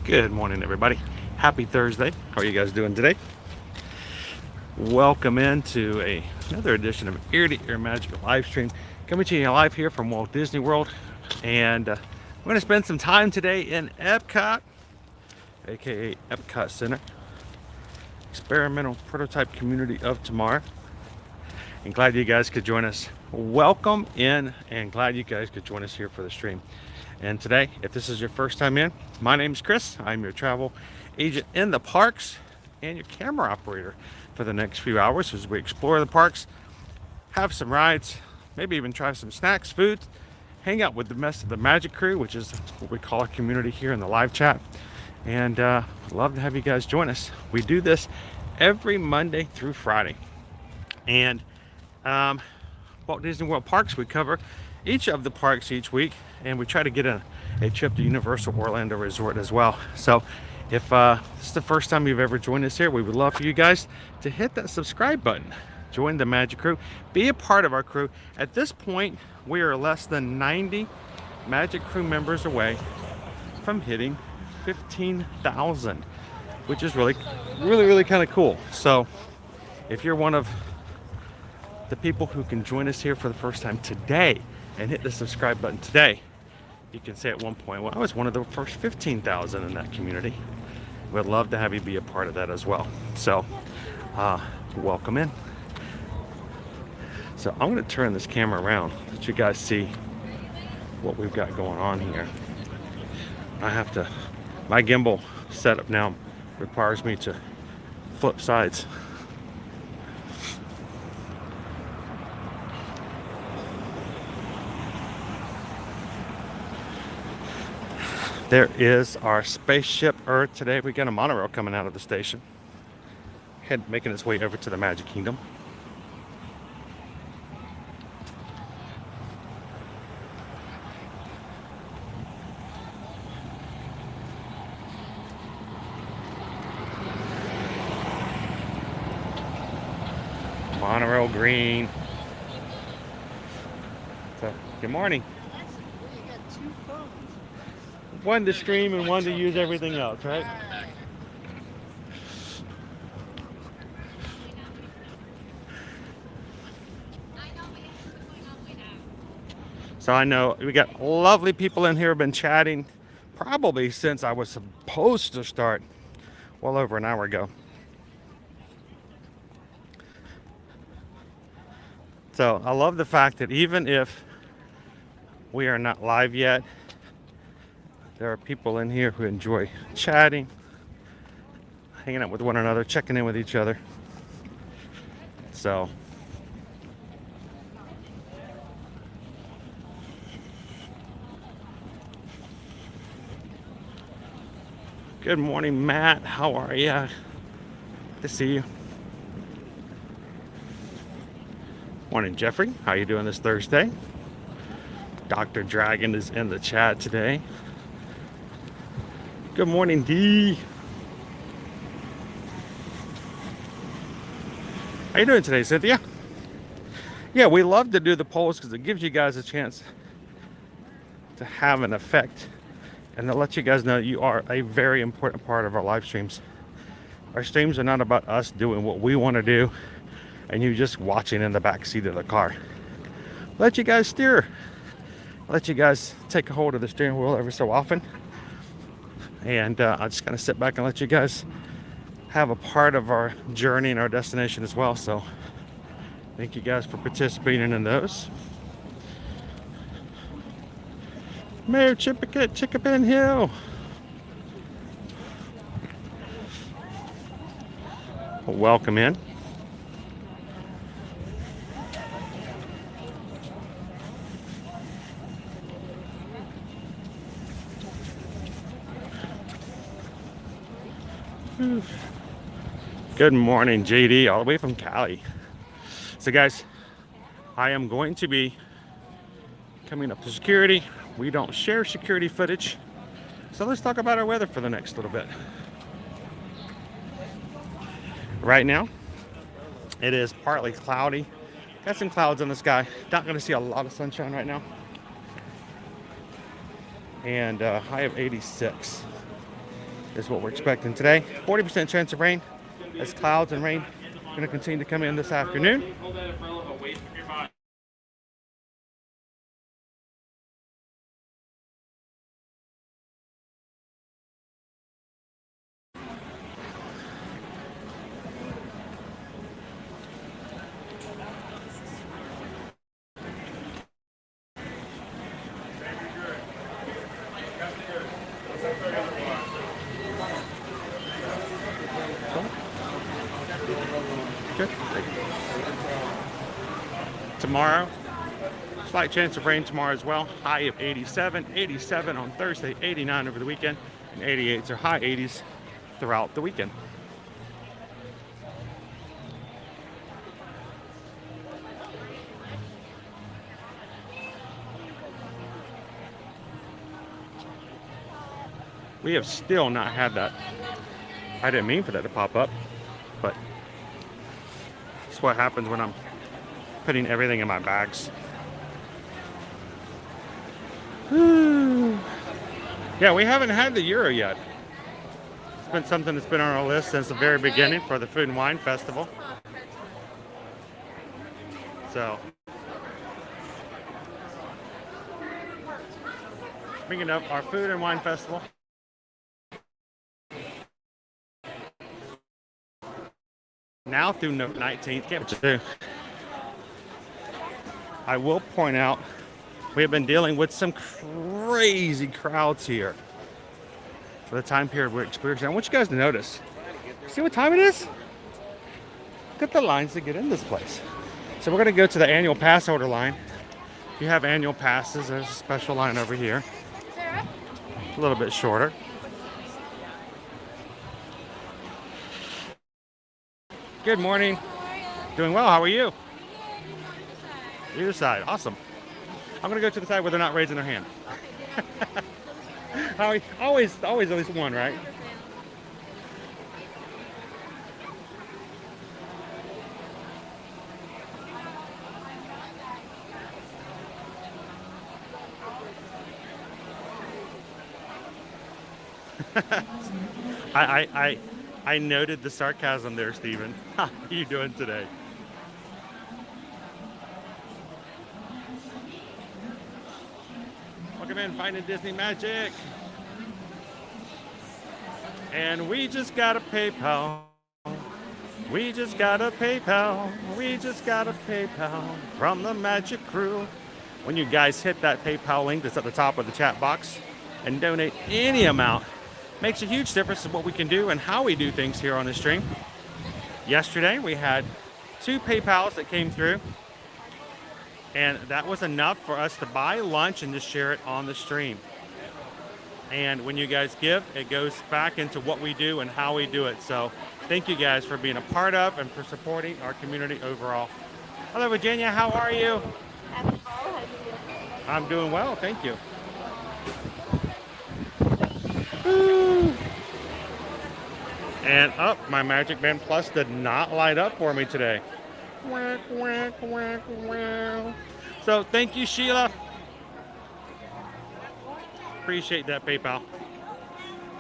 Good morning, everybody. Happy Thursday. How are you guys doing today? Welcome into another edition of Ear to Ear Magical Livestream, coming to you live here from Walt Disney World. And we're going to spend some time today in Epcot, aka Epcot Center, experimental prototype community of tomorrow. And glad you guys could join us. Welcome in, and glad you guys could join us here for the stream. And today, if this is your first time in, my name is Chris. I'm your travel agent in the parks and your camera operator for the next few hours as we explore the parks, have some rides, maybe even try some snacks, food, hang out with the rest of the Magic Crew, which is what we call a community here in the live chat. And love to have you guys join us. We do this every Monday through Friday. And Walt Disney World Parks, we cover each of the parks each week, and we try to get a trip to Universal Orlando Resort as well. So if this is the first time you've ever joined us here, we would love for you guys to hit that subscribe button, join the Magic Crew, be a part of our crew. At this point, we are less than 90 Magic Crew members away from hitting 15,000, which is really kind of cool. So if you're one of the people who can join us here for the first time today and hit the subscribe button today, you can say at one point, well, I was one of the first 15,000 in that community. We'd love to have you be a part of that as well. So welcome in. So I'm going to turn this camera around so that you guys see what we've got going on here. My gimbal setup now requires me to flip sides. There is our spaceship Earth today. We got a monorail coming out of the station, making its way over to the Magic Kingdom. Monorail green. So, good morning. One to stream and one to use everything else, right? So I know we got lovely people in here who have been chatting probably since I was supposed to start well over an hour ago. So I love the fact that even if we are not live yet, there are people in here who enjoy chatting, hanging out with one another, checking in with each other. So, good morning, Matt. How are you? Good to see you. Morning, Jeffrey. How you doing this Thursday? Dr. Dragon is in the chat today. Good morning, Dee. How you doing today, Cynthia? Yeah, we love to do the polls because it gives you guys a chance to have an effect and to let you guys know you are a very important part of our live streams. Our streams are not about us doing what we want to do and you just watching in the back seat of the car. Let you guys steer. Let you guys take a hold of the steering wheel every so often. And I'm just going to sit back and let you guys have a part of our journey and our destination as well. So thank you guys for participating in those. Mayor Chickapin Hill. Welcome in. Good morning, JD, all the way from Cali. So guys, I am going to be coming up to security. We don't share security footage. So let's talk about our weather for the next little bit. Right now, it is partly cloudy. Got some clouds in the sky. Not gonna see a lot of sunshine right now. And high of 86. is what we're expecting today. 40% chance of rain as clouds and rain going to continue to come in this afternoon. Good. Tomorrow, slight chance of rain tomorrow as well. High of 87, 87 on Thursday, 89 over the weekend, and 88s or high 80s throughout the weekend. We have still not had that. I didn't mean for that to pop up, but it's what happens when I'm putting everything in my bags. Yeah, we haven't had the Euro yet. It's been something that's been on our list since the very beginning for the Food and Wine Festival. So, speaking of our Food and Wine Festival, now through November 19th, I will point out we have been dealing with some crazy crowds here for the time period we're experiencing. I want you guys to notice. See what time it is? Look at the lines to get in this place. So we're going to go to the annual pass holder line. If you have annual passes, there's a special line over here. A little bit shorter. Good morning. Doing well. How are you? Either side. Awesome. I'm going to go to the side where they're not raising their hand. always at least one, right? I noted the sarcasm there, Stephen. How are you doing today? Welcome in, Finding Disney Magic. And we just got a PayPal. We just got a PayPal. We just got a PayPal from the Magic Crew. When you guys hit that PayPal link that's at the top of the chat box and donate any amount, makes a huge difference in what we can do and how we do things here on the stream. Yesterday we had 2 PayPals that came through, and that was enough for us to buy lunch and to share it on the stream. And when you guys give, it goes back into what we do and how we do it. So thank you guys for being a part of and for supporting our community overall. Hello, Virginia. How are you? I'm doing well. Thank you. And my Magic Band Plus did not light up for me today. So thank you, Sheila. Appreciate that PayPal.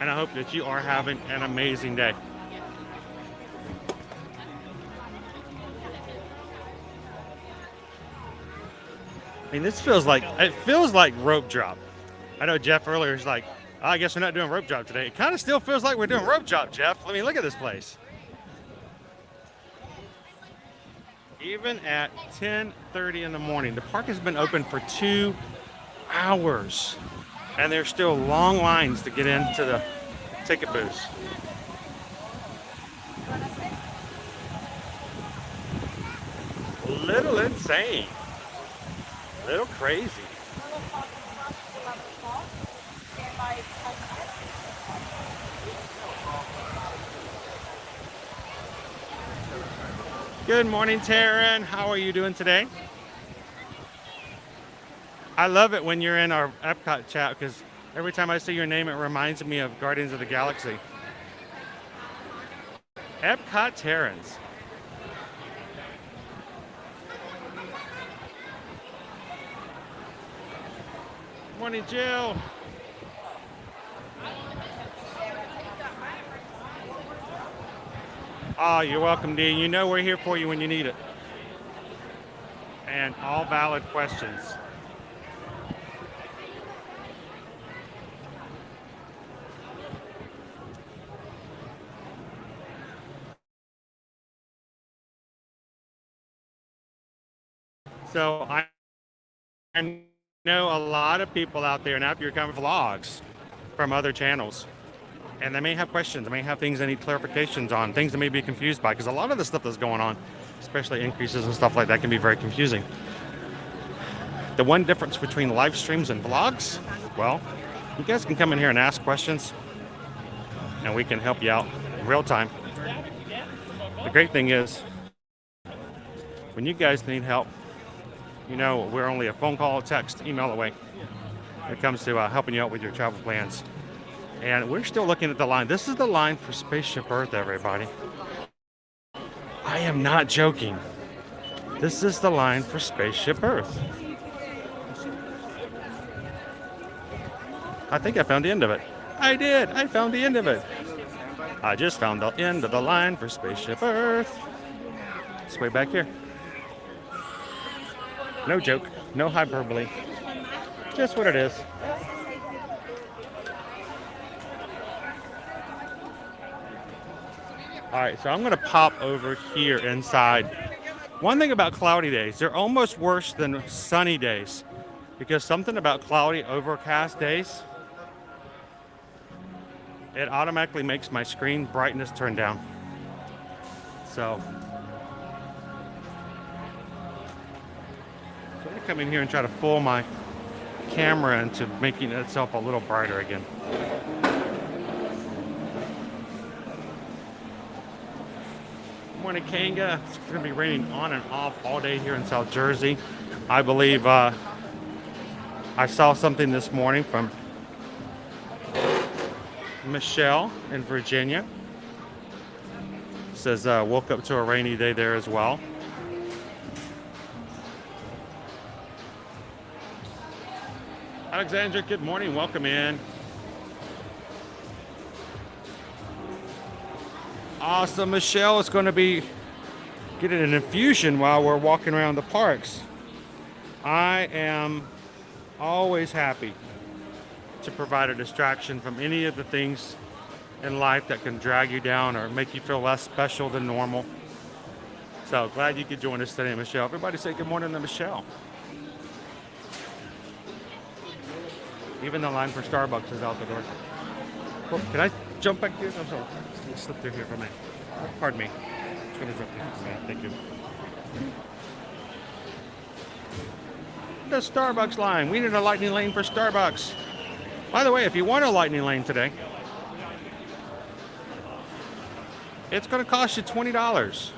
And I hope that you are having an amazing day. I mean, this feels like rope drop. I know Jeff earlier is like, I guess we're not doing rope drop today. It kind of still feels like we're doing rope drop, Jeff. I mean, look at this place. Even at 10:30 in the morning, the park has been open for 2 hours. And there's still long lines to get into the ticket booths. A little insane. A little crazy. Good morning, Taryn. How are you doing today? I love it when you're in our Epcot chat because every time I see your name, it reminds me of Guardians of the Galaxy. Epcot Terrans. Morning, Jill. Oh, you're welcome, Dean. You know we're here for you when you need it. And all valid questions. So I know a lot of people out there now, if you're coming vlogs from other channels, and they may have questions, they may have things they need clarifications on, things they may be confused by, because a lot of the stuff that's going on, especially increases and stuff like that, can be very confusing. The one difference between live streams and vlogs, well, you guys can come in here and ask questions, and we can help you out in real time. The great thing is, when you guys need help, you know we're only a phone call, text, email away when it comes to helping you out with your travel plans. And we're still looking at the line. This is the line for Spaceship Earth, everybody. I am not joking. This is the line for Spaceship Earth. I think I found the end of it. I did. I found the end of it. I just found the end of the line for Spaceship Earth. It's way back here. No joke. No hyperbole. Just what it is. All right, so I'm going to pop over here inside. One thing about cloudy days, they're almost worse than sunny days, because something about cloudy, overcast days, it automatically makes my screen brightness turn down. So I'm going to come in here and try to fool my camera into making itself a little brighter again. Morning, Kanga. It's going to be raining on and off all day here in South Jersey. I believe I saw something this morning from Michelle in Virginia. Says woke up to a rainy day there as well. Alexandra, good morning. Welcome in. Awesome, Michelle is going to be getting an infusion while we're walking around the parks. I am always happy to provide a distraction from any of the things in life that can drag you down or make you feel less special than normal. So glad you could join us today, Michelle. Everybody say good morning to Michelle. Even the line for Starbucks is out the door. Oh, can I jump back here? I'm sorry. Slip through here for me. Pardon me. I'm just going to jump through for me. Thank you. The Starbucks line. We need a lightning lane for Starbucks. By the way, if you want a lightning lane today, it's going to cost you $20.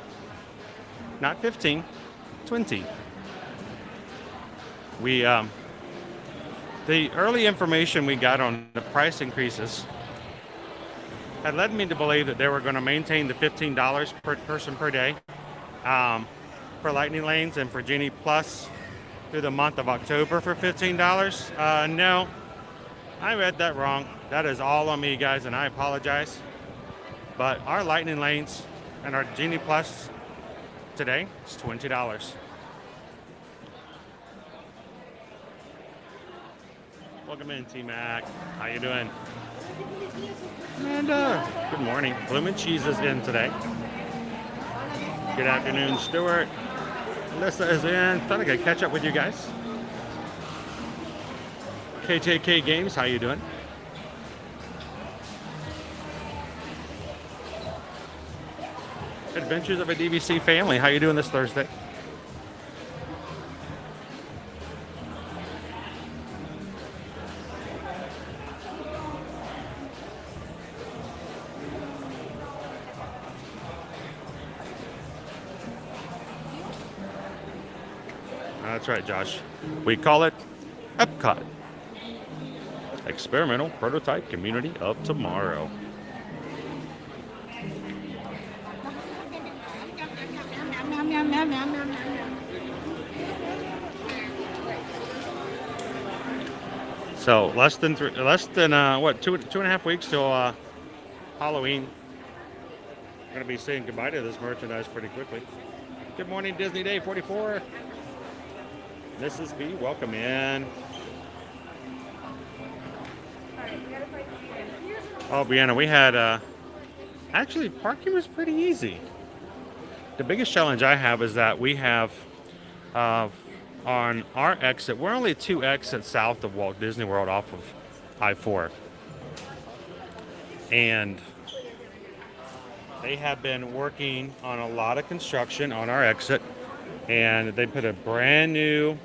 Not 15, 20. The early information we got on the price increases had led me to believe that they were going to maintain the $15 per person per day for lightning lanes and for Genie Plus through the month of October for $15. No, I read that wrong. That is all on me, guys, and I apologize. But our lightning lanes and our Genie Plus today is $20. Welcome in, T-Mac. How you doing? And good morning. Bloomin' Cheese is in today. Good afternoon, Stuart. Alyssa is in. Thought I could catch up with you guys. KJK Games, how you doing? Adventures of a DVC Family, how you doing this Thursday? That's right, Josh. We call it EPCOT. Experimental Prototype Community of Tomorrow. So less than what, two and a half weeks till Halloween. We're going to be saying goodbye to this merchandise pretty quickly. Good morning, Disney Day 44. Mrs. B, welcome in. Oh, Brianna, we had, actually, parking was pretty easy. The biggest challenge I have is that we have, on our exit, we're only 2 exits south of Walt Disney World off of I-4. And they have been working on a lot of construction on our exit. And they put a brand new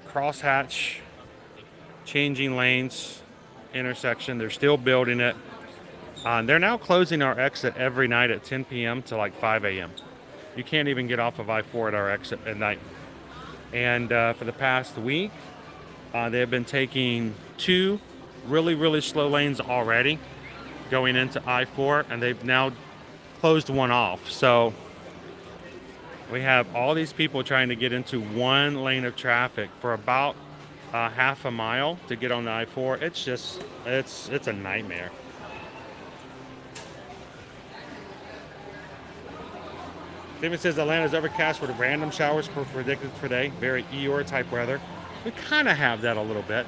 crosshatch, changing lanes intersection. They're still building it. They're now closing our exit every night at 10 p.m. to like 5 a.m. You can't even get off of I-4 at our exit at night. And for the past week, they have been taking 2 really slow lanes already going into I-4, and they've now closed one off. So we have all these people trying to get into 1 lane of traffic for about half a mile to get on the I-4. It's just, it's a nightmare. Steven says Atlanta's overcast with random showers predicted for today. Very Eeyore type weather. We kind of have that a little bit.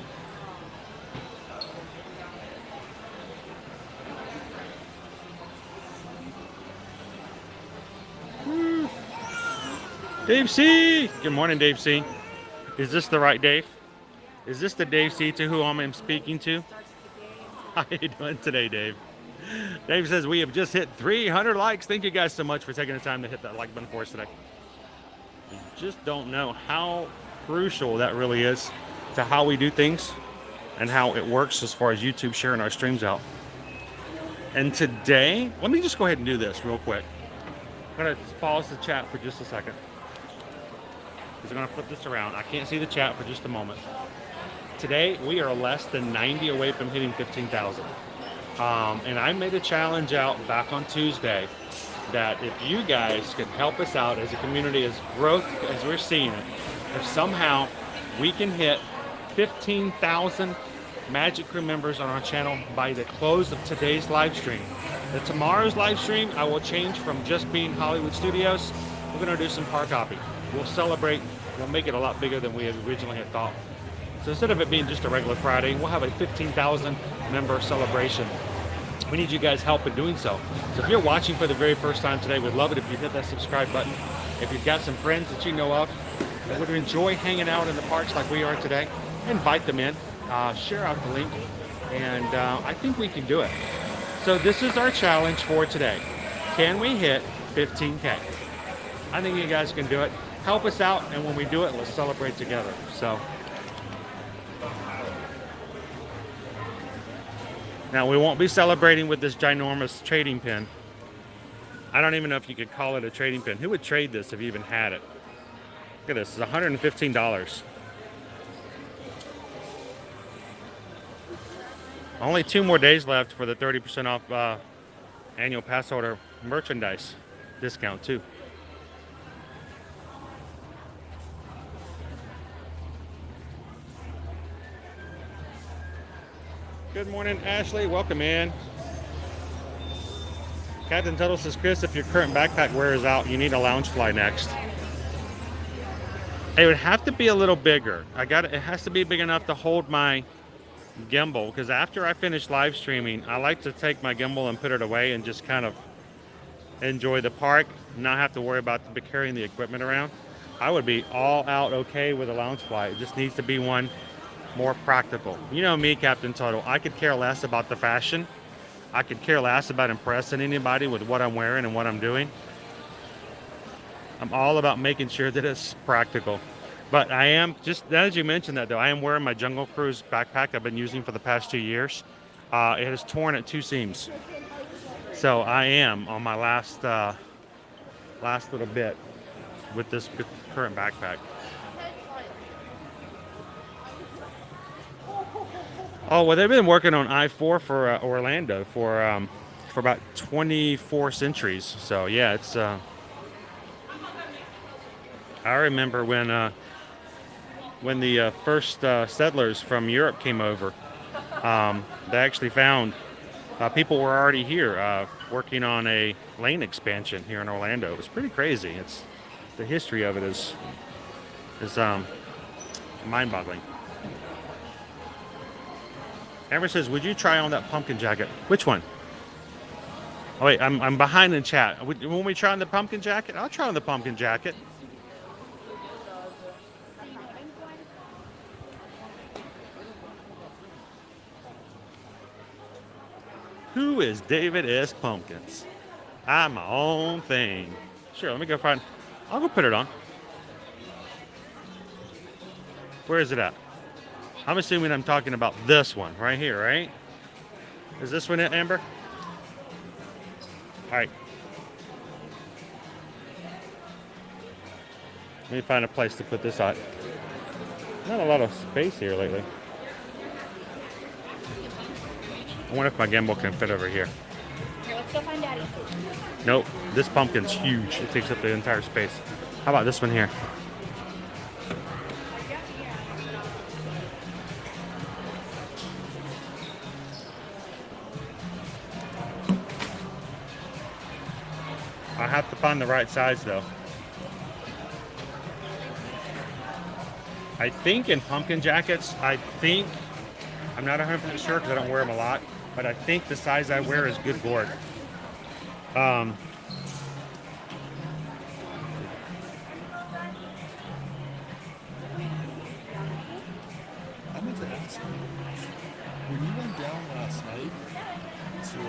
Dave C. Good morning, Dave C. Is this the right Dave? Is this the Dave C to whom I'm speaking to? How are you doing today, Dave? Dave says we have just hit 300 likes. Thank you guys so much for taking the time to hit that like button for us today. You just don't know how crucial that really is to how we do things and how it works as far as YouTube sharing our streams out. And today, let me just go ahead and do this real quick. I'm going to pause the chat for just a second. Because I'm going to flip this around. I can't see the chat for just a moment. Today, we are less than 90 away from hitting 15,000. And I made a challenge out back on Tuesday that if you guys can help us out as a community, as growth as we're seeing it, if somehow we can hit 15,000 Magic Crew members on our channel by the close of today's live stream. Tomorrow's live stream, I will change from just being Hollywood Studios. We're going to do some park hopping. We'll celebrate. We'll make it a lot bigger than we had originally had thought. So instead of it being just a regular Friday, we'll have a 15,000 member celebration. We need you guys' help in doing so. So if you're watching for the very first time today, we'd love it if you hit that subscribe button. If you've got some friends that you know of that would enjoy hanging out in the parks like we are today, invite them in, share out the link, and I think we can do it. So this is our challenge for today. Can we hit 15K? I think you guys can do it. Help us out, and when we do it, let's celebrate together. So now, we won't be celebrating with this ginormous trading pin. I don't even know if you could call it a trading pin. Who would trade this if you even had it? Look at this, it's $115. Only 2 more days left for the 30% off annual pass holder merchandise discount too. Good morning, Ashley. Welcome in. Captain Tuttle says, Chris, if your current backpack wears out, you need a lounge fly next. It would have to be a little bigger. It has to be big enough to hold my gimbal, because after I finish live streaming, I like to take my gimbal and put it away and just kind of enjoy the park, not have to worry about carrying the equipment around. I would be all out okay with a lounge fly. It just needs to be one more practical. You know me, Captain Tuttle. I could care less about the fashion. I could care less about impressing anybody with what I'm wearing and what I'm doing. I'm all about making sure that it's practical. But I am, just as you mentioned that though, I am wearing my Jungle Cruise backpack I've been using for the past 2 years. It has torn at 2 seams. So I am on my last little bit with this current backpack. Oh, well, they've been working on I-4 for Orlando for about 24 centuries. So yeah, it's. I remember when the first settlers from Europe came over. They actually found people were already here. working on a lane expansion here in Orlando. It was pretty crazy. It's the history of it is mind-boggling. Amber says, "Would you try on that pumpkin jacket?" Which one? Oh wait, I'm behind in chat. When we try on the pumpkin jacket, I'll try on the pumpkin jacket. Who is David S. Pumpkins? I'm my own thing. Sure, let me go find. I'll go put it on. Where is it at? I'm assuming I'm talking about this one right here, right? Is this one it, Amber? All right. Let me find a place to put this on. Not a lot of space here lately. I wonder if my gimbal can fit over here. Here, let's go find Daddy. Nope. This pumpkin's huge. It takes up the entire space. How about this one here? I have to find the right size though. I think in pumpkin jackets, I'm not 100% sure because I don't wear them a lot, but I think the size I wear is good gourd. I meant to ask you, when you went down last night to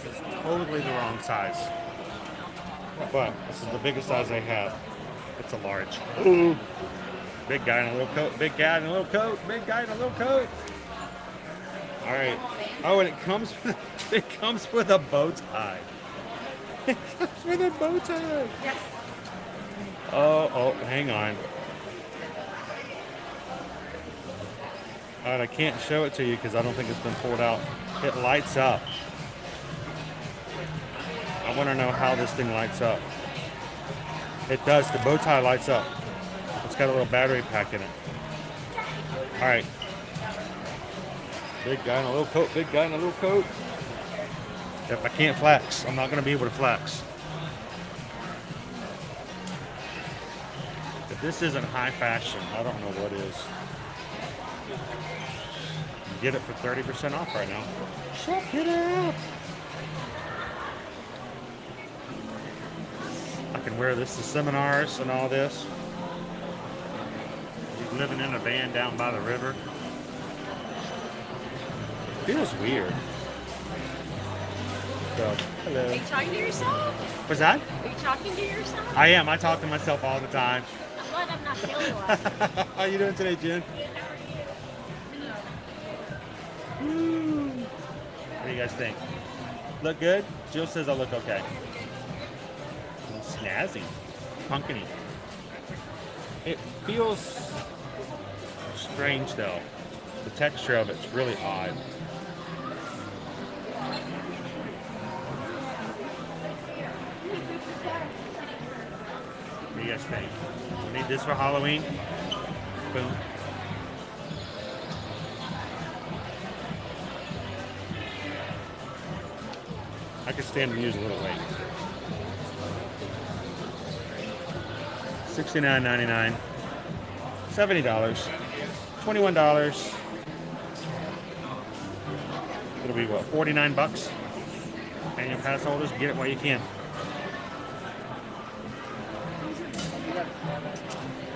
It's totally the wrong size. But this is the biggest size I have. It's a large. Ooh. Big guy in a little coat. Big guy in a little coat. Big guy in a little coat. All right. Oh, and it comes with a bow tie. It comes with a bow tie. Yes. Oh, hang on. All right, I can't show it to you because I don't think it's been pulled out. It lights up. I want to know how this thing lights up. It does. The bow tie lights up. It's got a little battery pack in it. All right. Big guy in a little coat. Big guy in a little coat. Yep, I can't flex. I'm not going to be able to flex. If this isn't high fashion, I don't know what is. Get it for 30% off right now. Check it out. I can wear this to seminars and all this. He's living in a van down by the river. It feels weird. So, hello. Are you talking to yourself? What's that? Are you talking to yourself? I am. I talk to myself all the time. I'm glad I'm not the only one. How you doing today, Jen? Woo. What do you guys think? Look good? Jill says I look okay. Snazzy. Pumpkin-y. It feels strange though. The texture of it's really odd. What do you guys think? Need this for Halloween? Boom. I could stand to use a little weight. $69.99, $70, $21. It'll be what, 49 bucks? Annual pass holders, get it while you can.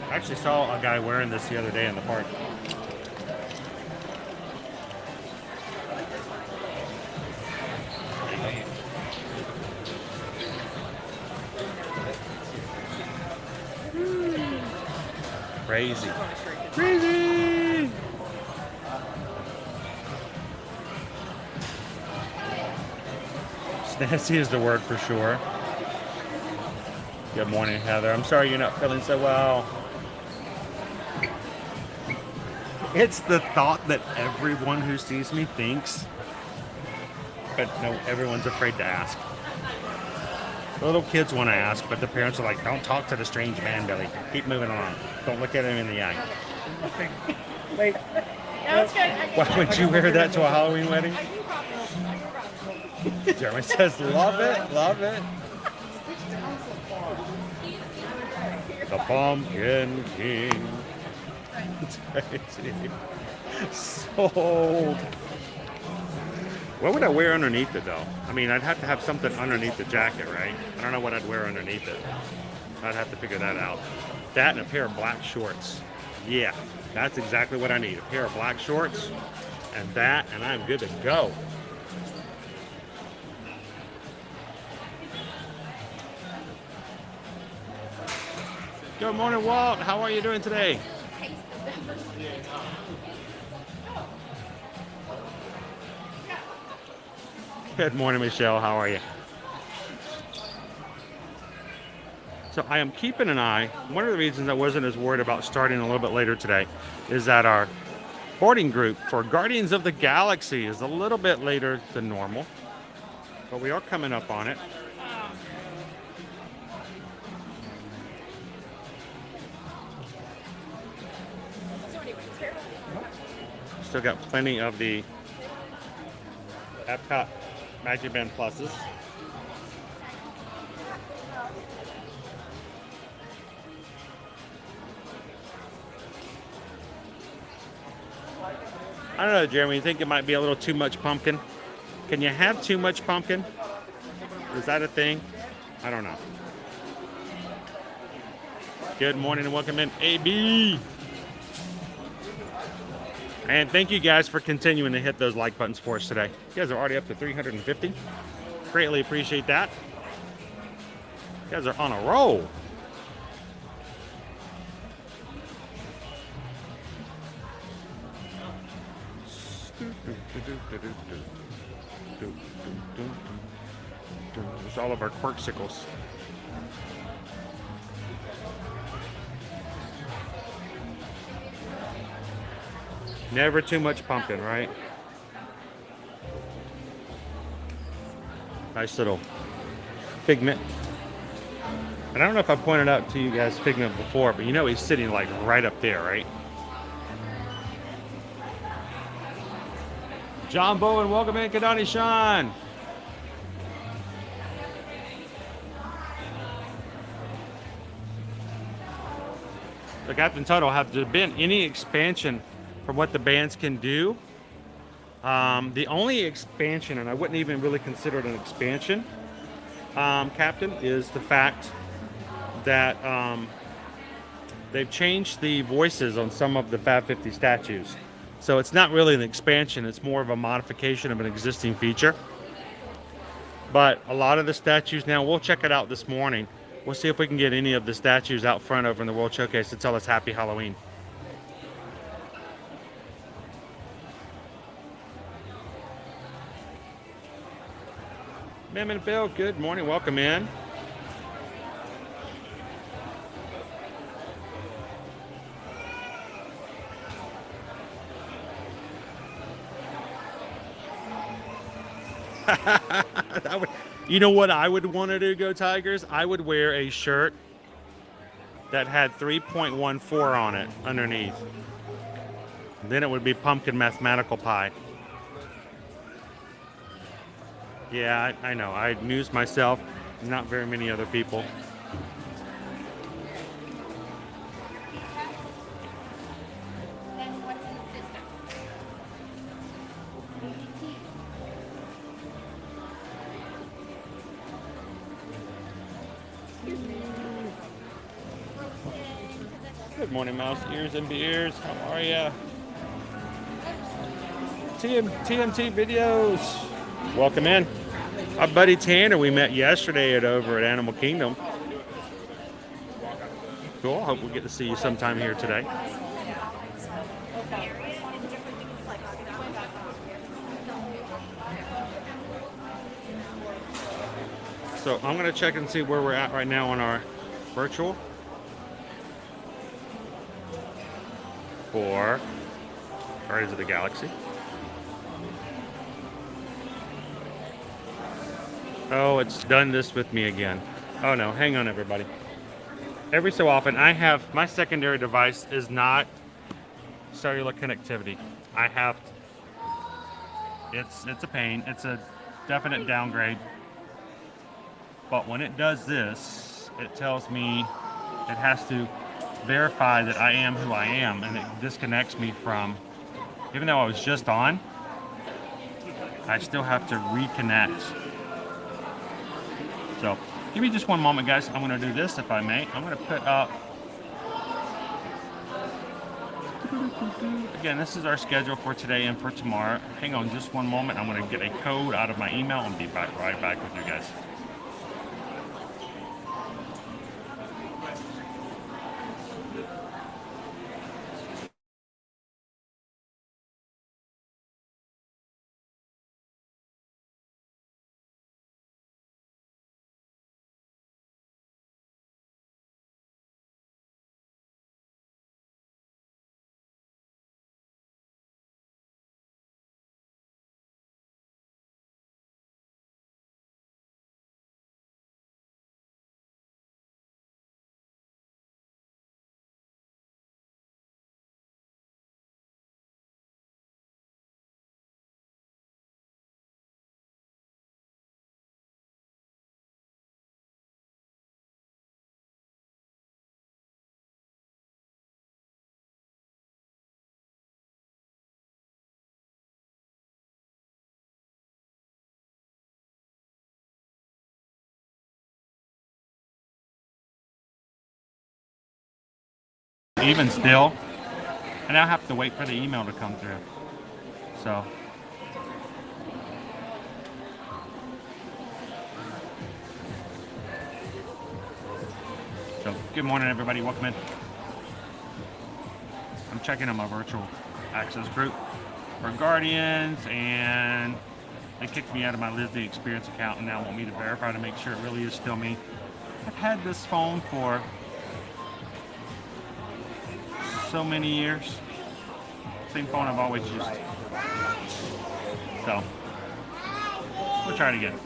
I actually saw a guy wearing this the other day in the park. Crazy. Crazy! Snazzy is the word for sure. Good morning, Heather. I'm sorry you're not feeling so well. It's the thought that everyone who sees me thinks, but no, everyone's afraid to ask. The little kids want to ask, but the parents are like, don't talk to the strange man, Billy. Keep moving along. Don't look at him in the eye. Wait. No, it's good. Why would you wear that to a Halloween wedding? Jeremy says, love it, love it. The Pumpkin King. It's crazy. Sold. What would I wear underneath it, though? I mean, I'd have to have something underneath the jacket, right? I don't know what I'd wear underneath it. I'd have to figure that out. That and a pair of black shorts. Yeah, that's exactly what I need. A pair of black shorts and that, and I'm good to go. Good morning, Walt. How are you doing today? Good morning, Michelle. How are you? So I am keeping an eye. One of the reasons I wasn't as worried about starting a little bit later today is that our boarding group for Guardians of the Galaxy is a little bit later than normal, but we are coming up on it. Still got plenty of the EPCOT Magic Band Pluses. I don't know, Jeremy, you think it might be a little too much pumpkin? Can you have too much pumpkin? Is that a thing? I don't know. Good morning and welcome in, AB. And thank you guys for continuing to hit those like buttons for us today. You guys are already up to 350. Greatly appreciate that. You guys are on a roll. There's all of our quirksicles. Never too much pumpkin, right? Nice little figment. And I don't know if I pointed out to you guys Figment before, but you know he's sitting like right up there, right? John Bowen, welcome in, Kadani Sean. So Captain Tuttle, have there been any expansion from what the bands can do? The only expansion, and I wouldn't even really consider it an expansion, Captain, is the fact that they've changed the voices on some of the Fab 50 statues. So it's not really an expansion, it's more of a modification of an existing feature. But a lot of the statues now, we'll check it out this morning. We'll see if we can get any of the statues out front over in the World Showcase to tell us Happy Halloween. Mim and Bill, good morning, welcome in. You know what I would want to do, Go Tigers? I would wear a shirt that had 3.14 on it underneath. Then it would be Pumpkin Mathematical Pie. Yeah, I know. I amused myself. Not very many other people. Good morning, Mouse Ears and Beers. How are ya? TMT Videos. Welcome in. Our buddy Tanner, we met yesterday over at Animal Kingdom. Cool. Hope we get to see you sometime here today. So I'm going to check and see where we're at right now on our virtual for Guardians of the Galaxy. Oh, it's done this with me again. Oh no, hang on everybody. every so often, I have my secondary device is not cellular connectivity. I have, it's a pain. It's a definite downgrade. But when it does this, it tells me it has to verify that I am who I am, and it disconnects me from, even though I was just on, I still have to reconnect. So give me just one moment, guys. I'm going to do this, if I may. I'm going to put up, again, this is our schedule for today and for tomorrow. Hang on just one moment. I'm going to get a code out of my email and be right back with you guys. Even still, and I have to wait for the email to come through. So good morning, everybody. Welcome in. I'm checking on my virtual access group for Guardians, and they kicked me out of my Disney Experience account and now want me to verify to make sure it really is still me. I've had this phone for so many years. Same phone I've always used. So we'll try it again.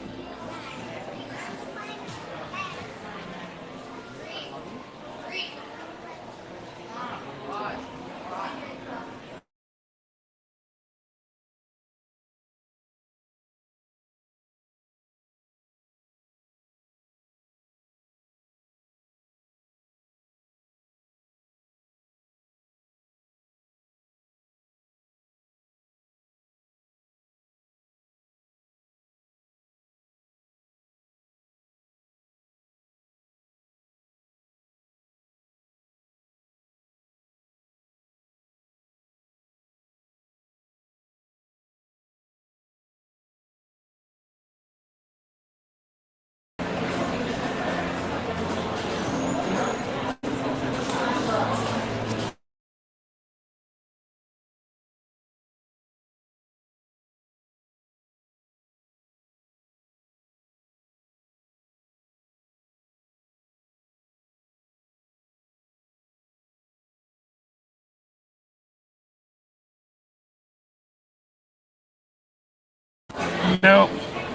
Nope.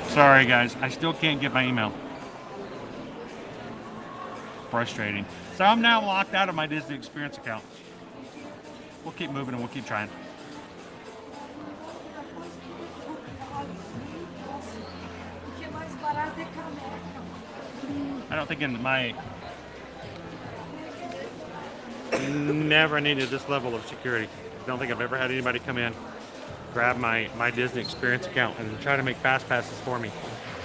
Sorry, guys. I still can't get my email. Frustrating. So I'm now locked out of my Disney Experience account. We'll keep moving and we'll keep trying. I don't think in my... Never needed this level of security. I don't think I've ever had anybody come in, grab my Disney Experience account and try to make fast passes for me.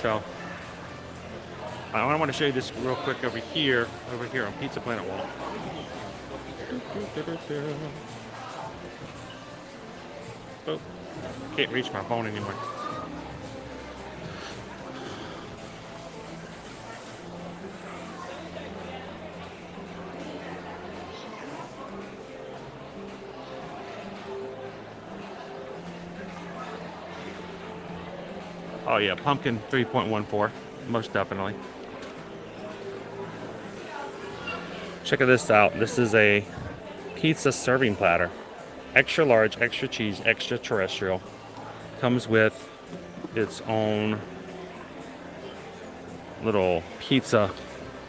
So I want to show you this real quick over here on Pizza Planet Wall. Oh, can't reach my phone anymore. Oh yeah, pumpkin 3.14, most definitely. Check this out. This is a pizza serving platter. Extra large, extra cheese, extra terrestrial. Comes with its own little pizza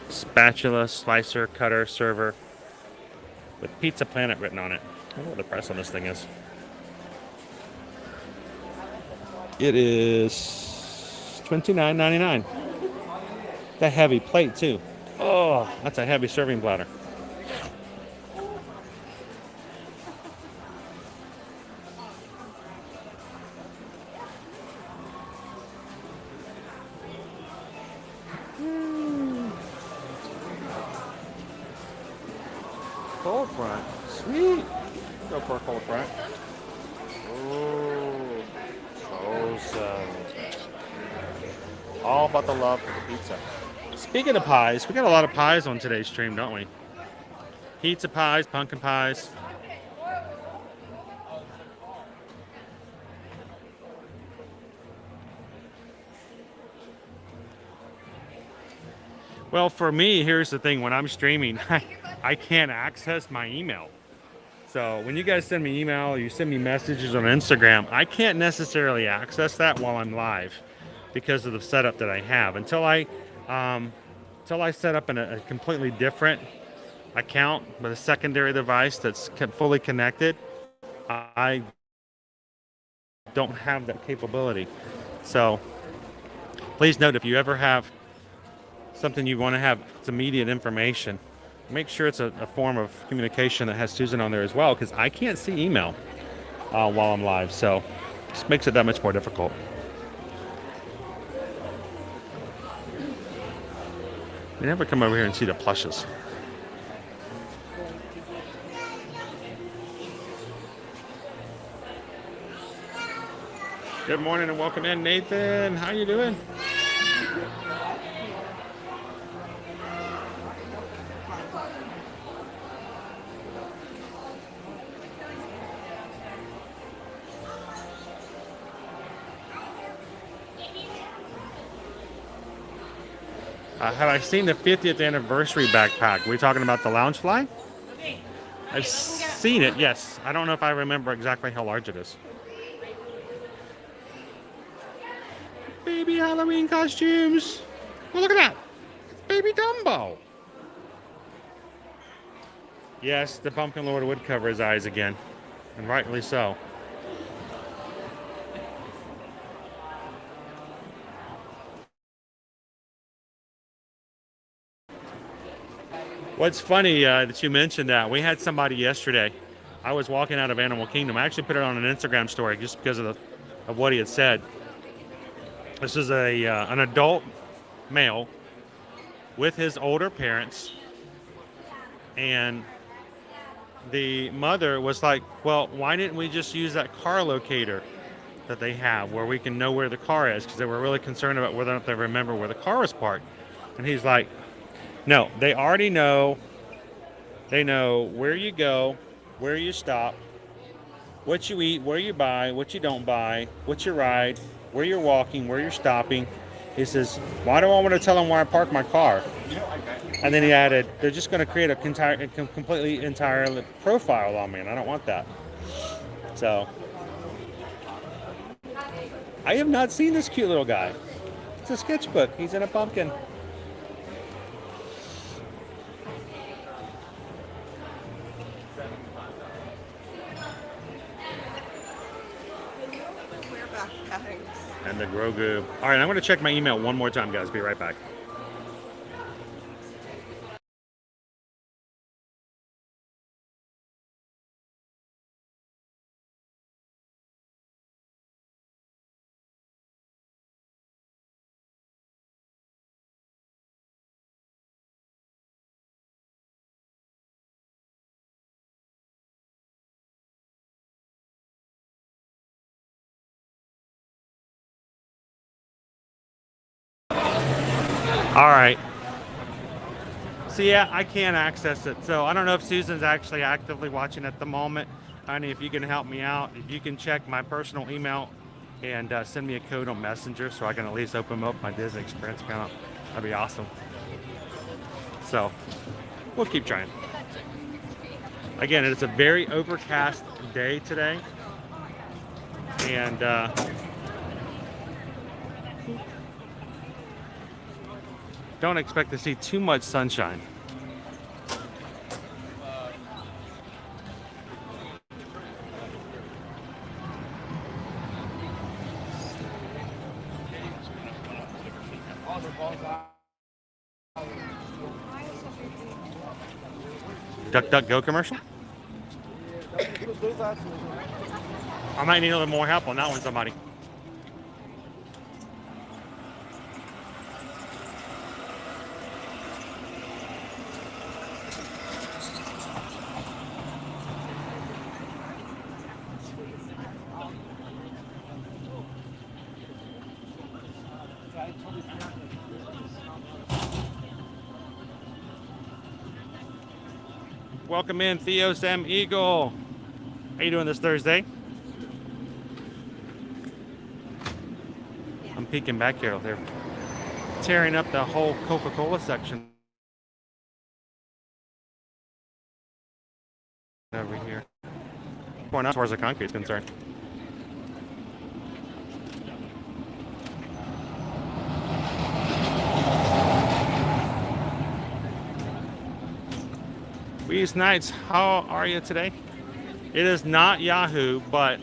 spatula, slicer, cutter, server with Pizza Planet written on it. I wonder what the price on this thing is. It is $29.99. That heavy plate too. Oh, that's a heavy serving platter. Cold front. Sweet. Go for a cold front. Ooh. Awesome. All about the love for the pizza. Speaking of pies, we got a lot of pies on today's stream, don't we? Pizza pies, pumpkin pies. Well, for me, here's the thing. When I'm streaming, I can't access my email. So when you guys send me email or you send me messages on Instagram, I can't necessarily access that while I'm live because of the setup that I have. Until I set up in a completely different account with a secondary device that's fully connected, I don't have that capability. So please note, if you ever have something you want to have some immediate information, make sure it's a form of communication that has Susan on there as well, because I can't see email while I'm live. So this makes it that much more difficult. You never come over here and see the plushes. Good morning and welcome in, Nathan. How you doing? Have I seen the 50th anniversary backpack? Are we talking about the Loungefly? I've seen it, yes. I don't know if I remember exactly how large it is. Baby Halloween costumes. Oh, look at that. It's Baby Dumbo. Yes, the Pumpkin Lord would cover his eyes again. And rightly so. What's funny that you mentioned that. We had somebody yesterday. I was walking out of Animal Kingdom. I actually put it on an Instagram story just because of what he had said. This is an adult male with his older parents, and the mother was like, well, why didn't we just use that car locator that they have where we can know where the car is? Because they were really concerned about whether or not they remember where the car was parked. And he's like, no, they already know. They know where you go, where you stop, what you eat, where you buy, what you don't buy, what you ride, where you're walking, where you're stopping. He says, why do I want to tell them where I park my car? And then he added, they're just going to create a completely entire profile on me, and I don't want that. So, I have not seen this cute little guy. It's a sketchbook. He's in a pumpkin. And the Grogu. All right, I'm going to check my email one more time, guys. Be right back. All right. So yeah, I can't access it. So I don't know if Susan's actually actively watching at the moment. Honey, if you can help me out, if you can check my personal email and send me a code on Messenger so I can at least open up my Disney Experience account, that'd be awesome. So we'll keep trying. Again, it's a very overcast day today. And don't expect to see too much sunshine. Duck, duck, go commercial? I might need a little more help on that one, somebody. Welcome in, Theo Sam Eagle. How you doing this Thursday? I'm peeking back here. They're tearing up the whole Coca-Cola section over here. Pouring out as far as the concrete is concerned. Weeze Knights, how are you today? It is not Yahoo, but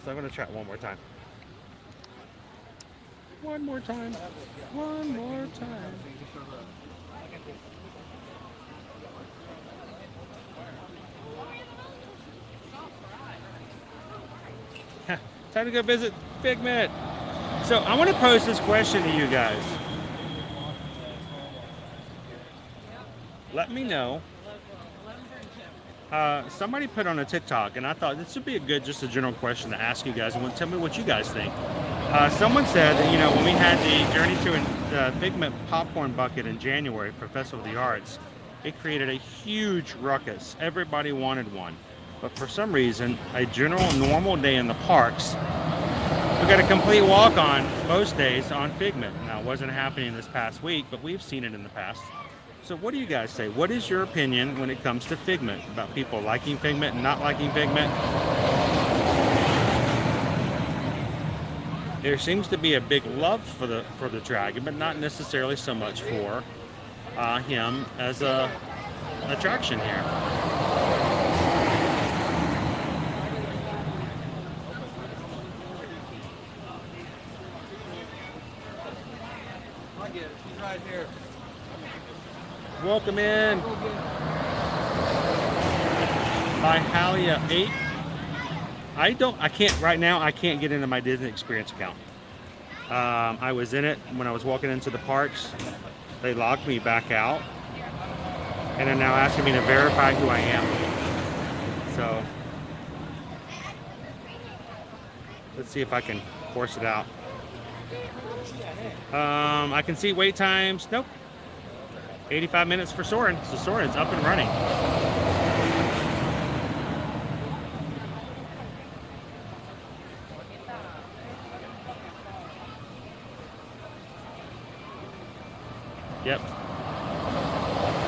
so I'm going to try it one more time. One more time. One more time. Time to go visit Figment. So I want to pose this question to you guys. Let me know. Somebody put on a TikTok, and I thought this would be just a general question to ask you guys, and tell me what you guys think. Someone said that, you know, when we had the Journey to Figment popcorn bucket in January for Festival of the Arts, it created a huge ruckus. Everybody wanted one. But for some reason, a general normal day in the parks, we got a complete walk-on most days on Figment. Now, it wasn't happening this past week, but we've seen it in the past. So what do you guys say? What is your opinion when it comes to Figment? About people liking Figment and not liking Figment? There seems to be a big love for the dragon, but not necessarily so much for him as a attraction here. I get it. She's right here. Welcome in. By Halia 8. I can't right now. I can't get into my Disney Experience account. I was in it when I was walking into the parks. They locked me back out, and are now asking me to verify who I am. So let's see if I can force it out. I can see wait times. Nope. 85 minutes for Soarin'. So Soarin's up and running. Yep.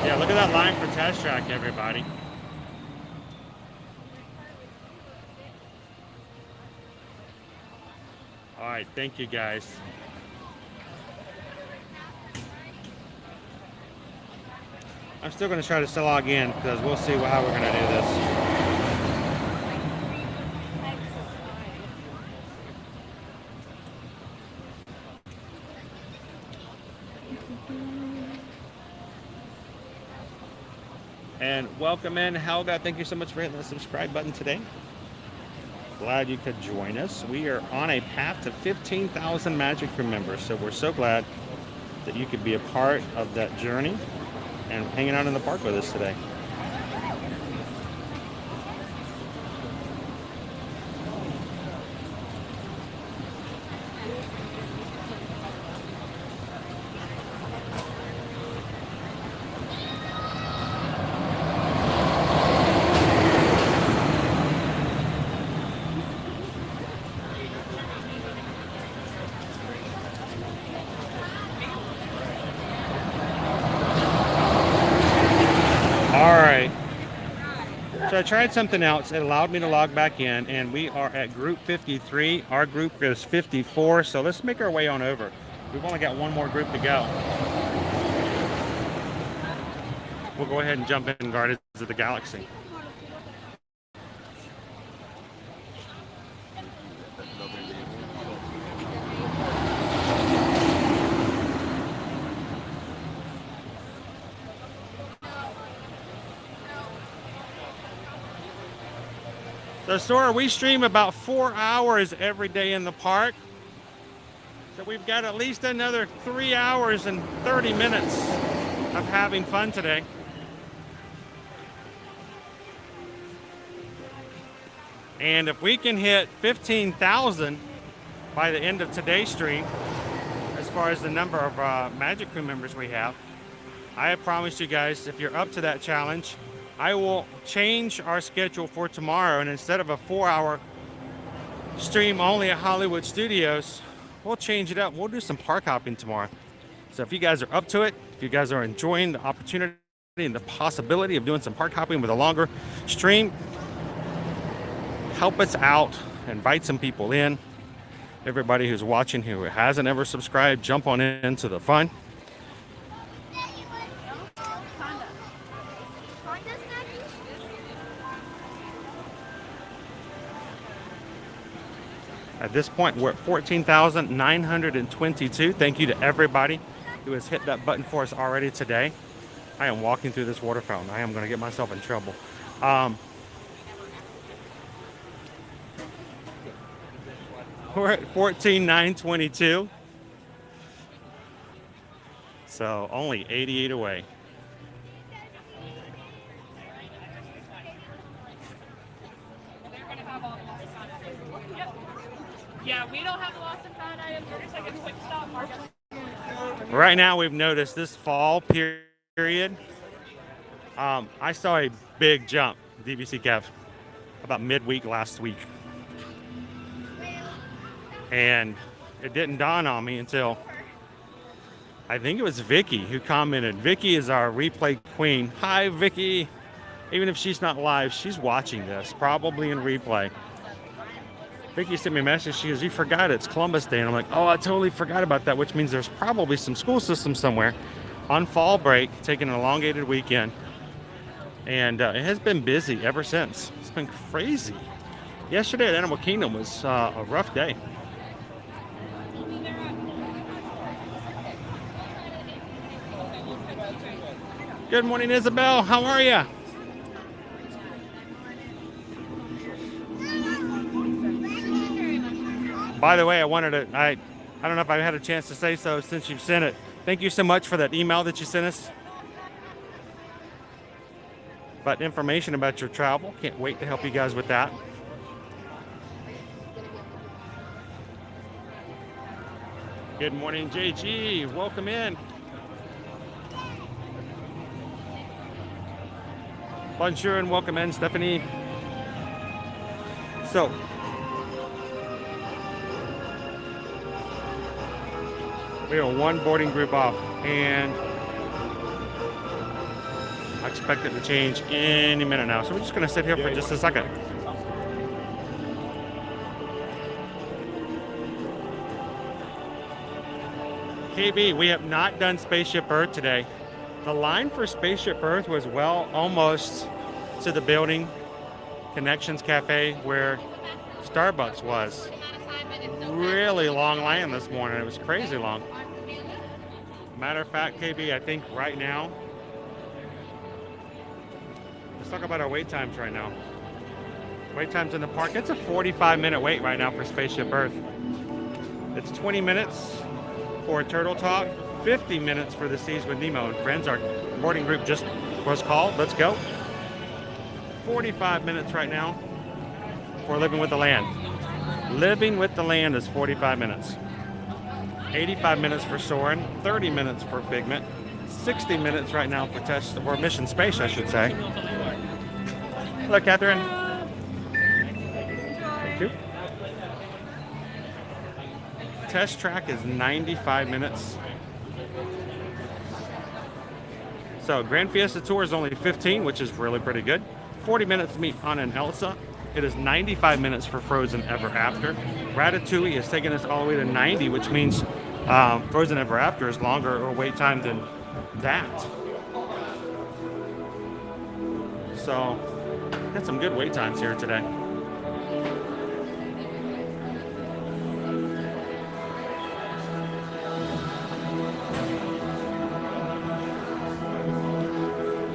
Yeah, look at that line for Test Track, everybody. All right, thank you guys. I'm still going to try to log in because we'll see how we're going to do this. And welcome in, Helga. Thank you so much for hitting the subscribe button today. Glad you could join us. We are on a path to 15,000 Magic Crew members, so we're so glad that you could be a part of that journey and hanging out in the park with us today. I tried something else. It allowed me to log back in, and we are at group 53. Our group is 54, so let's make our way on over. We've only got one more group to go. We'll go ahead and jump in Guardians of the Galaxy. So Sora, we stream about 4 hours every day in the park. So we've got at least another 3 hours and 30 minutes of having fun today. And if we can hit 15,000 by the end of today's stream, as far as the number of Magic Crew members we have, I have promised you guys, if you're up to that challenge, I will change our schedule for tomorrow, and instead of a 4-hour stream only at Hollywood Studios, we'll change it up. We'll do some park hopping tomorrow. So if you guys are up to it, if you guys are enjoying the opportunity and the possibility of doing some park hopping with a longer stream, help us out, invite some people in. Everybody who's watching who hasn't ever subscribed, jump on into the fun. At this point, we're at 14,922. Thank you to everybody who has hit that button for us already today. I am walking through this water fountain. I am going to get myself in trouble. We're at 14,922. So only 88 away. Yeah, we don't have lost and found items. We're just like a quick stop market. Right now, we've noticed this fall period. I saw a big jump, DVC Kev, about midweek last week. And it didn't dawn on me until I think it was Vicky who commented. Vicky is our replay queen. Hi, Vicky. Even if she's not live, she's watching this, probably in replay. Vicky sent me a message. She goes, "You forgot it's Columbus Day." And I'm like, "Oh, I totally forgot about that," which means there's probably some school system somewhere on fall break, taking an elongated weekend. And it has been busy ever since. It's been crazy. Yesterday at Animal Kingdom was a rough day. Good morning, Isabel. How are you? By the way, I don't know if I had a chance to say so since you've sent it. Thank you so much for that email that you sent us. But information about your travel, can't wait to help you guys with that. Good morning, JG. Welcome in. Bonjour and welcome in, Stephanie. So, we are one boarding group off, and I expect it to change any minute now. So we're just going to sit here for just a second. KB, we have not done Spaceship Earth today. The line for Spaceship Earth was almost to the building, Connections Cafe, where Starbucks was. Really long line this morning. It was crazy long. Matter of fact, KB, I think right now, let's talk about our wait times right now. Wait times in the park, it's a 45-minute wait right now for Spaceship Earth. It's 20 minutes for Turtle Talk, 50 minutes for the Seas with Nemo and Friends. Our boarding group just was called. Let's go. 45 minutes right now for Living with the Land. Living with the Land is 45 minutes. 85 minutes for Soarin', 30 minutes for Figment, 60 minutes right now for Mission Space, I should say. Hello, Catherine. Thank you. Test Track is 95 minutes. So Grand Fiesta Tour is only 15, which is really pretty good. 40 minutes to meet Anna and Elsa. It is 95 minutes for Frozen Ever After. Ratatouille is taking us all the way to 90, which means Frozen Ever After is longer or wait time than that. So, got some good wait times here today.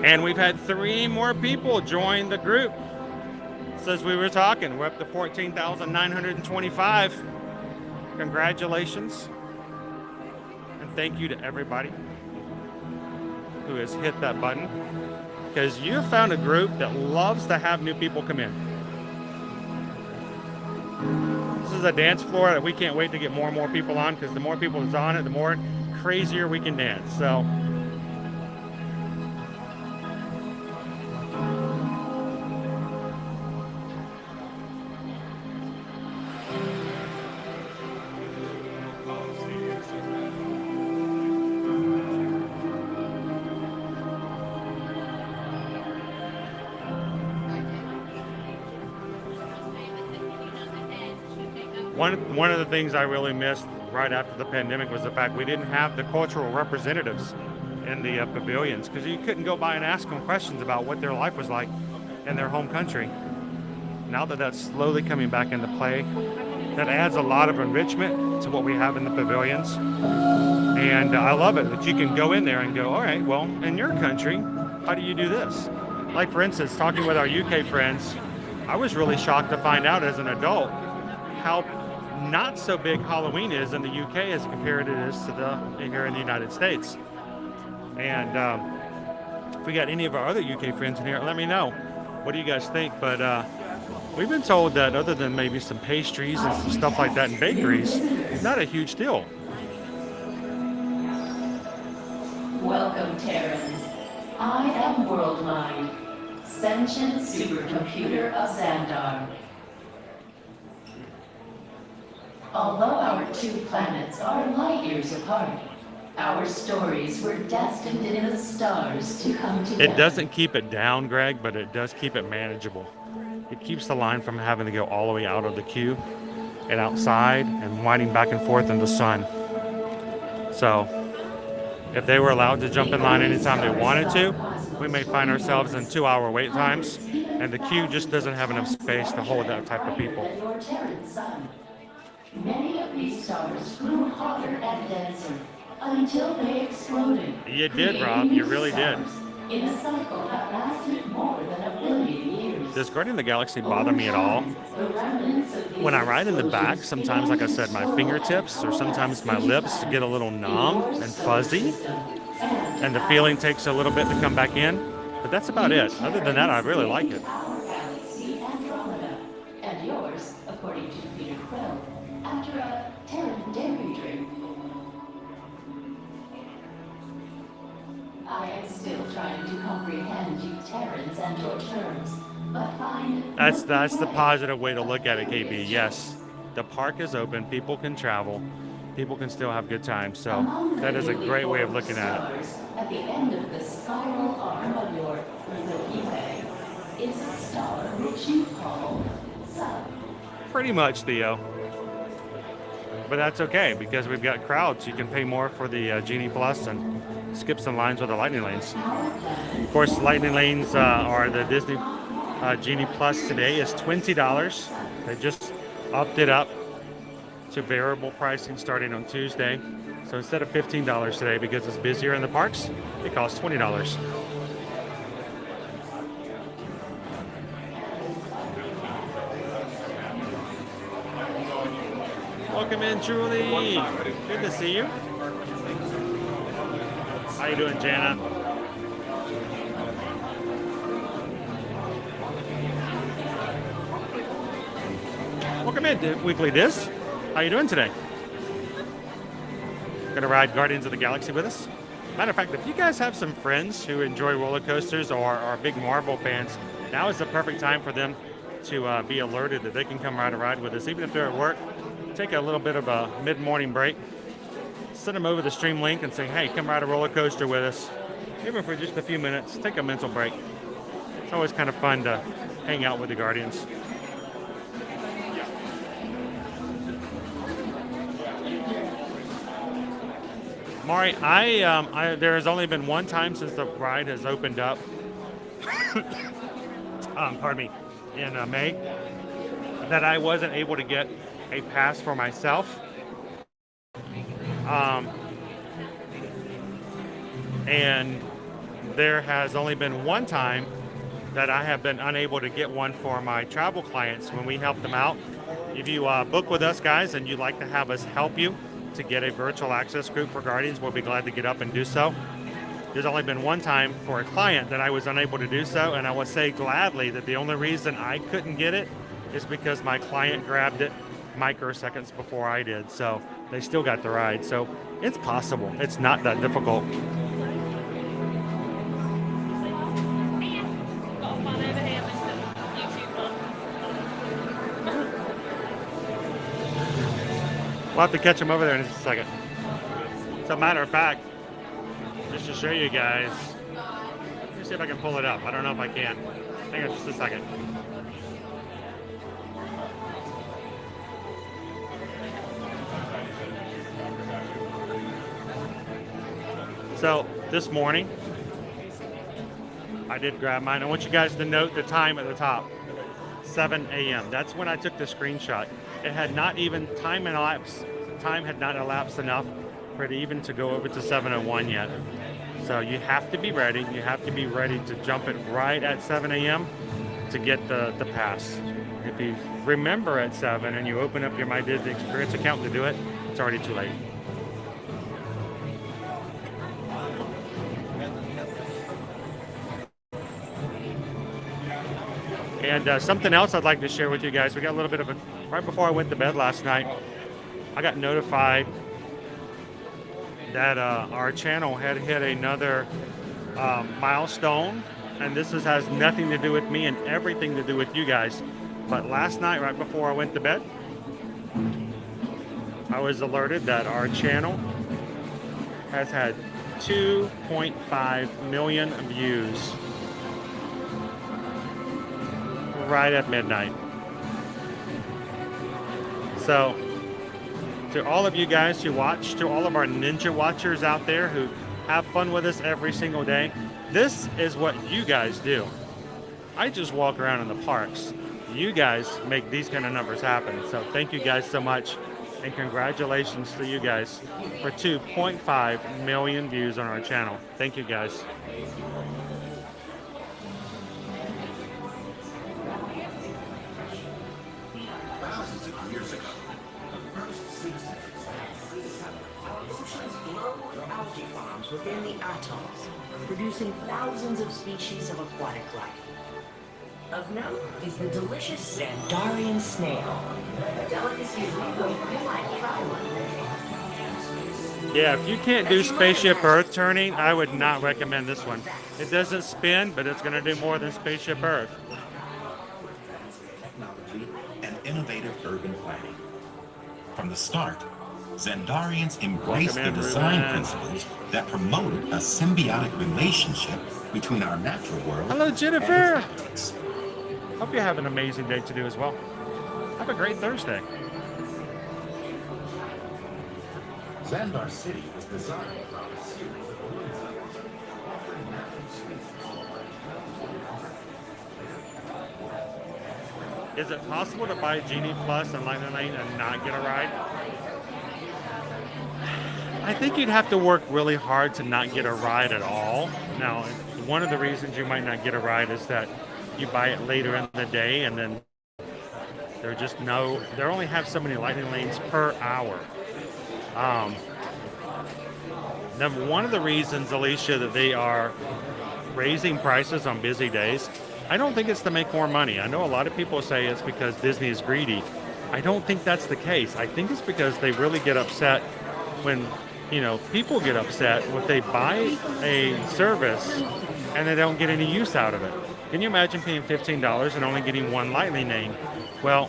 And we've had 3 more people join the group since we were talking. We're up to 14,925. Congratulations. And thank you to everybody who has hit that button, because you found a group that loves to have new people come in. This is a dance floor that we can't wait to get more and more people on, because the more people is on it, the more crazier we can dance. So one of the things I really missed right after the pandemic was the fact we didn't have the cultural representatives in the pavilions, because you couldn't go by and ask them questions about what their life was like in their home country. Now that that's slowly coming back into play, that adds a lot of enrichment to what we have in the pavilions. And I love it that you can go in there and go, all right, well, in your country, how do you do this? Like, for instance, talking with our UK friends, I was really shocked to find out as an adult how not so big Halloween is in the UK as compared it is to here in the United States. And if we got any of our other UK friends in here, let me know. What do you guys think? But we've been told that other than maybe some pastries and some stuff like that in bakeries, it's not a huge deal. Welcome, Terrans. I am Worldmind, sentient supercomputer of Xandar. Although our 2 planets are light years apart, our stories were destined in the stars to come together. It doesn't keep it down, Greg, but it does keep it manageable. It keeps the line from having to go all the way out of the queue and outside and winding back and forth in the sun. So, if they were allowed to jump in line anytime they wanted to, we may find ourselves in 2-hour wait times, and the queue just doesn't have enough space to hold that type of people. Many of these stars grew hotter and denser until they exploded. You did, Rob. You really did. In a cycle that lasted more than 1 billion years. Does Guardian of the Galaxy bother me at all? When I ride in the back, sometimes, like I said, my fingertips or sometimes my lips get a little numb and fuzzy, and the feeling takes a little bit to come back in. But that's about it. Other than that, I really like it. And yours, according to Peter Quill, after a Terran dairy drink. I am still trying to comprehend you Terrans and your terms, but find... That's the positive way to look at it, KB. Yes, the park is open. People can travel. People can still have good times. So that is a great way of looking at it. At the end of the spiral arm of your Milky Way is a star which you call Sun. Pretty much, Theo. But that's okay, because we've got crowds. You can pay more for the Genie Plus and skip some lines with the Lightning Lanes. Of course, Lightning Lanes are the Disney Genie Plus today is $20. They just upped it up to variable pricing starting on Tuesday. So instead of $15 today, because it's busier in the parks, it costs $20. Welcome in, Julie. Good to see you. How you doing, Jana? Welcome in, Weekly Diz. How you doing today? Gonna ride Guardians of the Galaxy with us? Matter of fact, if you guys have some friends who enjoy roller coasters or are big Marvel fans, now is the perfect time for them to be alerted that they can come ride a ride with us, even if they're at work. Take a little bit of a mid-morning break, send them over the stream link and say, hey, come ride a roller coaster with us, even for just a few minutes. Take a mental break. always kind of fun to hang out with the Guardians. Maury, there has only been one time since the ride has opened up. Pardon me, in May, that I wasn't able to get a pass for myself. And there has only been one time that I have been unable to get one for my travel clients when we help them out. If you book with us, guys, and you'd like to have us help you to get a virtual access group for Guardians, we'll be glad to get up and do so. There's only been one time for a client that I was unable to do so, and I will say gladly that the only reason I couldn't get it is because my client grabbed it microseconds before I did, so they still got the ride. So it's possible. It's not that difficult. We'll have to catch him over there in just a second. As a matter of fact, just to show you guys, let me see if I can pull it up. I don't know if I can. Hang on just a second. So this morning, I did grab mine. I want you guys to note the time at the top, 7 a.m. That's when I took the screenshot. It had not even time had not elapsed enough for it even to go over to 7:01 yet. So you have to be ready. You have to be ready to jump it right at 7 a.m. to get the pass. If you remember at 7 and you open up your My Disney Experience account to do it, it's already too late. And something else I'd like to share with you guys. We got a little bit of a, right before I went to bed last night, I got notified that our channel had hit another milestone. And this has nothing to do with me and everything to do with you guys. But last night, right before I went to bed, I was alerted that our channel has had 2.5 million views right at midnight. So to all of you guys who watch, to all of our ninja watchers out there who have fun with us every single day, this is what you guys do. I just walk around in the parks. You guys make these kind of numbers happen. So thank you guys so much, and congratulations to you guys for 2.5 million views on our channel. Thank you guys. Within the atolls, producing thousands of species of aquatic life. Of note is the delicious Xandarian snail, a delicacy you might try one day. Yeah, if you can't do Spaceship Earth turning, I would not recommend this one. It doesn't spin, but it's going to do more than Spaceship Earth. Technology and innovative urban planning. From the start, Xandarians embraced the design principles that promoted a symbiotic relationship between our natural world. Hello, Jennifer. Hope you have an amazing day to do as well. Have a great Thursday. Xandar City was designed around a series of Is it possible to buy Genie Plus and Lightning Lane and not get a ride? I think you'd have to work really hard to not get a ride at all. Now, one of the reasons you might not get a ride is that you buy it later in the day, and then they only have so many Lightning Lanes per hour. Now, one of the reasons, Alicia, that they are raising prices on busy days, I don't think it's to make more money. I know a lot of people say it's because Disney is greedy. I don't think that's the case. I think it's because they really get upset when, people get upset when they buy a service and they don't get any use out of it. Can you imagine paying $15 and only getting one Lightning Lane? Well,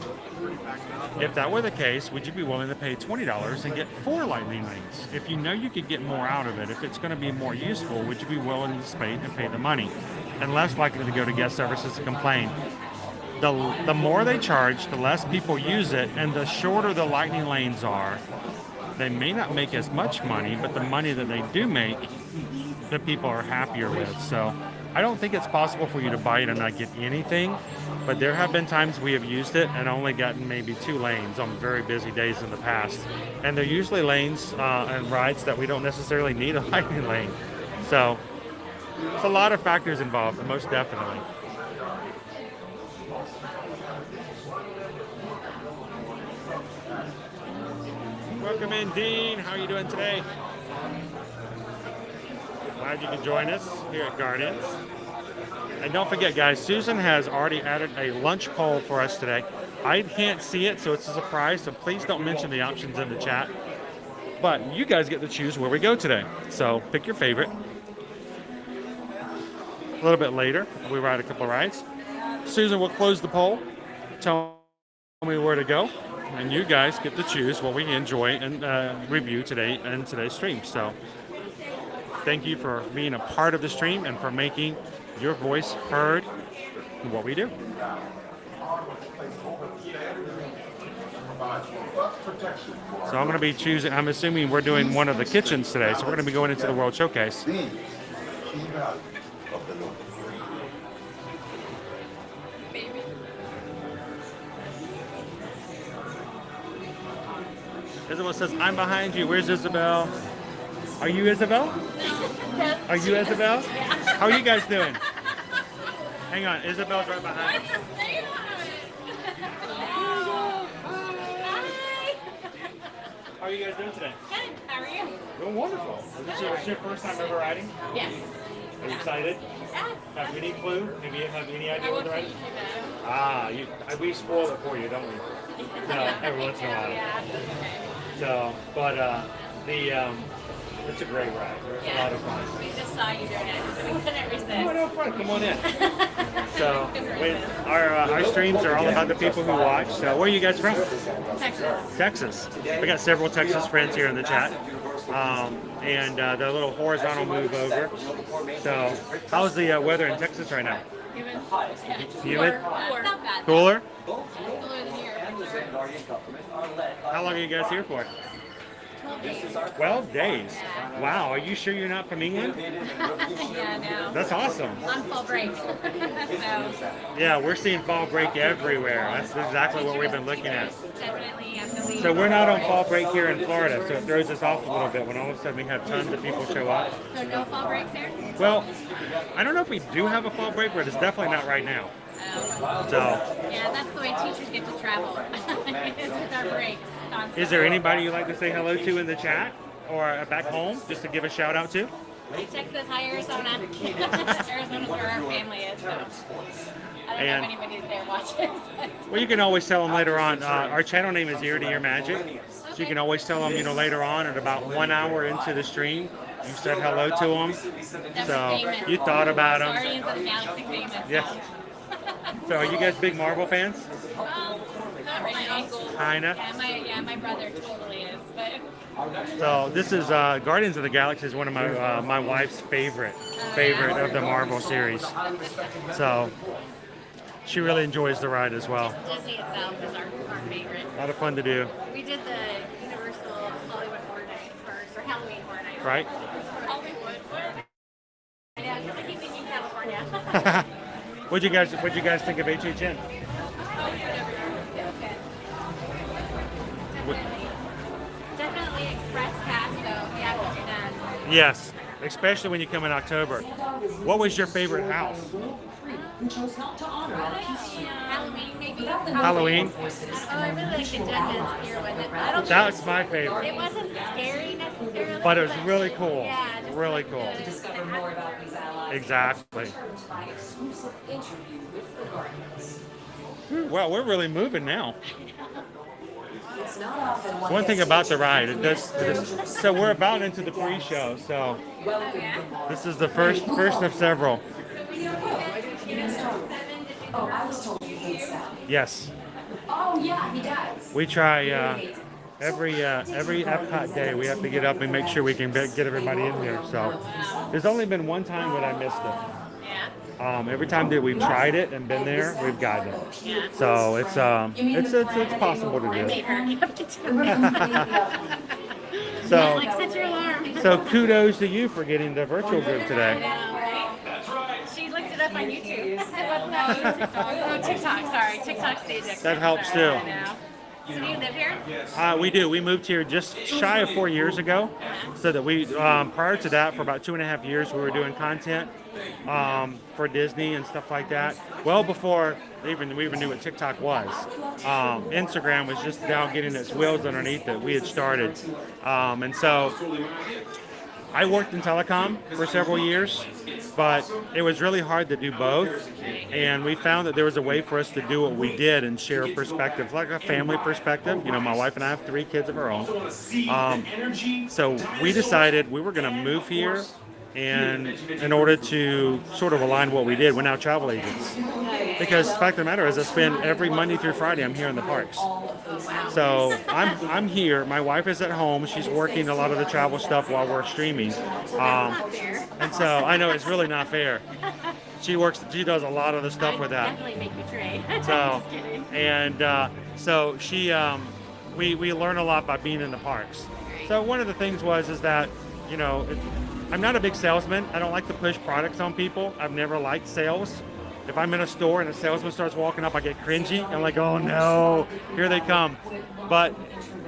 if that were the case, would you be willing to pay $20 and get 4 Lightning Lanes? If you know you could get more out of it, if it's going to be more useful, would you be willing to pay the money? and less likely to go to guest services to complain. The more they charge, the less people use it, and the shorter the lightning lanes are. They may not make as much money, but the money that they do make, the people are happier with. So I don't think it's possible for you to buy it and not get anything, but there have been times we have used it and only gotten maybe 2 lanes on very busy days in the past. And they're usually lanes and rides that we don't necessarily need a lightning lane. So it's a lot of factors involved, most definitely. Welcome in, Dean. How are you doing today? Glad you can join us here at Guardians. And don't forget, guys, Susan has already added a lunch poll for us today. I can't see it, so it's a surprise, so please don't mention the options in the chat. But you guys get to choose where we go today. So pick your favorite. A little bit later, we ride a couple of rides. Susan will close the poll, tell me where to go, and you guys get to choose what we enjoy and review today in today's stream. So thank you for being a part of the stream and for making your voice heard in what we do. So I'm going to be choosing, I'm assuming we're doing one of the kitchens today, so we're going to be going into the World Showcase. Isabel says, I'm behind you. Where's Isabel? Are you Isabel? Are you Isabel? How are you guys doing? Hang on, Isabel's right behind me. How are you guys doing today? Good. How are you? Doing wonderful. Is this your first time ever riding? Yes. Are you excited? Yeah. Have any clue? Have you have any idea I what will the teach ride you is? that. We spoil it for you, don't we? No, every once in a while. Yeah, that's okay. So, but it's a great ride. It's a lot of fun. We just saw you doing it, so we couldn't resist. Oh, no fun. Come on in. So, our streams are all about the people who watch. So, where are you guys from? Texas. Texas. We got several Texas friends here in the chat. And the little horizontal move over. So, how's the weather in Texas right now? Humid. Humid? Cooler. Not bad. Cooler? Cooler than here. How long are you guys here for? 12 days. 12 days. Wow. Are you sure you're not from England? Yeah, no. That's awesome. On fall break. So, Yeah, we're seeing fall break everywhere. That's exactly what we've been looking at. definitely have to leave. So we're not on fall break here in Florida, so it throws us off a little bit when all of a sudden we have tons of people show up. So no fall breaks here? Well, I don't know if we do have a fall break, but it's definitely not right now. So, Yeah, that's the way teachers get to travel. Is with our breaks. Constantly. is there anybody you'd like to say hello to in the chat or back home, just to give a shout out to? Hi, Texas, hi, Arizona. Arizona's where our family is, so I don't And- know if anybody's there watching. Well, you can always tell them later on. Our channel name is Ear to Ear Magic, so you can always tell them, later on at about 1 hour into the stream, you said hello to them. So you thought about them. Guardians of the Galaxy famous. Yes. So are you guys big Marvel fans? Well, not really. Kinda. Yeah, my brother totally is, but So this is Guardians of the Galaxy is one of my wife's favorite of the Marvel series. So she really enjoys the ride as well. Disney itself is our favorite. A lot of fun to do, We did the Universal Hollywood Horror Nights first, or Halloween Horror Nights. right? Hollywood. Yeah, because I keep thinking California. What'd you guys think of HHN? Oh, it was good. Definitely express pass though. Yeah, what you're done. Yes, especially when you come in October. What was your favorite house? Halloween maybe. Halloween? Oh, I really like the Dungeons here with it. I don't think That's my favorite. it wasn't scary necessarily. But it was really cool. Yeah, just Really like cool. Discover more about these allies. Exactly. Well, we're really moving now. One thing about the ride, it does. So we're about into the pre-show. So this is the first of several. Oh, I was told you hate Sally. Yes, Oh, yeah, he does. we try every Epcot day. We have to get up and make sure we can get everybody in here. So there's only been one time that I missed it. Yeah. Every time that we've tried it and been there, we've gotten it. Yeah. So it's possible to I do. made her kept it to me. So Like, set your alarm. so kudos to you for getting the virtual group I today. know, right? She looked it up on YouTube. No, TikTok. Sorry, TikTok stage extra. That helps too. I know. So do you live here? We do. We moved here just shy of 4 years ago. So that we, prior to that, for about 2.5 years, we were doing content for Disney and stuff like that. Well before we even knew what TikTok was. Instagram was just now getting its wheels underneath it. We had started. And so I worked in telecom for several years, but it was really hard to do both. And we found that there was a way for us to do what we did and share a perspective, like a family perspective. You know, my wife and I have 3 kids of our own. So we decided we were going to move here, and in order to sort of align what we did, we're now travel agents. Because the fact of the matter is, I spend every Monday through Friday, I'm here in the parks. So I'm here. My wife is at home. She's working a lot of the travel stuff while we're streaming. And so I know it's really not fair. She does a lot of the stuff with that. Definitely make me trade. So, Just kidding. and so she, we learn a lot by being in the parks. So one of the things is that, you know, I'm not a big salesman. I don't like to push products on people. I've never liked sales. If I'm in a store and a salesman starts walking up, I get cringy. I'm like, oh no, here they come. But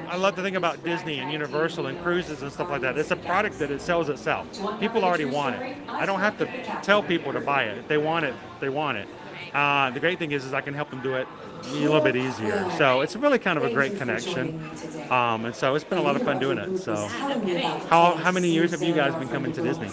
I love to think about Disney and Universal and cruises and stuff like that. It's a product that it sells itself. People already want it. I don't have to tell people to buy it. If they want it, they want it. The great thing is I can help them do it a little bit easier. So it's really kind of a great connection. And so it's been a lot of fun doing it. So how many years have you guys been coming to Disney?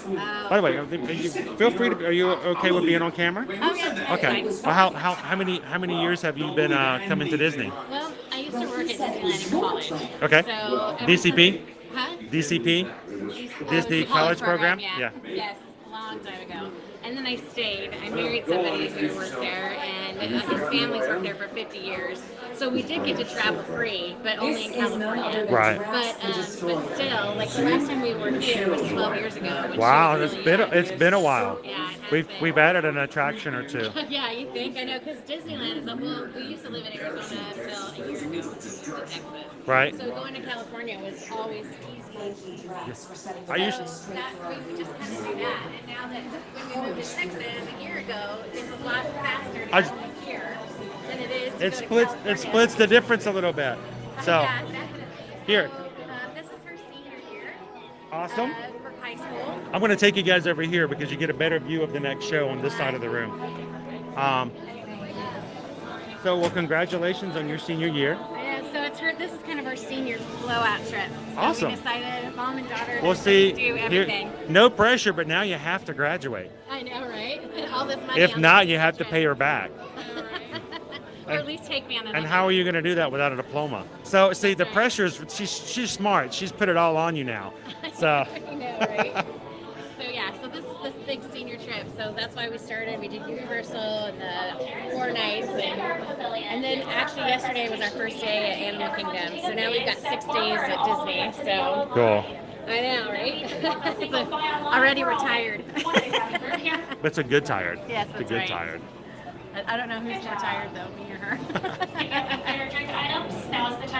By the way, feel free to. Are you okay with being on camera? Oh, yeah. Okay. Well, how many years have you been coming to Disney? Well, I used to work at Disneyland in college. Okay. So DCP? Huh? DCP? Disney The College Program? Yeah. Yeah. Yes, a long time ago. And then I stayed. I married somebody who worked there, and his family's worked there for 50 years. So we did get to travel free, but only in California. Right. But still, like the last time we were here was 12 years ago. when she Wow, was it's really been a young. while. Yeah, it has We've been. added an attraction or two. Yeah, you think? I know, because Disneyland is well, we used to live in Arizona until a year ago to Texas. Right. So going to California was always easy. I used So that, we just kind of do that. And now that when we moved to Texas a year ago, it's a lot faster to I- go here than it is to it go to splits California. the difference a little bit. So Yeah, definitely. here. So, this is her senior year. Awesome. For high school. I'm going to take you guys over here because you get a better view of the next show on this side of the room. So, well, congratulations on your senior year. Yeah, so it's her. This is kind of our senior blowout trip. So Awesome. We decided, mom and daughter, We'll to see. do everything. No pressure, but now you have to graduate. I know, right? All this money. If on not, this you have to trip. pay her back. Or at least take me on an. And how are you going to do that without a diploma? So, see, the right. pressure's, she's smart. She's put it all on you now. So, I know, right? So yeah, so this is this big senior trip. So that's why we started. We did Universal and the 4 nights, and then actually yesterday was our first day at Animal Kingdom. So now we've got 6 days at Disney. So cool. I know, right? It's already retired. It's a good tired. Yes, It's a that's good right. tired. I don't know who's more tired though, me or her.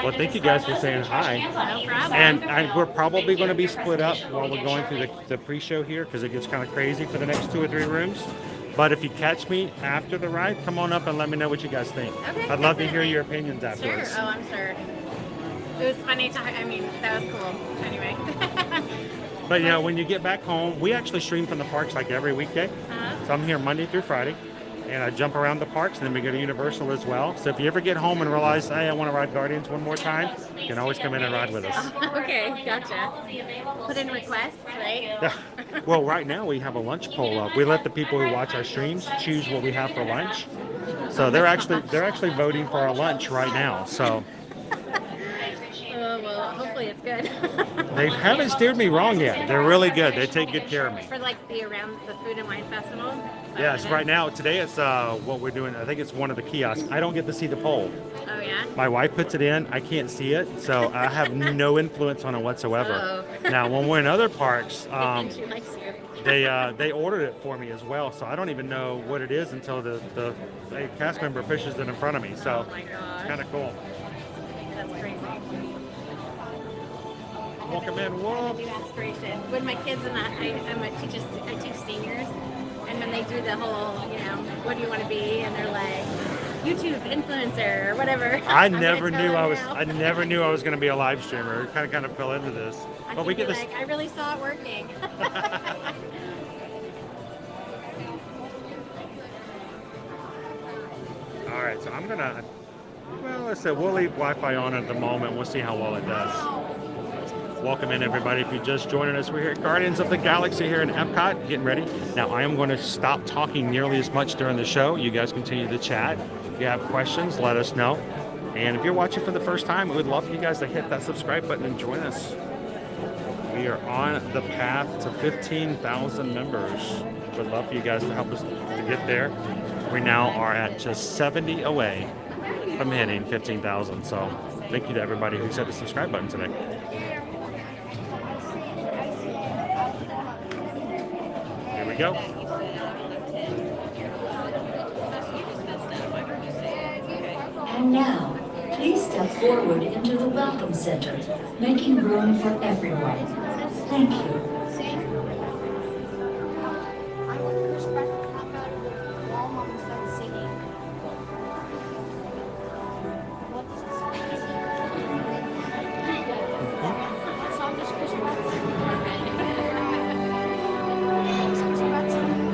Well, thank you guys for saying hi. No problem. And we're probably going to be split up while we're going through the pre-show here because it gets kind of crazy for the next 2 or 3 rooms. But if you catch me after the ride, come on up and let me know what you guys think. Okay, I'd love to hear definitely. your opinions Sure. afterwards. Oh, I'm sure. It was funny to. I mean, that was cool. Anyway. But you know, when you get back home, we actually stream from the parks like every weekday. Uh-huh. So I'm here Monday through Friday, and I jump around the parks, and then we go to Universal as well. So if you ever get home and realize, hey, I want to ride Guardians one more time, you can always come in and ride with us. Okay, gotcha. Put in requests, right? Yeah. Well, right now we have a lunch poll up. We let the people who watch our streams choose what we have for lunch. So they're actually voting for our lunch right now. So Well, hopefully it's good. they haven't steered me wrong yet. They're really good. They take good care of me. For like around the Food and Wine Festival. Is that Yes, what it right is? now, today it's what we're doing. I think it's one of the kiosks. I don't get to see the poll. Oh yeah. My wife puts it in. I can't see it, so I have no influence on it whatsoever. Oh. Now, when we're in other parks, And she likes you. they ordered it for me as well, so I don't even know what it is until the cast member fishes it in front of me. So Oh my it's gosh. kind of cool. That's crazy. Welcome in, I Wolf. do aspiration. When my kids and I teach seniors, and when they do the whole, what do you want to be, and they're like, YouTube influencer or whatever. I I'm never gonna tell knew I them was. now. I never knew I was going to be a live streamer. Kind of fell into this. I But can we be get this. like, I really saw it working. All right, so I'm gonna. Well, let's say we'll leave Wi-Fi on at the moment. We'll see how well it does. Welcome in, everybody. If you're just joining us, we're here at Guardians of the Galaxy here in Epcot, getting ready. Now, I am going to stop talking nearly as much during the show. You guys continue to chat. If you have questions, let us know. And if you're watching for the first time, we would love for you guys to hit that subscribe button and join us. We are on the path to 15,000 members. We'd love for you guys to help us to get there. We now are at just 70 away from hitting 15,000. So thank you to everybody who's hit the subscribe button today. Here we go. And now, please step forward into the Welcome Center, making room for everyone. Thank you.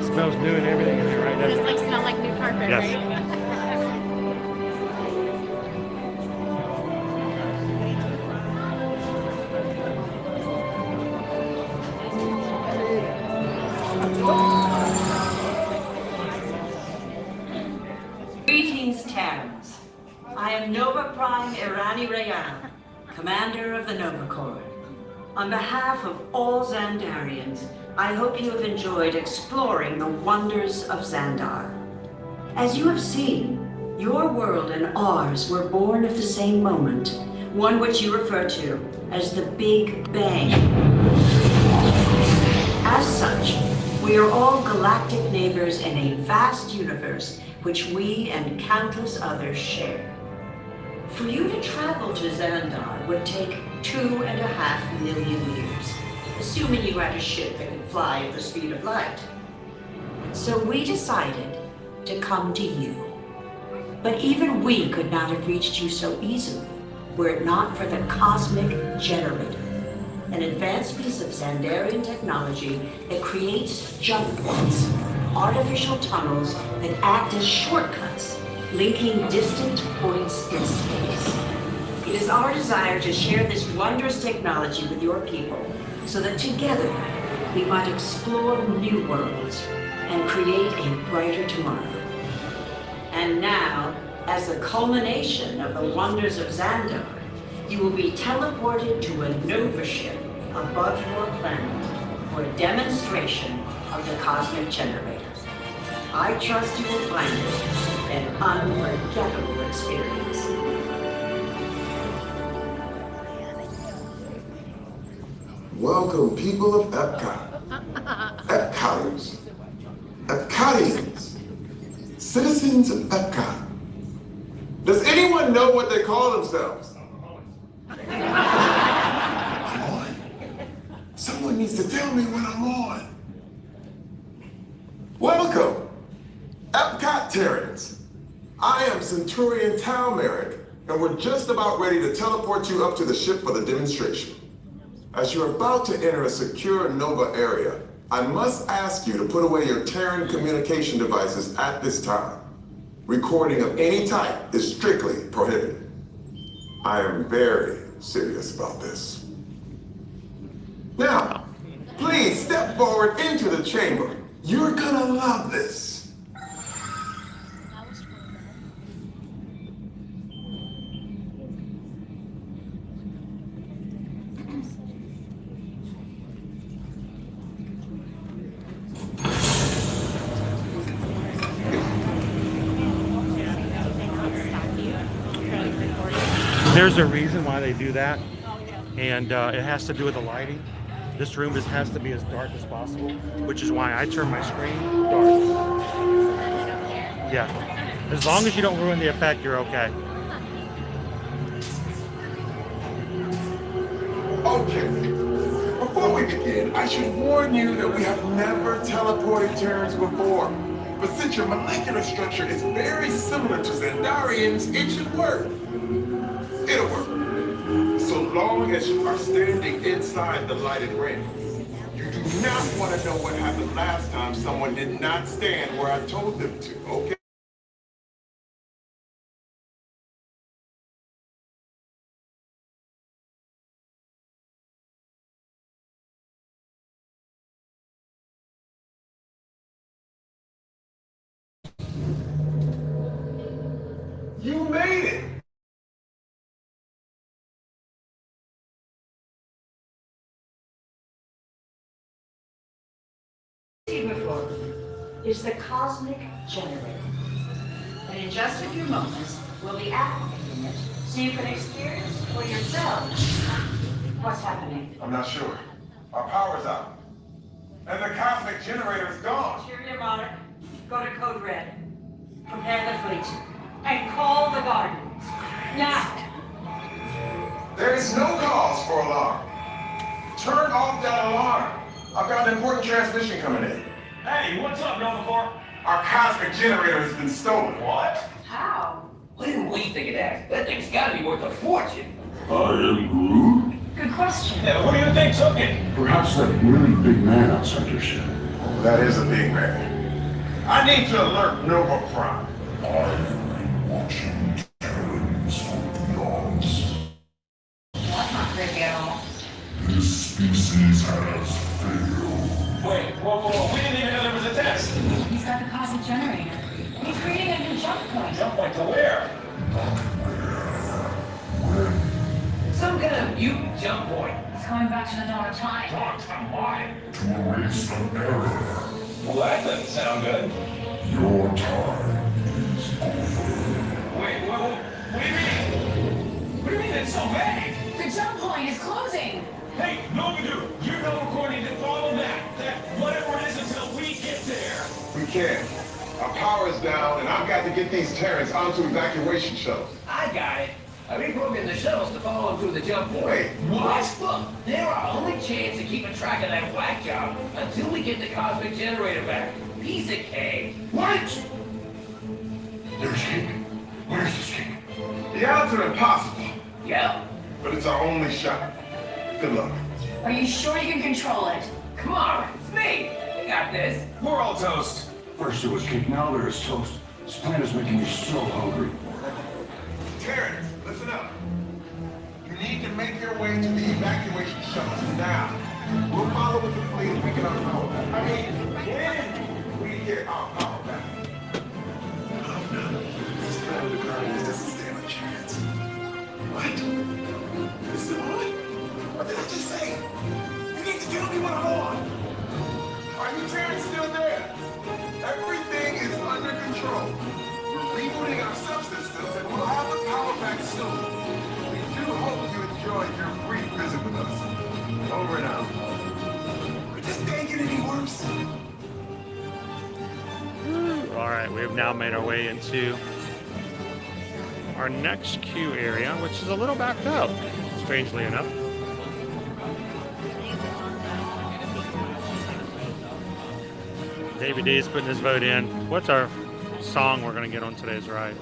Smells new and everything in here right Does now. it smell like new carpet, Yes. right? Greetings, Terrans. I am Nova Prime Irani Rayan, commander of the Nova Corps. On behalf of all Xandarians, I hope you have enjoyed exploring the wonders of Xandar. As you have seen, your world and ours were born of the same moment, one which you refer to as the Big Bang. As such, we are all galactic neighbors in a vast universe which we and countless others share. For you to travel to Xandar would take 2.5 million years, assuming you had a ship that could fly at the speed of light. So we decided to come to you. But even we could not have reached you so easily were it not for the Cosmic Generator, an advanced piece of Xandarian technology that creates jump points, artificial tunnels that act as shortcuts, linking distant points in space. It is our desire to share this wondrous technology with your people so that together we might explore new worlds and create a brighter tomorrow. And now, as the culmination of the wonders of Xandar, you will be teleported to a Nova ship above your planet for a demonstration of the Cosmic Generator. I trust you will find it an unforgettable experience. Welcome, people of Epcot. Epcoters. Epcotians. Citizens of Epcot. Does anyone know what they call themselves? I'm on. Someone needs to tell me when I'm on. Welcome, Epcot Terrans. I am Centurion Talmeric, and we're just about ready to teleport you up to the ship for the demonstration. As you're about to enter a secure Nova area, I must ask you to put away your Terran communication devices at this time. Recording of any type is strictly prohibited. I am very serious about this. Now, please step forward into the chamber. You're gonna love this. There's a reason why they do that, and it has to do with the lighting. This room just has to be as dark as possible, which is why I turn my screen dark. Yeah. As long as you don't ruin the effect, you're okay. Okay. Before we begin, I should warn you that we have never teleported Terrans before. But since your molecular structure is very similar to Zendarian's, it should work. It'll work. So long as you are standing inside the lighted ring. You do not want to know what happened last time someone did not stand where I told them to, okay? You made it! Before is the cosmic generator. And in just a few moments, we'll be activating it so you can experience for yourself what's happening. I'm not sure. Our power's out. And the cosmic generator's gone. Cheerio, Monarch. Go to Code Red. Prepare the fleet. And call the Guardians. Now! There is no cause for alarm. Turn off that alarm. I've got an important transmission coming in. Hey, what's up, Nova Corps? Our cosmic generator has been stolen. What? How? What did we think of that? That thing's gotta be worth a fortune. I am Groot. Good question. Yeah, who do you think took it? Perhaps that really big man outside your ship. That is a big man. I need to alert Nova Prime. I have been watching Terrans from beyond. That's not creepy at all. This species has failed. Wait, whoa, we didn't even know there was a test. He's got the cosmic generator. He's creating a new jump point. Jump point to where? Some kind of mutant jump point. He's going back to the dawn of time. Dark time, why? To erase an error. Well, that doesn't sound good. Your time is over. Wait, what do you mean? What do you mean it's so vague? The jump point is closing. Hey, Nova Dude, you know according to follow that whatever it is until we get there. We can't. Our power is down, and I've got to get these Terrans onto evacuation shuttles. I got it. I reprogrammed the shuttles to follow them through the jump point. Wait, what? Look, they're our only chance of keeping track of that whack job until we get the cosmic generator back. Piece of cake. Wait! They're escaping. Where's the escape? The odds are impossible, Yep. but it's our only shot. Good luck. Are you sure you can control it? Come on, it's me. I got this. We're all toast. First there was cake, now there is toast. This plan is making me so hungry. Terrans, listen up. You need to make your way to the evacuation shuttles now. We'll follow with the fleet and we get our power back. I mean, when we get our power back. Oh no, this plan with the Guardians doesn't stand a chance. What? Is it on? What did I just say? You need to tell me what I'm on. Are you Terrans still there? Everything is under control. We're rebooting our subsystems and we'll have the power back soon. We do hope you enjoyed your brief visit with us. Over and out. Could this day get any worse? All right, we have now made our way into our next queue area, which is a little backed up, strangely enough. David D is putting his vote in. What's our song we're going to get on today's ride?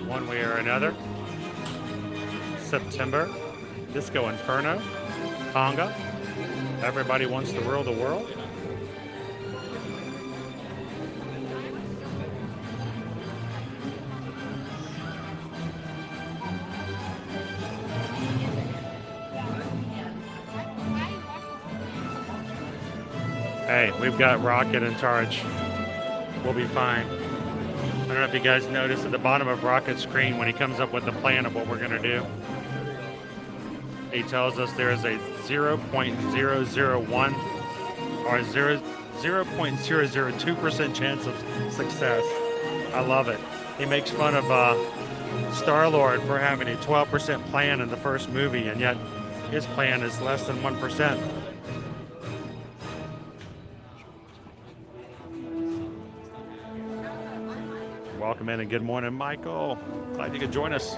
One Way or Another, September, Disco Inferno, Conga, Everybody Wants to Rule the World. Hey, we've got Rocket in charge. We'll be fine. I don't know if you guys noticed at the bottom of Rocket's screen when he comes up with the plan of what we're going to do. He tells us there is a 0.001 or 0.002% chance of success. I love it. He makes fun of Star-Lord for having a 12% plan in the first movie, and yet his plan is less than 1%. Welcome in and good morning, Michael. Glad you could join us.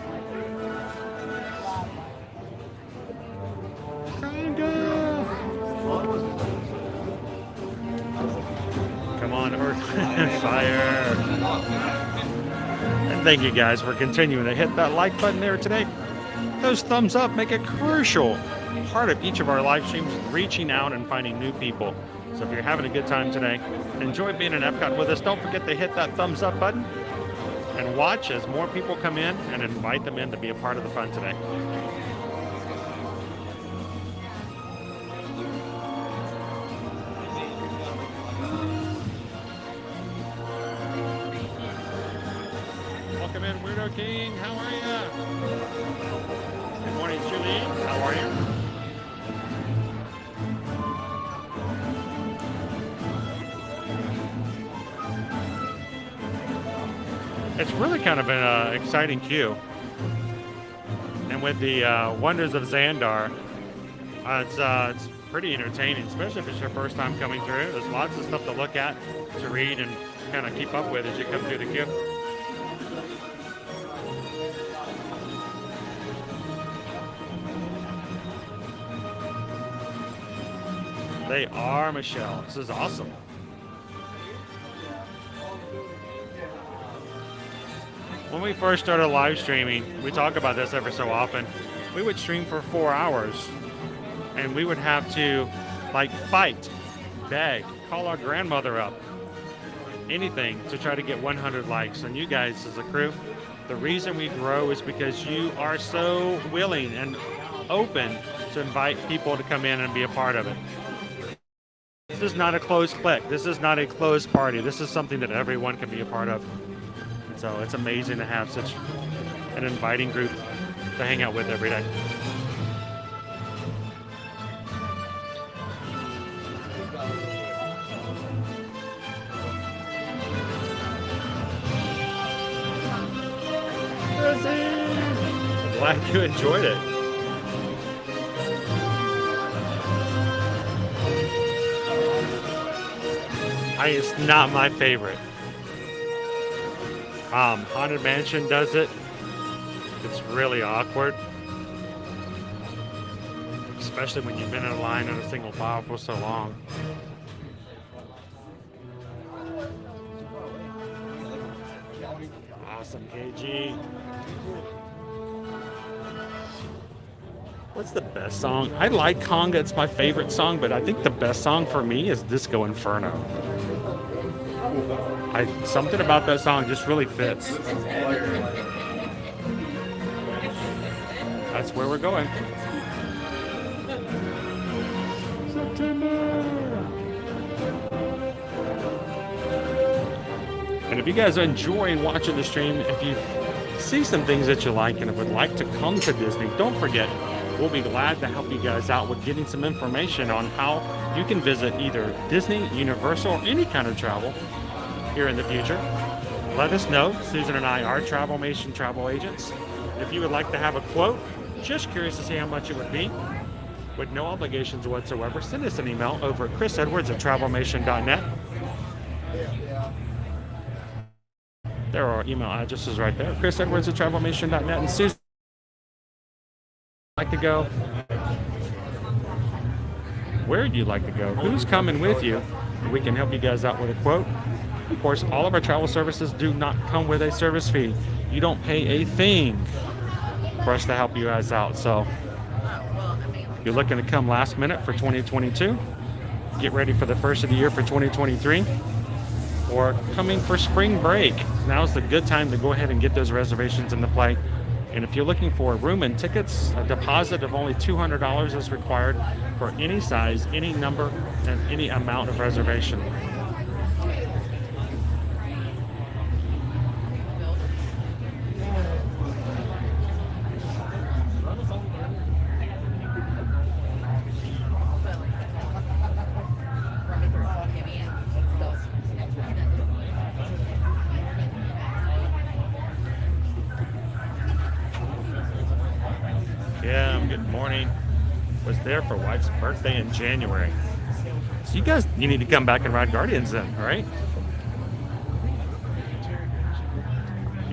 Come on, Earth and Fire. And thank you guys for continuing to hit that like button there today. Those thumbs up make a crucial part of each of our live streams, reaching out and finding new people. So if you're having a good time today, enjoy being in Epcot with us. Don't forget to hit that thumbs up button and watch as more people come in and invite them in to be a part of the fun today. Welcome in, Weirdo King. How are you? Good morning, Julie. How are you? It's really kind of an exciting queue. And with the wonders of Xandar, it's pretty entertaining, especially if it's your first time coming through. There's lots of stuff to look at, to read, and kind of keep up with as you come through the queue. They are, Michelle. This is awesome. When we first started live streaming, we talk about this ever so often. We would stream for 4 hours, and we would have to like fight, beg, call our grandmother up, anything to try to get 100 likes. And you guys as a crew, the reason we grow is because you are so willing and open to invite people to come in and be a part of it. This is not a closed clique. This is not a closed party. This is something that everyone can be a part of. So it's amazing to have such an inviting group to hang out with every day. Glad you enjoyed it. It's not my favorite. Haunted Mansion does it. It's really awkward. Especially when you've been in a line in a single file for so long. Awesome, KG. What's the best song? I like Conga. It's my favorite song, but I think the best song for me is Disco Inferno. Something about that song just really fits. That's where we're going. September. And if you guys enjoy watching the stream, if you see some things that you like and would like to come to Disney, don't forget, we'll be glad to help you guys out with getting some information on how you can visit either Disney, Universal, or any kind of travel here in the future. Let us know. Susan and I are Travelmation travel agents. If you would like to have a quote, just curious to see how much it would be, with no obligations whatsoever, send us an email over at chrisedwards@travelmation.net. There are email addresses right there, chrisedwards@travelmation.net. And Susan, like to go? Where do you like to go? Who's coming with you? We can help you guys out with a quote. Of course, all of our travel services do not come with a service fee. You don't pay a thing for us to help you guys out. So if you're looking to come last minute for 2022, get ready for the first of the year for 2023, or coming for spring break, now's the good time to go ahead and get those reservations into play. And if you're looking for a room and tickets, a deposit of only $200 is required for any size, any number, and any amount of reservation. Good morning. Was there for wife's birthday in January. So you need to come back and ride Guardians then, all right?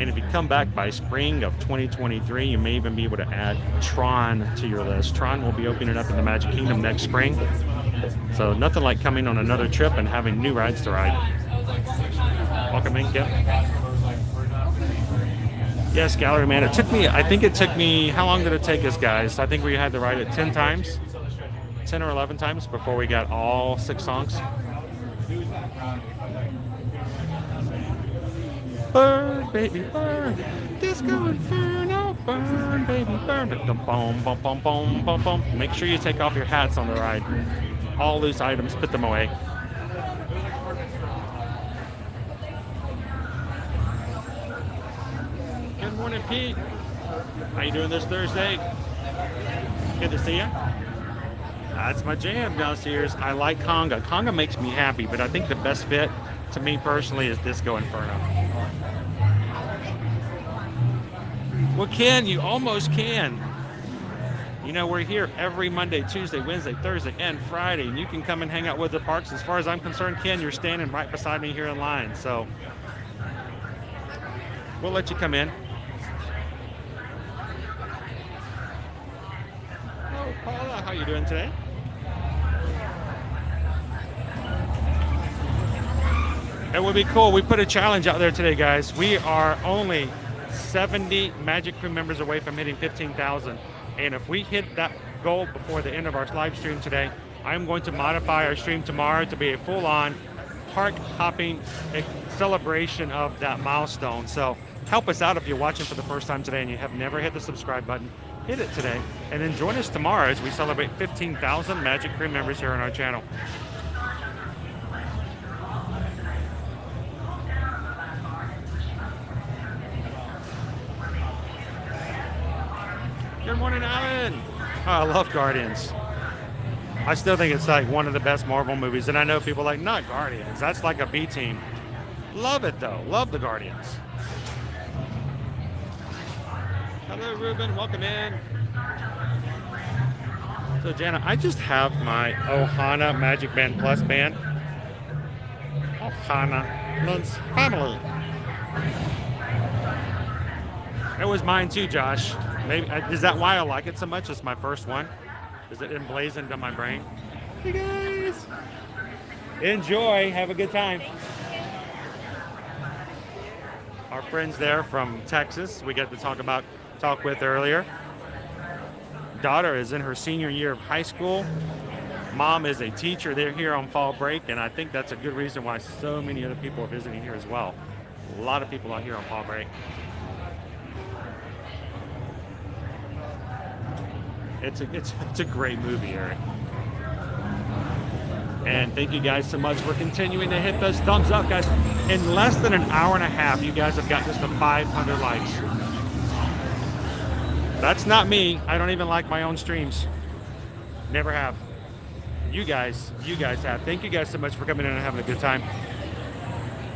And if you come back by spring of 2023, you may even be able to add Tron to your list. Tron will be opening up in the Magic Kingdom next spring. So nothing like coming on another trip and having new rides to ride. Welcome in, Kim. Yes, Gallery Man. It took me, I think it took me, how long did it take us, guys? I think we had to ride it 10 times, 10 or 11 times before we got all 6 songs. Burn, baby, burn. Disco Inferno, burn, baby, burn. Boom, boom, boom, boom, boom, boom. Make sure you take off your hats on the ride. All loose items, put them away. Good morning, Pete. How you doing this Thursday? Good to see you. That's my jam downstairs. I like conga. Conga makes me happy, but I think the best fit to me personally is Disco Inferno. Well, Ken, you almost can. You know, we're here every Monday, Tuesday, Wednesday, Thursday, and Friday, and you can come and hang out with the parks. As far as I'm concerned, Ken, you're standing right beside me here in line, so we'll let you come in. Oh, Paula, how you doing today? It would be cool. We put a challenge out there today, guys. We are only 70 Magic Crew members away from hitting 15,000. And if we hit that goal before the end of our live stream today, I'm going to modify our stream tomorrow to be a full-on park hopping celebration of that milestone. So help us out if you're watching for the first time today and you have never hit the subscribe button. Hit it today. And then join us tomorrow as we celebrate 15,000 Magic Crew members here on our channel. Good morning, Alan. Oh, I love Guardians. I still think it's like one of the best Marvel movies. And I know people are like, not Guardians. That's like a B team. Love it, though. Love the Guardians. Hello, Ruben. Welcome in. So, Jana, I just have my Ohana Magic Band Plus band. Ohana means family. It was mine too, Josh. Maybe is that why I like it so much? It's my first one. Is it emblazoned on my brain? Hey guys, enjoy. Have a good time. Our friends there from Texas, we got to talk with earlier. Daughter is in her senior year of high school. Mom is a teacher. They're here on fall break, and I think that's a good reason why so many other people are visiting here as well. A lot of people out here on fall break. It's a great movie, Eric. And thank you guys so much for continuing to hit those thumbs up, guys. In less than an hour and a half, you guys have got just 500 likes. That's not me. I don't even like my own streams. Never have. You guys have. Thank you guys so much for coming in and having a good time.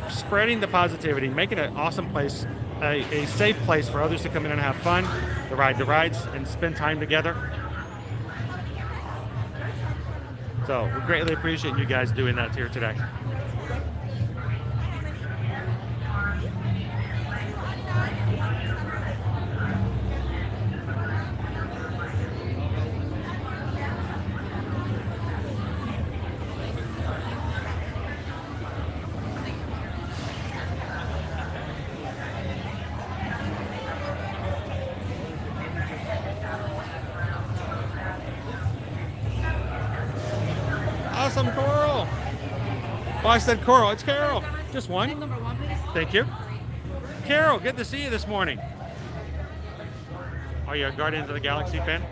Spreading the positivity, making it an awesome place, a safe place for others to come in and have fun, to ride the rides, and spend time together. So we greatly appreciate you guys doing that here today. Awesome, Coral. Oh, I said Coral. It's Carol. Just one. Number 1, please. Thank you. Carol, good to see you this morning. Are you a Guardians of the Galaxy fan?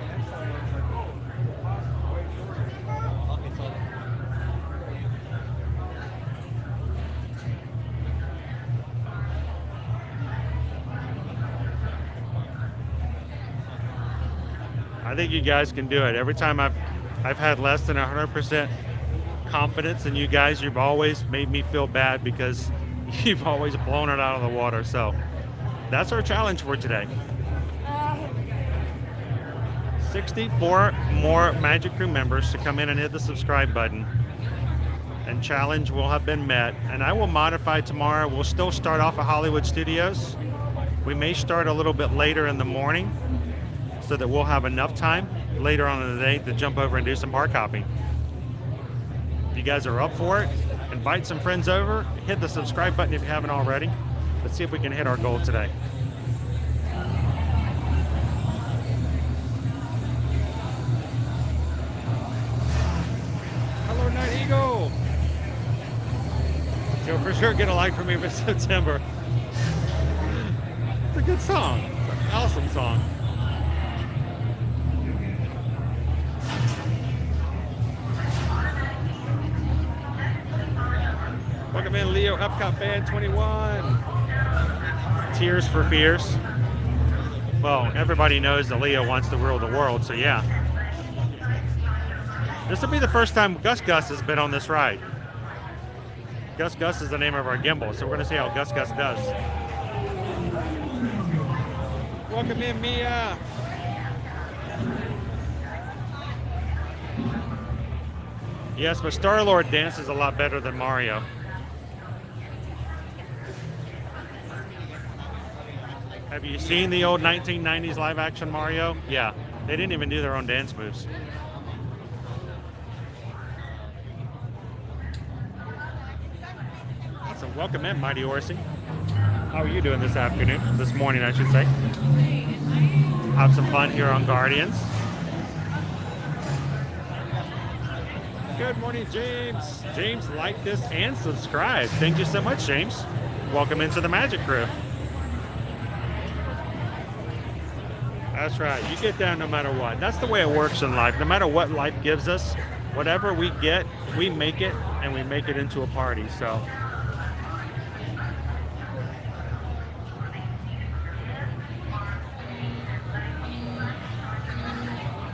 I think you guys can do it. Every time I've had less than 100% confidence in you guys, you've always made me feel bad because you've always blown it out of the water. So that's our challenge for today. 64 more Magic Crew members to come in and hit the subscribe button, and challenge will have been met. And I will modify tomorrow. We'll still start off at Hollywood Studios, We may start a little bit later in the morning so that we'll have enough time later on in the day to jump over and do some bar copying. If you guys are up for it, invite some friends over, hit the subscribe button if you haven't already. Let's see if we can hit our goal today. Hello, Night Eagle. You'll for sure get a like from me for September. It's a good song. It's an awesome song. Welcome in, Leo Epcot Fan 21. Tears for Fears. Well, everybody knows that Leo wants to rule the world, so yeah. This will be the first time Gus has been on this ride. Gus is the name of our gimbal, so we're going to see how Gus does. Welcome in, Mia. Yes, but Star-Lord dances a lot better than Mario. Have you seen the old 1990s live-action Mario? Yeah, they didn't even do their own dance moves. Awesome. Welcome in, Mighty Orsi. How are you doing this afternoon? This morning, I should say. Have some fun here on Guardians. Good morning, James. James, like this and subscribe. Thank you so much, James. Welcome into the Magic Crew. That's right. You get down no matter what. That's the way it works in life. No matter what life gives us, whatever we get, we make it, and we make it into a party. So.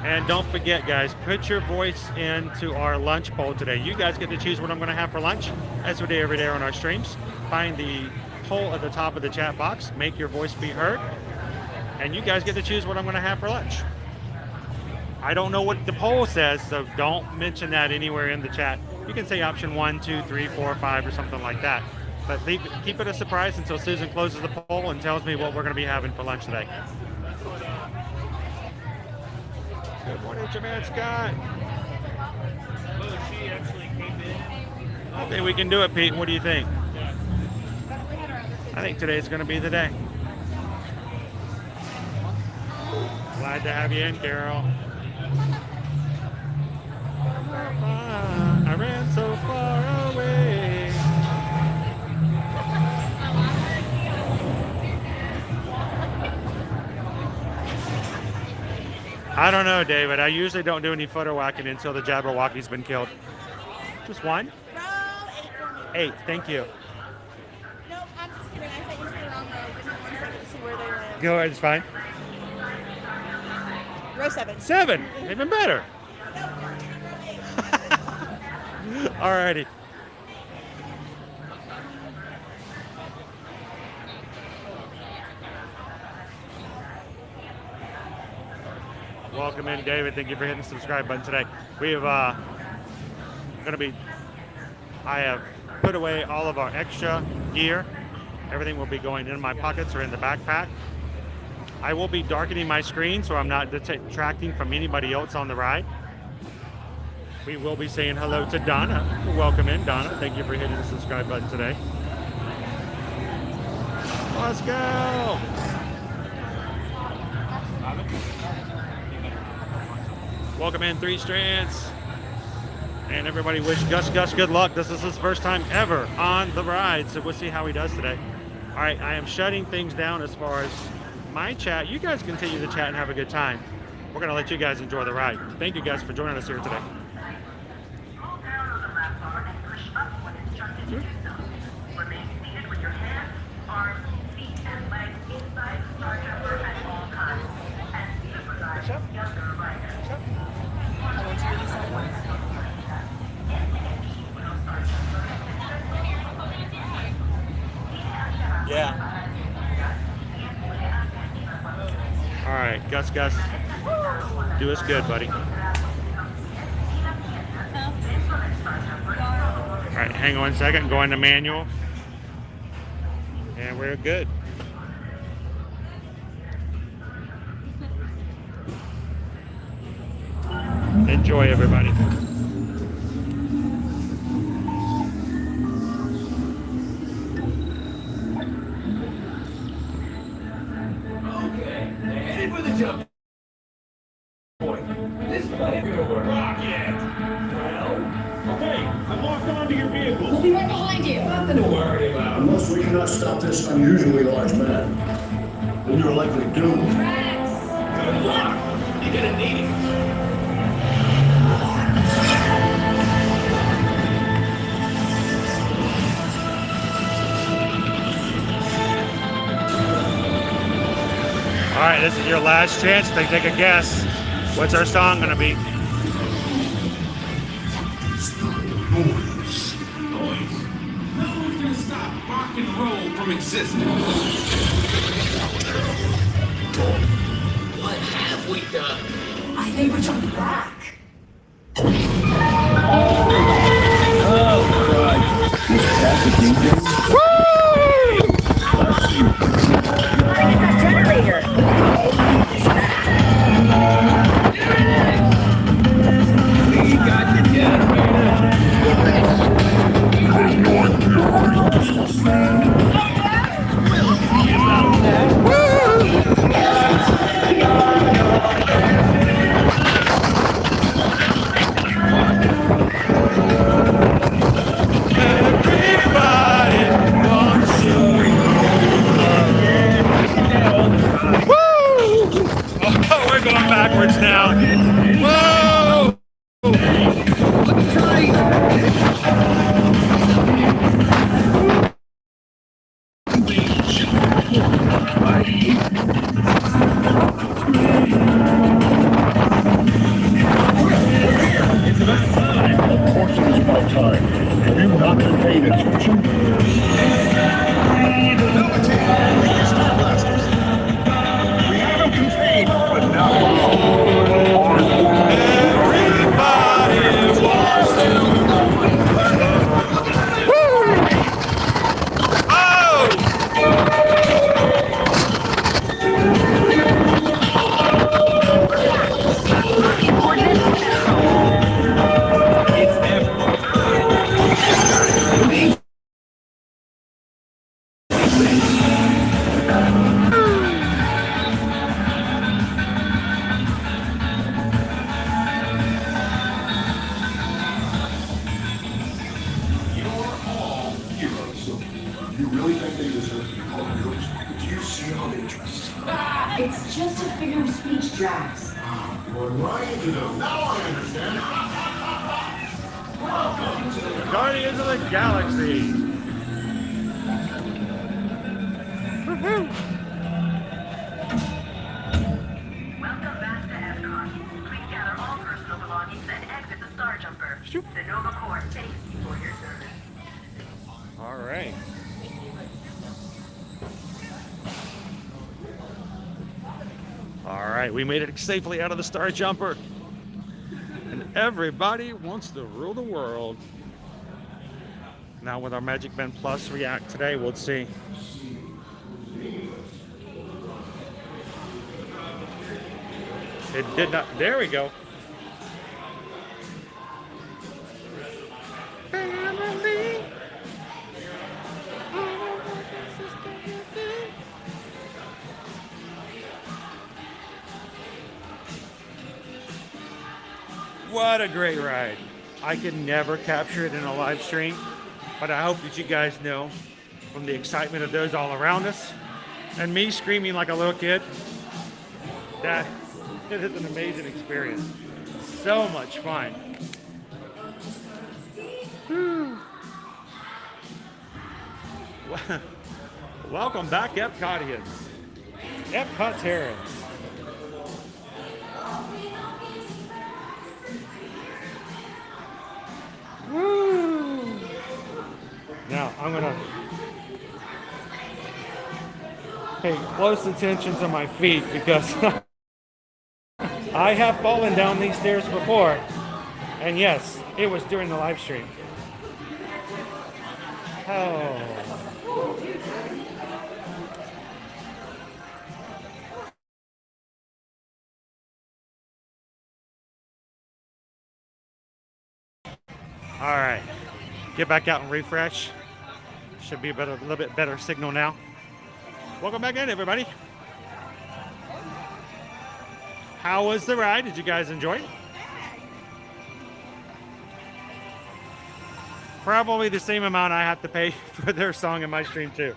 And don't forget, guys, put your voice into our lunch poll today. You guys get to choose what I'm going to have for lunch, as we do every day on our streams. Find the poll at the top of the chat box. Make your voice be heard. And you guys get to choose what I'm going to have for lunch. I don't know what the poll says, so don't mention that anywhere in the chat. You can say option 1, 2, 3, 4, 5, or something like that. But keep it a surprise until Susan closes the poll and tells me what we're going to be having for lunch today. Good morning, Jermaine Scott. She actually came in. I think we can do it, Pete. What do you think? I think today's going to be the day. Glad to have you in, Carol. I ran so far away. I don't know, David. I usually don't do any photo whacking until the Jabberwocky's been killed. Just one? Row 8 for me. 8, thank you. Nope, I'm just kidding. I sent you to the wrong row. Give me 1 second to see where they live. Go ahead, it's fine. Row 7. 7, even better. Alrighty. Welcome in, David. Thank you for hitting the subscribe button today. We have I have put away all of our extra gear. Everything will be going in my pockets or in the backpack. I will be darkening my screen so I'm not detracting from anybody else on the ride. We will be saying hello to Donna. Welcome in, Donna. Thank you for hitting the subscribe button today. Let's go. Welcome in, 3 Strands. And everybody wish Gus good luck. This is his first time ever on the ride, so we'll see how he does today. All right, I am shutting things down as far as my chat. You guys continue to chat and have a good time. We're going to let you guys enjoy the ride. Thank you guys for joining us here today. Remain seated with your hands, arms, feet, and legs inside the charger at all times. And emphasize younger riders. Yeah. All right, Gus, do us good, buddy. All right, hang on 1 second. Go into manual, and we're good. Enjoy, everybody. Okay, they're headed for the jump point. This plan gonna work. Rocket! Well, Okay, I'm locked onto your vehicle. We'll be right behind you. nothing to worry about. Unless we cannot stop this unusually large man, then you're likely doomed. Good luck! You're gonna need it. All right, this is your last chance to take a guess. What's our song gonna be? Noise. No one's gonna stop rock and roll from existing. What have we done? I think we're jumping back. We're going backwards now. Whoa! Of course it is about time. Have you not been paying attention? We have him contained, but now Everybody wants to. Oh! you really think they deserve to be called heroes? Do you see how they dress? It's just a figure of speech, Drax. You're lying to them. Now I understand. Welcome to the Guardians of the Galaxy. Welcome back to EPCOT. Please gather all personal belongings and exit the Star Jumper. The Nova Corps thanks you for your service. All right. All right, we made it safely out of the Star Jumper. And everybody wants to rule the world. Now with our Magic Band Plus React today, we'll see. It did not, there we go. Family. What a great ride. I can never capture it in a live stream, but I hope that you guys know from the excitement of those all around us and me screaming like a little kid that it is an amazing experience. So much fun. Whew. Welcome back, Epcotians. Epcotarians. Woo! Now I'm gonna pay close attention to my feet because I have fallen down these stairs before, and yes, it was during the live stream. Oh. All right, get back out and refresh. Should be a little bit better signal now. Welcome back in, everybody. How was the ride? Did you guys enjoy it? Probably the same amount I have to pay for their song in my stream too.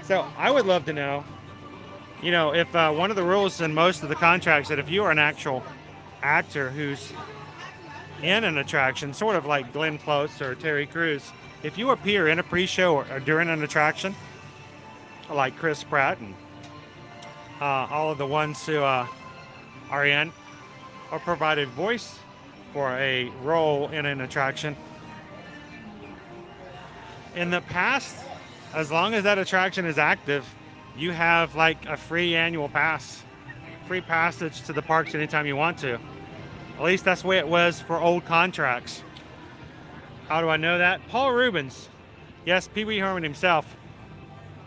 So I would love to know, you know, if one of the rules in most of the contracts that if you are an actual actor who's in an attraction, sort of like Glenn Close or Terry Crews, if you appear in a pre-show or during an attraction, like Chris Pratt and all of the ones who are in, or provide a voice for a role in an attraction, in the past, as long as that attraction is active, you have like a free annual pass, free passage to the parks anytime you want to. At least that's the way it was for old contracts. How do I know that? Paul Rubens, yes, Pee Wee Herman himself,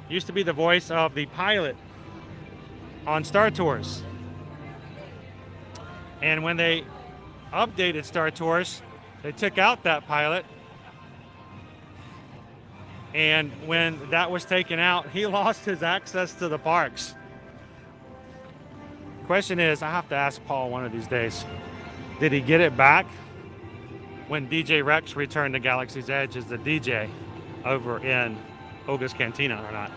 used to be the voice of the pilot on Star Tours. And when they updated Star Tours, they took out that pilot. And when that was taken out, he lost his access to the parks. Question is, I have to ask Paul one of these days, did he get it back when DJ Rex returned to Galaxy's Edge as the DJ over in Oga's Cantina or not?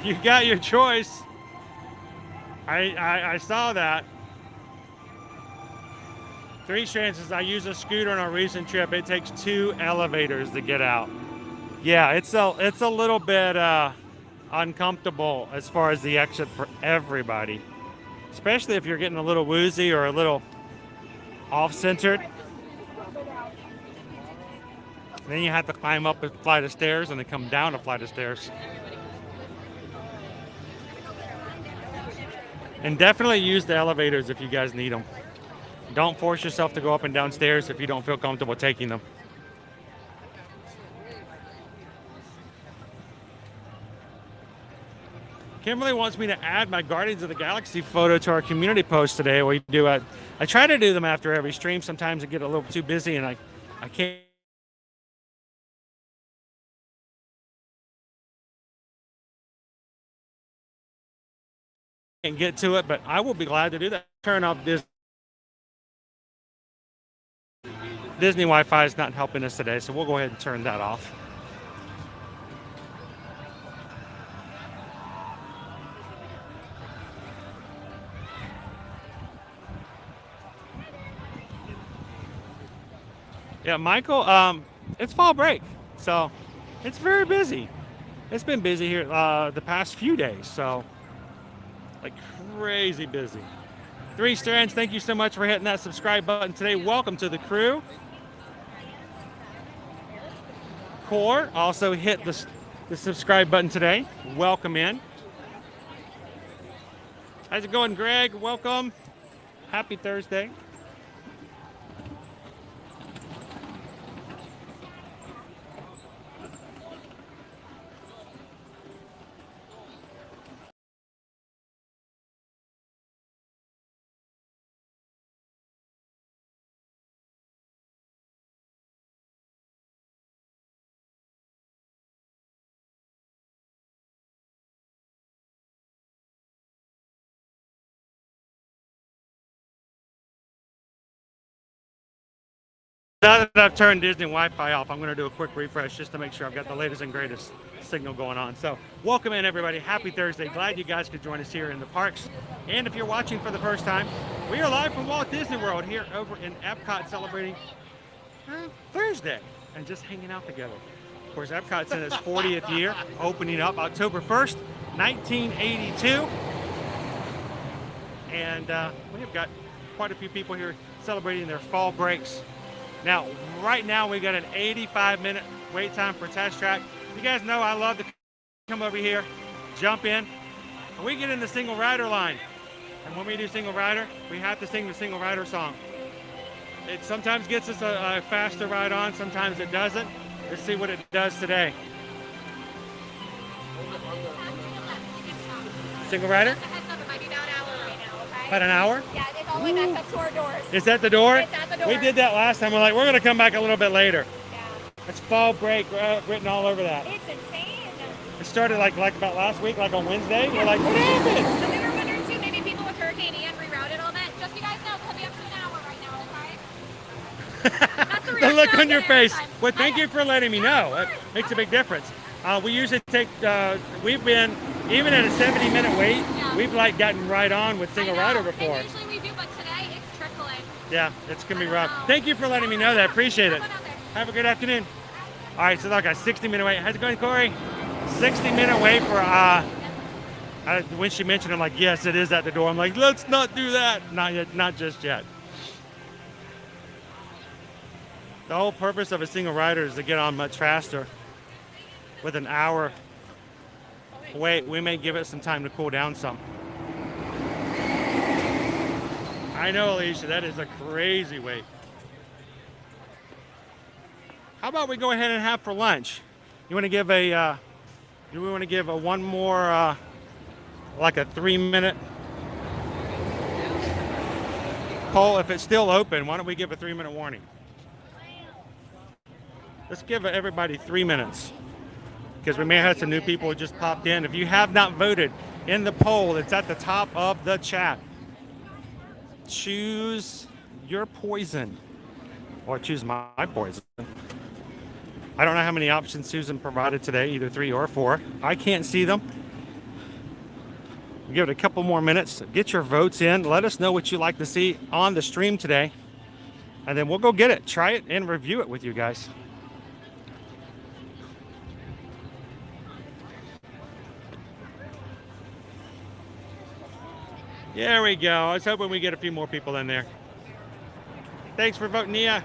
You got your choice. I saw that. 3 chances. I use a scooter on a recent trip. It takes 2 elevators to get out. Yeah, it's a little bit uncomfortable as far as the exit for everybody, especially if you're getting a little woozy or a little off-centered. Then you have to climb up a flight of stairs and then come down a flight of stairs. And definitely use the elevators if you guys need them. Don't force yourself to go up and down stairs if you don't feel comfortable taking them. Kimberly wants me to add my Guardians of the Galaxy photo to our community post today. We do. I try to do them after every stream. Sometimes I get a little too busy and I can't. And get to it, but I will be glad to do that. Turn off Disney Wi-Fi is not helping us today, so we'll go ahead and turn that off. Yeah, Michael, it's fall break, so it's very busy. It's been busy here the past few days, so like crazy busy. 3 Strands, thank you so much for hitting that subscribe button today. Welcome to the crew. Core also hit the subscribe button today. Welcome in. How's it going, Greg? Welcome. Happy Thursday. Now that I've turned Disney Wi-Fi off, I'm going to do a quick refresh just to make sure I've got the latest and greatest signal going on. So welcome in, everybody. Happy Thursday. Glad you guys could join us here in the parks. And if you're watching for the first time, we are live from Walt Disney World here over in Epcot, celebrating Thursday and just hanging out together. Of course, Epcot's in its 40th year, opening up October 1st, 1982. And we have got quite a few people here celebrating their fall breaks. Now, right now, we got an 85-minute wait time for Test Track. You guys know I love to come over here, jump in, and we get in the single rider line. And when we do single rider, we have to sing the single rider song. It sometimes gets us a faster ride on, sometimes it doesn't. Let's see what it does today. Single rider? Just a heads up, it might be about an hour right now, okay? About an hour? Yeah, it's all the way back up to our doors. Is that the door? It's at the door. We did that last time. We're like, we're going to come back a little bit later. Yeah. It's fall break written all over that. It's insane. It started like about last week, like on Wednesday. We're like, what happened? So we were wondering too, maybe people with Hurricane Ian rerouted all that. Just so you guys know, it'll be up to an hour right now, okay? That's the The reaction look I'm on your getting every face. time. Well, thank you for letting me know. It makes a big difference. We usually take, we've been, even at a 70-minute wait, Yeah. we've like gotten right on with single I know, rider before. And usually we do, but today it's trickling. Yeah, it's going to be rough. Thank you for letting me know that. Appreciate it. Come on out there. Have a good afternoon. All right, so look, a 60-minute wait. How's it going, Corey? 60-minute wait for, when she mentioned, I'm like, yes, it is at the door. I'm like, let's not do that. Not yet, not just yet. The whole purpose of a single rider is to get on much faster. With an hour wait, we may give it some time to cool down some. I know, Alicia, that is a crazy wait. How about we go ahead and have for lunch? You want to give a, do we want to give a one more, like a 3-minute poll? If it's still open, why don't we give a 3-minute warning? Let's give everybody 3 minutes, because we may have some new people who just popped in. If you have not voted in the poll, it's at the top of the chat. Choose your poison, or choose my poison. I don't know how many options Susan provided today, either 3 or 4. I can't see them. We'll give it a couple more minutes. Get your votes in. Let us know what you'd like to see on the stream today. And then we'll go get it, try it, and review it with you guys. There we go. I was hoping we get a few more people in there. Thanks for voting, Nia.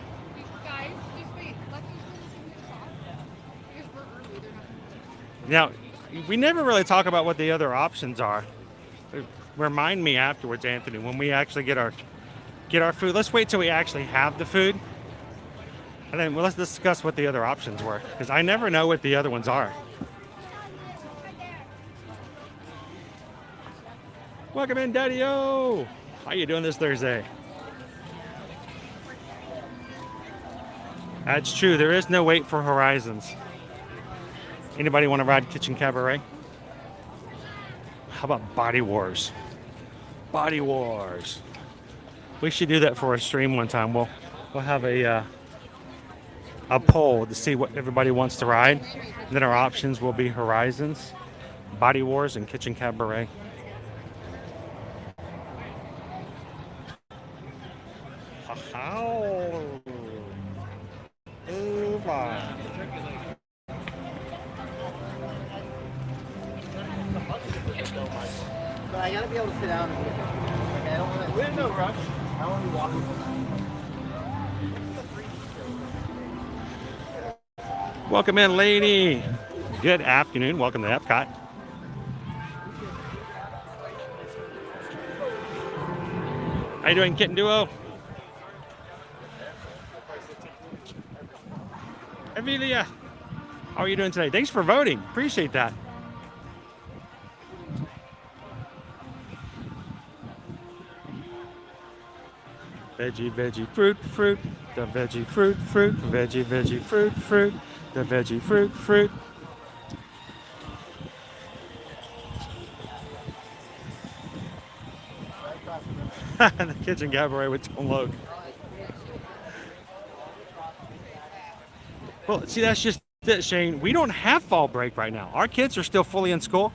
Guys, just wait. Let's just shop. Because we're early. They're not. Now, we never really talk about what the other options are. Remind me afterwards, Anthony, when we actually get our food. Let's wait till we actually have the food, and then let's discuss what the other options were, because I never know what the other ones are. Welcome in, Daddy-O. How you doing this Thursday? That's true. There is no wait for Horizons. Anybody want to ride Kitchen Cabaret? How about Body Wars? Body Wars. We should do that for a stream one time. We'll have a poll to see what everybody wants to ride. And then our options will be Horizons, Body Wars, and Kitchen Cabaret. How? But I gotta be able to sit down. Okay, I don't want to. We're in no rush. I want to be walking. Welcome in, lady. Good afternoon. Welcome to Epcot. How you doing, Kitten Duo? Amelia, how are you doing today? Thanks for voting. Appreciate that. Veggie, veggie, fruit, fruit. The veggie, fruit, fruit. Veggie, veggie, fruit, fruit. The veggie, fruit, fruit. The Kitchen Cabaret with Tom Logue. Well, see, that's just it, Shane. We don't have fall break right now. Our kids are still fully in school.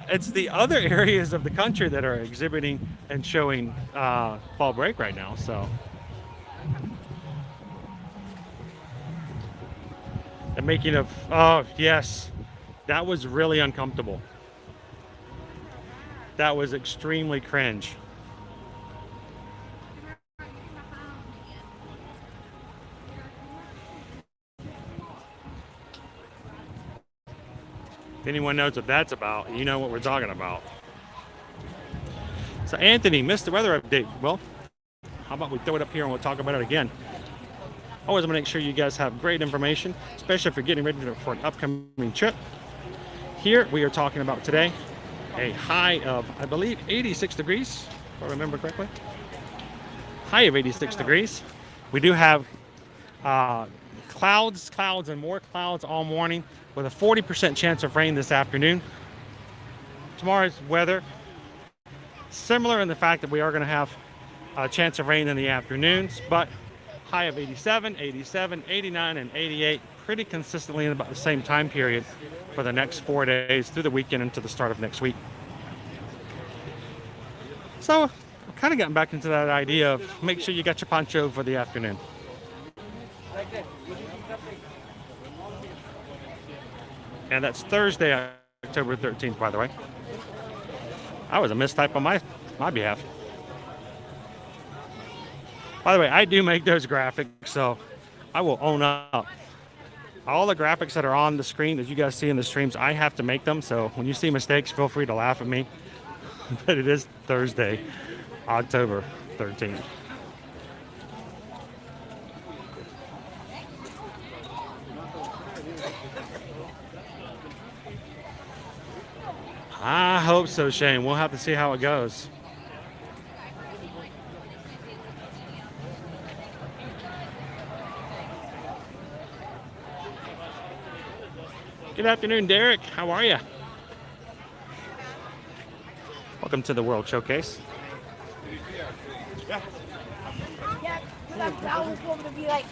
It's the other areas of the country that are exhibiting and showing fall break right now. So, the making of, oh yes, that was really uncomfortable. That was extremely cringe. If anyone knows what that's about, you know what we're talking about. So Anthony, missed the weather update. Well, how about we throw it up here and we'll talk about it again. Always want to make sure you guys have great information, especially if you're getting ready for an upcoming trip. Here we are talking about today a high of, I believe, 86 degrees, if I remember correctly. High of 86 degrees. We do have clouds, and more clouds all morning with a 40% chance of rain this afternoon. Tomorrow's weather, similar in the fact that we are going to have a chance of rain in the afternoons, but high of 87, 87, 89, and 88 pretty consistently in about the same time period for the next 4 days through the weekend into the start of next week. So I've kind of gotten back into that idea of make sure you got your poncho for the afternoon. And that's Thursday, October 13th, by the way. That was a mistype on my behalf. By the way, I do make those graphics, so I will own up. All the graphics that are on the screen that you guys see in the streams, I have to make them. So when you see mistakes, feel free to laugh at me. But it is Thursday, October 13th. I hope so, Shane. We'll have to see how it goes. Good afternoon, Derek. How are you? Welcome to the World Showcase. Yeah, that was going to be like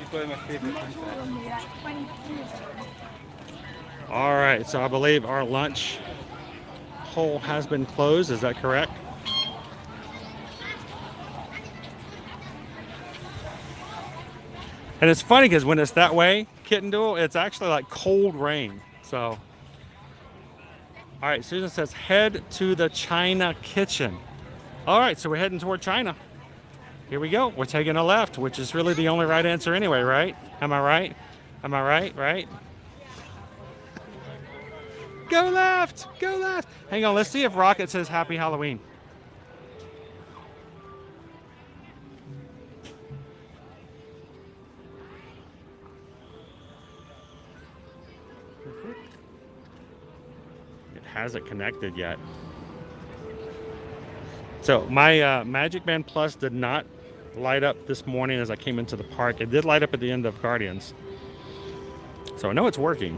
All right, so I believe our lunch hole has been closed. Is that correct? And it's funny because when it's that way, Kitten Duel, it's actually like cold rain. So, all right, Susan says head to the China kitchen. All right, so we're heading toward China. Here we go. We're taking a left, which is really the only right answer anyway, right? Am I right? Am I right? Right? Go left! Go left! Hang on, let's see if Rocket says Happy Halloween. It hasn't connected yet. So my Magic Band Plus did not light up this morning as I came into the park. It did light up at the end of Guardians. So I know it's working.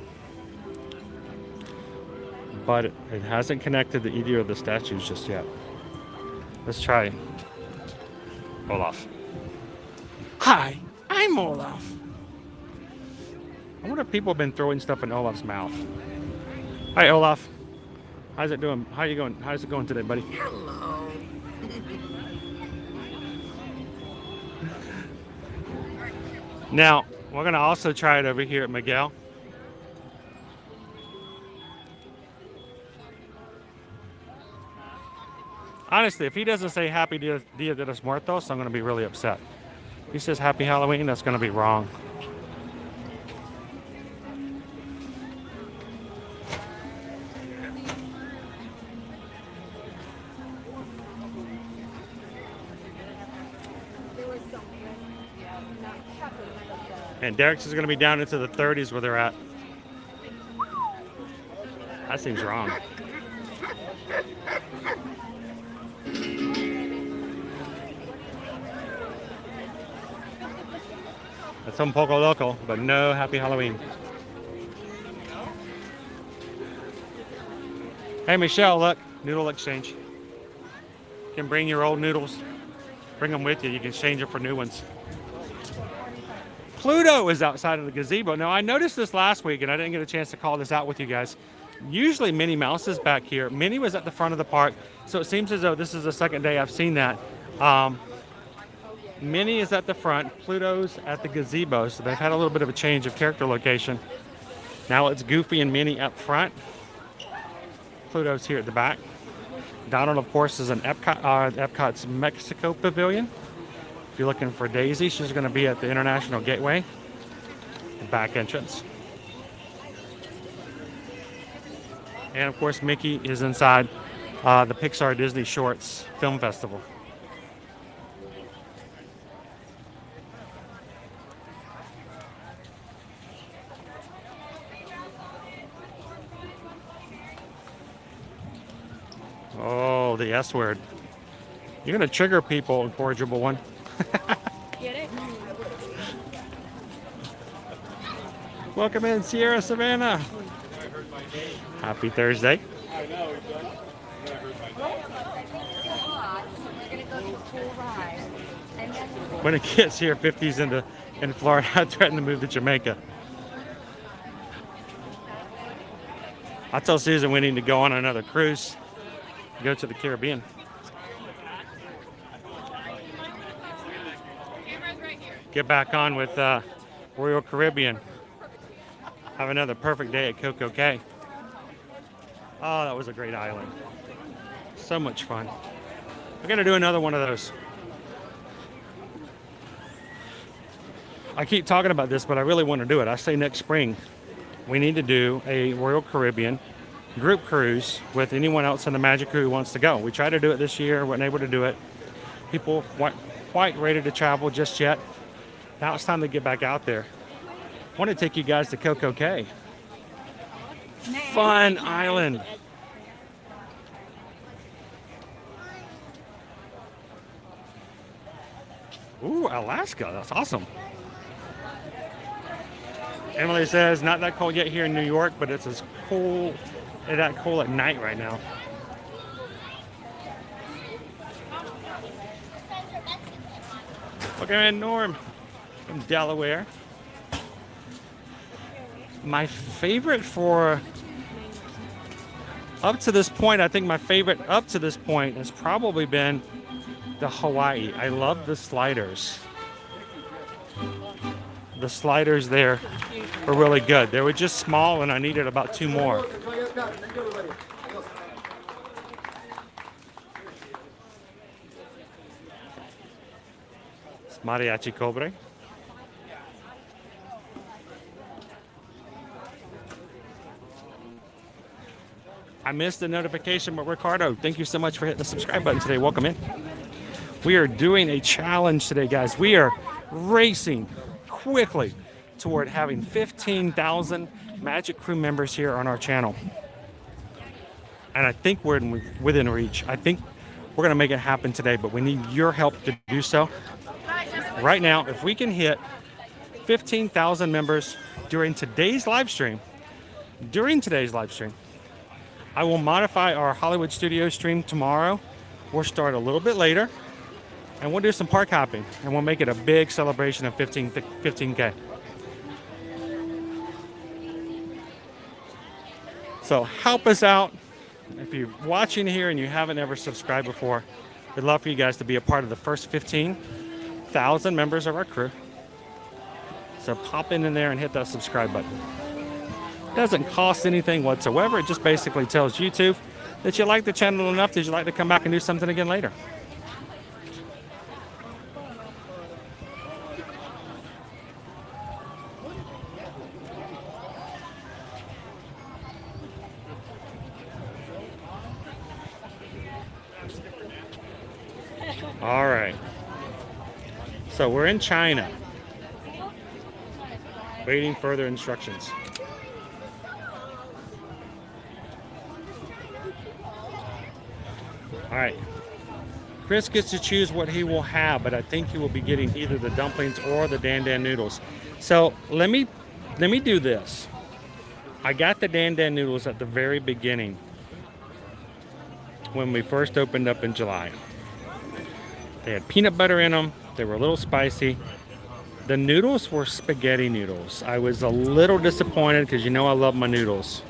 But it hasn't connected to either of the statues just yet. Let's try Olaf. Hi, I'm Olaf. I wonder if people have been throwing stuff in Olaf's mouth. Hi, Olaf. How's it doing? How you going? How's it going today, buddy? Hello. Now, we're going to also try it over here at Miguel. Honestly, if he doesn't say Happy Dia de los Muertos, I'm going to be really upset. If he says Happy Halloween, that's going to be wrong. And Derek's is going to be down into the 30s where they're at. That seems wrong. That's some Poco Loco, but no Happy Halloween. Hey Michelle, look, noodle exchange. You can bring your old noodles, bring them with you. You can exchange them for new ones. Pluto is outside of the gazebo. Now I noticed this last week and I didn't get a chance to call this out with you guys. Usually Minnie Mouse is back here. Minnie was at the front of the park, so it seems as though this is the second day I've seen that. Minnie is at the front, Pluto's at the gazebo, so they've had a little bit of a change of character location. Now it's Goofy and Minnie up front. Pluto's here at the back. Donald, of course, is in Epcot's Mexico Pavilion. If you're looking for Daisy, she's going to be at the International Gateway, the back entrance. And of course, Mickey is inside the Pixar Disney Shorts Film Festival. Oh, the S word. You're gonna trigger people, incorrigible one. Get it? Welcome in, Sierra Savannah. Happy Thursday. We're gonna go to a cool ride. And then When it gets here, 50s in Florida, I threaten to move to Jamaica. I tell Susan we need to go on another cruise, go to the Caribbean. Get back on with Royal Caribbean. Have another perfect day at Coco Cay. Oh, that was a great island. So much fun. We're gonna do another one of those. I keep talking about this, but I really want to do it. I say next spring, we need to do a Royal Caribbean group cruise with anyone else in the Magic Crew who wants to go. We tried to do it this year, weren't able to do it. People weren't quite ready to travel just yet. Now it's time to get back out there. I want to take you guys to Coco Cay. Fun island. Ooh, Alaska, that's awesome. Emily says, not that cold yet here in New York, but it's as cool, that cool at night right now. Okay, Norm from Delaware. My favorite for up to this point, I think my favorite up to this point has probably been the Hawaii. I love the sliders. The sliders there were really good. They were just small and I needed about 2 more. It's Mariachi Cobre. I missed the notification, but Ricardo, thank you so much for hitting the subscribe button today. Welcome in. We are doing a challenge today, guys. We are racing quickly toward having 15,000 Magic Crew members here on our channel. And I think we're within reach. I think we're going to make it happen today, but we need your help to do so. Right now, if we can hit 15,000 members during today's live stream, I will modify our Hollywood studio stream tomorrow. We'll start a little bit later and we'll do some park hopping and we'll make it a big celebration of 15K. So help us out. If you're watching here and you haven't ever subscribed before, we'd love for you guys to be a part of the first 15,000 members of our crew. So pop in there and hit that subscribe button. It doesn't cost anything whatsoever. It just basically tells YouTube that you like the channel enough that you'd like to come back and do something again later. All right. So we're in China, waiting further instructions. All right, Chris gets to choose what he will have, but I think he will be getting either the dumplings or the dan dan noodles. So let me do this. I got the dan dan noodles at the very beginning when we first opened up in July. They had peanut butter in them. They were a little spicy. The noodles were spaghetti noodles. I was a little disappointed because you know I love my noodles.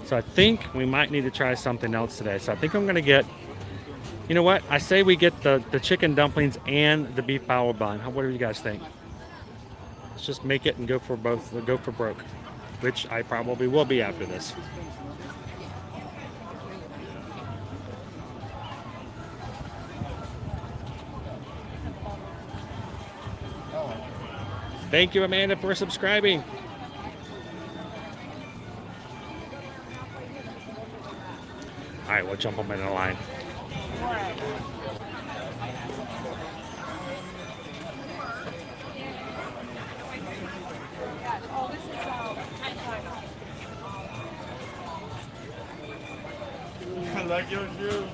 So I think we might need to try something else today. So I think I'm gonna get, you know what? I say we get the chicken dumplings and the beef bao bun. What do you guys think? Let's just make it and go for both. We'll go for broke, which I probably will be after this. Thank you, Amanda, for subscribing. All right, we'll jump them in the line. I like your shoes.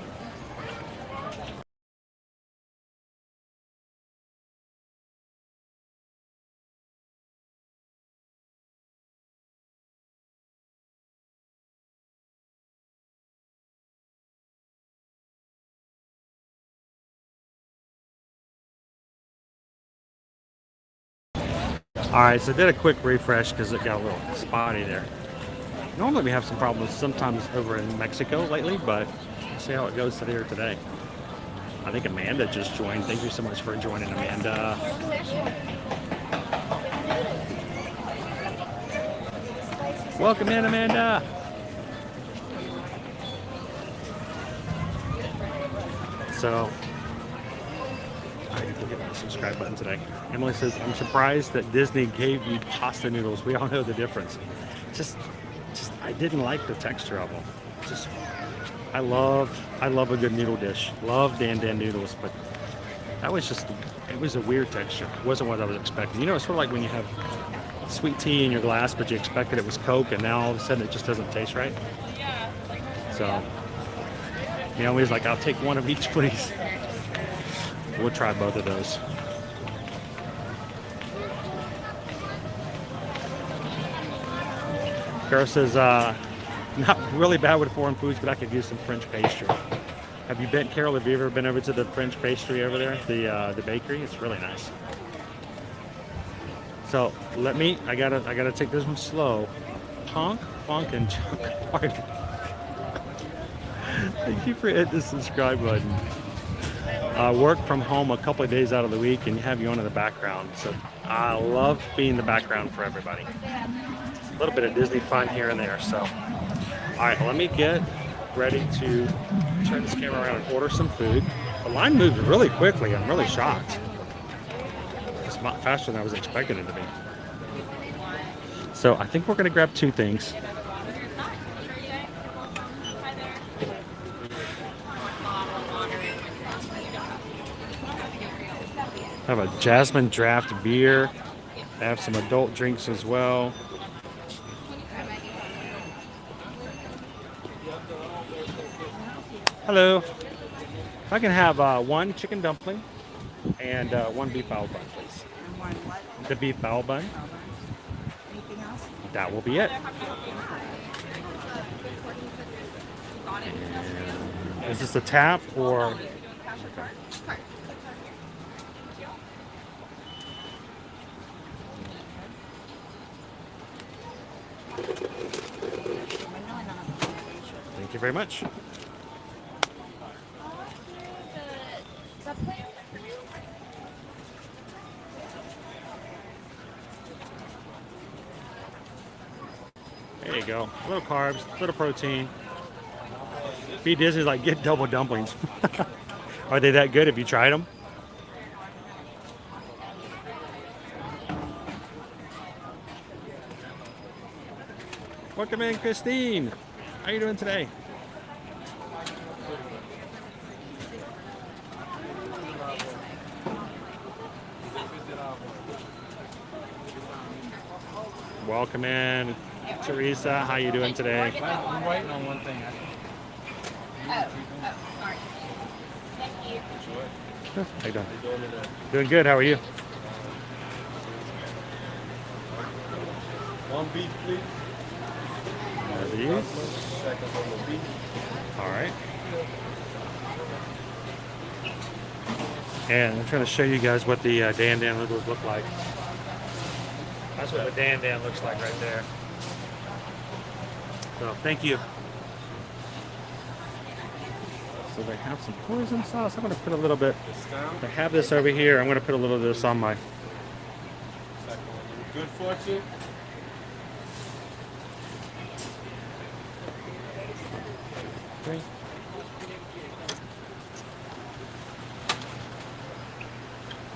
All right, so I did a quick refresh because it got a little spotty there. Normally we have some problems sometimes over in Mexico lately, but let's see how it goes today or today. I think Amanda just joined. Thank you so much for joining, Amanda. Welcome in, Amanda. So, I need to hit the subscribe button today. Emily says, I'm surprised that Disney gave you pasta noodles. We all know the difference. Just I didn't like the texture of them. I love a good noodle dish. Love Dan noodles, but that was it was a weird texture. It wasn't what I was expecting. You know, it's sort of like when you have sweet tea in your glass, but you expected it was Coke, and now all of a sudden it just doesn't taste right. So, Naomi's like, I'll take one of each, please. We'll try both of those. Carol says, not really bad with foreign foods, but I could use some French pastry. Have you been, Carol, have you ever been over to the French pastry over there, the bakery? It's really nice. So I gotta take this one slow. Honk, funk, and chunk party. Thank you for hitting the subscribe button. Work from home a couple of days out of the week and have you on in the background. So I love being the background for everybody. A little bit of Disney fun here and there. So, all right, let me get ready to turn this camera around and order some food. The line moved really quickly. I'm really shocked. It's a lot faster than I was expecting it to be. So I think we're gonna grab two things. I have a jasmine draft beer. I have some adult drinks as well. Hello. If I can have one chicken dumpling and one beef bao bun, please. And one what? The beef bao bun. Anything else? That will be it. And is this a tap or? Okay. Thank you very much. There you go. A little carbs, a little protein. Be Disney's like, get double dumplings. Are they that good? Have you tried them? Welcome in, Christine. How are you doing today? Welcome in, Teresa. How you doing today? I'm waiting on one thing. Sorry. Thank you. How you doing? Doing good. How are you? One beef, please. These. All right. And I'm trying to show you guys what the Dan noodles look like. That's what the Dan looks like right there. So thank you. So they have some poison sauce. I'm going to put a little bit. I have this over here. I'm going to put a little of this on my. Good fortune. Okay.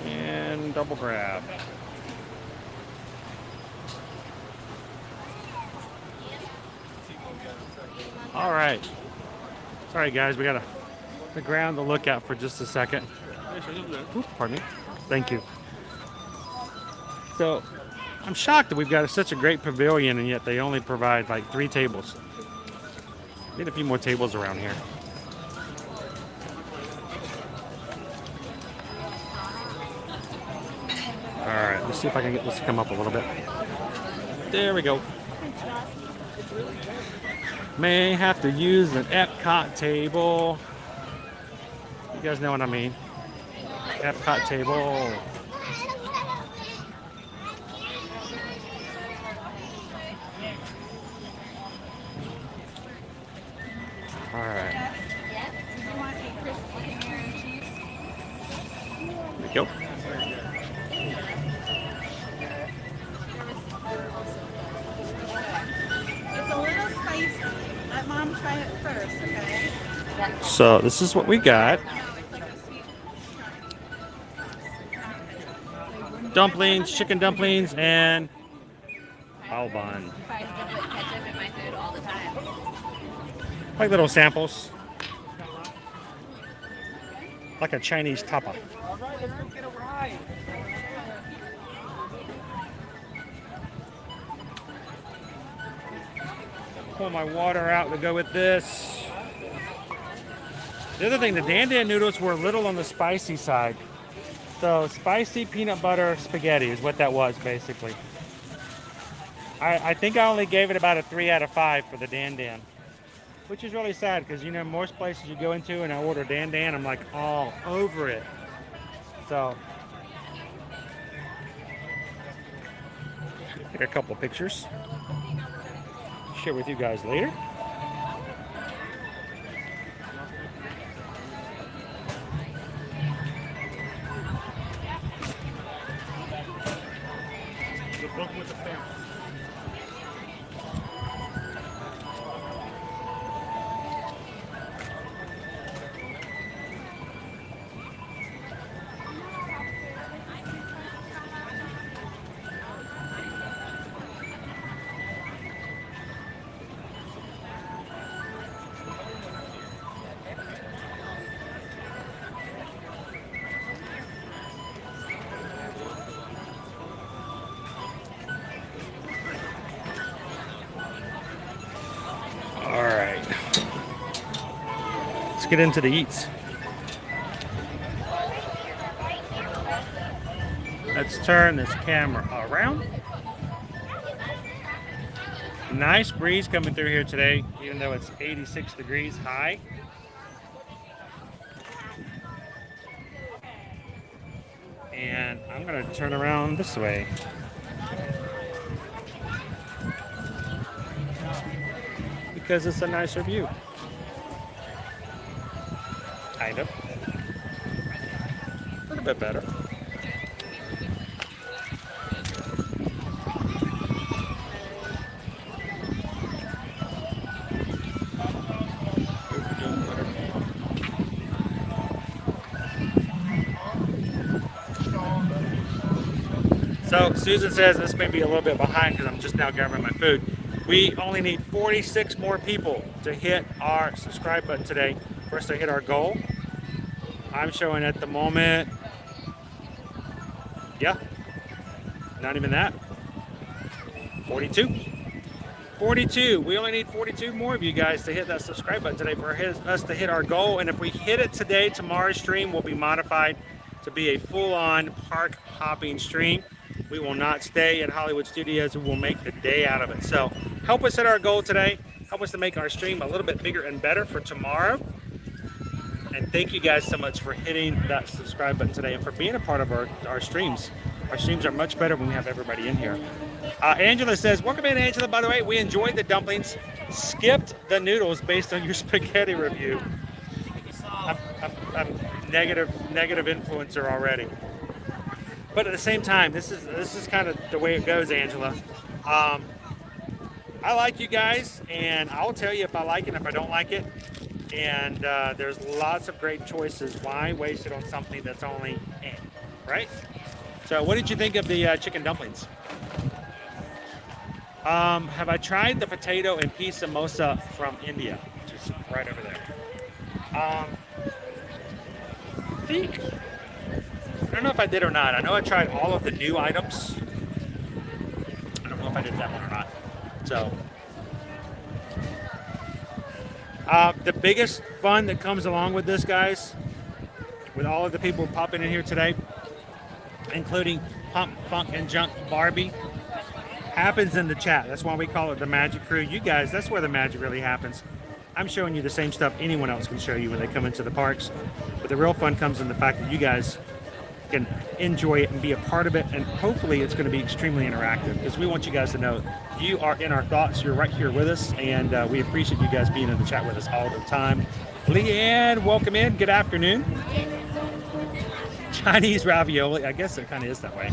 And double grab. All right. Sorry guys, we got the ground to look at for just a second. Oops, pardon me. Thank you. So I'm shocked that we've got such a great pavilion and yet they only provide like 3 tables. Need a few more tables around here. All right, let's see if I can get this to come up a little bit. There we go. May have to use an EPCOT table. You guys know what I mean. EPCOT table. Yep. It's a little spicy. Let Mom try it first, okay? So this is what we got. Dumplings, chicken dumplings, and albon. I used to put ketchup in my food all the time. Like little samples. Like a Chinese tapa. All right, let's go get a ride. Pull my water out to go with this. The other thing, the Dan Dan noodles were a little on the spicy side. So spicy peanut butter spaghetti is what that was basically. I think I only gave it about a 3 out of 5 for the Dan Dan. Which is really sad because, you know, most places you go into and I order Dan Dan, I'm like all over it. So, take a couple pictures. Share with you guys later. The book with the family. Let's get into the eats. Let's turn this camera around. Nice breeze coming through here today, even though it's 86 degrees high. And I'm gonna turn around this way. Because it's a nicer view. Kind of. A little bit better. So Susan says this may be a little bit behind because I'm just now grabbing my food. We only need 46 more people to hit our subscribe button today for us to hit our goal. I'm showing at the moment, yeah, not even that, 42. 42. We only need 42 more of you guys to hit that subscribe button today for us to hit our goal. And if we hit it today, tomorrow's stream will be modified to be a full-on park hopping stream. We will not stay at Hollywood Studios. We will make the day out of it. So help us hit our goal today. Help us to make our stream a little bit bigger and better for tomorrow. And thank you guys so much for hitting that subscribe button today and for being a part of our streams. Our streams are much better when we have everybody in here. Angela says, welcome in, Angela. By the way, we enjoyed the dumplings. Skipped the noodles based on your spaghetti review. I'm negative influencer already. But at the same time, this is kind of the way it goes, Angela. I like you guys, and I'll tell you if I like it and if I don't like it. And there's lots of great choices. Why waste it on something that's only right? So what did you think of the chicken dumplings? Have I tried the potato and pea samosa from India? Just right over there. I don't know if I did or not. I know I tried all of the new items. I don't know if I did that one or not. So, the biggest fun that comes along with this, guys, with all of the people popping in here today, including Pump, Funk, and Junk Barbie, happens in the chat. That's why we call it the Magic Crew. You guys, that's where the magic really happens. I'm showing you the same stuff anyone else can show you when they come into the parks. But the real fun comes in the fact that you guys can enjoy it and be a part of it, and hopefully it's going to be extremely interactive because we want you guys to know you are in our thoughts. You're right here with us, and we appreciate you guys being in the chat with us all the time. Leanne, welcome in. Good afternoon. Chinese ravioli. I guess it kind of is that way.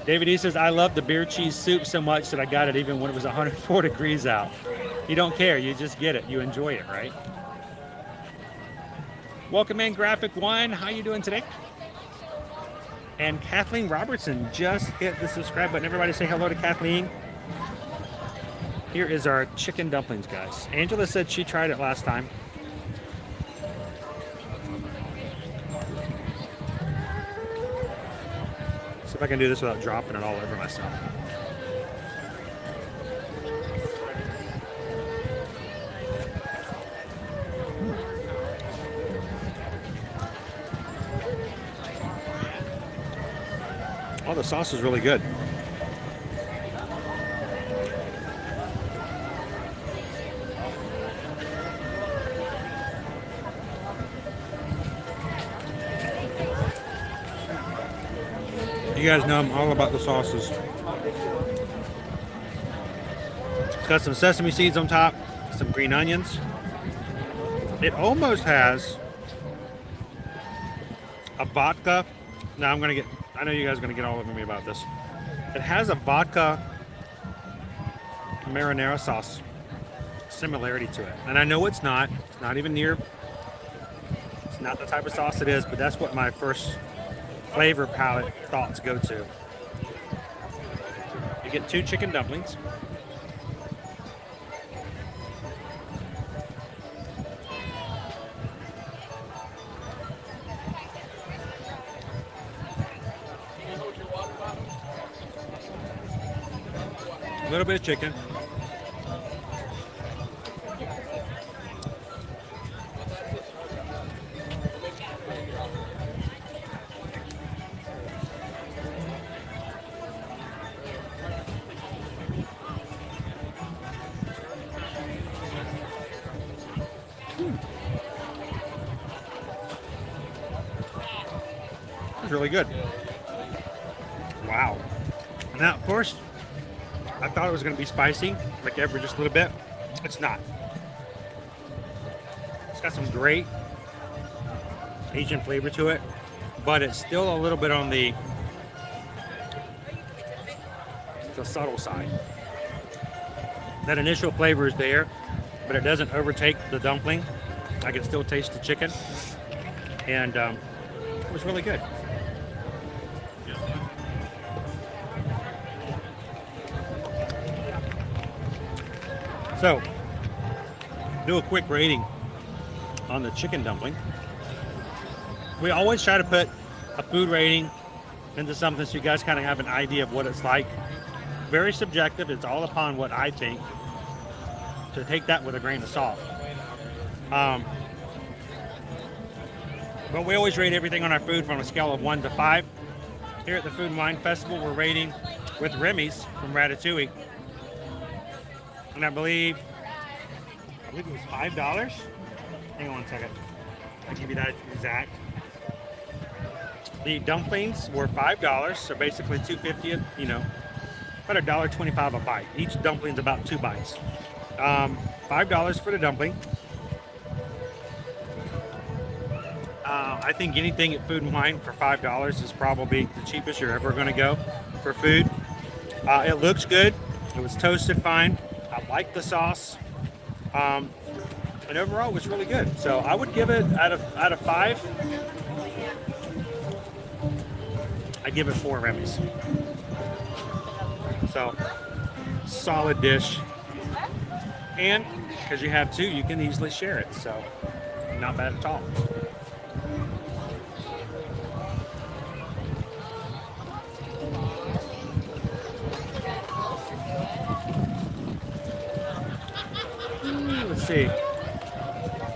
David E says, I love the beer cheese soup so much that I got it even when it was 104 degrees out. You don't care. You just get it. You enjoy it, right? Welcome in, Graphic One. How you doing today? And Kathleen Robertson just hit the subscribe button. Everybody say hello to Kathleen. Here is our chicken dumplings, guys. Angela said she tried it last time. See if I can do this without dropping it all over myself. Oh, the sauce is really good. You guys know I'm all about the sauces. It's got some sesame seeds on top, some green onions. It almost has a vodka. Now I know you guys are gonna get all over me about this. It has a vodka marinara sauce similarity to it. And I know it's not even near, it's not the type of sauce it is, but that's what my first flavor palette thoughts go to. You get 2 chicken dumplings. A little bit of chicken. Really good. Wow. Now, of course, I thought it was going to be spicy, like ever, just a little bit. It's not. It's got some great Asian flavor to it, but it's still a little bit on the subtle side. That initial flavor is there, but it doesn't overtake the dumpling. I can still taste the chicken, and it was really good. So, do a quick rating on the chicken dumpling. We always try to put a food rating into something so you guys kind of have an idea of what it's like. Very subjective. It's all upon what I think. So take that with a grain of salt. But we always rate everything on our food from a scale of 1 to 5. Here at the Food and Wine Festival, we're rating with Remy's from Ratatouille. And I believe it was $5. Hang on one second. I'll give you that exact. The dumplings were $5, so basically $2.50, you know, about $1.25 a bite. Each dumpling's about 2 bites. $5 for the dumpling. I think anything at Food and Wine for $5 is probably the cheapest you're ever going to go for food. It looks good. It was toasted fine. I like the sauce, and overall it was really good. So I would give it out of 5. I give it 4 Remy's. So solid dish, and because you have 2, you can easily share it. So not bad at all. Let's see.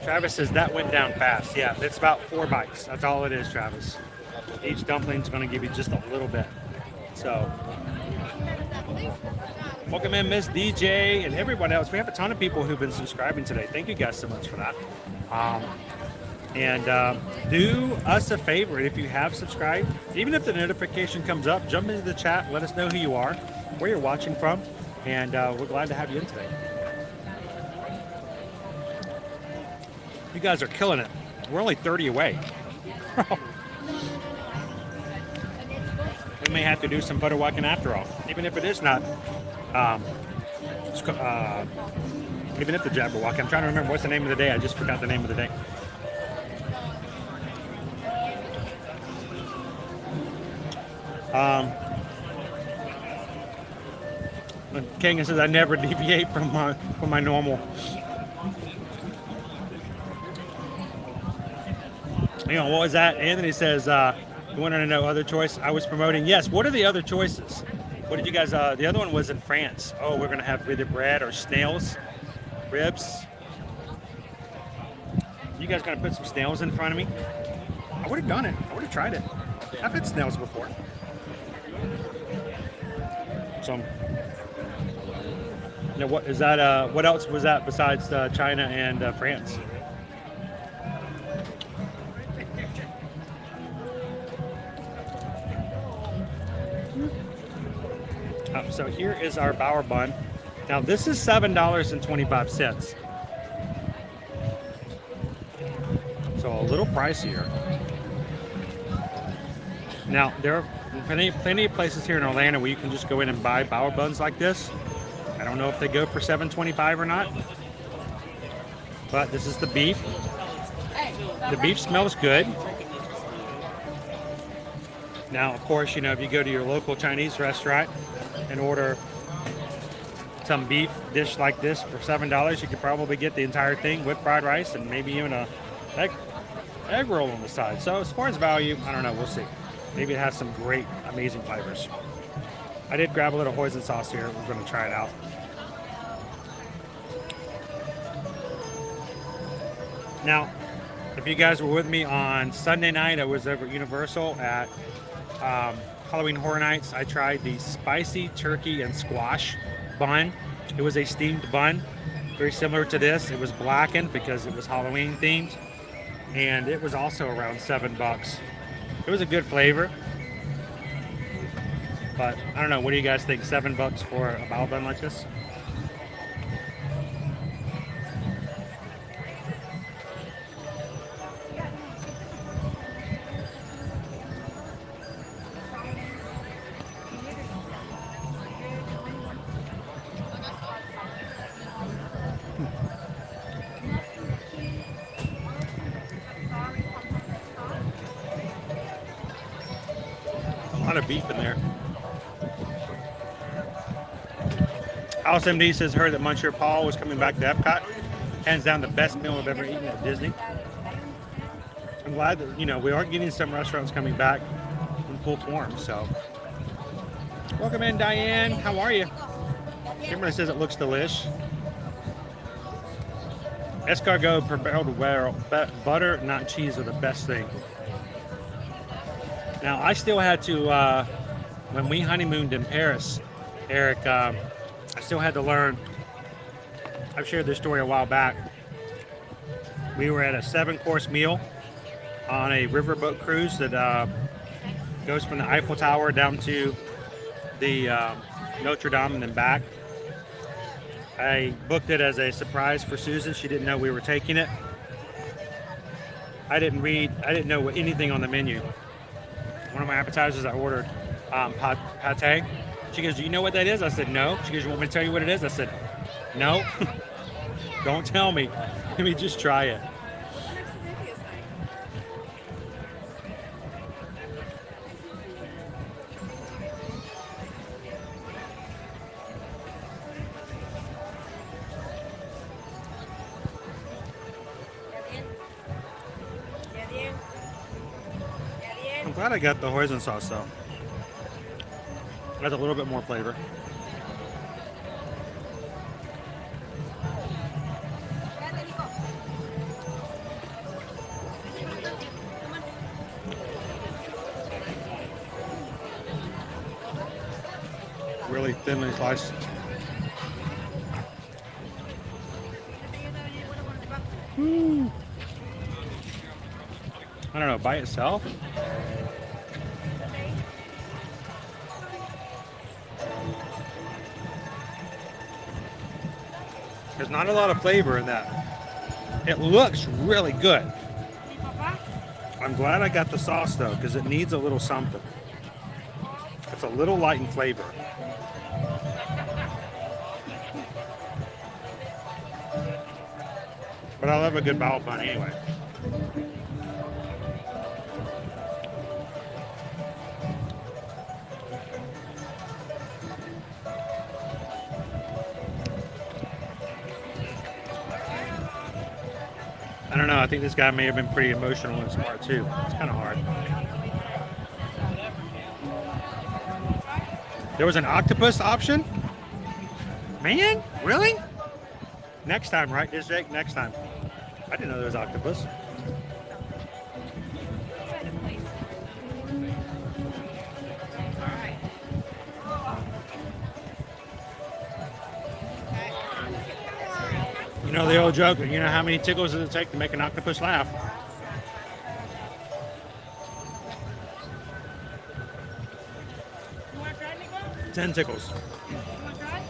Travis says that went down fast. Yeah, it's about 4 bites. That's all it is, Travis. Each dumpling's going to give you just a little bit. So, welcome in, Miss DJ, and everyone else. We have a ton of people who've been subscribing today. Thank you guys so much for that. Do us a favor if you have subscribed. Even if the notification comes up, jump into the chat. Let us know who you are, where you're watching from, and we're glad to have you in today. You guys are killing it. We're only 30 away. We may have to do some photo walking after all, even if it is not, even if the Jabberwocky. I'm trying to remember what's the name of the day. I just forgot the name of the day. King says I never deviate from my normal. Hang on, what was that? Anthony says, you wanted to know other choice I was promoting. Yes, what are the other choices? What did you guys, the other one was in France. Oh, we're going to have either bread or snails, ribs. You guys going to put some snails in front of me? I would have done it. I would have tried it. I've had snails before. So, you know, what is that? What else was that besides China and France? So here is our Bauer bun. Now this is $7.25. So a little pricier. Now there are plenty of places here in Orlando where you can just go in and buy Bauer buns like this. I don't know if they go for $7.25 or not. But this is the beef. The beef smells good. Now, of course, you know, if you go to your local Chinese restaurant and order some beef dish like this for $7, you could probably get the entire thing with fried rice and maybe even a egg roll on the side. So as far as value, I don't know, we'll see. Maybe it has some great, amazing flavors. I did grab a little hoisin sauce here. We're going to try it out. Now, if you guys were with me on Sunday night, I was over at Universal at Halloween Horror Nights. I tried the spicy turkey and squash bun. It was a steamed bun, very similar to this. It was blackened because it was Halloween themed, and it was also around $7. It was a good flavor, but I don't know. What do you guys think? $7 for a bao bun like this? Of beef in there. Alice MD says heard that Monsieur Paul was coming back to Epcot. Hands down the best meal I've ever eaten at Disney. I'm glad that, you know, we are getting some restaurants coming back in full form. So welcome in, Diane. How are you? Kimberly says it looks delish. Escargot propelled well, butter, not cheese, are the best thing. Now, I still had to, when we honeymooned in Paris, Eric, I still had to learn. I've shared this story a while back. We were at a 7-course meal on a riverboat cruise that goes from the Eiffel Tower down to the Notre Dame and then back. I booked it as a surprise for Susan. She didn't know we were taking it. I didn't know anything on the menu. One of my appetizers I ordered pate. She goes, do you know what that is? I said, no. She goes, you want me to tell you what it is? I said, no. Don't tell me. Let me just try it. I'm glad I got the hoisin sauce though. It has a little bit more flavor. Really thinly sliced. I don't know, by itself. There's not a lot of flavor in that. It looks really good. I'm glad I got the sauce though, because it needs a little something. It's a little light in flavor. But I love a good bao bun anyway. I don't know, I think this guy may have been pretty emotional and smart too. It's kind of hard. There was an octopus option? Man, really? Next time, right? Is Jake? Next time. I didn't know there was octopus. You know the old joke, you know how many tickles does it take to make an octopus laugh? You want to try, Nico? 10 tickles. You want to try?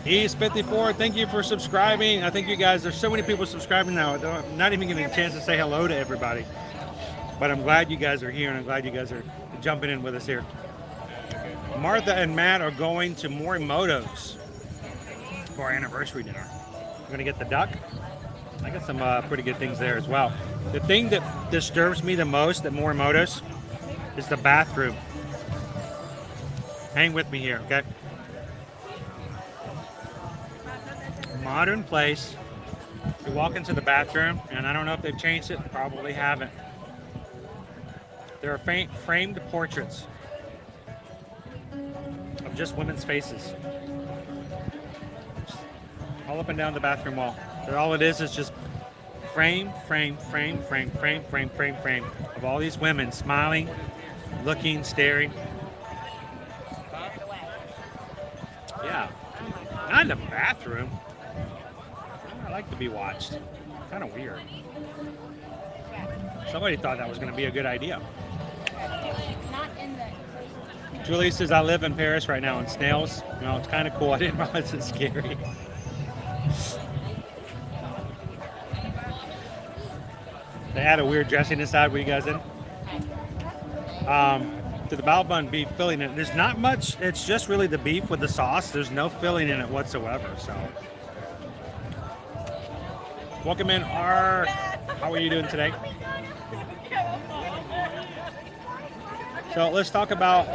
East 54, thank you for subscribing. I think you guys, there's so many people subscribing now. I'm not even getting a chance to say hello to everybody. But I'm glad you guys are here, and I'm glad you guys are jumping in with us here. Martha and Matt are going to Morimoto's for our anniversary dinner. We're going to get the duck. I got some pretty good things there as well. The thing that disturbs me the most at Morimoto's is the bathroom. Hang with me here, okay? Modern place. You walk into the bathroom, and I don't know if they've changed it. Probably haven't. There are framed portraits of just women's faces all up and down the bathroom wall. All it is just frame of all these women smiling, looking, staring. Yeah, not in the bathroom. I like to be watched. Kind of weird. Somebody thought that was going to be a good idea. Julie says, I live in Paris right now, and snails, you know, it's kind of cool. I didn't realize it's scary. They had a weird dressing inside. Were you guys in? To the bao bun beef filling in it. There's not much. It's just really the beef with the sauce. There's no filling in it whatsoever. So, welcome in, R. How are you doing today? So let's talk about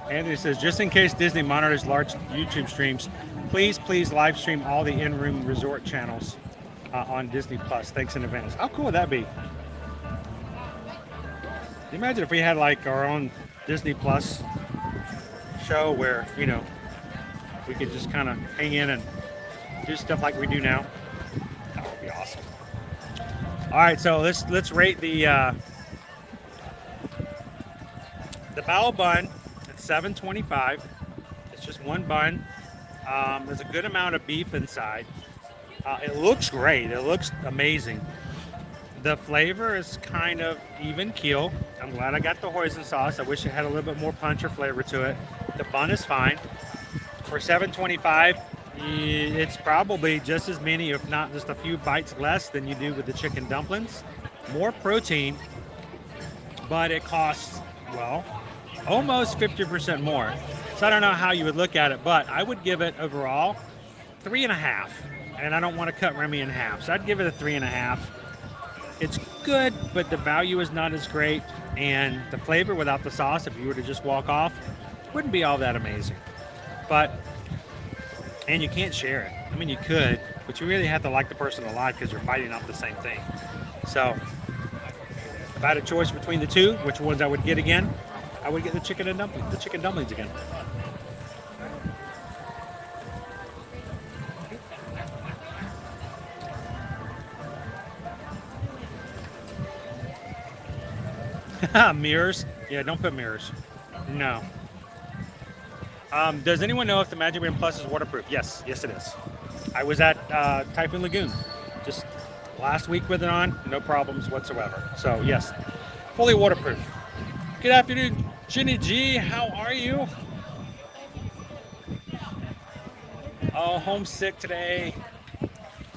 Anthony says, just in case Disney monitors large YouTube streams, please live stream all the in-room resort channels on Disney Plus. Thanks in advance. How cool would that be? Can you imagine if we had like our own Disney Plus show where, you know, we could just kind of hang in and do stuff like we do now? That would be awesome. All right, so let's rate the bao bun at $7.25. It's just one bun. There's a good amount of beef inside. It looks great. It looks amazing. The flavor is kind of even keel. I'm glad I got the hoisin sauce. I wish it had a little bit more punch or flavor to it. The bun is fine. For $7.25, it's probably just as many, if not just a few bites less than you do with the chicken dumplings. More protein, but it costs, well, almost 50% more. So I don't know how you would look at it, but I would give it overall 3.5. And I don't want to cut Remy in half, so I'd give it a 3.5. It's good, but the value is not as great, and the flavor without the sauce, if you were to just walk off, wouldn't be all that amazing. But, and you can't share it. I mean, you could, but you really have to like the person alive because you're biting off the same thing. So, if I had a choice between the two, which ones I would get again, I would get the chicken dumplings again. Mirrors? Yeah, don't put mirrors. No. Does anyone know if the Magic Band Plus is waterproof? Yes, it is. I was at Typhoon Lagoon just last week with it on, no problems whatsoever. So yes, fully waterproof. Good afternoon, Jenny G. How are you? Oh, homesick today.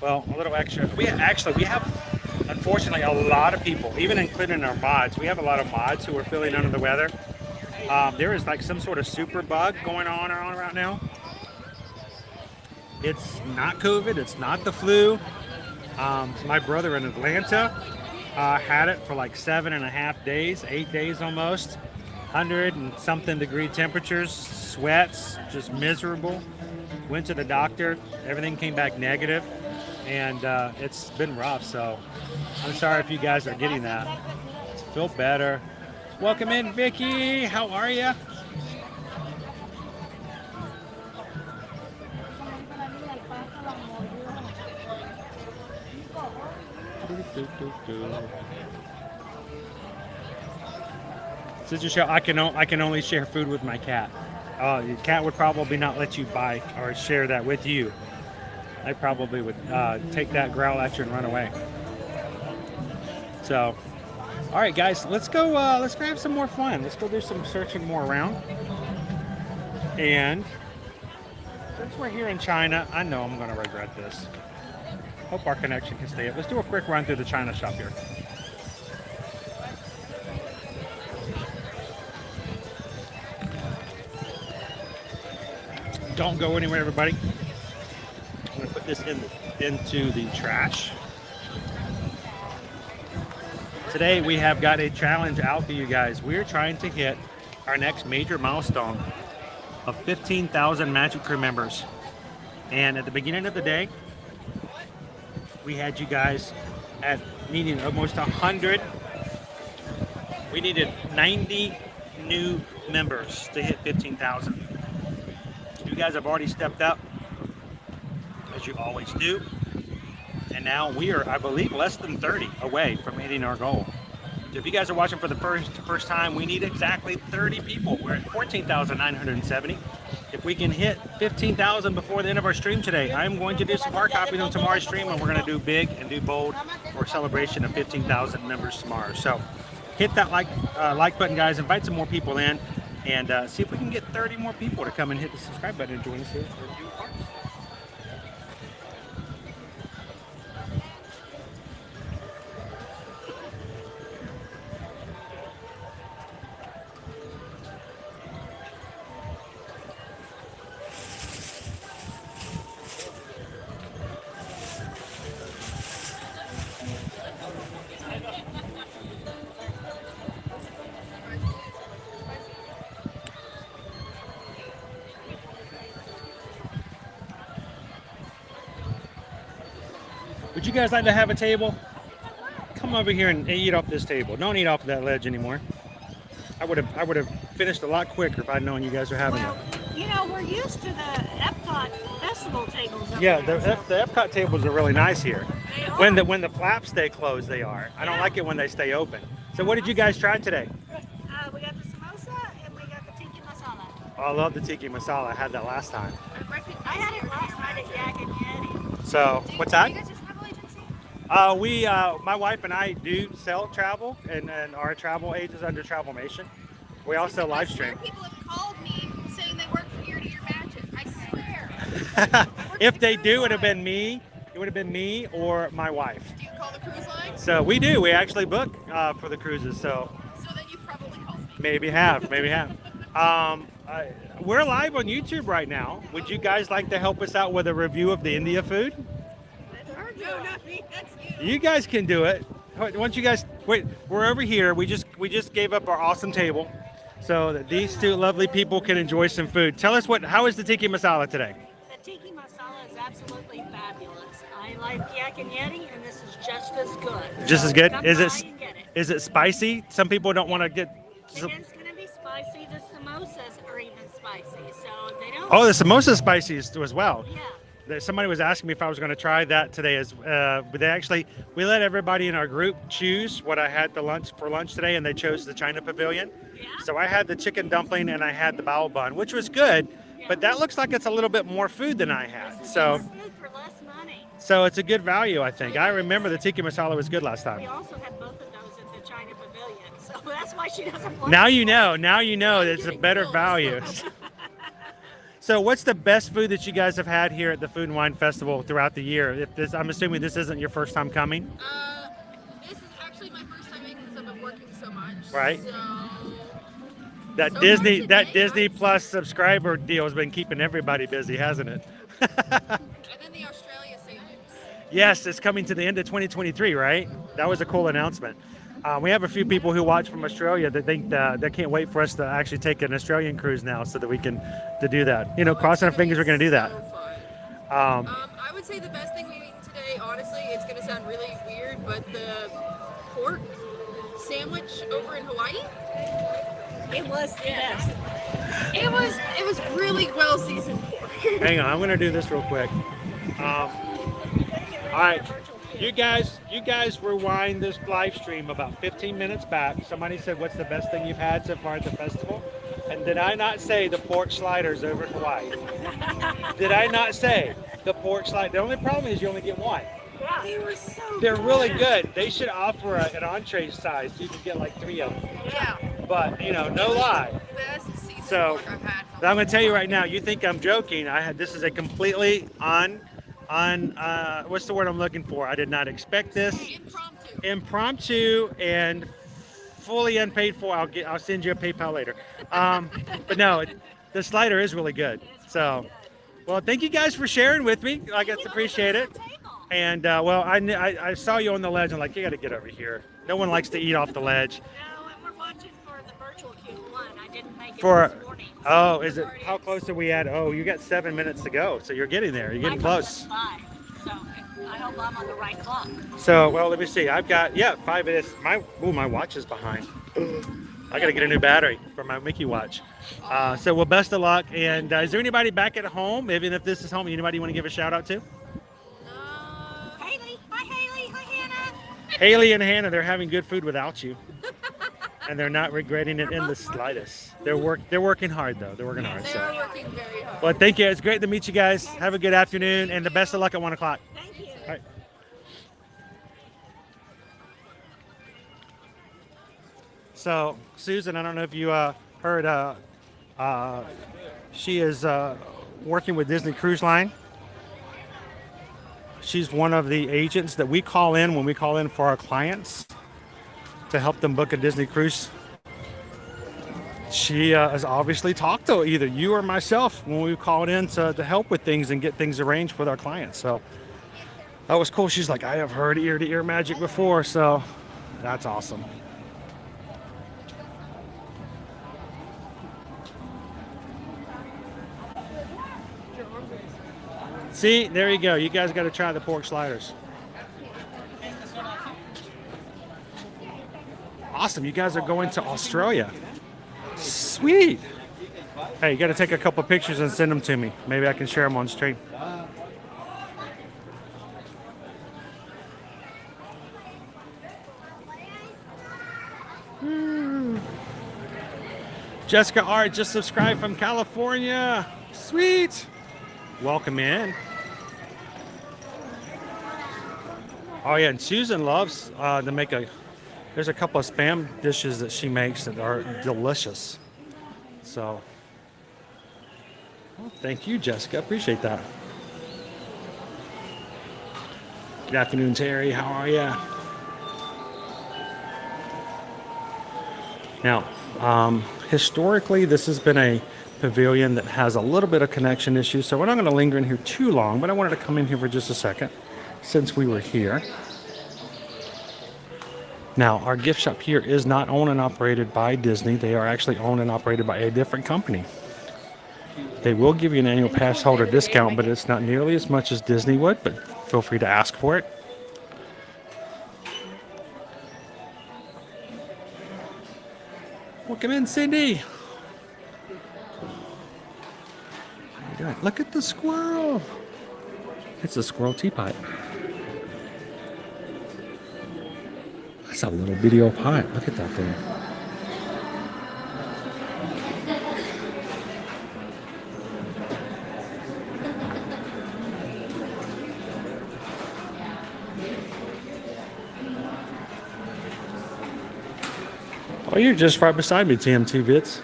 Well, a little extra. We have, unfortunately, a lot of people, even including our mods. We have a lot of mods who are feeling under the weather. There is like some sort of super bug going on around right now. It's not COVID. It's not the flu. My brother in Atlanta had it for like 7.5 days, 8 days almost. 100 and something degree temperatures, sweats, just miserable. Went to the doctor. Everything came back negative. And it's been rough, so I'm sorry if you guys are getting that. Feel better. Welcome in, Vicky. How are you? Sister Shell, I can only share food with my cat. The cat would probably not let you buy or share that with you. I probably would take that, growl at you, and run away. So, all right, guys, let's go. Let's have some more fun. Let's go do some searching more around. And since we're here in China, I know I'm going to regret this. Hope our connection can stay up. Let's do a quick run through the China shop here. Don't go anywhere, everybody. I'm going to put this into the trash. Today we have got a challenge out for you guys. We're trying to hit our next major milestone of 15,000 Magic Crew members. And at the beginning of the day, we had you guys at needing almost 100. We needed 90 new members to hit 15,000. You guys have already stepped up, as you always do. And now we are, I believe, less than 30 away from hitting our goal. So if you guys are watching for the first time, we need exactly 30 people. We're at 14,970. If we can hit 15,000 before the end of our stream today, I'm going to do some hard copies on tomorrow's stream, and we're going to do big and do bold for a celebration of 15,000 members tomorrow. So hit that like button, guys. Invite some more people in, and see if we can get 30 more people to come and hit the subscribe button and join us here. Would you guys like to have a table? Come over here and eat off this table. Don't eat off of that ledge anymore. I would have finished a lot quicker if I'd known you guys were having it. You know, we're used to the EPCOT festival tables. Yeah, the EPCOT tables are really nice here. When the flaps stay closed, they are. I don't like it when they stay open. So what did you guys try today? We got the samosa and we got the tiki masala. Oh, I love the tiki masala. I had that last time. I had it last night at Yak and Yeti. So what's that? My wife and I do sell travel, and our travel agent is under Travelmation. We also live stream. People have called me saying they work for Ear to Ear Magic. I swear. If they do, it would have been me. It would have been me or my wife. Do you call the cruise line? So we do. We actually book for the cruises. So then you've probably called me. Maybe have. We're live on YouTube right now. Would you guys like to help us out with a review of the India food? No, not me. That's you. You guys can do it. Once you guys wait, we're over here. We just gave up our awesome table so that these two lovely people can enjoy some food. Tell us how is the tiki masala today? The tiki masala is absolutely fabulous. I like Yak and Yeti, and this is just as good. Just as good? Come Is by it? and get it. Is it spicy? Some people don't want to get. It is going to be spicy. The samosas are even spicy, so they don't. Oh, the samosa spicy as well. Yeah. Somebody was asking me if I was going to try that today. But we let everybody in our group choose what I had for lunch today, and they chose the China Pavilion. Yeah. So I had the chicken dumpling and I had the bao bun, which was good. Yeah. But that looks like it's a little bit more food than I had. Food for less money. So it's a good value, I think. I remember the tiki masala was good last We time. also had both of those at the China Pavilion, so that's why she doesn't want Now you know. Now you know that it's a better value. So what's the best food that you guys have had here at the Food and Wine Festival throughout the year? If this, I'm assuming this isn't your first time coming, This is actually my first time in because I've been working so much. right? So, That so Disney far that today, Disney Plus subscriber deal has been keeping everybody busy, hasn't it? And then the Australia sailings. Yes, it's coming to the end of 2023, right? That was a cool announcement. We have a few people who watch from Australia that think they can't wait for us to actually take an Australian cruise now, so that we can to do that. You know, crossing our fingers, we're going to do that. I would say the best thing we've eaten today, honestly, it's going to sound really weird, but the pork sandwich over in Hawaii. It was the best. It was really well seasoned pork. Hang on, I'm going to do this real quick. All right, you guys rewind this live stream about 15 minutes back. Somebody said, "What's the best thing you've had so far at the festival?" And did I not say the pork sliders over in Hawaii? Did I not say the pork slide? The only problem is you only get one. Yeah, they were so They're really good. They should offer an entree size so you can get like 3 of them. Yeah. But you know, no lie. Best seasoned So pork I've had. I'm going to tell you right now. You think I'm joking? This is a completely what's the word I'm looking for? I did not expect this. Impromptu and fully unpaid for. I'll send you a PayPal later. But no, the slider is really good. So, well, thank you guys for sharing with me. I guess appreciate it. And well, I saw you on the ledge. I'm like, you got to get over here. No one likes to eat off the ledge. No, and we're watching for the virtual Q1. I didn't make it For this morning. oh, is it? How close are we at? Oh, you got 7 minutes to go, so you're getting there. You're getting close. 5, so I hope I'm on the right clock. So, well, let me see. I've got 5 minutes. My watch is behind. I got to get a new battery for my Mickey watch. So, well, best of luck. And is there anybody back at home? Even if this is home, anybody you want to give a shout out to? Haley. Hi, Haley. Hi, Hannah. Haley and Hannah, they're having good food without you. And they're not regretting it in the slightest. They're working hard though. They're working hard. They So. are working very hard. Well, thank you. It's great to meet you guys. Have a good afternoon and the best of luck at 1 o'clock. Thank you. All right. So, Susan, I don't know if you heard, she is working with Disney Cruise Line. She's one of the agents that we call in when we call in for our clients to help them book a Disney cruise. She has obviously talked to either you or myself when we called in to help with things and get things arranged with our clients. So that was cool. She's like, I have heard ear-to-ear magic before, so that's awesome. See, there you go. You guys got to try the pork sliders. Awesome. You guys are going to Australia. Sweet. Hey, you got to take a couple pictures and send them to me. Maybe I can share them on stream. Jessica Art just subscribed from California. Sweet. Welcome in. Oh yeah, and Susan loves to make there's a couple of spam dishes that she makes that are delicious. So, well, thank you, Jessica. Appreciate that. Good afternoon, Terry. How are you? Now, historically, this has been a pavilion that has a little bit of connection issues, so we're not going to linger in here too long, but I wanted to come in here for just a second since we were here. Now, our gift shop here is not owned and operated by Disney. They are actually owned and operated by a different company. They will give you an annual pass holder discount, but it's not nearly as much as Disney would, but feel free to ask for it. Welcome in, Cindy. How you doing? Look at the squirrel. It's a squirrel teapot. That's a little bitty old pot. Look at that thing. Oh, you're just right beside me, TMT Bits.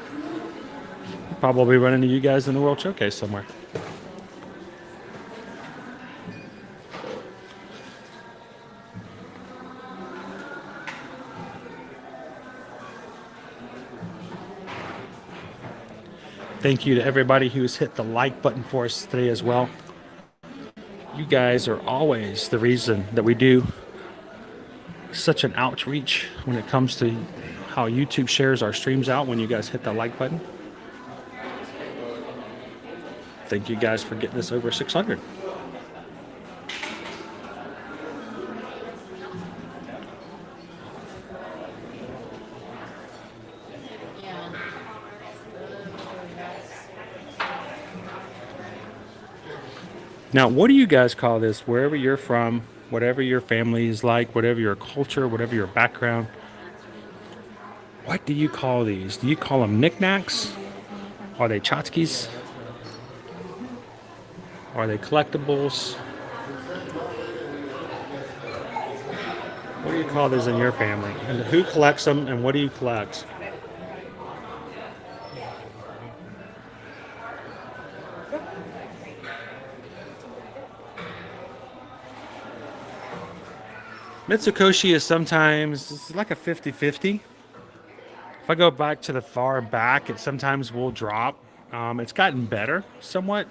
Probably run into you guys in the World Showcase somewhere. Thank you to everybody who's hit the like button for us today as well. You guys are always the reason that we do such an outreach when it comes to how YouTube shares our streams out when you guys hit that like button. Thank you guys for getting this over 600. Now, what do you guys call this? Wherever you're from, whatever your family is like, whatever your culture, whatever your background, what do you call these? Do you call them knickknacks? Are they tchotchkes? Are they collectibles? What do you call these in your family? And who collects them and what do you collect? Mitsukoshi is sometimes, it's like a 50-50. If I go back to the far back, it sometimes will drop. It's gotten better somewhat,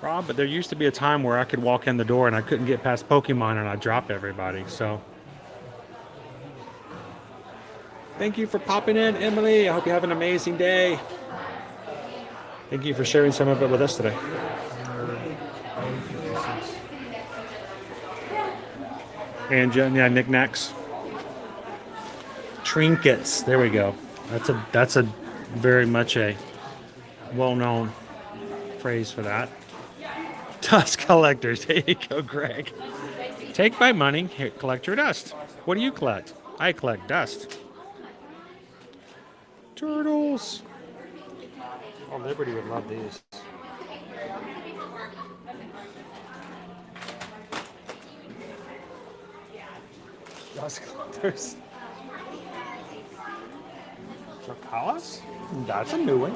Rob, but there used to be a time where I could walk in the door and I couldn't get past Pokemon and I'd drop everybody, so. Thank you for popping in, Emily. I hope you have an amazing day. Thank you for sharing some of it with us today. And yeah, knickknacks, trinkets. There we go. That's a very much a well-known phrase for that. Dust collectors. There you go, Greg. Take my money. Here, collect your dust. What do you collect? I collect dust. Turtles. Oh, Liberty would love these. Dust collectors. Dracalis? That's a new one.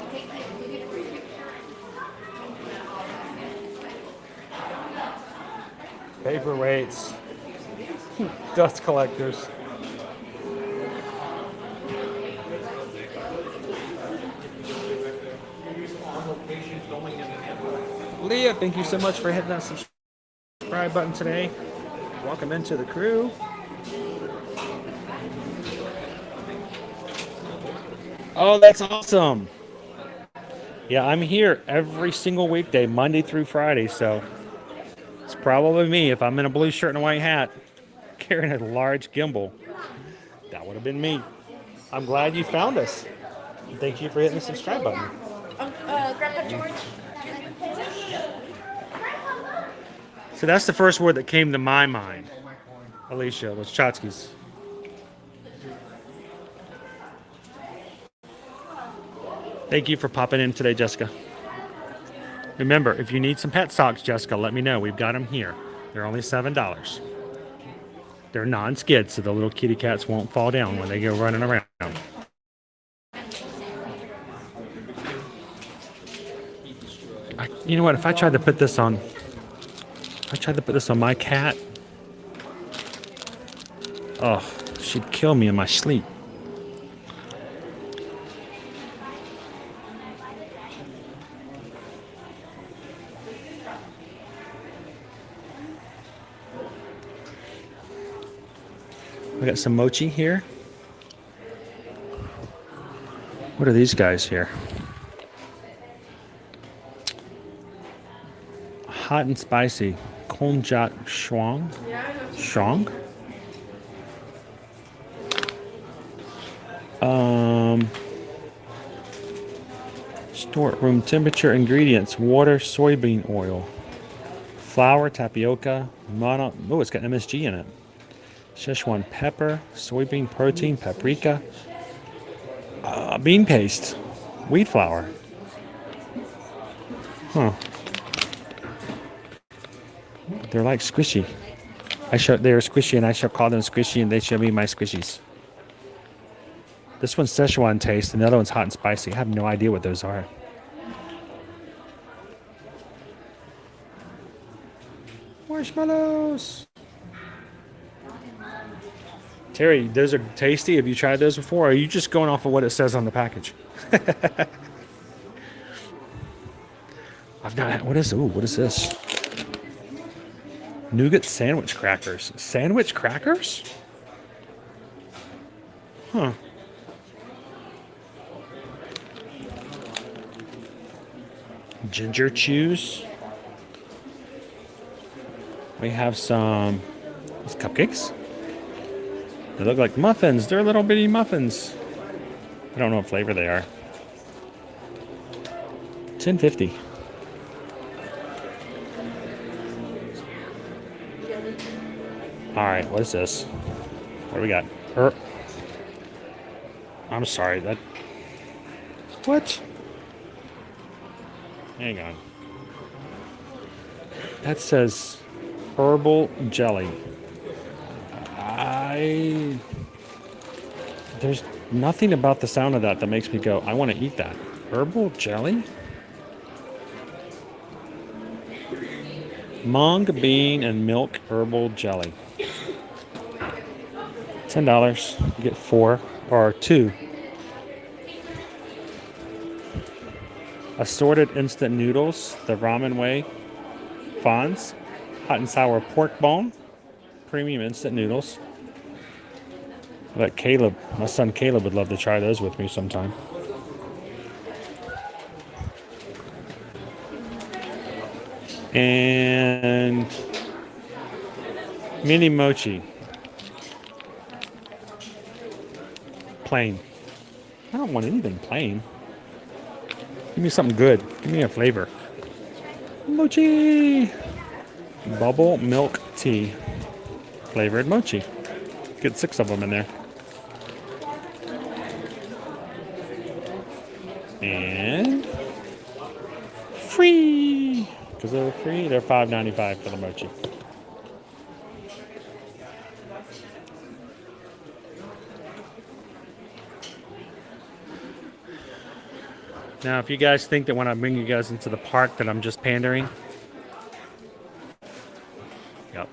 Paperweights. Dust collectors. Leah, thank you so much for hitting that subscribe button today. Welcome into the crew. Oh, that's awesome. Yeah, I'm here every single weekday, Monday through Friday, so it's probably me if I'm in a blue shirt and a white hat carrying a large gimbal. That would have been me. I'm glad you found us. Thank you for hitting the subscribe button. Grandpa George. So that's the first word that came to my mind, Alicia, was tchotchkes. Thank you for popping in today, Jessica. Remember, if you need some pet socks, Jessica, let me know. We've got them here. They're only $7. They're non-skid, so the little kitty cats won't fall down when they go running around. You know what? If I tried to put this on, my cat, oh, she'd kill me in my sleep. We got some mochi here. What are these guys here? Hot and spicy. Konjac shuang. Shuang? Store at room temperature ingredients. Water, soybean oil. Flour, tapioca. Oh, it's got MSG in it. Szechuan pepper, soybean protein, paprika, bean paste, wheat flour. Huh. They're like squishy. They're squishy and I shall call them squishy and they shall be my squishies. This one's Szechuan taste, and the other one's hot and spicy. I have no idea what those are. Marshmallows. Terry, those are tasty. Have you tried those before? Or are you just going off of what it says on the package? I've not. What is this? Nougat sandwich crackers. Sandwich crackers? Huh. Ginger chews. We have some these cupcakes. They look like muffins. They're little bitty muffins. I don't know what flavor they are. $10.50. All right, what is this? What do we got? I'm sorry, that... What? Hang on. That says herbal jelly. There's nothing about the sound of that makes me go, I want to eat that. Herbal jelly? Mung bean and milk herbal jelly. $10. You get 4 or 2. Assorted instant noodles, the ramen way. Fonz, hot and sour pork bone, premium instant noodles. I bet Caleb, my son Caleb, would love to try those with me sometime. And mini mochi. Plain. I don't want anything plain. Give me something good. Give me a flavor. Mochi. Bubble milk tea. Flavored mochi. Get 6 of them in there. And free. Because they're free, they're $5.95 for the mochi. Now, if you guys think that when I bring you guys into the park that I'm just pandering, yep.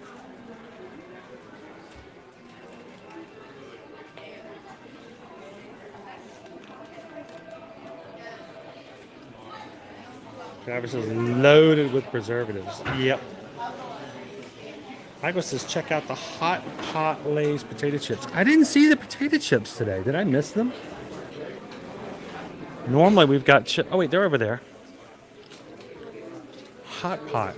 Travis is loaded with preservatives. Yep. Michael says, check out the Hot Pot Lay's potato chips. I didn't see the potato chips today. Did I miss them? Normally we've got oh wait, they're over there. Hot Pot.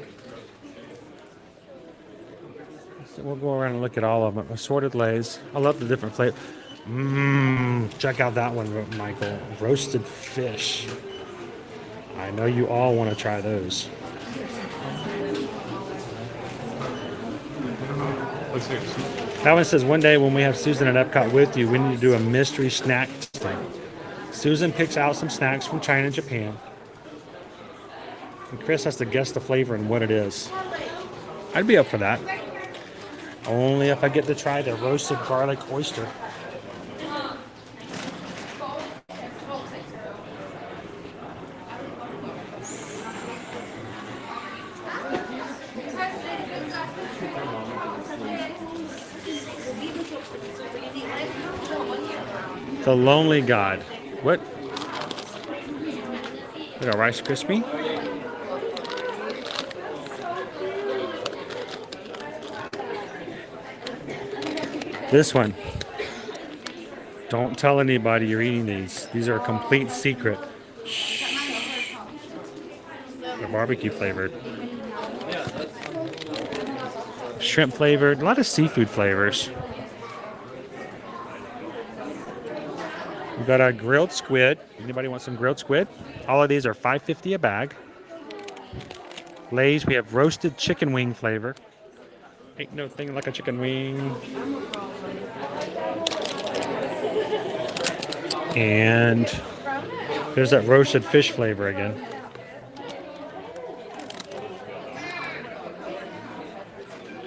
So we'll go around and look at all of them. Assorted Lays. I love the different flavors. Check out that one, Michael. Roasted fish. I know you all want to try those. That one says, one day when we have Susan at Epcot with you, we need to do a mystery snack thing. Susan picks out some snacks from China and Japan. And Chris has to guess the flavor and what it is. I'd be up for that. Only if I get to try the roasted garlic oyster. The Lonely God. What? We got Rice Krispie. This one. Don't tell anybody you're eating these. These are a complete secret. Shh. They're barbecue flavored. Shrimp flavored. A lot of seafood flavors. We've got our grilled squid. Anybody want some grilled squid? All of these are $5.50 a bag. Lay's, we have roasted chicken wing flavor. Ain't no thing like a chicken wing. And there's that roasted fish flavor again.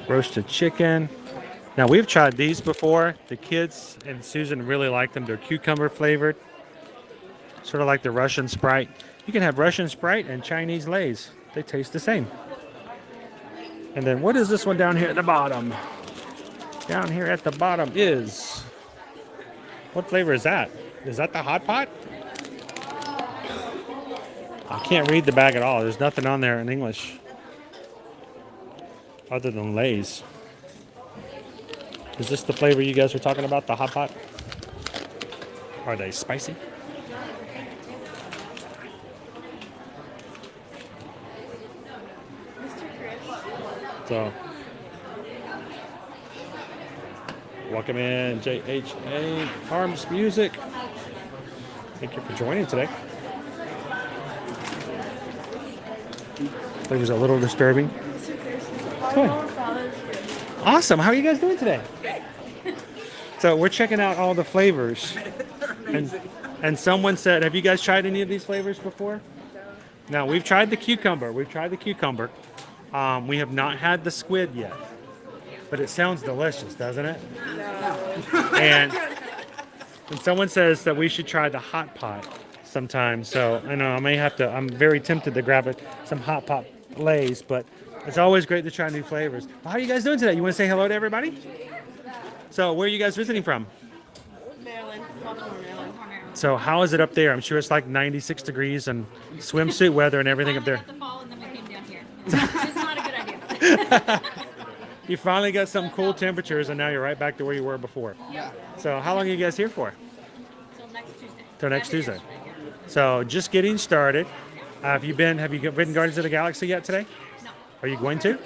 Roasted chicken. Now we've tried these before. The kids and Susan really like them. They're cucumber flavored, sort of like the Russian Sprite. You can have Russian Sprite and Chinese Lay's. They taste the same. And then what is this one down here at the bottom? Down here at the bottom is, what flavor is that? Is that the Hot Pot? I can't read the bag at all. There's nothing on there in English other than Lay's. Is this the flavor you guys were talking about, the Hot Pot? Are they spicy? So, welcome in JHA Arms Music. Thank you for joining today. Flavor's a little disturbing. Good. Awesome. How are you guys doing today? So we're checking out all the flavors. And someone said, have you guys tried any of these flavors before? No, we've tried the cucumber. We have not had the squid yet. But it sounds delicious, doesn't it? And someone says that we should try the Hot Pot sometime. So I know I may have to, I'm very tempted to grab some Hot Pot Lay's, but it's always great to try new flavors. Well, how are you guys doing today? You want to say hello to everybody? So where are you guys visiting from? Maryland, Baltimore, Maryland. So how is it up there? I'm sure it's like 96 degrees and swimsuit weather and everything up there. The fall, and then we came down here. It's not a good idea. You finally got some cool temperatures and now you're right back to where you were before. Yeah. So how long are you guys here for? Till next Tuesday. Till next Tuesday. So just getting started. Have you ridden Guardians of the Galaxy yet today? No. Are you going to?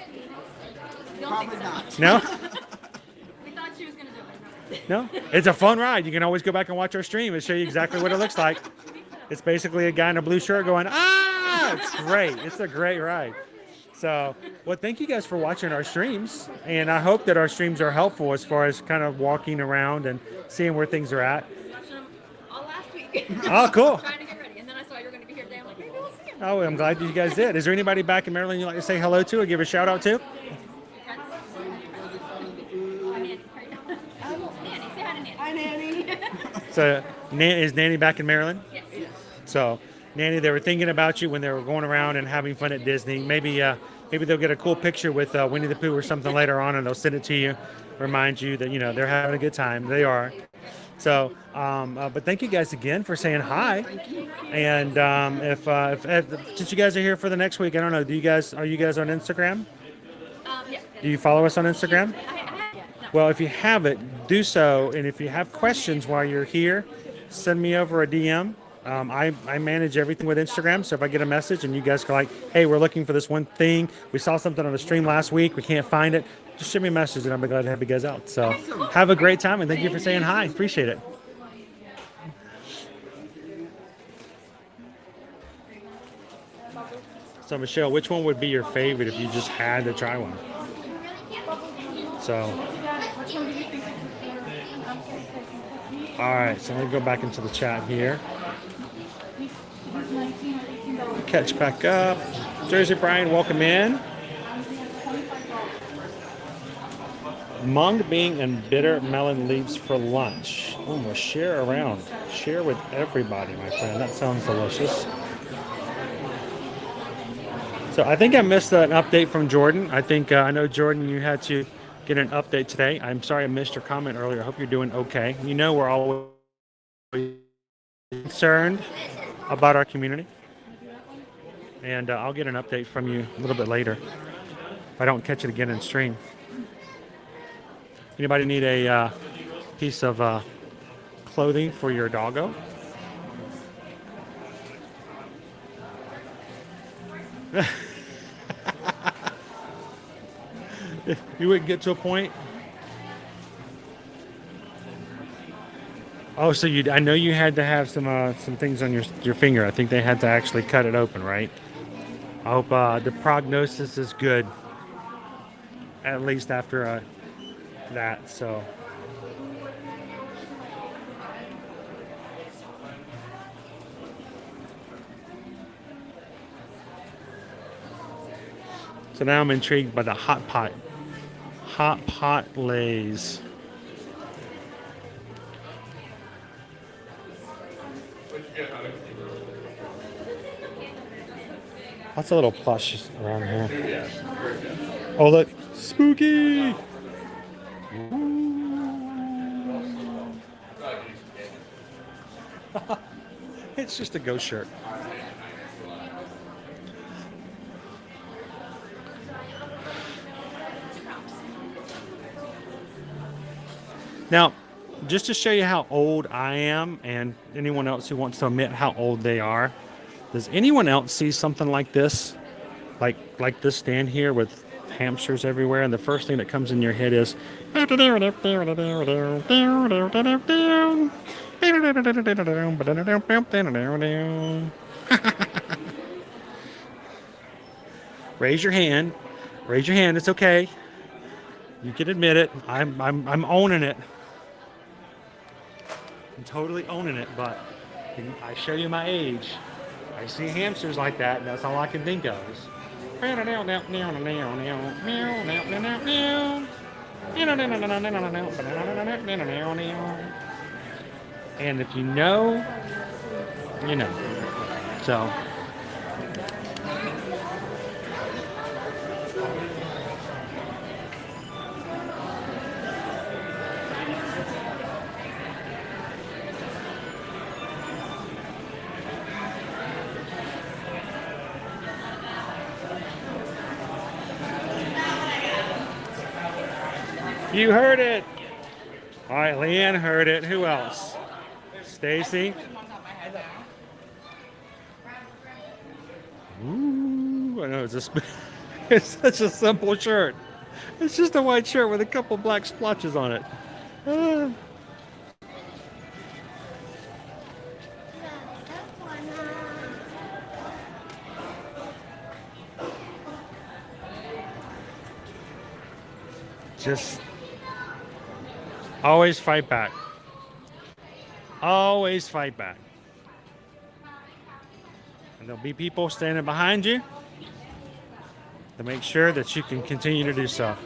Probably not. No? We thought she was going to do it. No? It's a fun ride. You can always go back and watch our stream and show you exactly what it looks like. It's basically a guy in a blue shirt going, ah! It's great. It's a great ride. So, well, thank you guys for watching our streams. And I hope that our streams are helpful as far as kind of walking around and seeing where things are at. Watching them all last week. Oh, cool. Trying to get ready. And then I saw you were going to be here today. I'm like, maybe we'll see him. Oh, I'm glad that you guys did. Is there anybody back in Maryland you'd like to say hello to or give a shout out to? Hi, Nanny. So, is Nanny back in Maryland? Yes. So, Nanny, they were thinking about you when they were going around and having fun at Disney. Maybe they'll get a cool picture with Winnie the Pooh or something later on, and they'll send it to you, remind you that they're having a good time. They are. So, but thank you guys again for saying hi. And since you guys are here for the next week, I don't know. Are you guys on Instagram? Yeah. Do you follow us on Instagram? Well, if you haven't, do so. And if you have questions while you're here, send me over a DM. I manage everything with Instagram, so if I get a message and you guys are like, hey, we're looking for this one thing, we saw something on the stream last week, we can't find it, just shoot me a message and I'll be glad to help you guys out. So have a great time and thank you for saying hi. Appreciate it. So Michelle, which one would be your favorite if you just had to try one? So, all right, so let me go back into the chat here. Catch back up. Jersey Brian, welcome in. Mung bean and bitter melon leaves for lunch. Oh, we'll share around. Share with everybody, my friend. That sounds delicious. So I think I missed an update from Jordan. I know, Jordan, you had to get an update today. I'm sorry I missed your comment earlier. I hope you're doing okay. We're always concerned about our community. And I'll get an update from you a little bit later if I don't catch it again in stream. Anybody need a piece of clothing for your doggo? You wouldn't get to a point? Oh, so I know you had to have some things on your finger. I think they had to actually cut it open, right? I hope the prognosis is good, at least after that. So, now I'm intrigued by the hot Hot pot lays. Lots of little plush around here. Oh, look. Spooky! It's just a ghost shirt. Now, just to show you how old I am and anyone else who wants to admit how old they are, does anyone else see something like this? Like this stand here with hamsters everywhere, and the first thing that comes in your head is raise your hand. Raise your hand. It's okay. You can admit it. I'm owning it. I'm totally owning it, but I show you my age. I see hamsters like that, and that's all I can think of. And if you know, you know. So. You heard it. All right, Leanne heard it. Who else? Stacy. Ooh, I know it's such a simple shirt. It's just a white shirt with a couple black splotches on it. Just always fight back. Always fight back. And there'll be people standing behind you to make sure that you can continue to do so.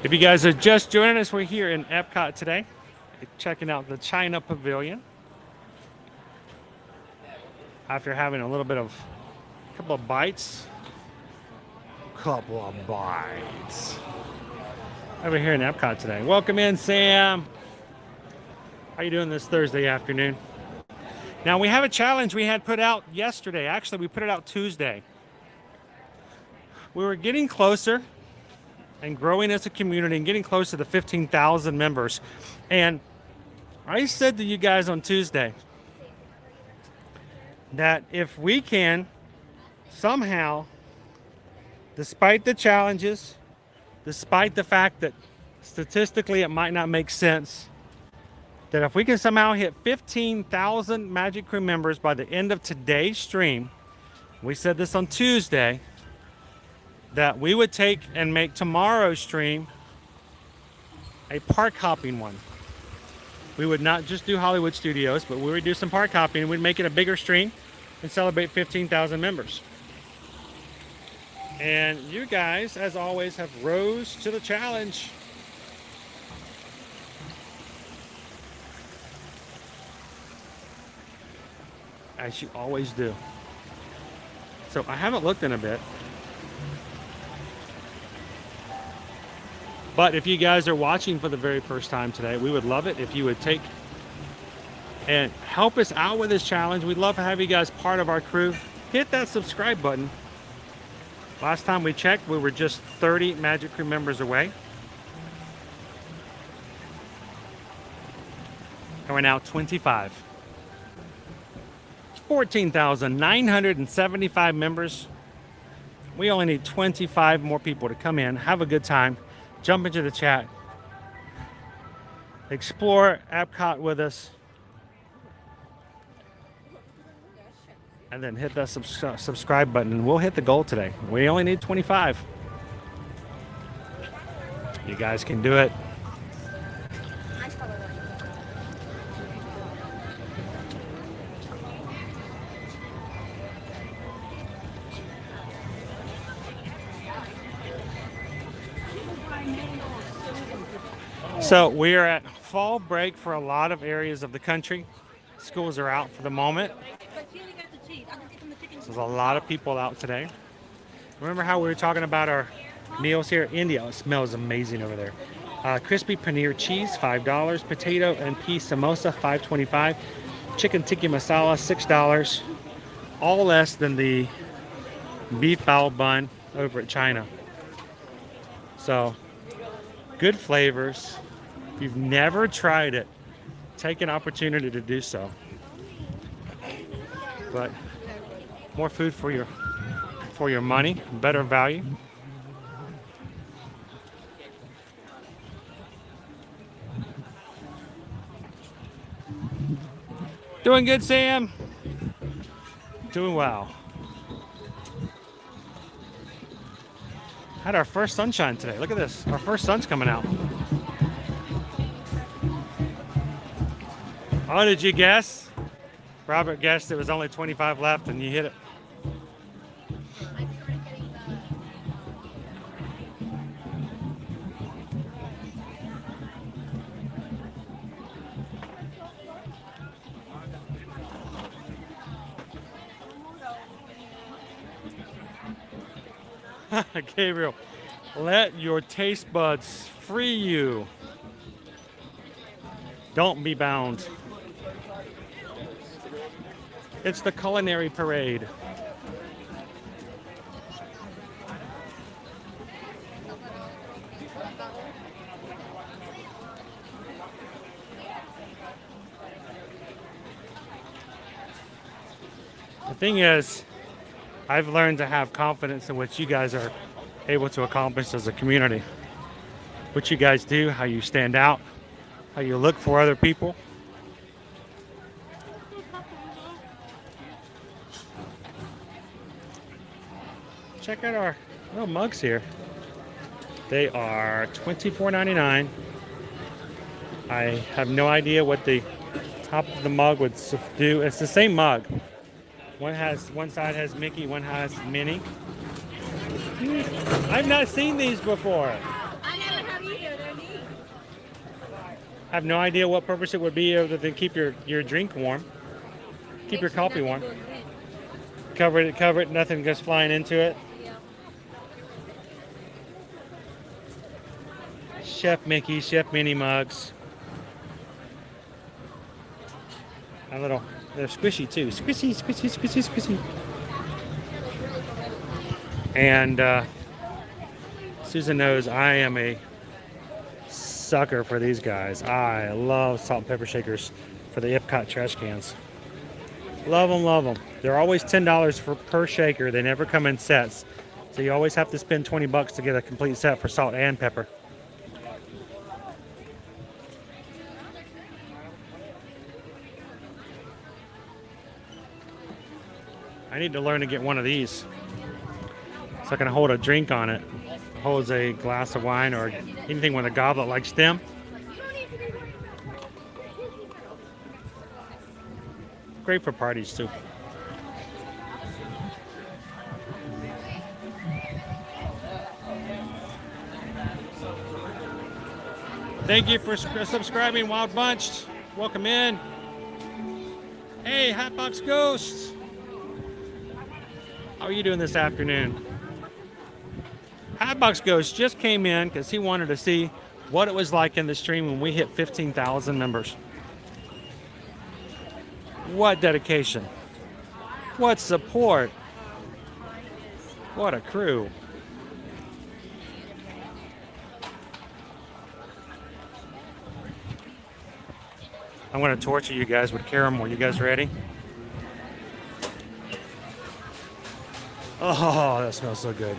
If you guys are just joining us, we're here in Epcot today, checking out the China Pavilion. After having a couple of bites. Over here in Epcot today. Welcome in, Sam. How you doing this Thursday afternoon? Now we have a challenge we had put out yesterday. Actually, we put it out Tuesday. We were getting closer and growing as a community and getting close to the 15,000 members. And I said to you guys on Tuesday that if we can somehow, despite the challenges, despite the fact that statistically it might not make sense, that if we can somehow hit 15,000 Magic Crew members by the end of today's stream, we said this on Tuesday, that we would take and make tomorrow's stream a park hopping one. We would not just do Hollywood Studios, but we would do some park hopping, and we'd make it a bigger stream and celebrate 15,000 members. And you guys, as always, have rose to the challenge. As you always do. So I haven't looked in a bit. But if you guys are watching for the very first time today, we would love it if you would take and help us out with this challenge. We'd love to have you guys part of our crew. Hit that subscribe button. Last time we checked, we were just 30 Magic Crew members away. And we're now 25. 14,975 members. We only need 25 more people to come in, have a good time. Jump into the chat, explore Epcot with us, and then hit that subscribe button, and we'll hit the goal today. We only need 25. You guys can do it. So we are at fall break for a lot of areas of the country. Schools are out for the moment. So there's a lot of people out today. Remember how we were talking about our meals here? India, it smells amazing over there. Crispy paneer cheese, $5. Potato and pea samosa, $5.25. Chicken tikka masala, $6. All less than the beef bao bun over at China. So, good flavors. If you've never tried it, take an opportunity to do so. But more food for your money, better value. Doing good, Sam? Doing well. Had our first sunshine today. Look at this. Our first sun's coming out. Oh, did you guess? Robert guessed it was only 25 left and you hit it. Gabriel, let your taste buds free you. Don't be bound. It's the culinary parade. The thing is, I've learned to have confidence in what you guys are able to accomplish as a community. What you guys do, how you stand out, how you look for other people. Check out our little mugs here. They are $24.99. I have no idea what the top of the mug would do. It's the same mug. One side has Mickey, one has Minnie. I've not seen these before. I never have either. They're neat. I have no idea what purpose it would be other than keep your drink warm. Keep your coffee warm. Cover it, nothing goes flying into it. Chef Mickey, Chef Minnie mugs. They're squishy too. Squishy, squishy, squishy, squishy. And Susan knows I am a sucker for these guys. I love salt and pepper shakers for the EPCOT trash cans. Love them, love them. They're always $10 per shaker. They never come in sets. So you always have to spend 20 bucks to get a complete set for salt and pepper. I need to learn to get one of these so I can hold a drink on it. Holds a glass of wine or anything with a goblet like stem. Great for parties too. Thank you for subscribing, Wild Bunch. Welcome in. Hey, Hatbox Ghost. How are you doing this afternoon? Hatbox Ghost just came in because he wanted to see what it was like in the stream when we hit 15,000 members. What dedication. What support. What a crew. I'm going to torture you guys with caramel. You guys ready? Oh, that smells so good.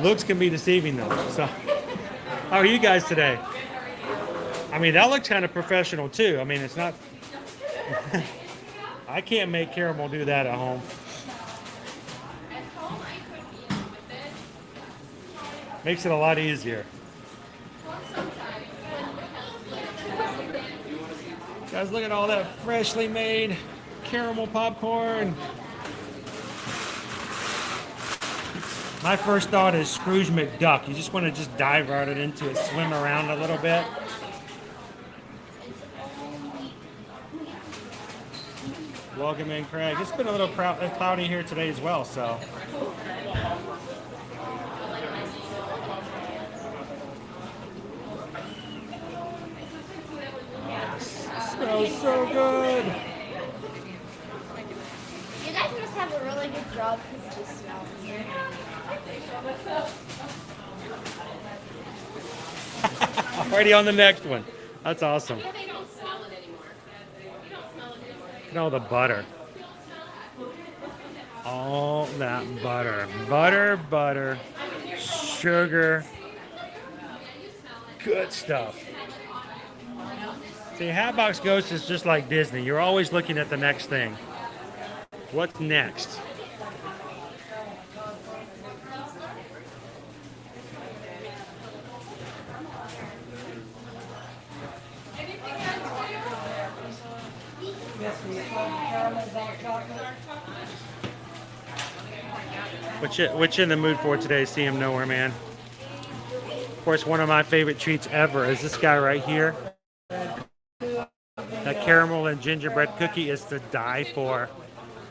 Looks can be deceiving though. So, how are you guys today? I mean, that looks kind of professional too. I mean, it's not. I can't make caramel do that at home. Makes it a lot easier. Guys, look at all that freshly made caramel popcorn. My first thought is Scrooge McDuck. You just want to just dive right into it, swim around a little bit. Welcome in, Craig. It's been a little cloudy here today as well, so. Smells so good. You guys must have a really good job because it just smells here. Already on the next one. That's awesome. They don't smell it anymore. You don't smell it anymore. Look at all the butter. All that butter. Butter, butter, sugar. Good stuff. See, Hatbox Ghost is just like Disney. You're always looking at the next thing. What's next? What you in the mood for today, See Him Nowhere, man? Of course, one of my favorite treats ever is this guy right here. That caramel and gingerbread cookie is to die for.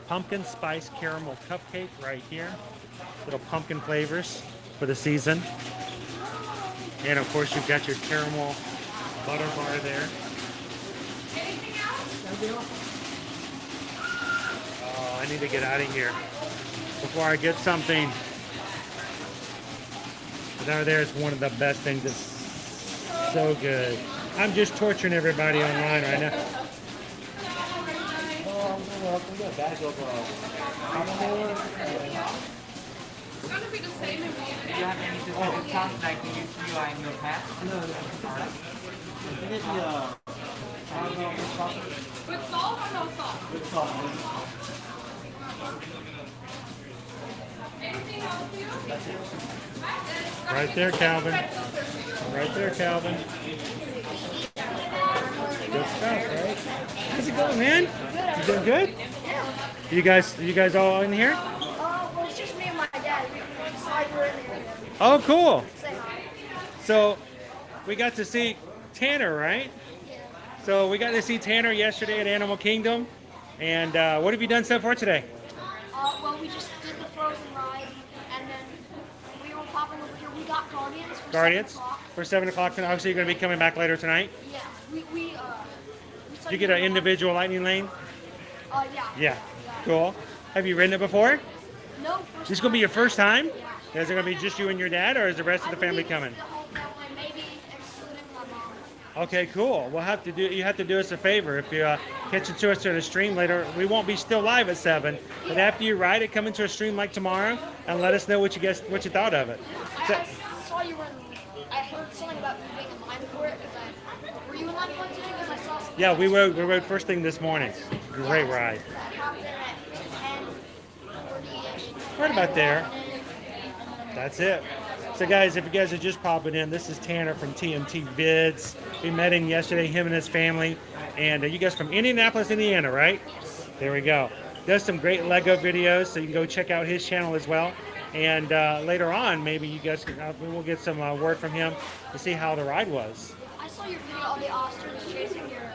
Pumpkin spice caramel cupcake right here. Little pumpkin flavors for the season. And of course, you've got your caramel butter bar there. Oh, I need to get out of here before I get something. Down there is one of the best things. It's so good. I'm just torturing everybody online right now. We got a bag of pomodoro. It's gonna be the same in Vienna. Do you have any specific discounts that I can use for you in your past? No. Alright. Can I get the caramel with chocolate? With salt or no salt? With salt. Anything else for you? That's it. Right there, Calvin. Right there, Calvin. Good stuff, right? How's it going, man? You doing good? You guys all in here? Well, it's just me and my dad. We saw you were in there. Oh, cool. Say hi. So we got to see Tanner, right? So we got to see Tanner yesterday at Animal Kingdom. And what have you done so far today? Well, we just did the Frozen ride, and then we were popping over here. We got Guardians for 7 o'clock. For 7 o'clock tonight. Obviously, you're going to be coming back later tonight. Yeah, we Did you get an individual lightning lane? Yeah. Yeah. Cool. Have you ridden it before? No. This is going to be your first time? Yeah. Is it going to be just you and your dad, or is the rest of the family coming? The whole family, maybe excluding my mom. Okay, cool. You have to do us a favor. If you catch it to us on a stream later, we won't be still live at 7. But after you ride it, come into a stream like tomorrow and let us know what you thought of it. I saw you when I heard something about you being in line for it. Were you in line for it today? Because I saw something. Yeah, we rode first thing this morning. Great ride. I hopped in at 10:40ish. Right about there. That's it. So guys, if you guys are just popping in, this is Tanner from TMT Vids. We met him yesterday, him and his family. And you guys from Indianapolis, Indiana, right? There we go. Does some great Lego videos, so you can go check out his channel as well. And later on, maybe you guys can, we'll get some word from him to see how the ride was. I saw your video of the ostrich chasing your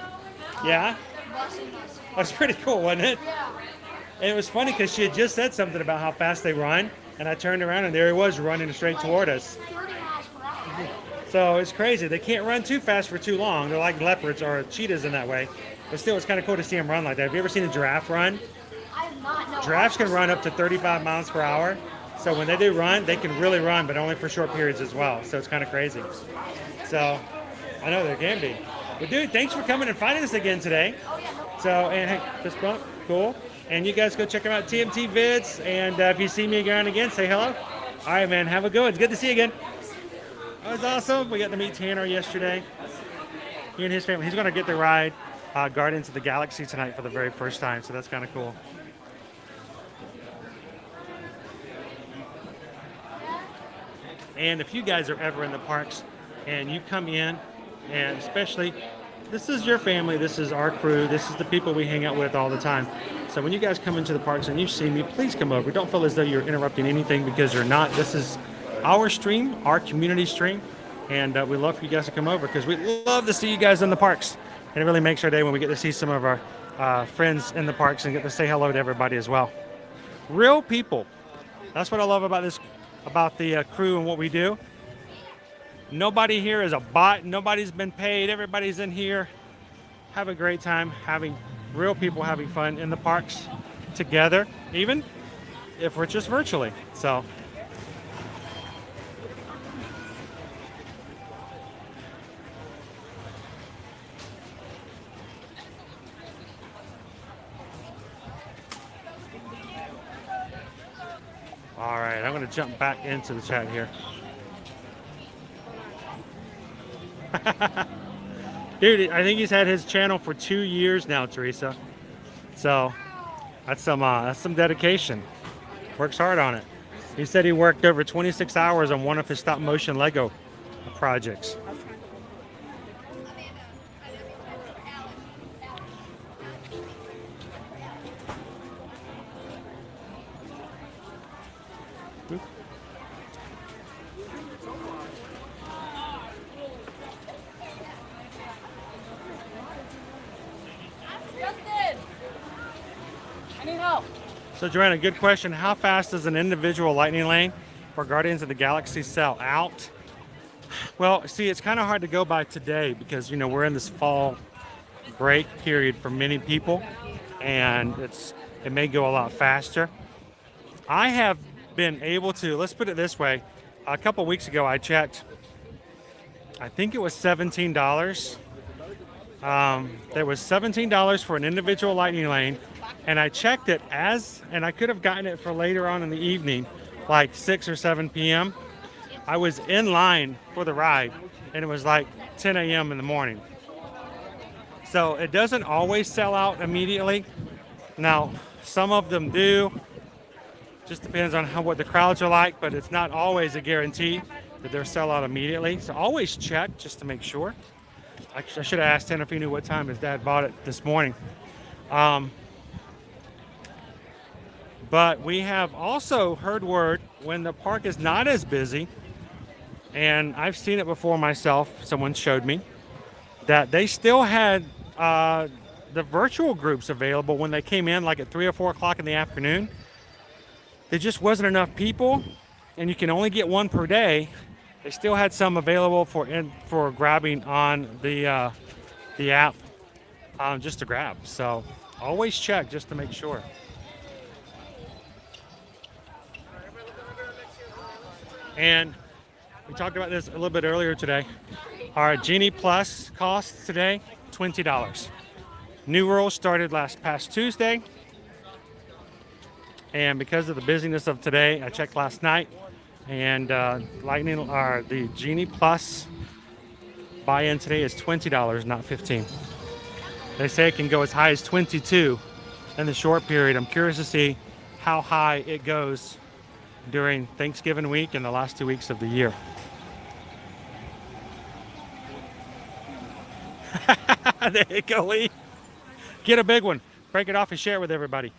Yeah? bus and bus. That's pretty cool, wasn't it? Yeah. And it was funny because she had just said something about how fast they run. And I turned around and there he was running straight toward us. 30 miles per hour, right? So it's crazy. They can't run too fast for too long. They're like leopards or cheetahs in that way. But still, it's kind of cool to see them run like that. Have you ever seen a giraffe run? I have not. No. Giraffes can run up to 35 miles per hour. So when they do run, they can really run, but only for short periods as well. So it's kind of crazy. So I know there can be. But dude, thanks for coming and finding us again today. So, and hey, fist bump, cool. And you guys go check them out, TMT Vids. And if you see me around again, say hello. All right, man, have a good one. It's good to see you again. That was awesome. We got to meet Tanner yesterday. He and his family. He's going to get to ride Guardians of the Galaxy tonight for the very first time, so that's kind of cool. And if you guys are ever in the parks and you come in, and especially, this is your family, this is our crew, this is the people we hang out with all the time. So when you guys come into the parks and you see me, please come over. Don't feel as though you're interrupting anything, because you're not. This is our stream, our community stream, and we love for you guys to come over because we love to see you guys in the parks. And it really makes our day when we get to see some of our friends in the parks and get to say hello to everybody as well. Real people. That's what I love about this, about the crew and what we do. Nobody here is a bot. Nobody's been paid. Everybody's in here. Have a great time, having real people having fun in the parks together, even if we're just virtually. So. All right, I'm going to jump back into the chat here. Dude, I think he's had his channel for 2 years now, Teresa. So that's some dedication. Works hard on it. He said he worked over 26 hours on one of his stop motion Lego projects. So Joanna, good question. How fast does an individual lightning lane for Guardians of the Galaxy sell out? Well, see, it's kind of hard to go by today because, you know, we're in this fall break period for many people, and it may go a lot faster. I have been able to, let's put it this way, a couple weeks ago I checked, I think it was $17. There was $17 for an individual lightning lane, and I checked it and I could have gotten it for later on in the evening, like 6 or 7 p.m. I was in line for the ride, and it was like 10 a.m. in the morning. So it doesn't always sell out immediately. Now, some of them do. Just depends on what the crowds are like, but it's not always a guarantee that they'll sell out immediately. So always check just to make sure. I should have asked him if he knew what time his dad bought it this morning. But we have also heard word when the park is not as busy, and I've seen it before myself, someone showed me, that they still had the virtual groups available when they came in, like at 3 or 4 o'clock in the afternoon. There just wasn't enough people, and you can only get one per day. They still had some available for grabbing on the app just to grab. So always check just to make sure. And we talked about this a little bit earlier today. Our Genie Plus costs today $20. New rules started past Tuesday. And because of the busyness of today, I checked last night, and the Genie Plus buy-in today is $20, not $15. They say it can go as high as $22 in the short period. I'm curious to see how high it goes during Thanksgiving week and the last 2 weeks of the year. There you go, Lee. Get a big one. Break it off and share it with everybody.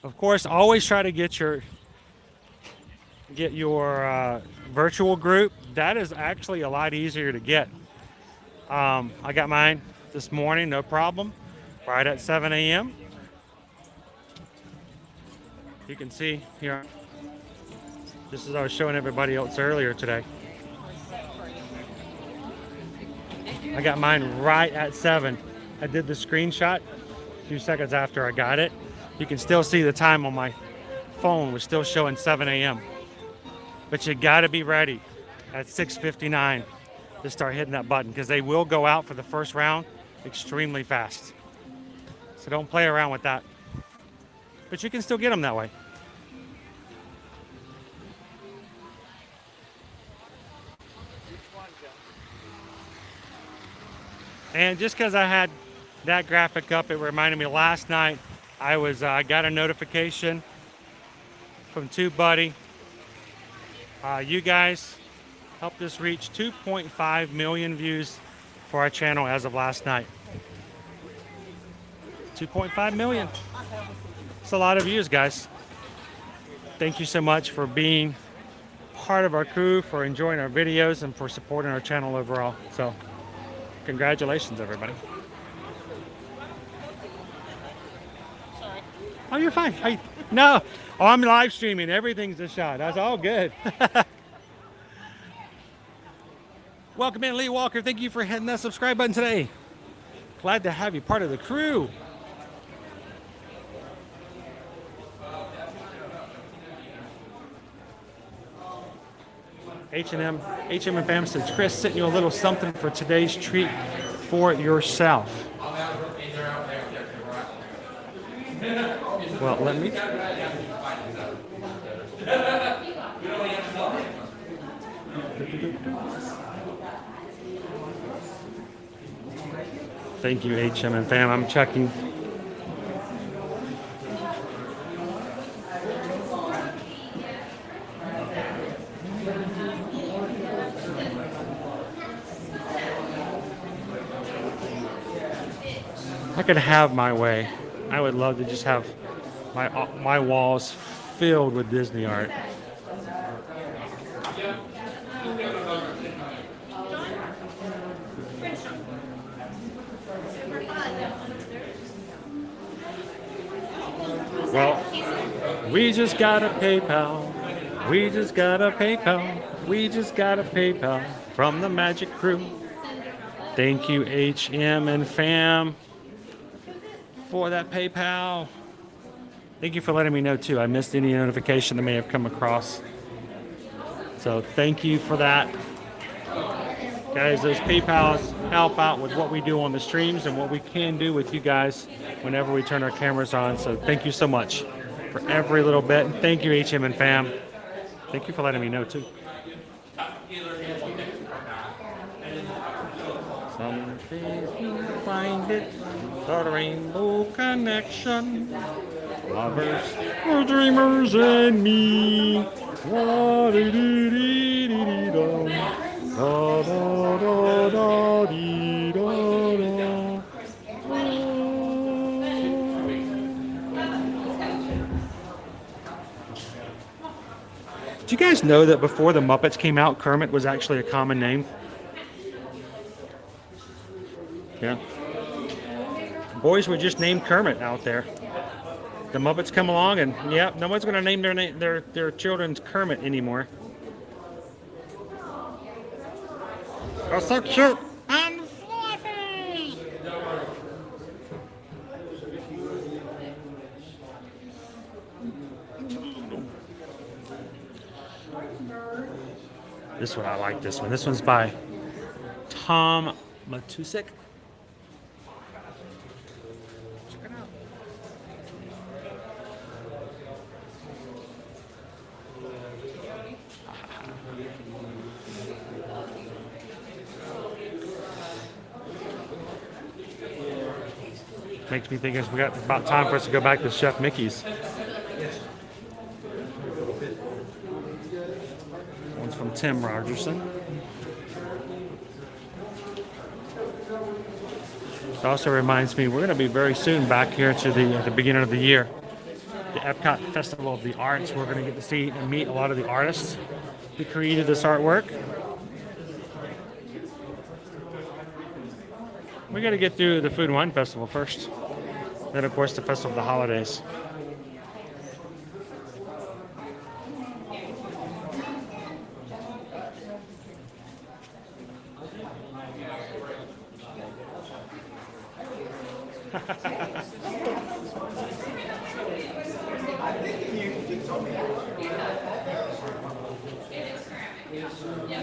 Of course, always try to get your virtual group. That is actually a lot easier to get. I got mine this morning, no problem, right at 7 a.m. You can see here, just as I was showing everybody else earlier today. I got mine right at 7. I did the screenshot a few seconds after I got it. You can still see the time on my phone was still showing 7 a.m. But you got to be ready at 6:59 to start hitting that button, because they will go out for the first round extremely fast. So don't play around with that. but you can still get them that way. And just because I had that graphic up, it reminded me last night I got a notification from TubeBuddy. You guys helped us reach 2.5 million views for our channel as of last night. 2.5 million. It's a lot of views, guys. Thank you so much for being part of our crew, for enjoying our videos, and for supporting our channel overall. So, congratulations, everybody. Sorry. Oh, you're fine. No, oh, I'm live streaming. Everything's a shot. That's all good. Welcome in, Lee Walker. Thank you for hitting that subscribe button today. Glad to have you part of the crew. H&M and fam says, Chris, sent you a little something for today's treat for yourself. Well, let me. Thank you, HM and fam. I'm checking. I could have my way. I would love to just have my walls filled with Disney art. Well, we just got a PayPal. We just got a PayPal. We just got a PayPal from the Magic Crew. Thank you, HM and fam, for that PayPal. Thank you for letting me know too. I missed any notification that may have come across. So thank you for that. Guys, those PayPals help out with what we do on the streams and what we can do with you guys whenever we turn our cameras on. So thank you so much for every little bit. And thank you, HM and fam. Thank you for letting me know too. Some days we find it, the rainbow connection. Lovers, or dreamers, and me. La-dee-dee-dee-dee-dee-dum. Da-da-da-da-dee-da-da. Did you guys know that before the Muppets came out, Kermit was actually a common name? Yeah. Boys were just named Kermit out there. The Muppets come along and, yeah, no one's going to name their children's Kermit anymore. Oh, so cute and fluffy. This one, I like this one. This one's by Tom Matusik. Check it out. Makes me think we got about time for us to go back to Chef Mickey's. One's from Tim Rogerson. It also reminds me we're going to be very soon back here to the beginning of the year, the Epcot Festival of the Arts. We're going to get to see and meet a lot of the artists who created this artwork. We got to get through the Food and Wine Festival first. Then, of course, the Festival of the Holidays.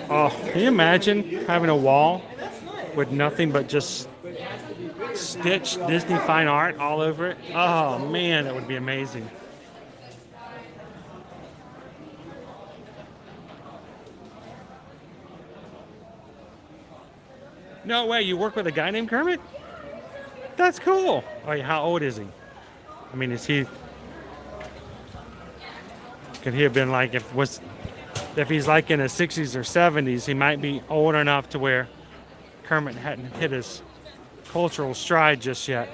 Oh, can you imagine having a wall with nothing but just stitched Disney fine art all over it. Oh man, that would be amazing. No way, you work with a guy named Kermit? That's cool. Oh, yeah, how old is he? I mean, is he... Could he have been like, if he's like in his 60s or 70s, he might be old enough to where Kermit hadn't hit his cultural stride just yet.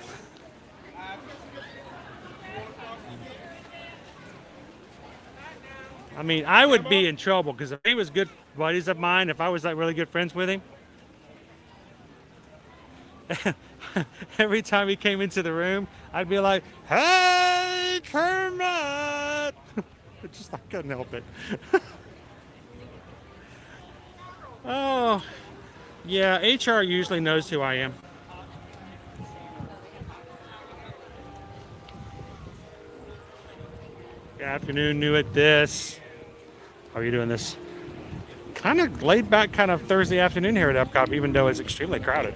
I mean, I would be in trouble because if he was good buddies of mine, if I was like really good friends with him, every time he came into the room, I'd be like, "Hey, Kermit!" Just I couldn't help it. Oh, yeah. HR usually knows who I am. Good afternoon, new at this. How are you doing this? Kind of laid back, kind of Thursday afternoon here at Epcot, even though it's extremely crowded.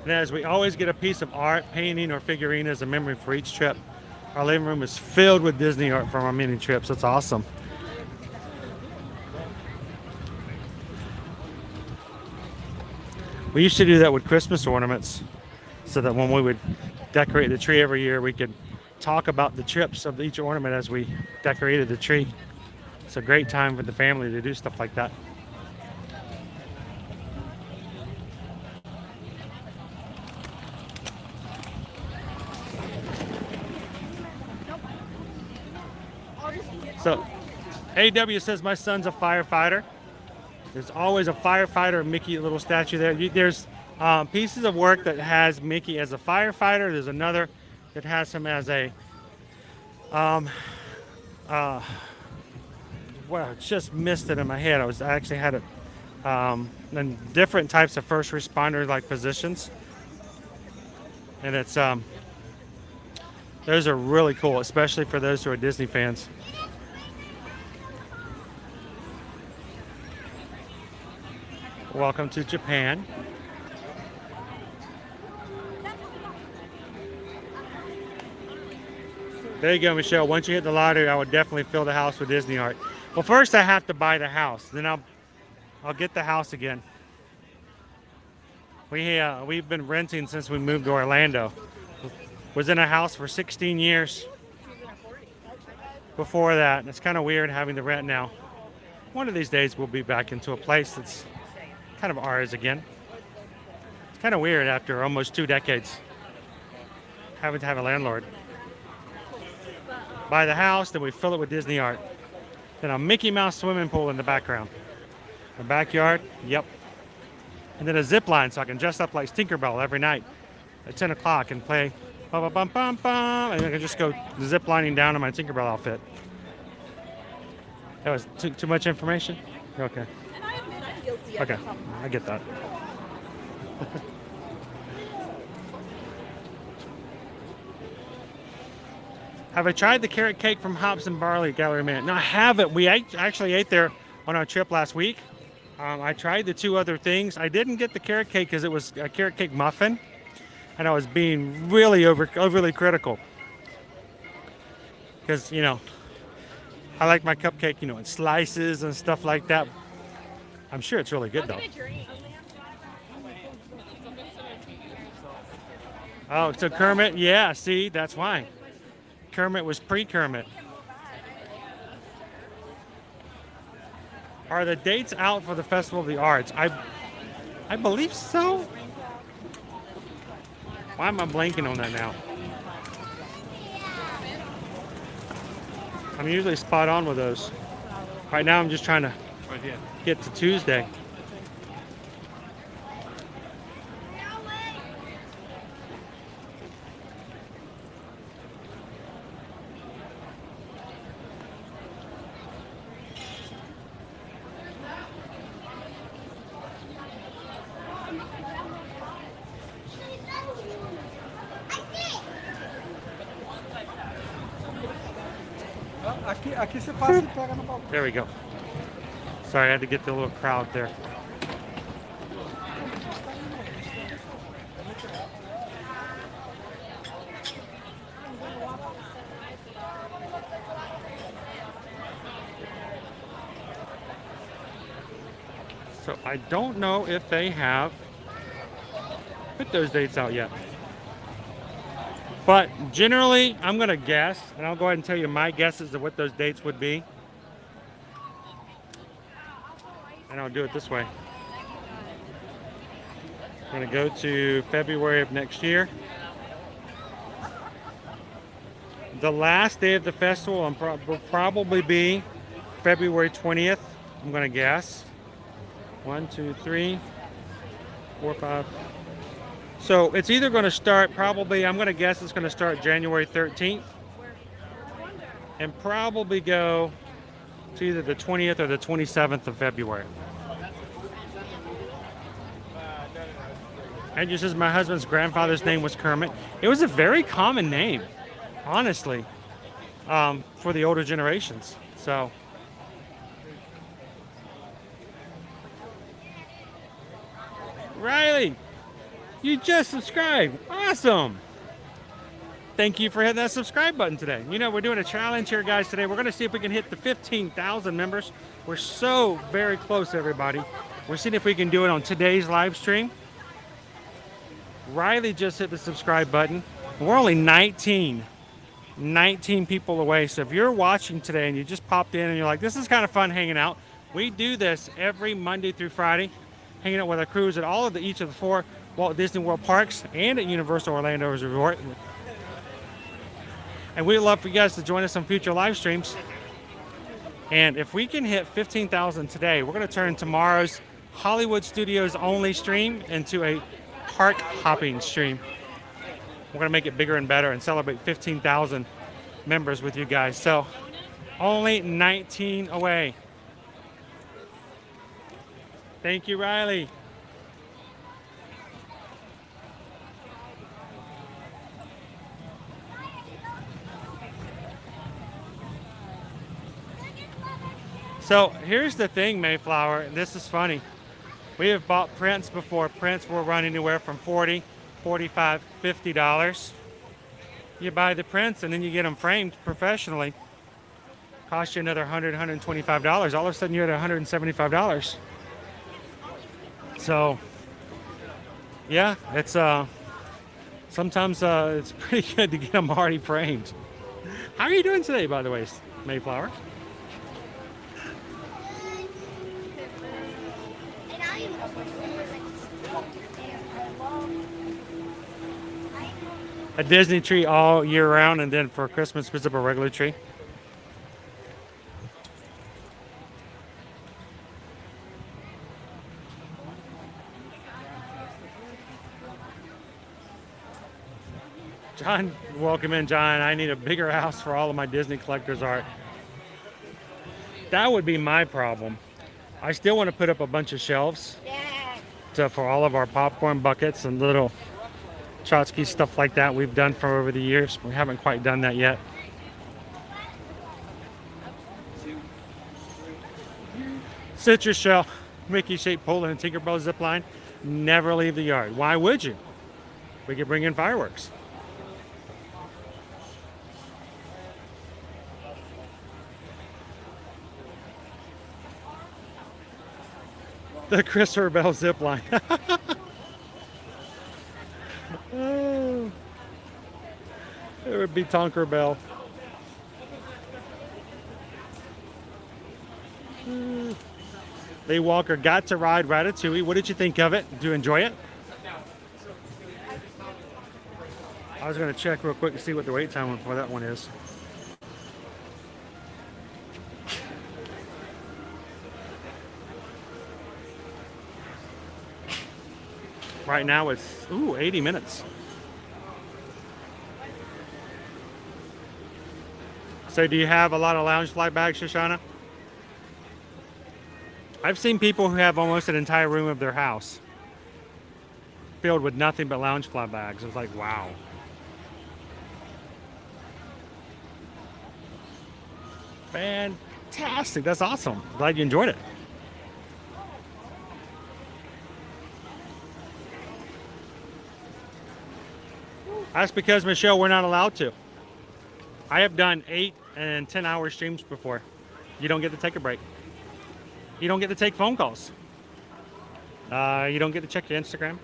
And as we always get a piece of art, painting, or figurine as a memory for each trip, our living room is filled with Disney art from our many trips. That's awesome. We used to do that with Christmas ornaments, so that when we would decorate the tree every year, we could talk about the trips of each ornament as we decorated the tree. It's a great time for the family to do stuff like that. So, AW says my son's a firefighter. There's always a firefighter Mickey little statue there. There's pieces of work that has Mickey as a firefighter. There's another that has him as a well, I just missed it in my head. I actually had it in different types of first responder like positions, and it's those are really cool, especially for those who are Disney fans. Welcome to Japan. There you go, Michelle. Once you hit the lottery, I would definitely fill the house with Disney art. Well, first I have to buy the house. Then I'll get the house again. We've been renting since we moved to Orlando. Was in a house for 16 years before that. It's kind of weird having to rent now. One of these days we'll be back into a place that's kind of ours again. It's kind of weird after almost 2 decades having to have a landlord. Buy the house, then we fill it with Disney art. Then a Mickey Mouse swimming pool in the background. The backyard, yep. And then a zip line so I can dress up like Tinkerbell every night at 10 o'clock and play bum bum bum bum, and I can just go zip lining down in my Tinkerbell outfit. That was too much information? Okay. And I admit I'm guilty of Okay, it. I get that. Have I tried the carrot cake from Hops and Barley Gallery Man? No, I haven't. We actually ate there on our trip last week. I tried the 2 other things. I didn't get the carrot cake because it was a carrot cake muffin, and I was being really overly critical. Because, you know, I like my cupcake, you know, in slices and stuff like that. I'm sure it's really good though. Oh, so Kermit, yeah, see, that's why. Kermit was pre-Kermit. Are the dates out for the Festival of the Arts? I believe so. Why am I blanking on that now? I'm usually spot on with those. Right now I'm just trying to get to Tuesday. Aqui você passa e pega no balcão. There we go. Sorry, I had to get the little crowd there. So I don't know if they have put those dates out yet. But generally, I'm going to guess, and I'll go ahead and tell you my guesses of what those dates would be. And I'll do it this way. I'm going to go to February of next year. The last day of the festival will probably be February 20th, I'm going to guess. 1, 2, 3, 4, 5. So it's either going to start probably, I'm going to guess it's going to start January 13th and probably go to either the 20th or the 27th of February. And just as my husband's grandfather's name was Kermit, it was a very common name, honestly, for the older generations. So. Riley, you just subscribed. Awesome. Thank you for hitting that subscribe button today. You know, we're doing a challenge here, guys, today. We're going to see if we can hit the 15,000 members. We're so very close, everybody. We're seeing if we can do it on today's live stream. Riley just hit the subscribe button. We're only 19 people away. So if you're watching today and you just popped in and you're like, this is kind of fun hanging out. We do this every Monday through Friday, hanging out with our crews at all of each of the 4 Walt Disney World parks and at Universal Orlando Resort. And we'd love for you guys to join us on future live streams. And if we can hit 15,000 today, we're going to turn tomorrow's Hollywood Studios only stream into a park hopping stream. We're going to make it bigger and better and celebrate 15,000 members with you guys. So only 19 away. Thank you, Riley. So here's the thing, Mayflower. This is funny. We have bought prints before. Prints will run anywhere from $40, $45, $50. You buy the prints and then you get them framed professionally. Cost you another $100, $125. All of a sudden you're at $175. So, yeah, it's sometimes it's pretty good to get them already framed. How are you doing today, by the way, Mayflower? A Disney tree all year round, and then for Christmas, put up a regular tree. John, welcome in, John. I need a bigger house for all of my Disney collector's art. That would be my problem. I still want to put up a bunch of shelves for all of our popcorn buckets and little tchotchke stuff like that we've done for over the years. We haven't quite done that yet. Citrus shell, Mickey shaped pole and a Tinkerbell zip line. Never leave the yard. Why would you? We could bring in fireworks. The Christopher Bell zip line. Oh, it would be Tonker Bell. Lee Walker got to ride Ratatouille. What did you think of it? Did you enjoy it? I was going to check real quick to see what the wait time for that one is. Right now it's 80 minutes. So do you have a lot of Loungefly bags, Shoshana? I've seen people who have almost an entire room of their house filled with nothing but Loungefly bags. It's like, wow. Fantastic. That's awesome. Glad you enjoyed it. That's because, Michelle, we're not allowed to. I have done 8 and 10-hour streams before. You don't get to take a break. You don't get to take phone calls. You don't get to check your Instagram.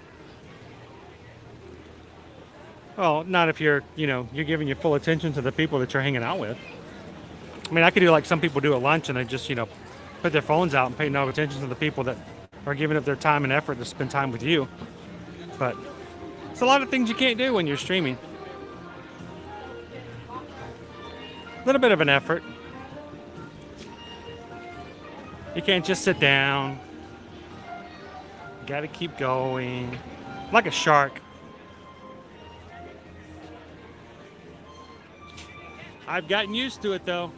Well, not if you're giving your full attention to the people that you're hanging out with. I mean, I could do like some people do at lunch and they just, put their phones out and pay no attention to the people that are giving up their time and effort to spend time with you. But it's a lot of things you can't do when you're streaming. A little bit of an effort. You can't just sit down. You gotta keep going. Like a shark. I've gotten used to it though.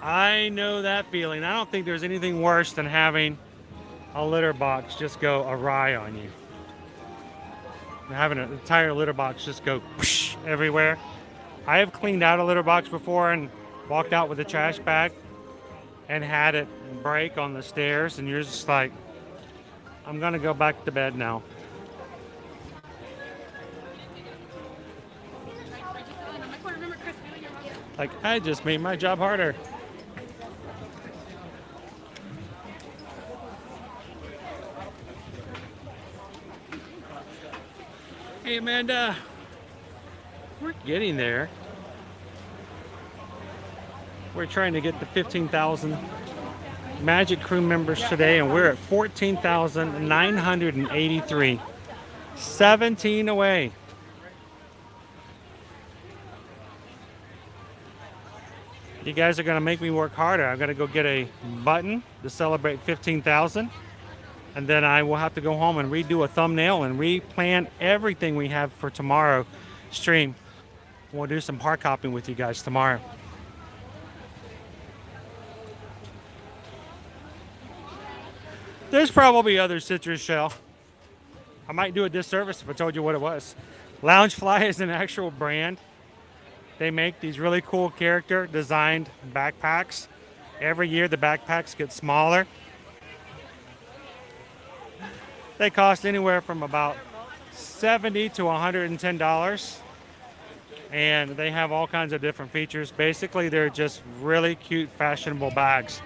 I know that feeling. I don't think there's anything worse than having a litter box just go awry on you. Having an entire litter box just go whoosh everywhere. I have cleaned out a litter box before and walked out with a trash bag and had it break on the stairs, and you're just like, I'm gonna go back to bed now. Like, I just made my job harder. Hey, Amanda. We're getting there. We're trying to get to 15,000 Magic Crew members today, and we're at 14,983. 17 away. You guys are going to make me work harder. I'm going to go get a button to celebrate 15,000. And then I will have to go home and redo a thumbnail and replan everything we have for tomorrow stream. We'll do some hard copying with you guys tomorrow. There's probably other citrus shell. I might do a disservice if I told you what it was. Loungefly is an actual brand. They make these really cool character designed backpacks. Every year the backpacks get smaller. They cost anywhere from about $70 to $110. And they have all kinds of different features. Basically, they're just really cute, fashionable bags.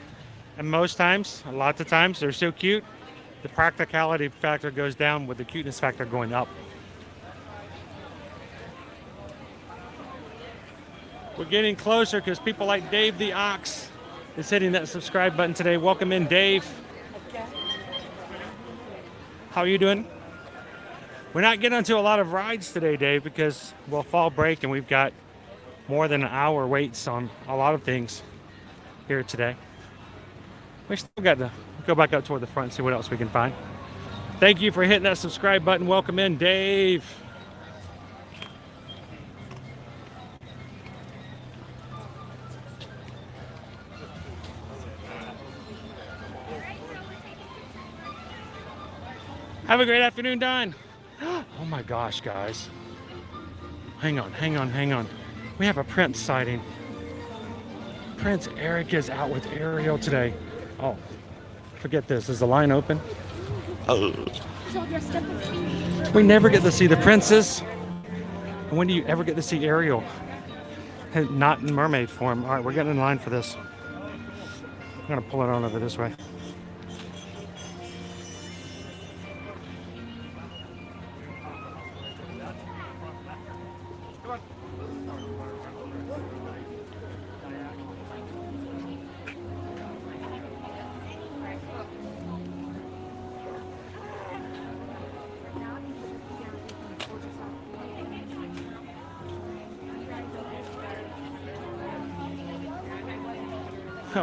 And most times, a lot of times, they're so cute, the practicality factor goes down with the cuteness factor going up. We're getting closer because people like Dave the Ox is hitting that subscribe button today. Welcome in, Dave. How are you doing? We're not getting into a lot of rides today, Dave, because, well, fall break and we've got more than an hour waits on a lot of things here today. We still got to go back up toward the front and see what else we can find. Thank you for hitting that subscribe button. Welcome in, Dave. Have a great afternoon, Don. Oh my gosh, guys. Hang on. We have a Prince sighting. Prince Eric is out with Ariel today. Oh, forget this. Is the line open? Oh. We never get to see the princes. And when do you ever get to see Ariel? Not in mermaid form. All right, we're getting in line for this. I'm going to pull it on over this way.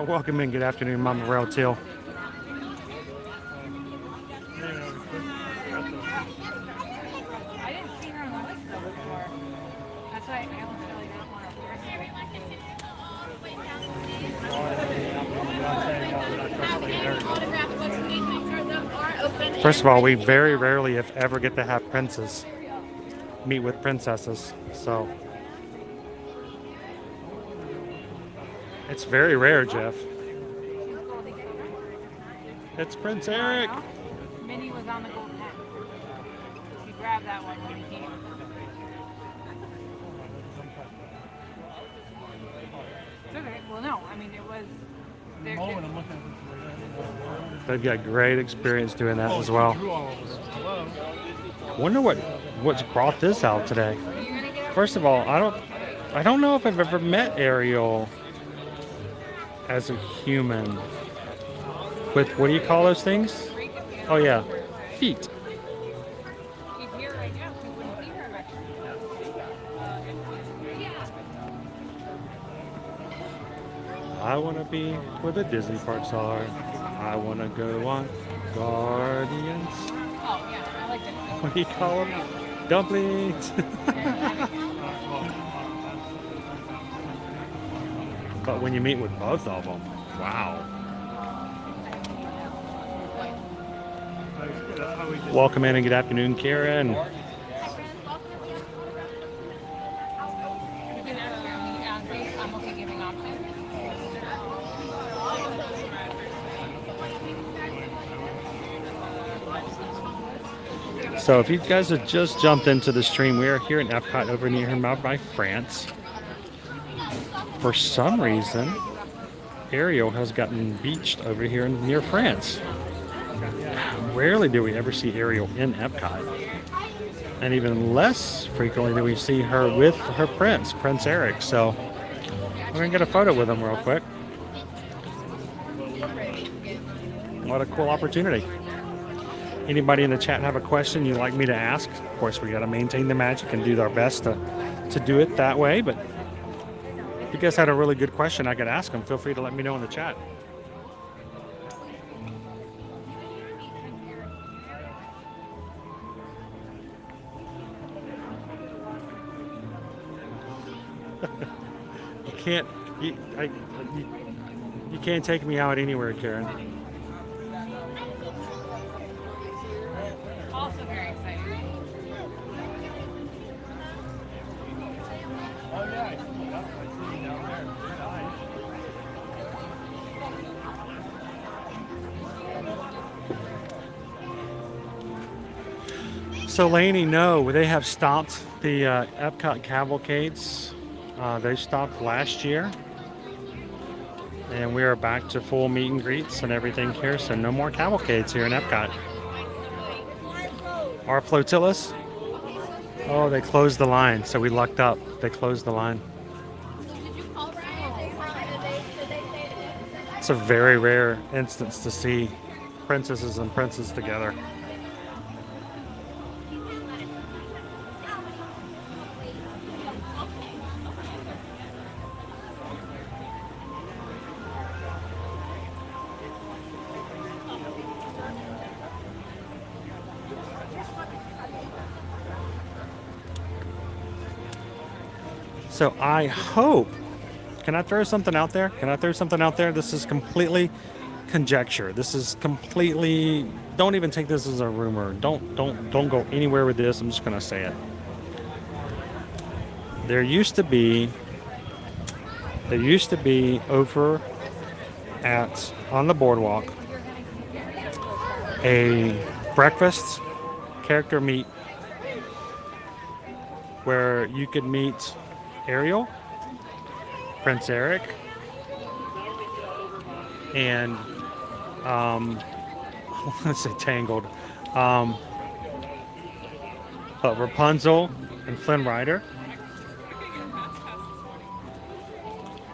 Welcome in. Good afternoon, Mama Rail Till. I didn't see her on the list though before. That's why Alan's really not one of First of all, we very rarely, if ever, get to have princes meet with princesses. So it's very rare, Jeff. It's Prince Eric. was on the gold pen. He grabbed that one when he came. It's okay. Well, no. I mean, it was. They've got great experience doing that as well. Wonder what's brought this out today. First of all, I don't know if I've ever met Ariel as a human. With what do you call those things? Oh yeah, feet. I want to be where the Disney parks are. I want to go on Guardians. Oh yeah, I like that. What do you call them? Dumplings. But when you meet with both of them, wow. Welcome in and good afternoon, Karen. So if you guys have just jumped into the stream, we are here in Epcot over near by France. For some reason, Ariel has gotten beached over here near France. Rarely do we ever see Ariel in Epcot. And even less frequently do we see her with her Prince Eric. So we're going to get a photo with him real quick. What a cool opportunity. Anybody in the chat have a question you'd like me to ask? Of course, we got to maintain the magic and do our best to do it that way. But if you guys had a really good question I could ask them, feel free to let me know in the chat. You can't take me out anywhere, Karen. Also very exciting. Oh yeah, I see you down there. Very nice. So Lainey, no, they have stopped the Epcot cavalcades. They stopped last year. And we are back to full meet and greets and everything here, so no more cavalcades here in Epcot. Our flotillas? Oh, they closed the line, so we lucked up. They closed the line. It's a very rare instance to see princesses and princes together. So I hope, can I throw something out there? This is completely conjecture. This is completely, don't even take this as a rumor. Don't go anywhere with this. I'm just going to say it. There used to be over on the boardwalk a breakfast character meet where you could meet Ariel, Prince Eric, and I want to say Tangled, but Rapunzel and Flynn Rider,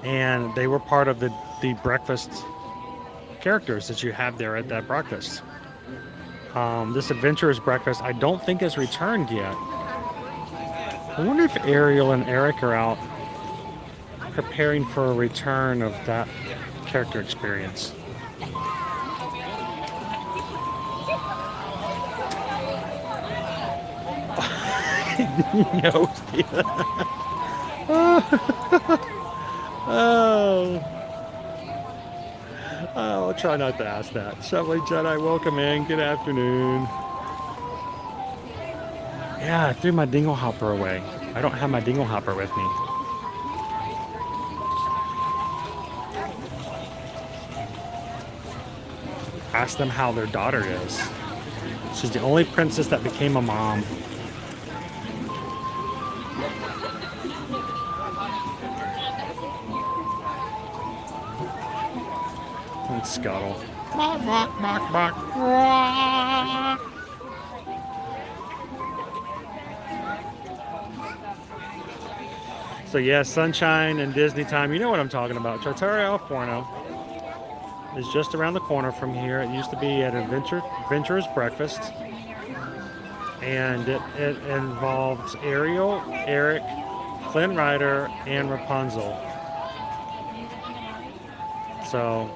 and they were part of the breakfast characters that you have there at that breakfast. This adventurous breakfast I don't think has returned yet. I wonder if Ariel and Eric are out preparing for a return of that character experience. No. I'll try not to ask that. Shovelly Jedi, welcome in. Good afternoon. Yeah, I threw my dingle hopper away. I don't have my dingle hopper with me. Ask them how their daughter is. She's the only princess that became a mom. And Scuttle. Bark, bark, bark, bark. So yeah, sunshine and Disney time. You know what I'm talking about. Trattoria El Forno is just around the corner from here. It used to be at Adventurer's Breakfast. And it involved Ariel, Eric, Flynn Rider, and Rapunzel. So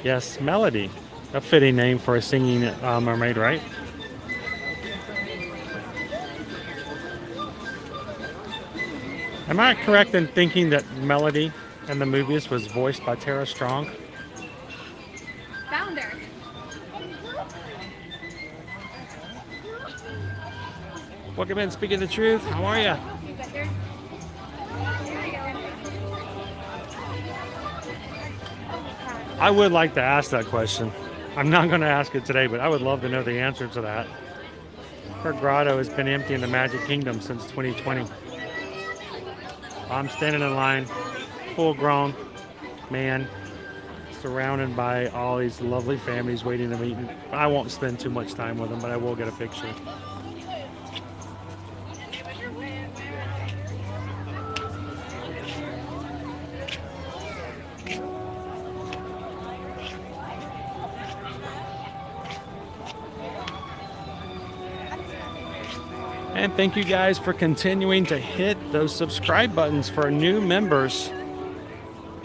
yes, Melody. A fitting name for a singing mermaid, right? Am I correct in thinking that Melody in the movies was voiced by Tara Strong? Founder. Welcome in, Speaking the Truth. How are you? I would like to ask that question. I'm not going to ask it today, but I would love to know the answer to that. Her grotto has been empty in the Magic Kingdom since 2020. I'm standing in line, full-grown man, surrounded by all these lovely families waiting to meet me. I won't spend too much time with them, but I will get a picture. And thank you guys for continuing to hit those subscribe buttons for new members.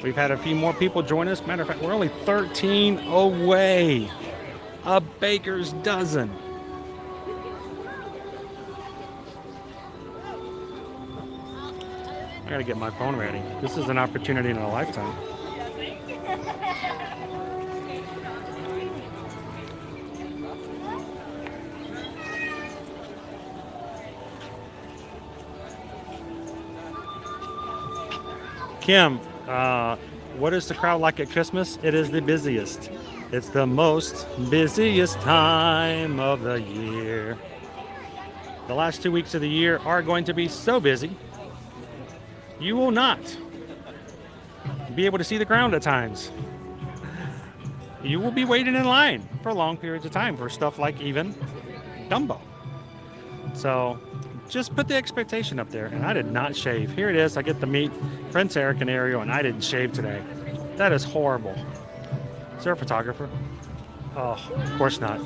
We've had a few more people join us. Matter of fact, we're only 13 away. A baker's dozen. I gotta get my phone ready. This is an opportunity in a lifetime. Kim, what is the crowd like at Christmas? It is the busiest. It's the most busiest time of the year. The last 2 weeks of the year are going to be so busy, you will not be able to see the ground at times. You will be waiting in line for long periods of time for stuff like even Dumbo. So just put the expectation up there. And I did not shave. Here it is. I get to meet Prince Eric and Ariel, and I didn't shave today. That is horrible. Is there a photographer? Oh, of course not.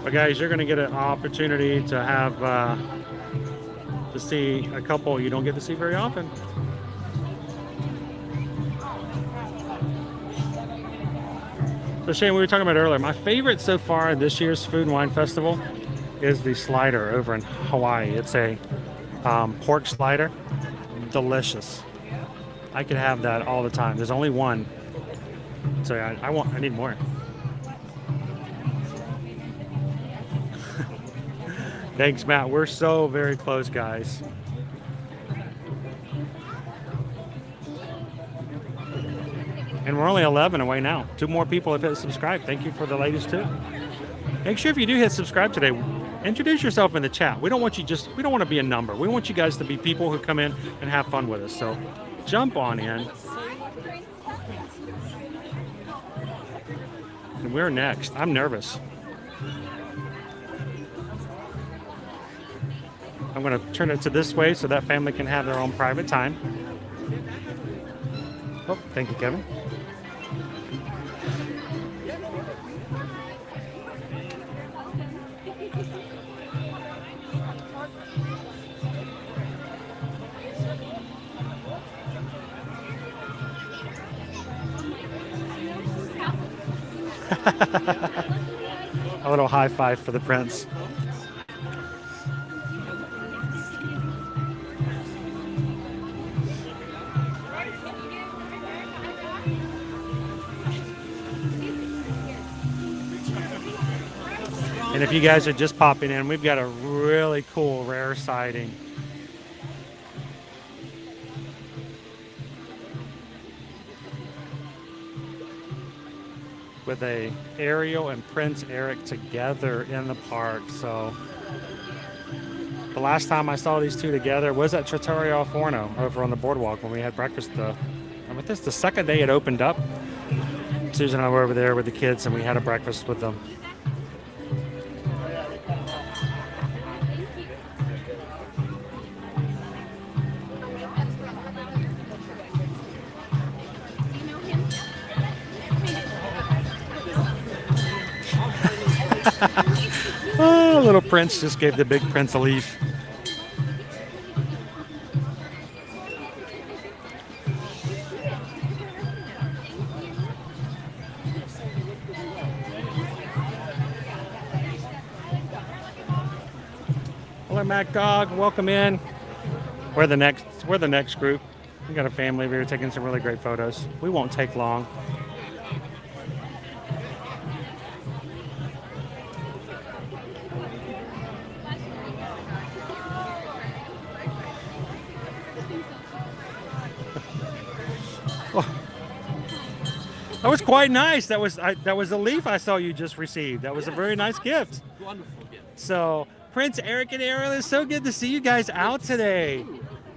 But guys, you're going to get an opportunity to have to see a couple you don't get to see very often. So Shane, we were talking about earlier, my favorite so far this year's Food and Wine Festival is the slider over in Hawaii. It's a pork slider. Delicious. I could have that all the time. There's only one. So I need more. Thanks, Matt. We're so very close, guys. And we're only 11 away now. 2 more people have hit subscribe. Thank you for the latest too. Make sure if you do hit subscribe today, introduce yourself in the chat. We don't want to be a number. We want you guys to be people who come in and have fun with us. So jump on in. And we're next. I'm nervous. I'm going to turn it to this way so that family can have their own private time. Oh, thank you, Kevin. A little high five for the prince. And if you guys are just popping in, we've got a really cool rare sighting. With a Ariel and Prince Eric together in the park. So the last time I saw these two together was at Trattoria al Forno over on the boardwalk when we had breakfast. I think this the second day it opened up. Susan and I were over there with the kids and we had a breakfast with them. Oh, little Prince just gave the big Prince a leaf. Hello, Mac Dog. Welcome in. We're the next group. We got a family over here taking some really great photos. We won't take long. That was quite nice. That was a leaf I saw you just received. That was a very nice gift. Wonderful gift. So, Prince Eric and Ariel, it's so good to see you guys out today.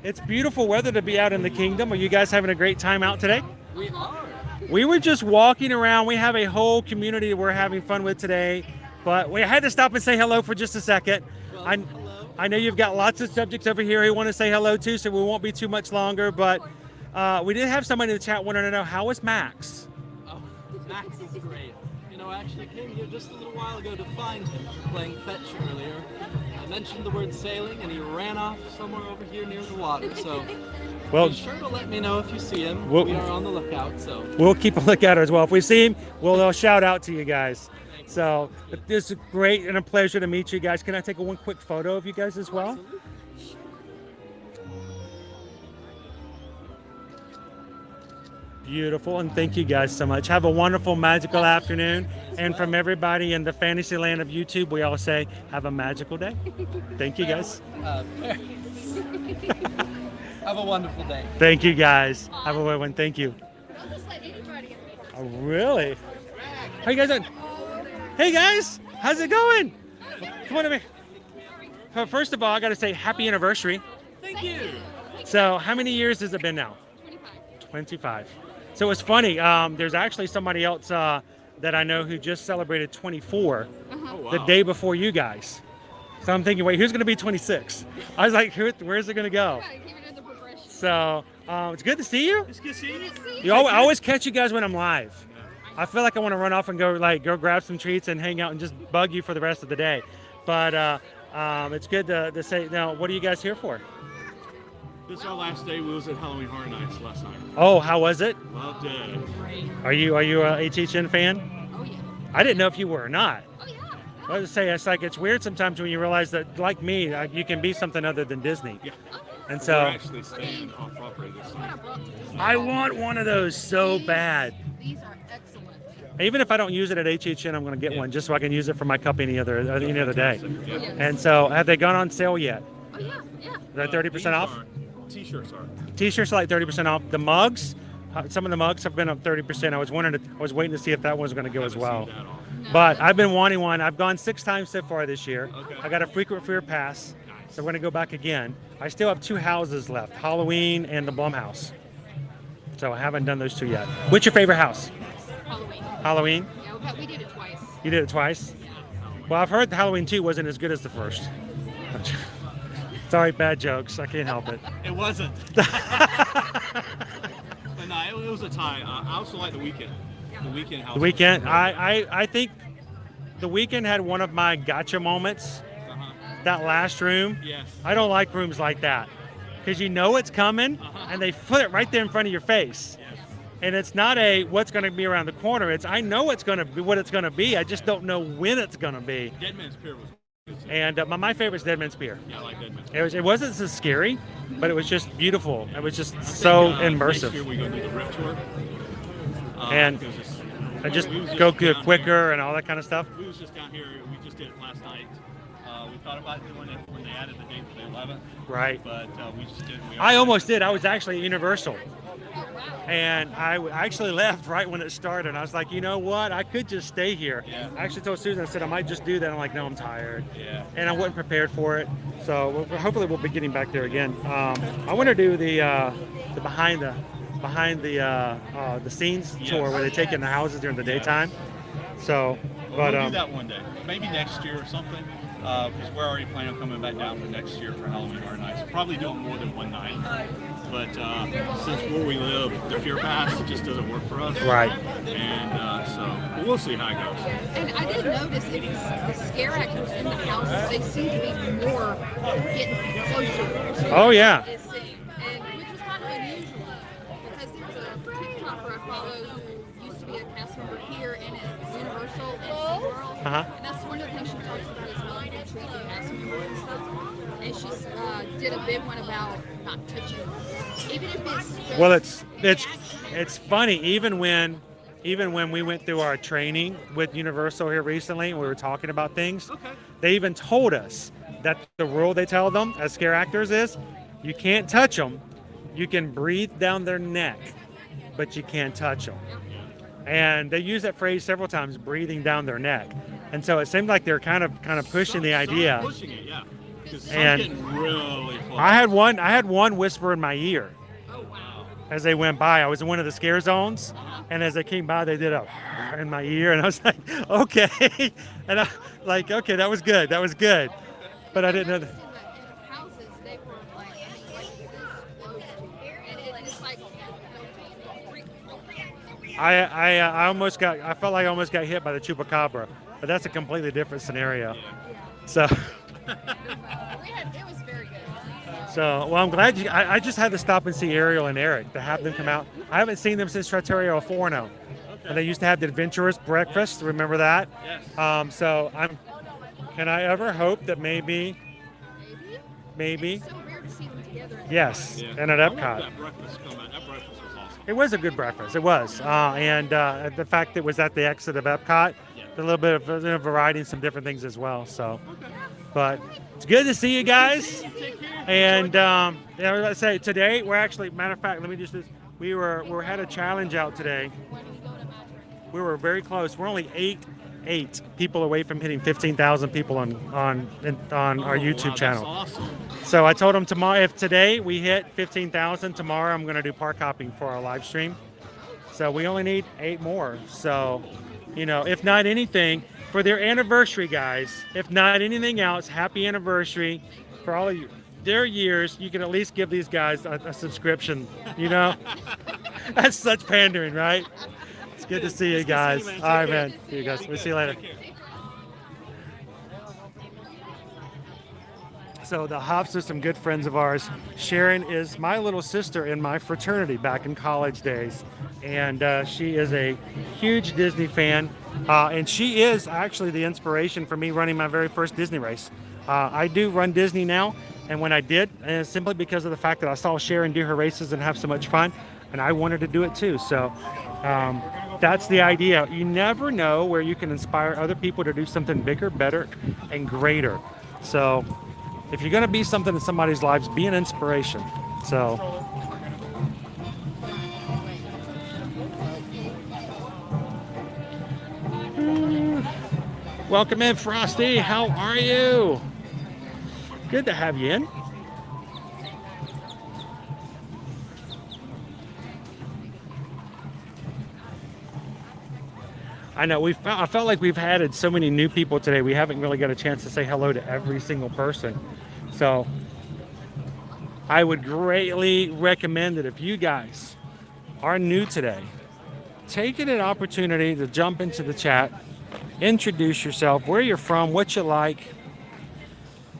It's beautiful weather to be out in the kingdom. Are you guys having a great time out today? We are. We were just walking around. We have a whole community we're having fun with today, but we had to stop and say hello for just a second. Well, I know you've got lots of subjects over here who want to say hello to, so we won't be too much longer, but we did have somebody in the chat wanting to know, how was Max? Oh, Max is great. You know, I actually came here just a little while ago to find him playing fetch earlier. I mentioned the word sailing, and he ran off somewhere over here near the water. So, well, be sure to let me know if you see him. We'll, we are on the lookout. So we'll keep a lookout as well. If we see him, we'll shout out to you guys. So it's great and a pleasure to meet you guys. Can I take one quick photo of you guys as well? Absolutely. Beautiful, and thank you guys so much. Have a wonderful, magical afternoon. And from everybody in the fantasy land of YouTube, we all say, have a magical day. Thank you guys. Have a wonderful day. Thank you guys. Have a good one. Thank you. Oh, really? How you guys doing? Hey guys, how's it going? Come on to me. First of all, I got to say happy anniversary. Thank you. So how many years has it been now? 25. So it's funny. There's actually somebody else that I know who just celebrated 24 the day before you guys. So I'm thinking, wait, who's going to be 26? I was like, where's it going to go? So it's good to see you. It's good to see you. I always catch you guys when I'm live. I feel like I want to run off and go grab some treats and hang out and just bug you for the rest of the day. But it's good to say, now, what are you guys here for? This is our last day. We was at Halloween Horror Nights last night. Oh, how was it? Loved it. Are you a HHN fan? Oh yeah. I didn't know if you were or not. Oh yeah. I was say it's weird sometimes when you realize that, like me, you can be something other than Disney. Yeah. And so we're actually staying off property this time. I want one of those so bad. These are excellent. Even if I don't use it at HHN, I'm going to get one just so I can use it for my cup any other day. Yeah. And so, have they gone on sale yet? Oh yeah, yeah. They're 30% off. T-shirts are. T-shirts are like 30% off. The mugs, some of the mugs have been up 30%. I was waiting to see if that one was going to go as well. But I've been wanting one. I've gone 6 times so far this year. Okay. I got a frequent fear pass, so we're going to go back again. I still have 2 houses left, Halloween and the Blumhouse. So I haven't done those 2 yet. What's your favorite house? Halloween. Halloween? Yeah, we did it twice. You did it twice? Yeah. Well, I've heard the Halloween 2 wasn't as good as the first. Sorry, bad jokes. I can't help it. It wasn't. But no, it was a tie. I also like the weekend. The weekend house. The weekend, I think the weekend had one of my gotcha moments. That last room. Yes. I don't like rooms like that because you know it's coming and they put it right there in front of your face. Yes. And it's not what's going to be around the corner. It's I know it's going to be what it's going to be. I just don't know when it's going to be. Dead Man's Pier was good too. And my favorite is Dead Man's Pier. Yeah, I like Dead Man's Pier. It wasn't so scary, but it was just beautiful. It was just so immersive. Next year we go do the Rip Tour. And because it's and just We was go just good down quicker and all that kind of stuff? We was just down here. We just did it last night. We thought about doing it when they added the date for the 11th. Right. But we just didn't. I almost did. I was actually at Universal. And I actually left right when it started. I was like, you know what? I could just stay here. Yeah. I actually told Susan, I said, I might just do that. I'm like, no, I'm tired. Yeah. And I wasn't prepared for it. So hopefully we'll be getting back there again. I want to do the behind the scenes tour where they take in the houses during the daytime. So, We'll do that one day. Maybe next year or something. Because we're already planning on coming back down for next year for Halloween Horror Nights. Probably doing more than one night. But since where we live, the Fear Pass just doesn't work for us. Right. And so we'll see how it goes. And I did notice the scare actors in the house, they seem to be more getting closer to Oh, yeah. what is seen, and which was kind of unusual because there's a TikToker I follow who used to be a cast member here and at Universal and SeaWorld. And that's one of the things she talks about is how you treat the cast members and stuff. And she did a big one about not touching, even if it's just Well, it's funny. Even when we went through our training with Universal here recently, and we were talking about things, they even told us that the rule they tell them as scare actors is, you can't touch them. You can breathe down their neck, but you can't touch them. And they use that phrase several times, breathing down their neck. And so it seemed like they're kind of pushing the idea. Pushing it, yeah. And really close. I had one whisper in my ear as they went by. I was in one of the scare zones, and as they came by, they did a in my ear, and I was like, okay. And I like, okay, that was good. But I didn't know that. I felt like I almost got hit by the chupacabra, but that's a completely different scenario. So. So, well, I'm glad I just had to stop and see Ariel and Eric to have them come out. I haven't seen them since Trattoria Forno. And they used to have the Adventurous Breakfast. Remember that? Yes. So can I ever hope that maybe? Yes, and at Epcot. That breakfast come out. That breakfast was awesome. It was a good breakfast. It was. And the fact that it was at the exit of Epcot, a little bit of variety and some different things as well. So, but it's good to see you guys. And I was about to say today we're actually, matter of fact, let me just we had a challenge out today. We were very close. We're only eight people away from hitting 15,000 people on our YouTube channel. That's awesome. So I told them tomorrow, if today we hit 15,000, tomorrow I'm going to do park hopping for our live stream. So we only need 8 more. So, if not anything, for their anniversary, guys, if not anything else, happy anniversary for all of you. Their years, you can at least give these guys a subscription, That's such pandering, right? It's good to see you guys. All right, man. See you guys. We'll see you later. So the Hoffs are some good friends of ours. Sharon is my little sister in my fraternity back in college days. And she is a huge Disney fan. And she is actually the inspiration for me running my very first Disney race. I do run Disney now. And when I did, simply because of the fact that I saw Sharon do her races and have so much fun. And I wanted to do it too. So that's the idea. You never know where you can inspire other people to do something bigger, better, and greater. So if you're going to be something in somebody's lives, be an inspiration. So. Welcome in, Frosty. How are you? Good to have you in. I know I felt like we've added so many new people today. We haven't really got a chance to say hello to every single person. So I would greatly recommend that if you guys are new today, take it an opportunity to jump into the chat, introduce yourself, where you're from, what you like,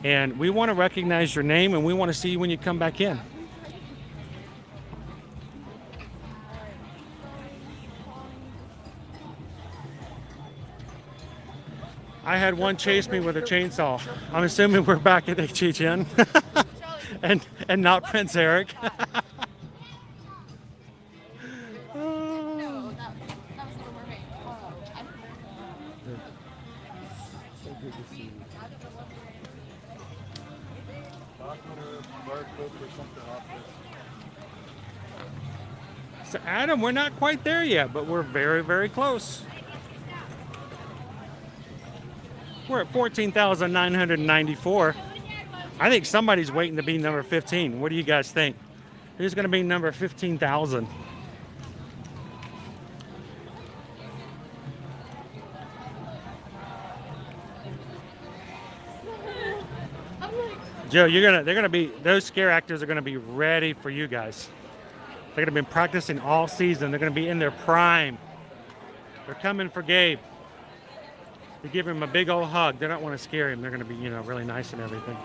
and we want to recognize your name and we want to see you when you come back in. I had one chase me with a chainsaw. I'm assuming we're back at HHN and not Prince Eric. good to see you. Chocolate or bar coke or something off this. So Adam, we're not quite there yet, but we're very, very close. We're at 14,994. I think somebody's waiting to be number 15. What do you guys think? Who's going to be number 15,000? Joe, those scare actors are gonna be ready for you guys. They're gonna be practicing all season. They're gonna be in their prime. They're coming for Gabe. You give him a big old hug. They don't want to scare him. They're gonna be, really nice and everything.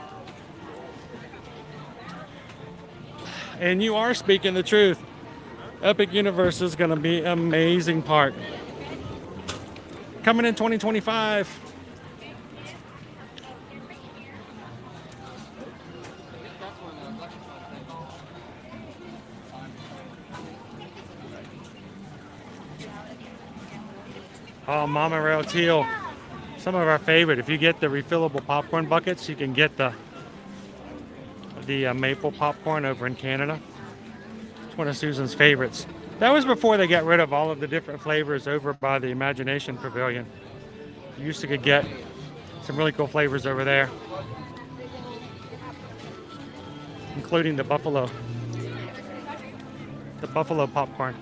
And you are speaking the truth. Epic Universe is gonna be an amazing park. Coming in 2025. Oh, Mama Rail Teal. Some of our favorite. If you get the refillable popcorn buckets, you can get the maple popcorn over in Canada. It's one of Susan's favorites. That was before they got rid of all of the different flavors over by the Imagination Pavilion. You used to get some really cool flavors over there, including the buffalo popcorn.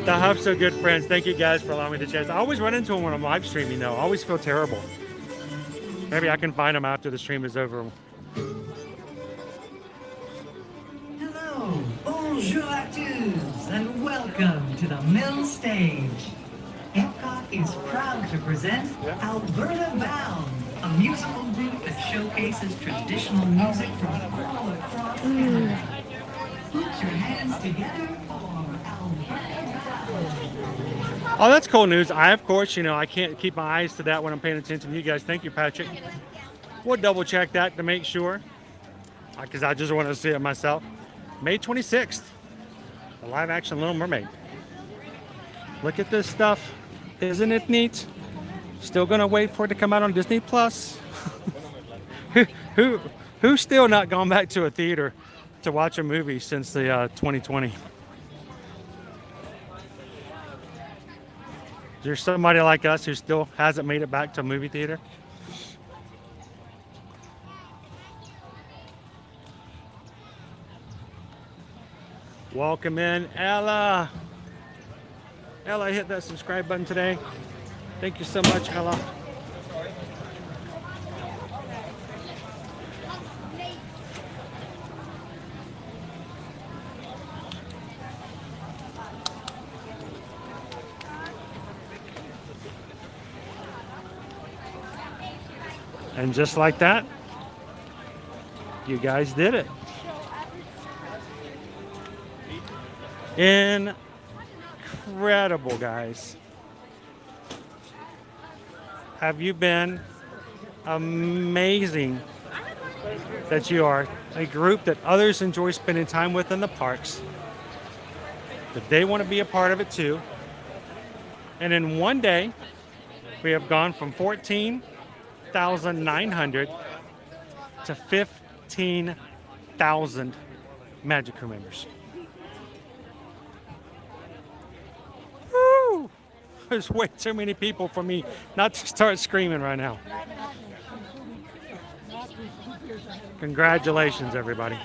The Hub's so good, friends. Thank you guys for allowing me to chat. I always run into them when I'm live streaming, though. I always feel terrible. Maybe I can find them after the stream is over. Hello, bonjour à tous, and welcome to the Mill Stage. Epcot is proud to present Alberta Bound, a musical group that showcases traditional music from all across Canada. Put your hands together for Alberta Bound. Oh, that's cool news. Of course, I can't keep my eyes to that when I'm paying attention to you guys. Thank you, Patrick. We'll double check that to make sure, because I just want to see it myself. May 26th, the live action Little Mermaid. Look at this stuff. Isn't it neat? Still gonna wait for it to come out on Disney Plus. Who's still not gone back to a theater to watch a movie since the 2020? Is there somebody like us who still hasn't made it back to a movie theater? Welcome in, Ella. Ella hit that subscribe button today. Thank you so much, Ella. And just like that, you guys did it. Incredible, guys. Have you been amazing that you are a group that others enjoy spending time with in the parks, that they want to be a part of it too. And in one day, we have gone from 14,900 to 15,000 Magic Crew members. Woo! There's way too many people for me not to start screaming right now. Congratulations, everybody.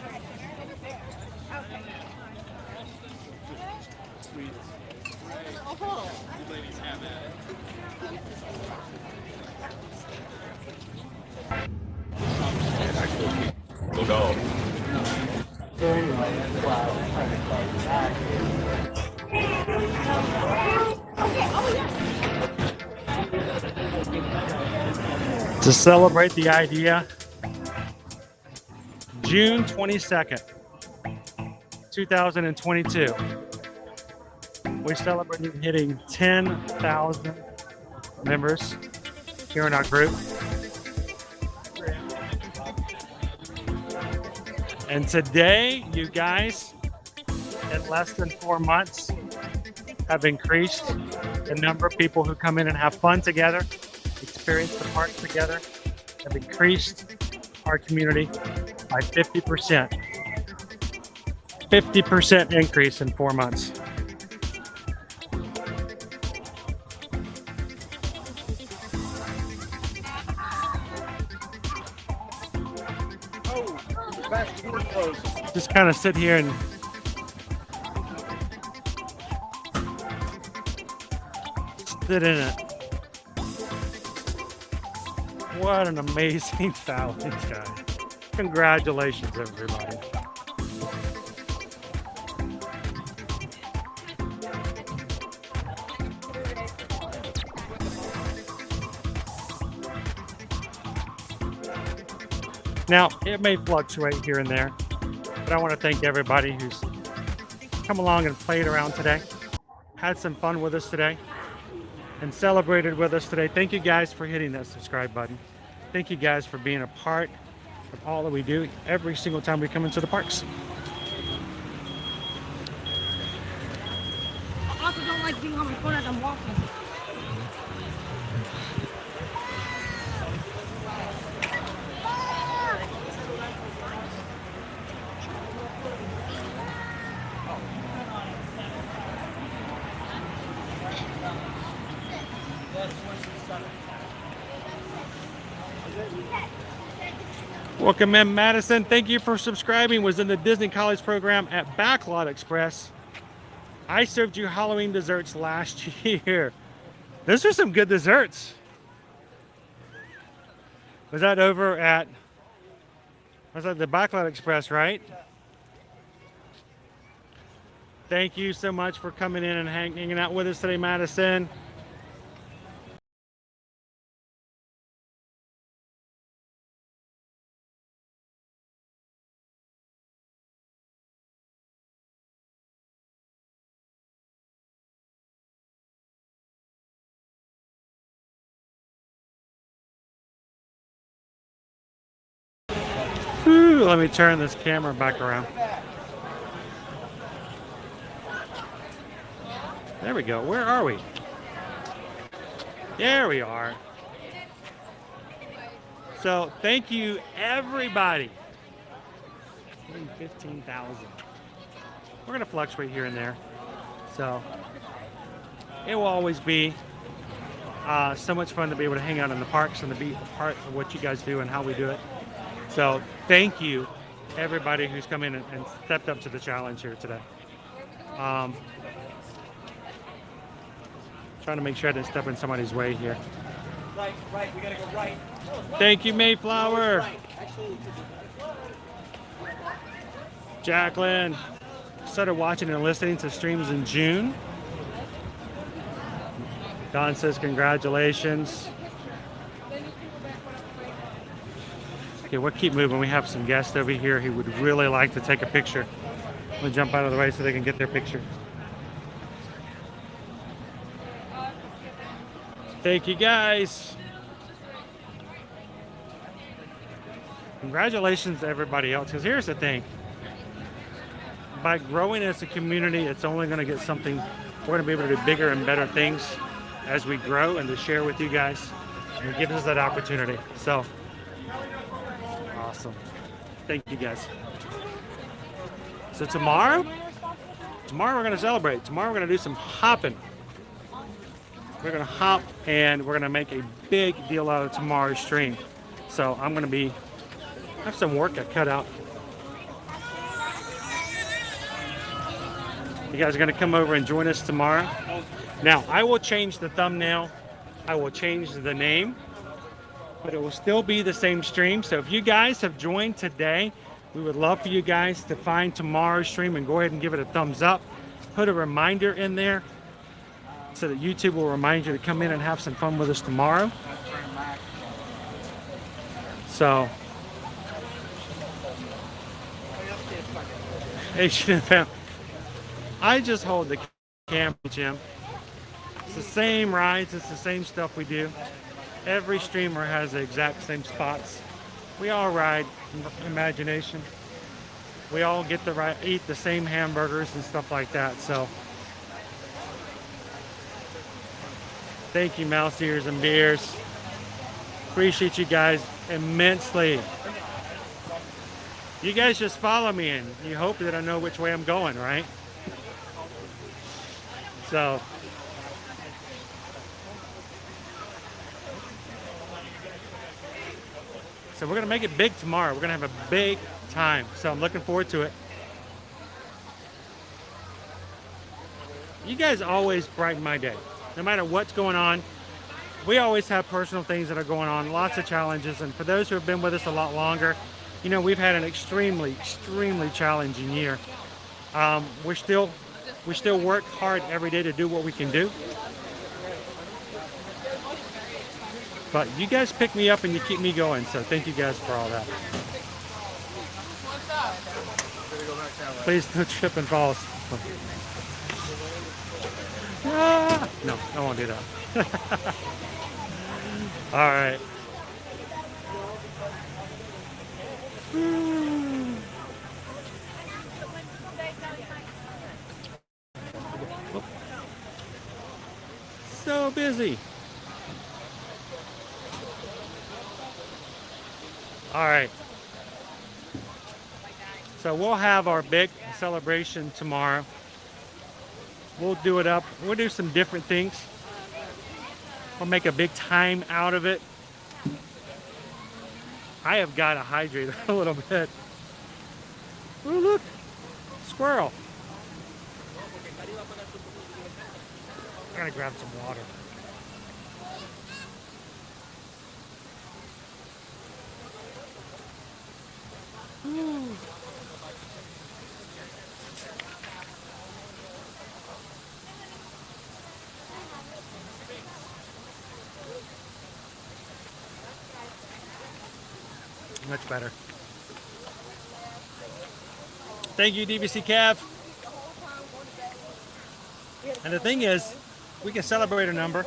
Go dog. To celebrate the idea, June 22nd, 2022, we celebrated hitting 10,000 members here in our group. And today, you guys, in less than 4 months, have increased the number of people who come in and have fun together, experience the park together, have increased our community by 50%. 50% increase in 4 months. Just kind of sit here and sit in it. What an amazing challenge, guys. Congratulations, everybody. Now, it may fluctuate here and there, but I want to thank everybody who's come along and played around today, had some fun with us today, and celebrated with us today. Thank you guys for hitting that subscribe button. Thank you guys for being a part of all that we do every single time we come into the parks. I also don't like being on my phone as I'm walking. Welcome in, Madison. Thank you for subscribing. Was in the Disney College program at Backlot Express. I served you Halloween desserts last year. Those are some good desserts. Was that over at, was that the Backlot Express, right? Thank you so much for coming in and hanging out with us today, Madison. Whew, let me turn this camera back around. There we go. Where are we? There we are. So thank you, everybody. 15,000. We're going to fluctuate here and there. So it will always be so much fun to be able to hang out in the parks and to be a part of what you guys do and how we do it. So thank you, everybody who's come in and stepped up to the challenge here today. Trying to make sure I didn't step in somebody's way here. Right, we gotta go right. Thank you, Mayflower. Jacqueline started watching and listening to streams in June. Don says congratulations. Okay, we'll keep moving. We have some guests over here who would really like to take a picture. I'm gonna jump out of the way so they can get their picture. Thank you, guys. Congratulations to everybody else, because here's the thing. By growing as a community, it's only going to get something. We're going to be able to do bigger and better things as we grow and to share with you guys. And it gives us that opportunity. So, awesome. Thank you, guys. So tomorrow we're going to celebrate. Tomorrow we're going to do some hopping. We're going to hop and we're going to make a big deal out of tomorrow's stream. So I'm going to have some work I cut out. You guys are going to come over and join us tomorrow. Now, I will change the thumbnail. I will change the name, but it will still be the same stream. So if you guys have joined today, we would love for you guys to find tomorrow's stream and go ahead and give it a thumbs up. Put a reminder in there so that YouTube will remind you to come in and have some fun with us tomorrow. So, H&M, I just hold the camera, Jim. It's the same rides, it's the same stuff we do. Every streamer has the exact same spots. We all ride Imagination. we all get to eat the same hamburgers and stuff like that. So thank you, mouse ears and beers. Appreciate you guys immensely. You guys just follow me and you hope that I know which way I'm going, right? So we're gonna make it big tomorrow. We're gonna have a big time. So I'm looking forward to it. You guys always brighten my day. No matter what's going on, we always have personal things that are going on, lots of challenges. And for those who have been with us a lot longer, you know, we've had an extremely challenging year. We still work hard every day to do what we can do. But you guys pick me up and you keep me going, so thank you guys for all that. Please don't trip and fall. Ah, no, I won't do that. All right. So busy. All right. So we'll have our big celebration tomorrow. We'll do it up. We'll do some different things. We'll make a big time out of it. I have got to hydrate a little bit. Oh, look. Squirrel. I gotta grab some water. Ooh. Much better. Thank you, DVC Cav. And the thing is, we can celebrate a number,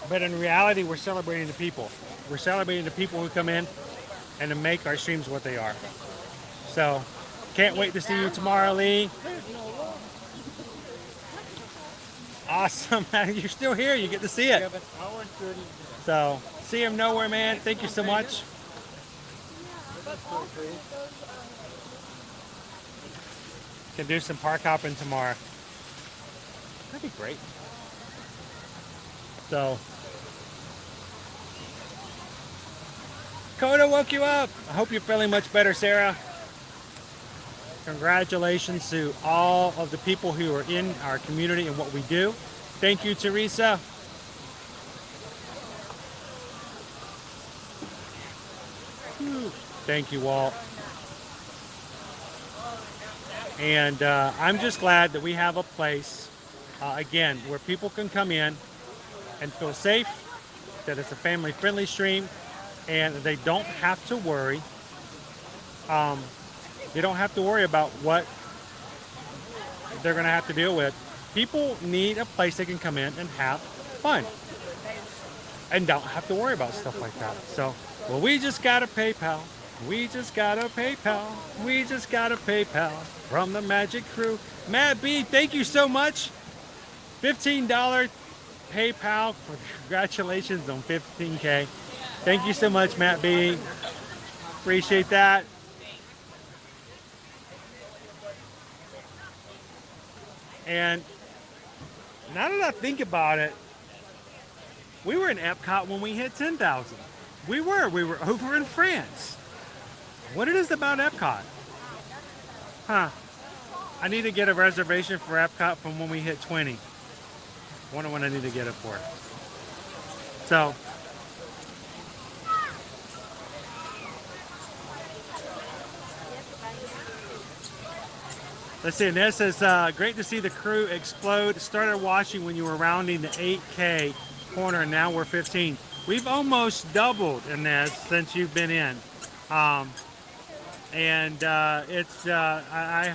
but in reality, we're celebrating the people. We're celebrating the people who come in and to make our streams what they are. So, can't wait to see you tomorrow, Lee. Awesome. You're still here. You get to see it. So, see him nowhere, man. Thank you so much. Can do some park hopping tomorrow. That'd be great. So, Coda woke you up. I hope you're feeling much better, Sarah. Congratulations to all of the people who are in our community and what we do. Thank you, Teresa. Thank you, Walt. And I'm just glad that we have a place, again, where people can come in and feel safe, that it's a family-friendly stream, and they don't have to worry. They don't have to worry about what they're going to have to deal with. People need a place they can come in and have fun and don't have to worry about stuff like that. So, well, we just got a PayPal. We just got a PayPal. We just got a PayPal from the Magic Crew. Matt B, thank you so much. $15 PayPal. Congratulations on 15K. Thank you so much, Matt B. Appreciate that. And now that I think about it, we were in Epcot when we hit 10,000. We were over in France. What it is about Epcot? Huh. I need to get a reservation for Epcot from when we hit 20. Wonder when I need to get it for. So, let's see, and this is great to see the crew explode. Started watching when you were rounding the 8K corner, and now we're 15. We've almost doubled in this since you've been in. I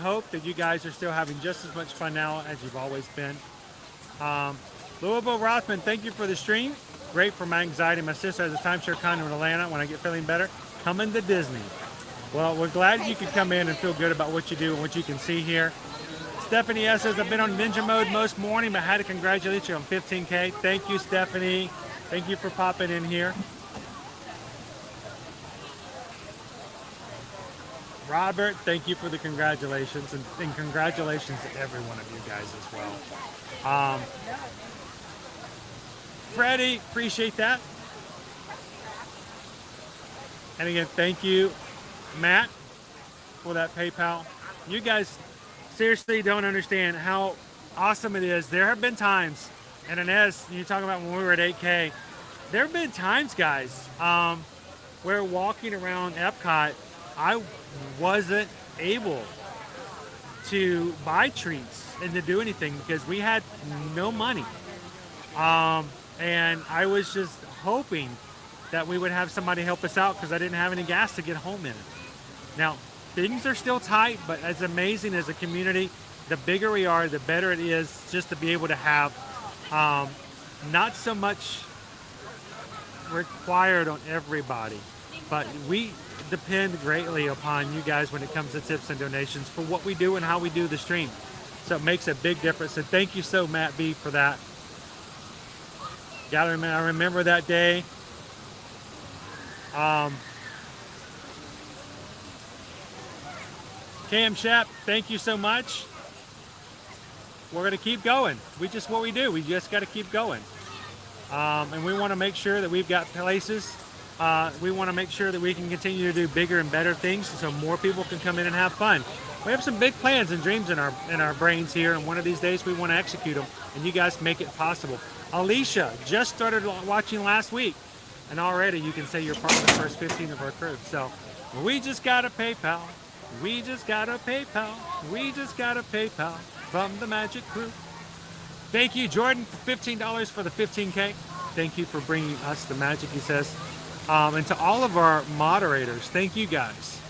hope that you guys are still having just as much fun now as you've always been. Louisville Rothman, thank you for the stream. Great for my anxiety. My sister has a timeshare condo in Atlanta. When I get feeling better, coming to Disney. Well, we're glad you could come in and feel good about what you do and what you can see here. Stephanie S. says, I've been on ninja mode most morning, but I had to congratulate you on 15K. Thank you, Stephanie. Thank you for popping in here. Robert, thank you for the congratulations, and congratulations to every one of you guys as well. Freddie, appreciate that. And again, thank you, Matt, for that PayPal. You guys seriously don't understand how awesome it is. There have been times, and Inez, you talking about when we were at 8K, there have been times, guys, where walking around Epcot, I wasn't able to buy treats and to do anything because we had no money. And I was just hoping that we would have somebody help us out because I didn't have any gas to get home in it. Now, things are still tight, but as amazing as a community, the bigger we are, the better it is just to be able to have not so much required on everybody, but we depend greatly upon you guys when it comes to tips and donations for what we do and how we do the stream. So it makes a big difference. And thank you so, Matt B, for that. Gotta remember, I remember that day. Cam Shep, thank you so much. We're gonna keep going. What we do. We just gotta keep going. And we wanna make sure that we've got places. We wanna make sure that we can continue to do bigger and better things so more people can come in and have fun. We have some big plans and dreams in our brains here, and one of these days we wanna execute them, and you guys make it possible. Alicia just started watching last week, and already you can say you're part of the first 15 of our crew. So we just got a PayPal. We just got a PayPal. We just got a PayPal from the Magic Crew. Thank you, Jordan, for $15 for the 15K. Thank you for bringing us the magic, he says. And to all of our moderators, thank you guys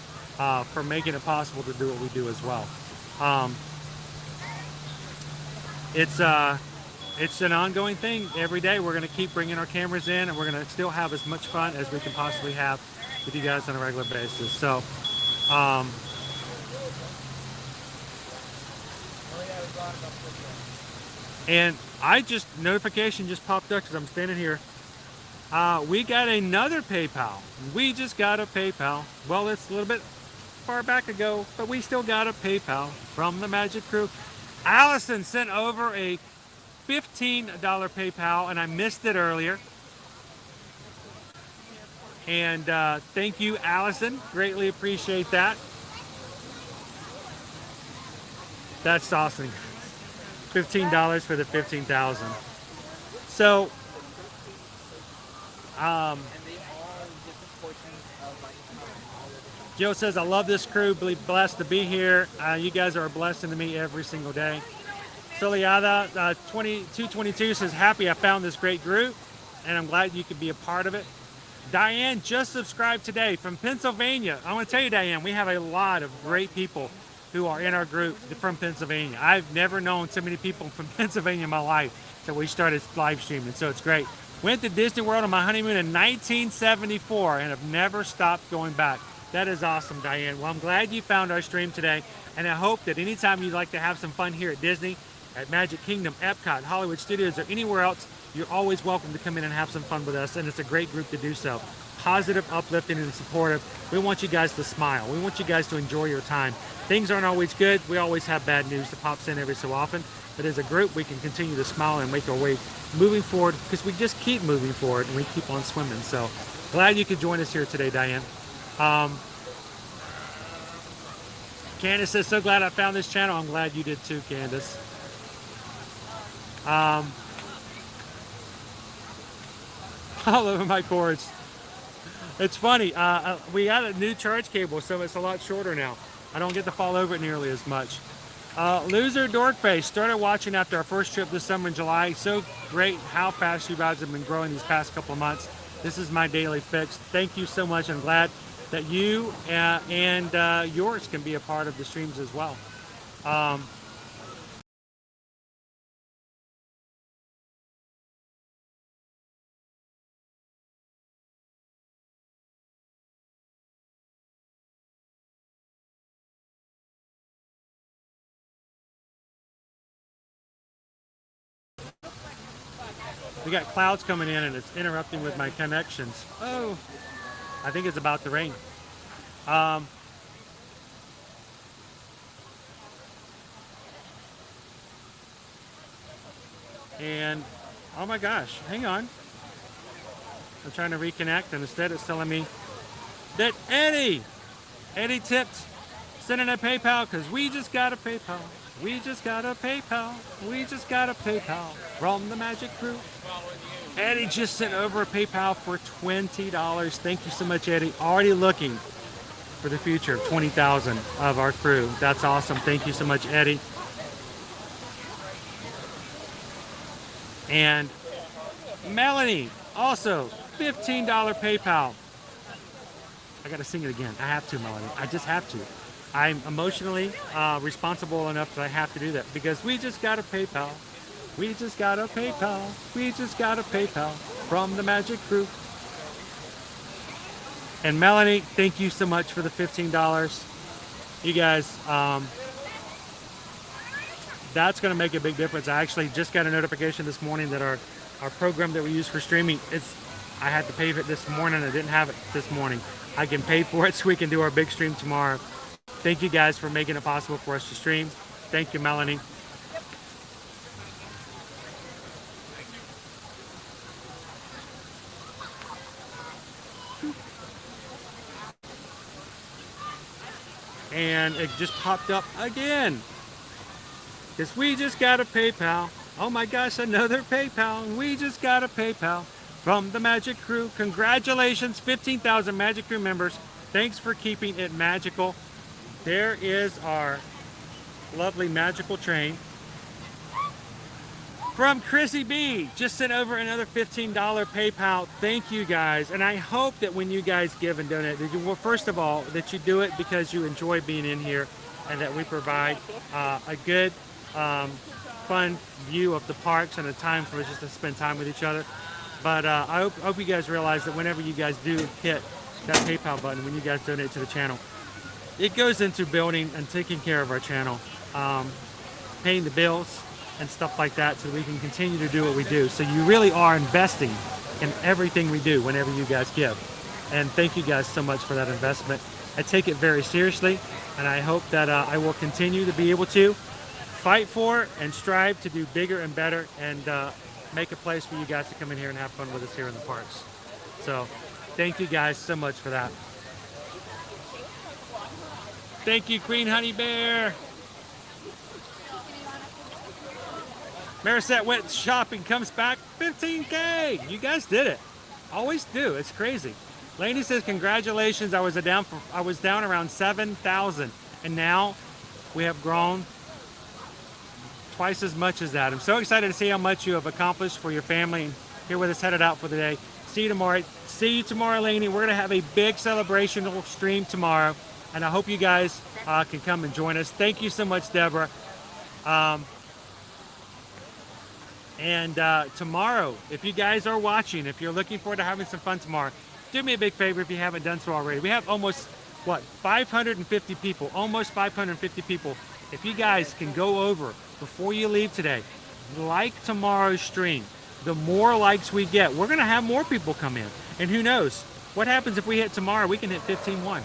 for making it possible to do what we do as well. It's an ongoing thing. Every day we're going to keep bringing our cameras in, and we're going to still have as much fun as we can possibly have with you guys on a regular basis. So, and notification just popped up because I'm standing here. We got another PayPal. We just got a PayPal. Well, it's a little bit far back ago, but we still got a PayPal from the Magic Crew. Allison sent over a $15 PayPal, and I missed it earlier. And thank you, Allison. Greatly appreciate that. That's awesome. $15 for the 15,000. So, Joe says, I love this crew. Blessed to be here. You guys are a blessing to me every single day. Soliada 2222 says, happy I found this great group, and I'm glad you could be a part of it. Diane just subscribed today from Pennsylvania. I want to tell you, Diane, we have a lot of great people who are in our group from Pennsylvania. I've never known so many people from Pennsylvania in my life until we started live streaming, so it's great. Went to Disney World on my honeymoon in 1974 and have never stopped going back. That is awesome, Diane. Well, I'm glad you found our stream today, and I hope that anytime you'd like to have some fun here at Disney, at Magic Kingdom, Epcot, Hollywood Studios, or anywhere else, you're always welcome to come in and have some fun with us, and it's a great group to do so. Positive, uplifting, and supportive. We want you guys to smile. We want you guys to enjoy your time. Things aren't always good. We always have bad news that pops in every so often, but as a group, we can continue to smile and make our way moving forward, because we just keep moving forward and we keep on swimming. So glad you could join us here today, Diane. Candace says, so glad I found this channel. I'm glad you did too, Candace. All over my cords. It's funny. We got a new charge cable, so it's a lot shorter now. I don't get to fall over it nearly as much. Loser Dorkface started watching after our first trip this summer in July. So great how fast you guys have been growing these past couple of months. This is my daily fix. Thank you so much. I'm glad that you and yours can be a part of the streams as well. We got clouds coming in and it's interrupting with my connections. Oh, I think it's about to rain. And oh my gosh, hang on. I'm trying to reconnect and instead it's telling me that Eddie tipped sending a PayPal because we just got a PayPal. We just got a PayPal. We just got a PayPal from the Magic Crew. Eddie just sent over a PayPal for $20. Thank you so much, Eddie. Already looking for the future of 20,000 of our crew. That's awesome. Thank you so much, Eddie. And Melanie, also $15 PayPal. I gotta sing it again. I have to, Melanie. I just have to. I'm emotionally responsible enough that I have to do that because we just got a PayPal. We just got a PayPal. We just got a PayPal from the Magic Crew. And Melanie, thank you so much for the $15. You guys, that's going to make a big difference. I actually just got a notification this morning that our program that we use for streaming, I had to pay for it this morning. I didn't have it this morning. I can pay for it so we can do our big stream tomorrow. Thank you guys for making it possible for us to stream. Thank you, Melanie. And it just popped up again. Because we just got a PayPal. Oh my gosh, another PayPal. We just got a PayPal from the Magic Crew. Congratulations, 15,000 Magic Crew members. Thanks for keeping it magical. There is our lovely magical train. From Chrissy B, just sent over another $15 PayPal. Thank you guys. And I hope that when you guys give and donate, well, first of all, that you do it because you enjoy being in here and that we provide a good, fun view of the parks and a time for us just to spend time with each other. But I hope you guys realize that whenever you guys do hit that PayPal button, when you guys donate to the channel, it goes into building and taking care of our channel, paying the bills and stuff like that so we can continue to do what we do. So you really are investing in everything we do whenever you guys give. And thank you guys so much for that investment. I take it very seriously, and I hope that I will continue to be able to fight for and strive to do bigger and better and make a place for you guys to come in here and have fun with us here in the parks. So thank you guys so much for that. Thank you, Queen Honey Bear. Marisette went shopping, comes back, 15K. You guys did it. Always do. It's crazy. Lainey says, congratulations. I was down around 7,000, and now we have grown twice as much as that. I'm so excited to see how much you have accomplished for your family. And here with us headed out for the day. See you tomorrow. See you tomorrow, Lainey. We're gonna have a big celebrational stream tomorrow, and I hope you guys can come and join us. Thank you so much, Deborah. And tomorrow, if you guys are watching, if you're looking forward to having some fun tomorrow, do me a big favor if you haven't done so already. We have almost, 550 people, almost 550 people. If you guys can go over before you leave today, like tomorrow's stream, the more likes we get, we're going to have more people come in. And who knows? What happens if we hit tomorrow? We can hit 15-1.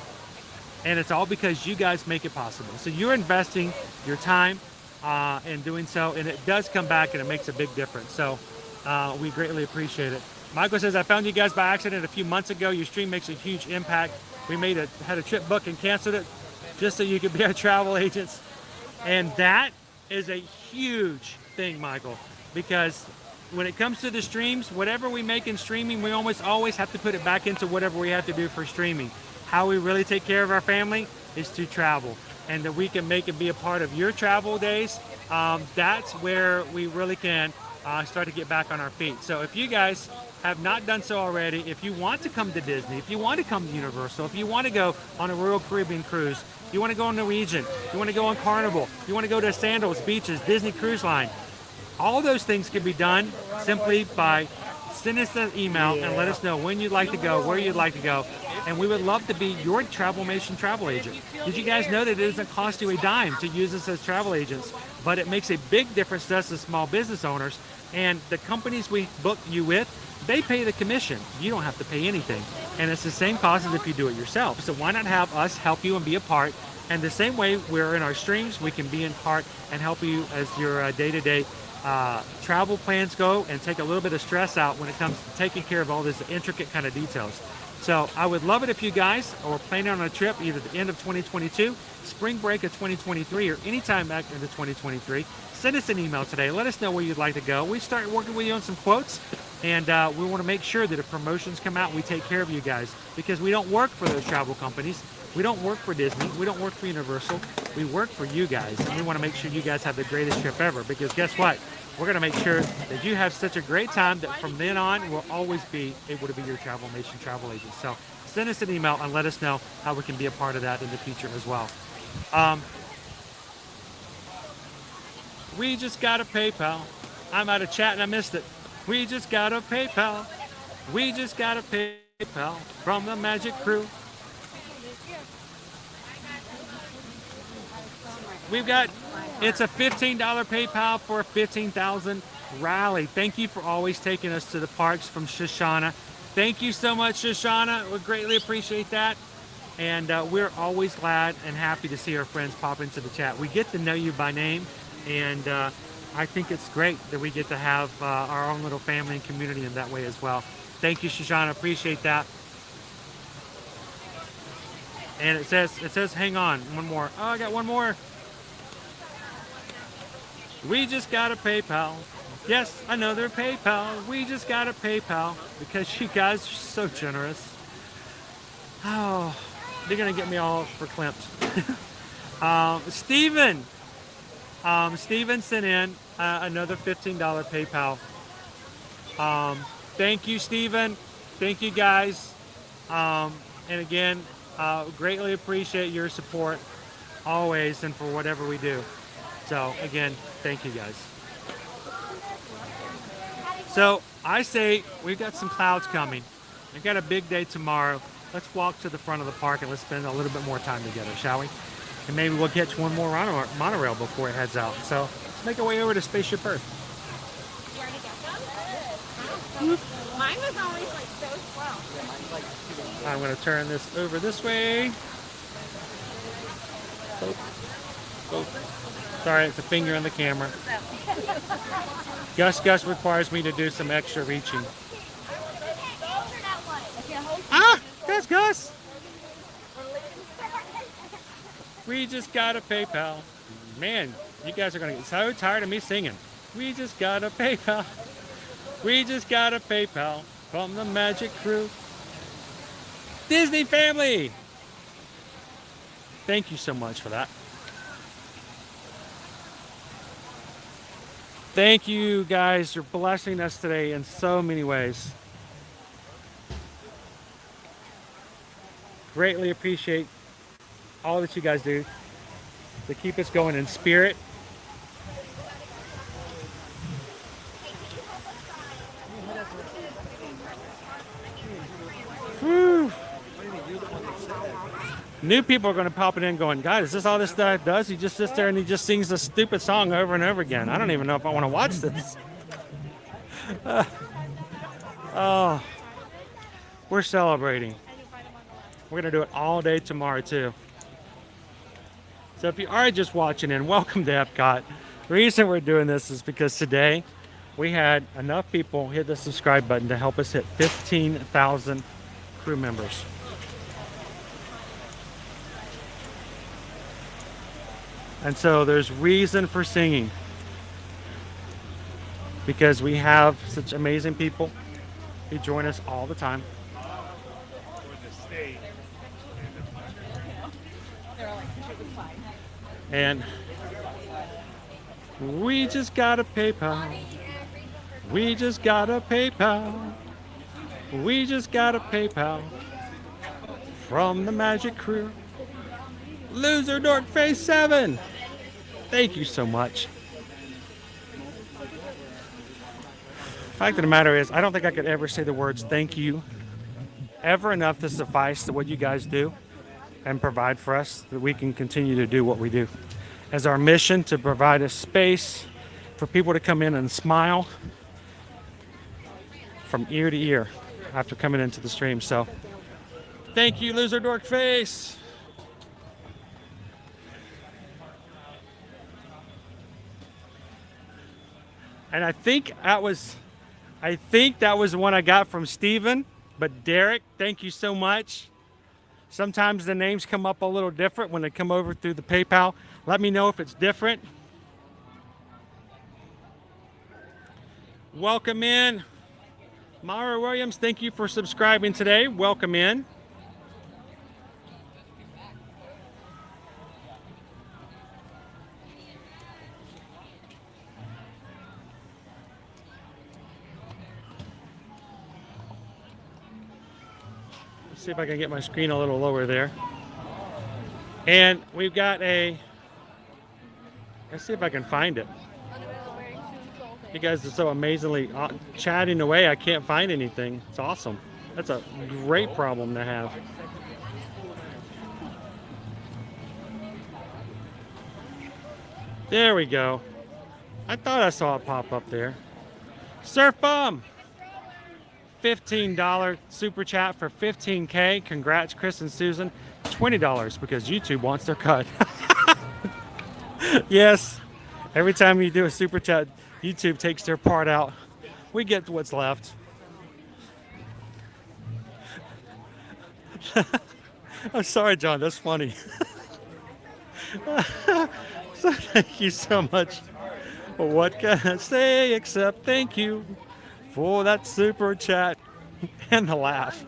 And it's all because you guys make it possible. So you're investing your time in doing so, and it does come back and it makes a big difference. So we greatly appreciate it. Michael says, I found you guys by accident a few months ago. Your stream makes a huge impact. We had a trip booked and canceled it just so you could be our travel agents. And that is a huge thing, Michael, because when it comes to the streams, whatever we make in streaming, we almost always have to put it back into whatever we have to do for streaming. How we really take care of our family is to travel, and that we can make it be a part of your travel days. That's where we really can start to get back on our feet. So if you guys have not done so already, if you want to come to Disney, if you want to come to Universal, if you want to go on a Royal Caribbean cruise, you want to go on Norwegian, you want to go on Carnival, you want to go to Sandals, Beaches, Disney Cruise Line, all those things can be done simply by sending us an email and let us know when you'd like to go, where you'd like to go, and we would love to be your Travelmation travel agent. Did you guys know that it doesn't cost you a dime to use us as travel agents, but it makes a big difference to us as small business owners And the companies we book you with, they pay the commission. You don't have to pay anything. And it's the same cost as if you do it yourself. So why not have us help you and be a part? And the same way we're in our streams, we can be in part and help you as your day-to-day travel plans go, and take a little bit of stress out when it comes to taking care of all these intricate kind of details. So I would love it if you guys are planning on a trip either the end of 2022, spring break of 2023, or anytime back into 2023. Send us an email today. Let us know where you'd like to go. We start working with you on some quotes, and we want to make sure that if promotions come out, we take care of you guys, because we don't work for those travel companies. We don't work for Disney. We don't work for Universal. We work for you guys, and we want to make sure you guys have the greatest trip ever, because guess what? We're going to make sure that you have such a great time that from then on, we'll always be able to be your Travel Nation travel agent. So send us an email and let us know how we can be a part of that in the future as well. We just got a PayPal. I'm out of chat and I missed it. We just got a PayPal. We just got a PayPal from the Magic Crew. We've got, it's a $15 PayPal for a 15,000 rally. Thank you for always taking us to the parks, from Shoshana. Thank you so much, Shoshana. We greatly appreciate that. And we're always glad and happy to see our friends pop into the chat. We get to know you by name, and I think it's great that we get to have our own little family and community in that way as well. Thank you, Shoshana. Appreciate that. And it says, hang on, one more. Oh, I got one more. We just got a PayPal. Yes, I know they're PayPal. We just got a PayPal because you guys are so generous. Oh, they're going to get me all verklempt. Steven. Steven sent in another $15 PayPal. Thank you, Steven. Thank you, guys. And again, greatly appreciate your support always and for whatever we do. So again, thank you guys. So I say we've got some clouds coming. We've got a big day tomorrow. Let's walk to the front of the park and let's spend a little bit more time together, shall we? And maybe we'll catch one more monorail before it heads out. So let's make our way over to Spaceship Earth. Mine was always like so slow. I'm going to turn this over this way. Oh. Sorry, it's a finger on the camera. Gus requires me to do some extra reaching. Ah, that's Gus. We just got a PayPal. Man, you guys are going to get so tired of me singing. We just got a PayPal. We just got a PayPal from the Magic Crew. Disney family. Thank you so much for that. Thank you guys for blessing us today in so many ways. Greatly appreciate all that you guys do to keep us going in spirit. Whew. New people are going to pop it in going, God, is this all this guy does? He just sits there and he just sings the stupid song over and over again. I don't even know if I want to watch this. Oh, we're celebrating. We're going to do it all day tomorrow too. So if you are just watching in, welcome to Epcot. The reason we're doing this is because today we had enough people hit the subscribe button to help us hit 15,000 crew members. And so there's reason for singing, because we have such amazing people who join us all the time. And we just got a PayPal. We just got a PayPal. We just got a PayPal from the Magic Crew. Loser Dork Face 7. Thank you so much. The fact of the matter is, I don't think I could ever say the words thank you ever enough to suffice to what you guys do and provide for us, that we can continue to do what we do. As our mission to provide a space for people to come in and smile from ear to ear after coming into the stream. So thank you, Loser Dork Face. And I think that was the one I got from Steven. But Derek, thank you so much. Sometimes the names come up a little different when they come over through the PayPal. Let me know if it's different. Welcome in. Mara Williams, thank you for subscribing today. Welcome in. See if I can get my screen a little lower there. And we've got let's see if I can find it. You guys are so amazingly chatting away, I can't find anything. It's awesome. That's a great problem to have. There we go. I thought I saw it pop up there. Surf Bomb! $15 super chat for 15K. Congrats, Chris and Susan. $20 because YouTube wants their cut. Yes, every time you do a super chat, YouTube takes their part out. We get what's left. I'm sorry, John, that's funny. So thank you so much. What can I say except thank you for that super chat and the laugh.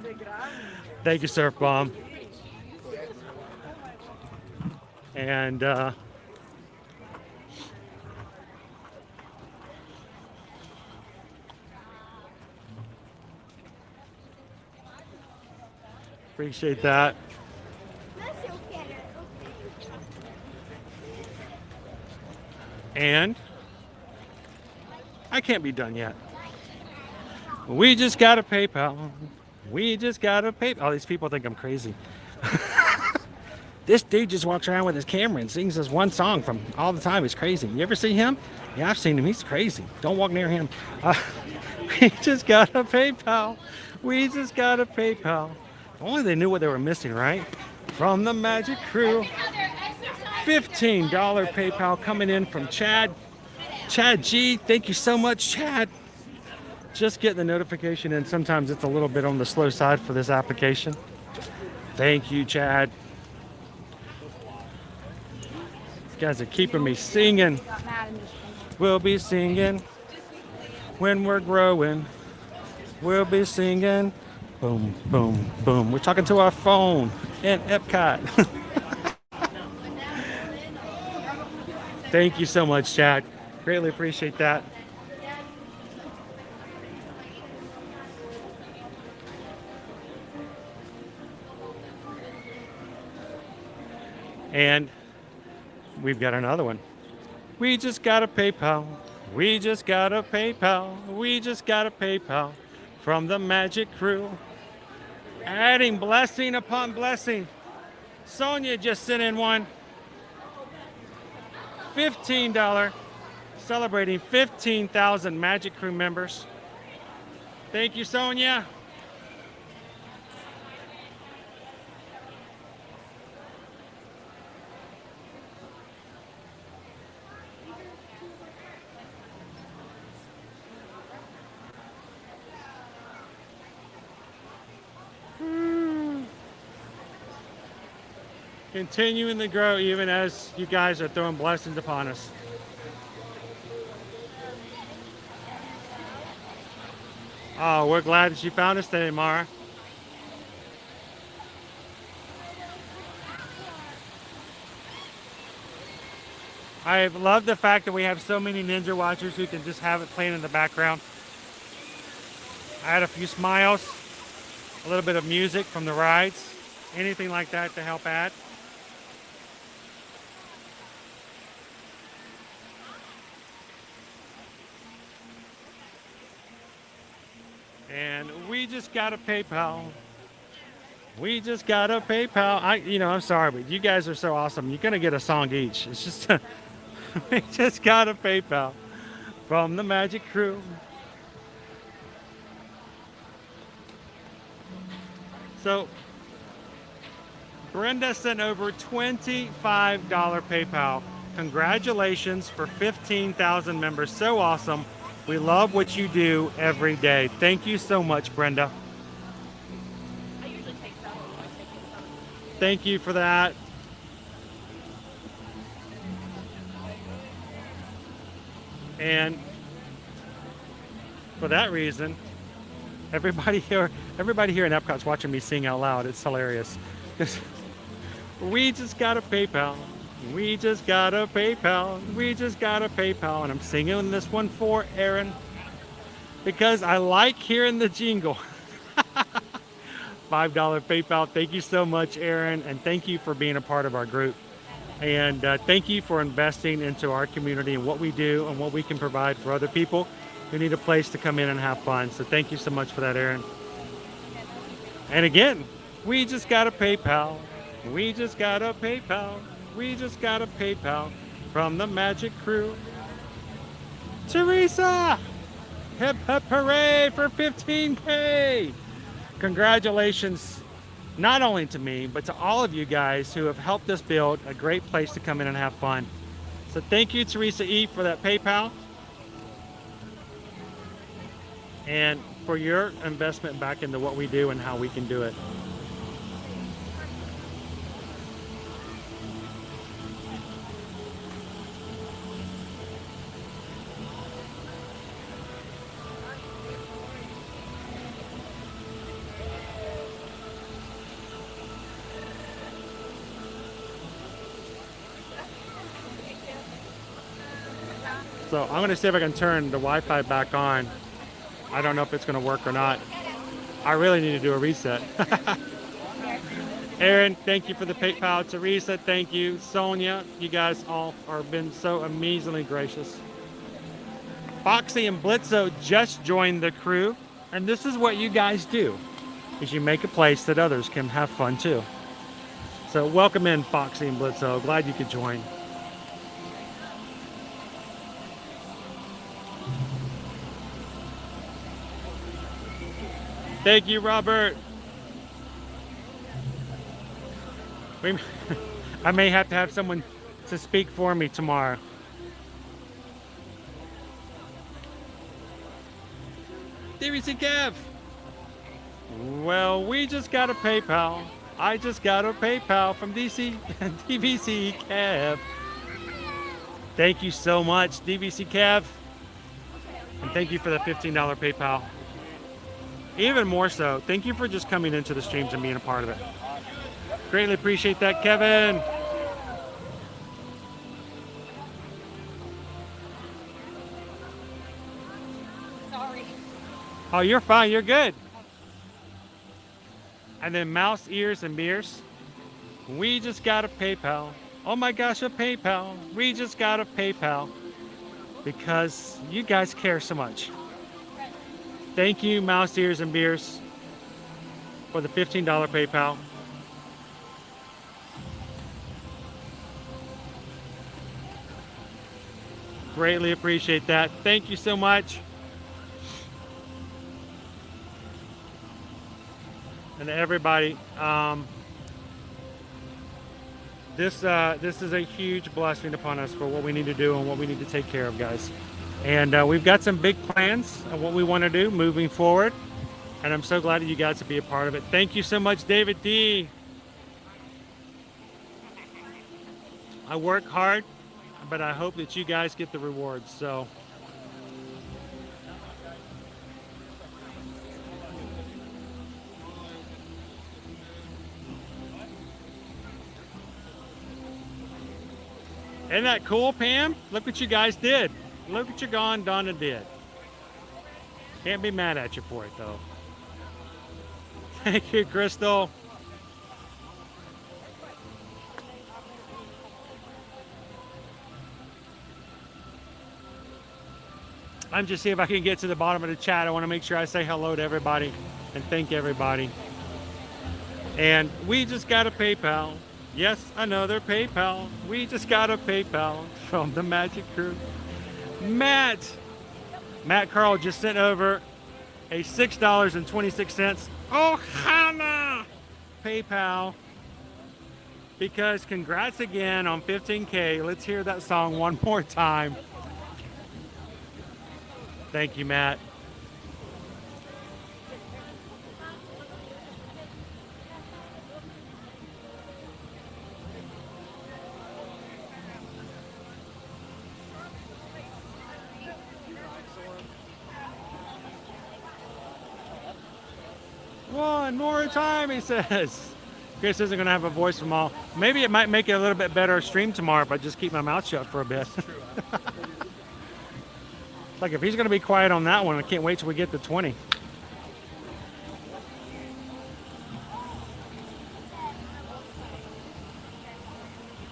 Thank you, Surf Bomb. And appreciate that. And I can't be done yet. We just got a PayPal. We just got a PayPal. All these people think I'm crazy. This dude just walks around with his camera and sings this one song from all the time. He's crazy. You ever see him? Yeah, I've seen him. He's crazy. Don't walk near him. We just got a PayPal. We just got a PayPal. If only they knew what they were missing, right? From the Magic Crew. $15 PayPal coming in from Chad. Chad G, thank you so much, Chad. Just getting the notification in. Sometimes it's a little bit on the slow side for this application. Thank you, Chad. You guys are keeping me singing. We'll be singing when we're growing. We'll be singing. Boom, boom, boom. We're talking to our phone in Epcot. Thank you so much, Chad. Greatly appreciate that. And we've got another one. We just got a PayPal. We just got a PayPal. We just got a PayPal from the Magic Crew. Adding blessing upon blessing. Sonia just sent in one. $15. Celebrating 15,000 Magic Crew members. Thank you, Sonia. Continuing to grow even as you guys are throwing blessings upon us. Oh, we're glad that you found us today, Mara. I love the fact that we have so many Ninja Watchers who can just have it playing in the background. I had a few smiles, a little bit of music from the rides, anything like that to help add. And we just got a PayPal. We just got a PayPal. I'm sorry, but you guys are so awesome. You're gonna get a song each. It's just, we just got a PayPal from the Magic Crew. So Brenda sent over $25 PayPal. Congratulations for 15,000 members. So awesome. We love what you do every day. Thank you so much, Brenda. Thank you for that. And for that reason, everybody here in Epcot's watching me sing out loud. It's hilarious. We just got a PayPal. We just got a PayPal. We just got a PayPal. And I'm singing this one for Aaron because I like hearing the jingle. $5 PayPal. Thank you so much, Aaron. And thank you for being a part of our group. And thank you for investing into our community and what we do and what we can provide for other people who need a place to come in and have fun. So thank you so much for that, Aaron. And again, we just got a PayPal. We just got a PayPal. We just got a PayPal from the Magic Crew. Teresa! Hip hip hooray for 15K! Congratulations, not only to me, but to all of you guys who have helped us build a great place to come in and have fun. So thank you, Teresa E, for that PayPal. And for your investment back into what we do and how we can do it. So I'm going to see if I can turn the Wi-Fi back on. I don't know if it's going to work or not. I really need to do a reset. Aaron, thank you for the PayPal. Teresa, thank you. Sonia, you guys all have been so amazingly gracious. Foxy and Blitzo just joined the crew. And this is what you guys do, is you make a place that others can have fun too. So welcome in, Foxy and Blitzo. Glad you could join. Thank you, Robert. I may have to have someone to speak for me tomorrow. DVC Kev. Well, we just got a PayPal. I just got a PayPal from DVC Kev. Thank you so much, DVC Kev. And thank you for the $15 PayPal. Even more so, thank you for just coming into the streams and being a part of it. Greatly appreciate that, Kevin. Sorry. Oh, you're fine. You're good. And then Mouse Ears and Beers. We just got a PayPal. Oh my gosh, a PayPal. We just got a PayPal. Because you guys care so much. Thank you, Mouse Ears and Beers, for the $15 PayPal. Greatly appreciate that. Thank you so much. And to everybody, this is a huge blessing upon us for what we need to do and what we need to take care of, guys. And we've got some big plans of what we want to do moving forward. And I'm so glad that you guys will be a part of it. Thank you so much, David D. I work hard, but I hope that you guys get the rewards. So isn't that cool, Pam? Look what you guys did. Look what your gone Donna did. Can't be mad at you for it, though. Thank you, Crystal. I'm just seeing if I can get to the bottom of the chat. I want to make sure I say hello to everybody and thank everybody. And we just got a PayPal. Yes, another PayPal. We just got a PayPal from the Magic Crew. Matt Carl just sent over a $6.26 Ohana PayPal. Because congrats again on 15K. Let's hear that song one more time. Thank you, Matt. One more time, he says. Chris isn't going to have a voice from all. Maybe it might make it a little bit better stream tomorrow if I just keep my mouth shut for a bit. Like if he's going to be quiet on that one, I can't wait till we get to 20.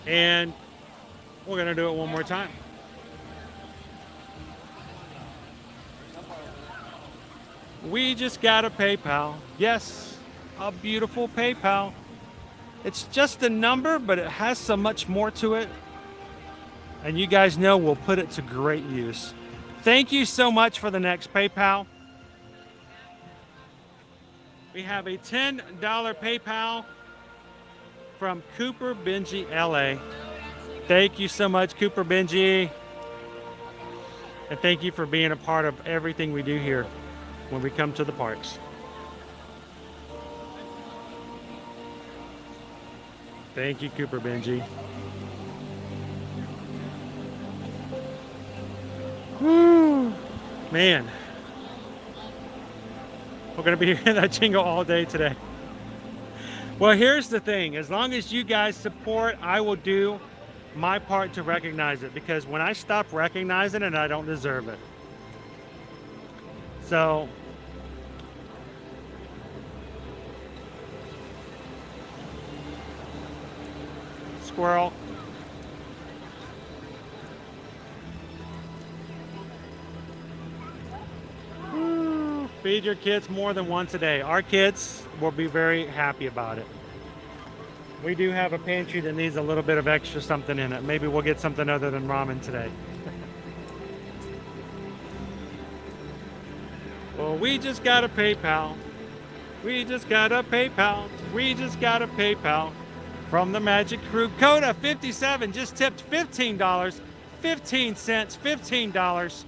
And we're going to do it one more time. We just got a PayPal. Yes, a beautiful PayPal. It's just a number, but it has so much more to it. And you guys know we'll put it to great use. Thank you so much for the next PayPal. We have a $10 PayPal from Cooper Benji LA. Thank you so much, Cooper Benji. And thank you for being a part of everything we do here when we come to the parks. Thank you, Cooper Benji. Woo, man. We're going to be hearing that jingle all day today. Well, here's the thing. As long as you guys support, I will do my part to recognize it. Because when I stop recognizing it, I don't deserve it. So, squirrel. Feed your kids more than once a day. Our kids will be very happy about it. We do have a pantry that needs a little bit of extra something in it. Maybe we'll get something other than ramen today. Well, we just got a PayPal. We just got a PayPal. We just got a PayPal from the Magic Crew. Coda 57 just tipped $15, 15 cents, $15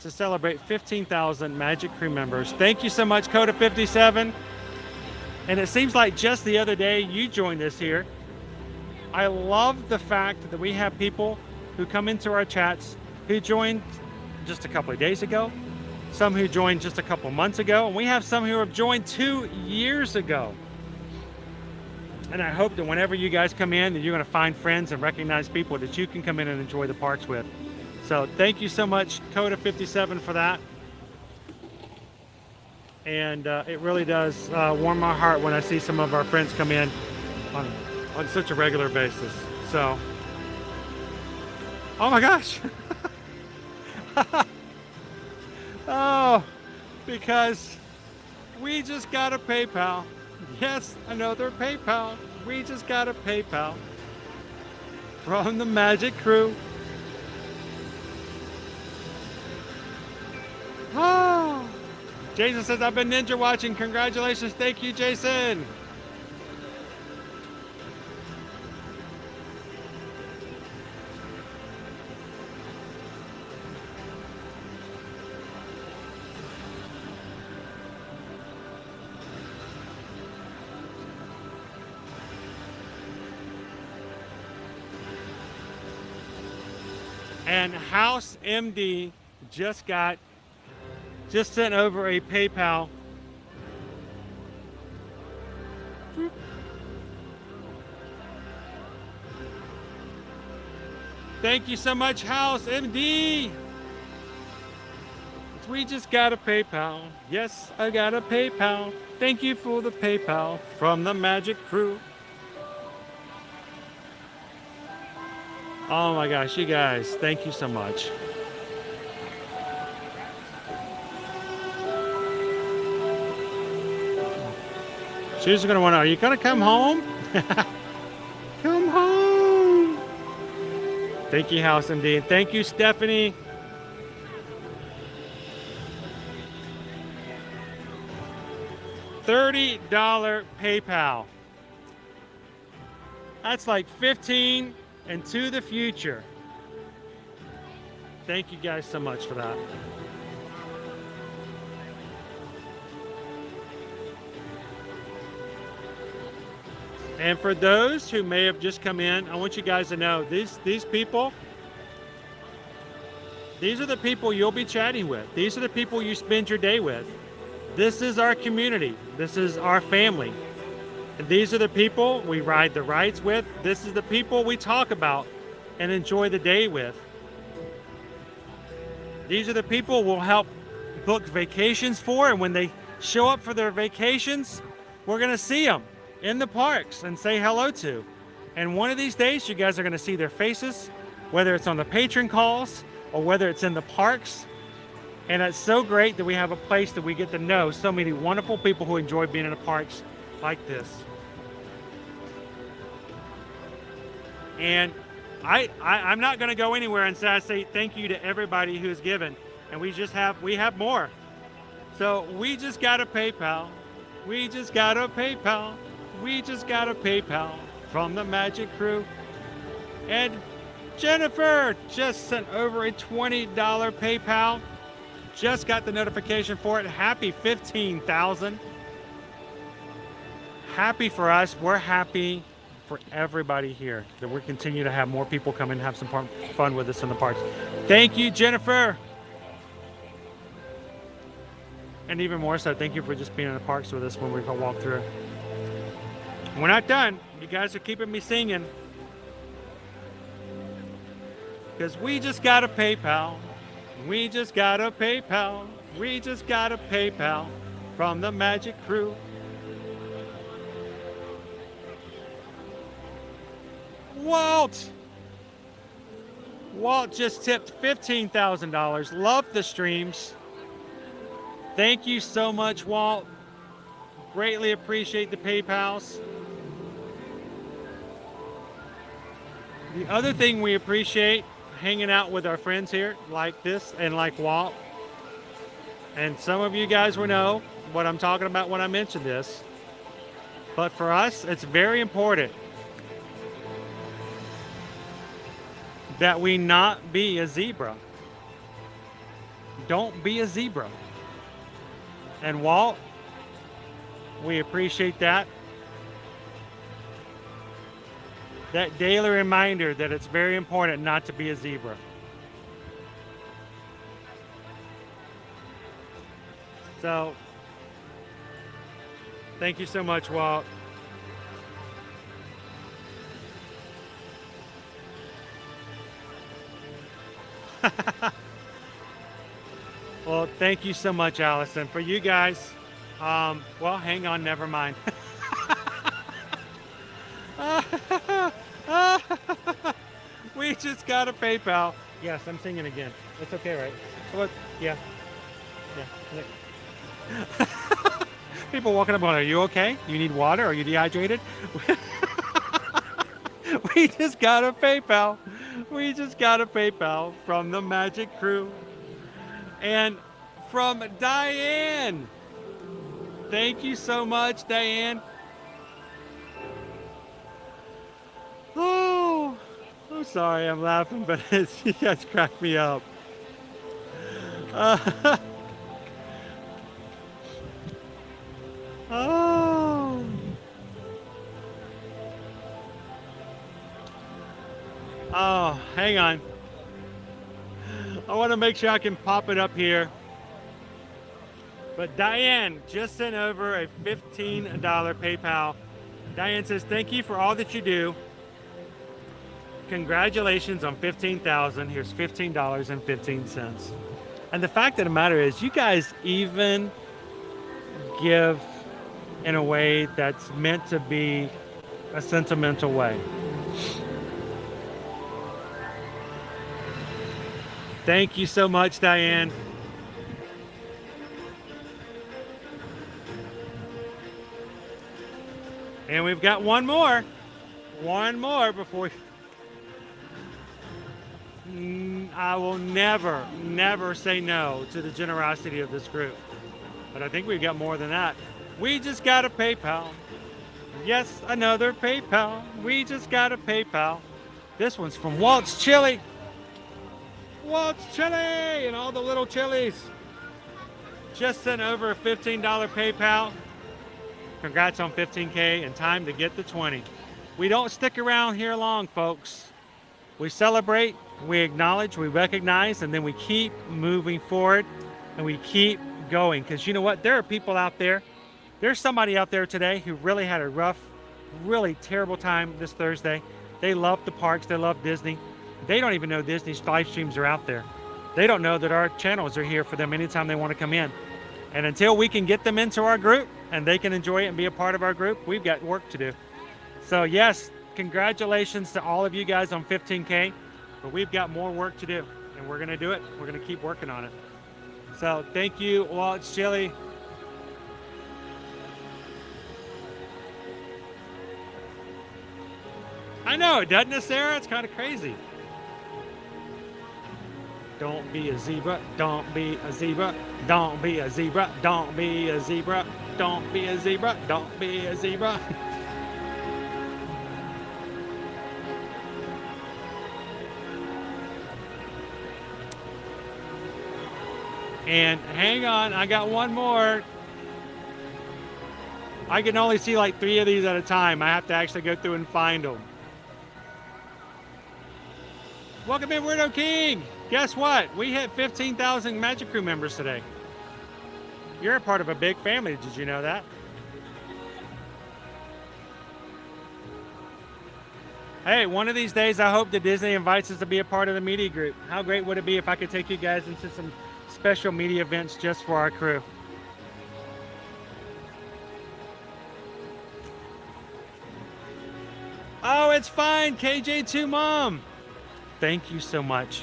to celebrate 15,000 Magic Crew members. Thank you so much, Coda 57. And it seems like just the other day you joined us here. I love the fact that we have people who come into our chats who joined just a couple of days ago, some who joined just a couple months ago, and we have some who have joined 2 years ago. And I hope that whenever you guys come in, that you're going to find friends and recognize people that you can come in and enjoy the parks with. So thank you so much, Coda 57, for that. And it really does warm my heart when I see some of our friends come in on such a regular basis. So, oh my gosh. Oh, because we just got a PayPal. Yes, another PayPal. We just got a PayPal from the Magic Crew. Oh, Jason says, I've been ninja watching. Congratulations. Thank you, Jason. And House MD just sent over a PayPal. Thank you so much, House MD. We just got a PayPal. Yes, I got a PayPal. Thank you for the PayPal from the Magic Crew. Oh my gosh, you guys, thank you so much. She's gonna wonder, are you gonna come home? Come home. Thank you, House MD. Thank you, Stephanie. $30 PayPal. That's like 15 into the future. Thank you guys so much for that. And for those who may have just come in, I want you guys to know these people, these are the people you'll be chatting with. These are the people you spend your day with. This is our community. This is our family. And these are the people we ride the rides with. This is the people we talk about and enjoy the day with. These are the people we'll help book vacations for, and when they show up for their vacations, we're going to see them in the parks and say hello to. And one of these days, you guys are going to see their faces, whether it's on the patron calls or whether it's in the parks. And it's so great that we have a place that we get to know so many wonderful people who enjoy being in the parks like this. And I'm not going to go anywhere and say thank you to everybody who's given. And we have more. So we just got a PayPal. We just got a PayPal. We just got a PayPal from the Magic Crew. And Jennifer just sent over a $20 PayPal. Just got the notification for it. Happy 15,000. Happy for us. We're happy for everybody here that we continue to have more people come and have some fun with us in the parks. Thank you, Jennifer. And even more so, thank you for just being in the parks with us when we walk through. We're not done. You guys are keeping me singing. Because we just got a PayPal. We just got a PayPal. We just got a PayPal from the Magic Crew. Walt just tipped $15,000. Love the streams. Thank you so much, Walt. Greatly appreciate the PayPals. The other thing we appreciate, hanging out with our friends here like this and like Walt. And some of you guys will know what I'm talking about when I mention this. But for us, it's very important that we not be a zebra. Don't be a zebra. And Walt, we appreciate that. That daily reminder that it's very important not to be a zebra. So, thank you so much, Walt. Well, thank you so much, Allison. For you guys, well, hang on, never mind. We just got a PayPal. Yes, I'm singing again. It's okay, right? What? Yeah. People walking up going, are you okay? You need water? Are you dehydrated? We just got a PayPal. We just got a PayPal from the Magic Crew. And from Diane. Thank you so much, Diane. Oh, I'm sorry I'm laughing, but you guys crack me up. Oh. Oh, hang on. I want to make sure I can pop it up here. But Diane just sent over a $15 PayPal. Diane says, thank you for all that you do. Congratulations on 15,000. Here's $15.15. And the fact of the matter is, you guys even give in a way that's meant to be a sentimental way. Thank you so much, Diane. And we've got one more before I will never say no to the generosity of this group. But I think we've got more than that. We just got a PayPal. Yes, another PayPal. We just got a PayPal. This one's from Walt's Chili. Walt's Chili and all the little chilies. Just sent over a $15 PayPal. Congrats on 15K and time to get the 20. We don't stick around here long, folks. We celebrate, we acknowledge, we recognize, and then we keep moving forward and we keep going. Because you know what? There are people out there. There's somebody out there today who really had a rough, really terrible time this Thursday. They love the parks. They love Disney. They don't even know Disney's live streams are out there. They don't know that our channels are here for them anytime they want to come in. And until we can get them into our group and they can enjoy it and be a part of our group, we've got work to do. So yes, congratulations to all of you guys on 15K, but we've got more work to do and we're going to do it. We're going to keep working on it. So thank you, Walt's Chili. I know, doesn't it, Sarah? It's kind of crazy. Don't be a zebra, don't be a zebra, don't be a zebra, don't be a zebra, don't be a zebra, don't be a zebra. And hang on, I got one more. I can only see like 3 of these at a time. I have to actually go through and find them. Welcome in, Weirdo King. Guess what? We hit 15,000 Magic Crew members today. You're a part of a big family. Did you know that? Hey, one of these days, I hope that Disney invites us to be a part of the media group. How great would it be if I could take you guys into some special media events just for our crew? Oh, it's fine, KJ2 Mom. Thank you so much.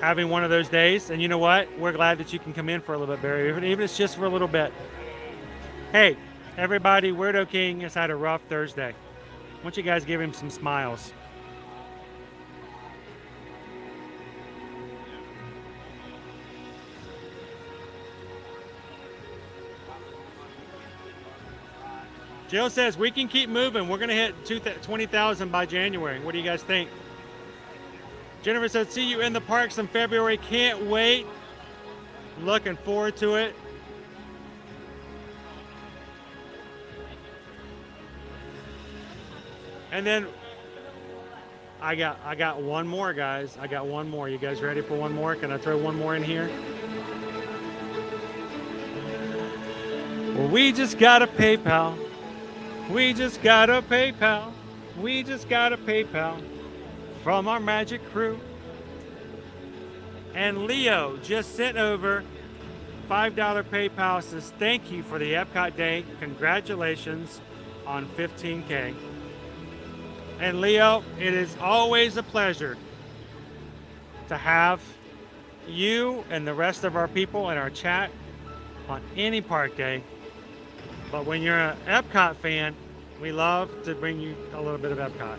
Having one of those days, and you know what? We're glad that you can come in for a little bit, Barry, even if it's just for a little bit. Hey, everybody, Weirdo King has had a rough Thursday. I want you guys to give him some smiles. Jill says we can keep moving. We're going to hit 20,000 by January. What do you guys think? Jennifer says, see you in the parks in February. Can't wait. Looking forward to it. And then I got one more, guys. I got one more. You guys ready for one more? Can I throw one more in here? Well, we just got a PayPal. We just got a PayPal. We just got a PayPal from our Magic Crew. And Leo just sent over $5 PayPal, says thank you for the Epcot Day. Congratulations on 15K. And Leo, it is always a pleasure to have you and the rest of our people in our chat on any park day. But when you're an Epcot fan, we love to bring you a little bit of Epcot.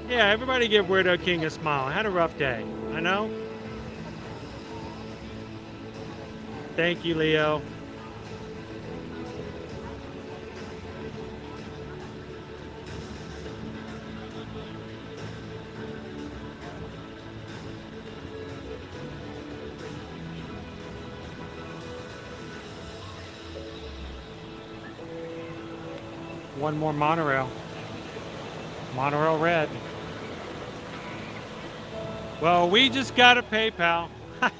Yeah, everybody give Weirdo King a smile. I had a rough day, I know. Thank you, Leo. One more monorail. Monorail red. Well, we just got a PayPal. I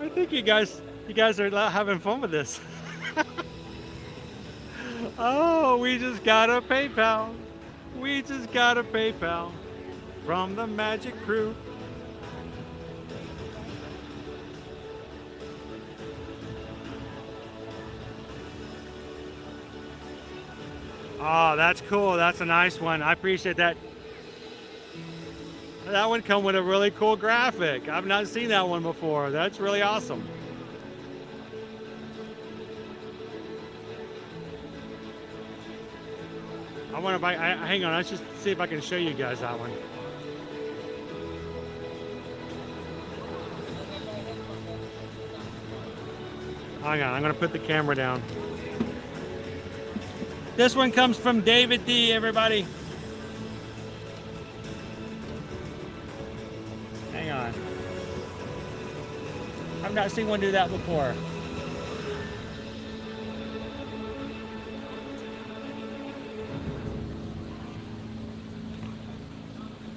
think you guys are having fun with this. Oh, we just got a PayPal. We just got a PayPal from the Magic Crew. Oh, that's cool. That's a nice one. I appreciate that. That one come with a really cool graphic. I've not seen that one before. That's really awesome. want to buy. Hang on, let's just see if I can show you guys that one. Hang on, I'm going to put the camera down. This one comes from David D, everybody. Hang on. I've not seen one do that before.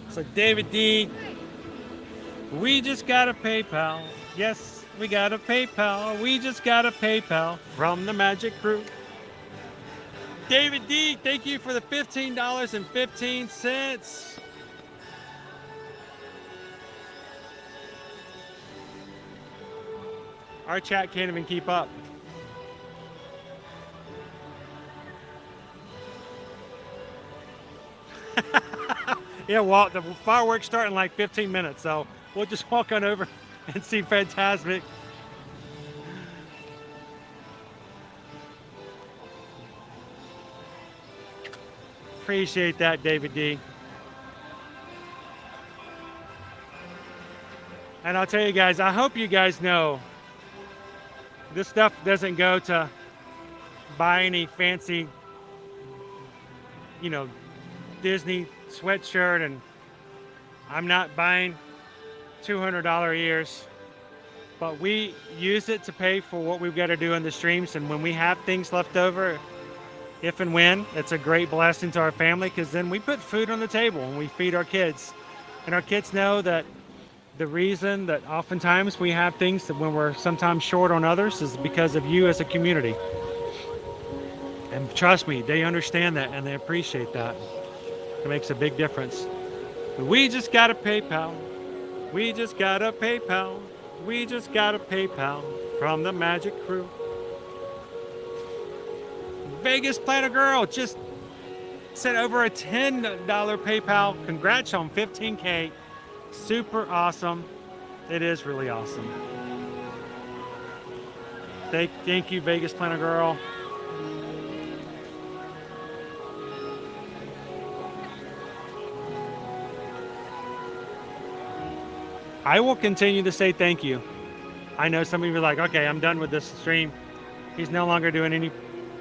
So David D, we just got a PayPal. Yes, we got a PayPal. We just got a PayPal from the Magic Crew. David D, thank you for the $15.15. Our chat can't even keep up. Yeah, well, the fireworks start in like 15 minutes, so we'll just walk on over and see Fantasmic. Appreciate that, David D. And I'll tell you guys, I hope you guys know this stuff doesn't go to buy any fancy, you know, Disney sweatshirt, and I'm not buying $200 ears, but we use it to pay for what we've got to do in the streams. And when we have things left over, if and when, it's a great blessing to our family, because then we put food on the table and we feed our kids. And our kids know that the reason that oftentimes we have things that when we're sometimes short on others is because of you as a community. And trust me, they understand that and they appreciate that. It makes a big difference. We just got a PayPal. We just got a PayPal. We just got a PayPal from the Magic Crew. Vegas Planner Girl just sent over a $10 PayPal. Congrats on 15K. Super awesome. It is really awesome. Thank you, Vegas Planner Girl. I will continue to say thank you. I know some of you are like, okay, I'm done with this stream. He's no longer doing any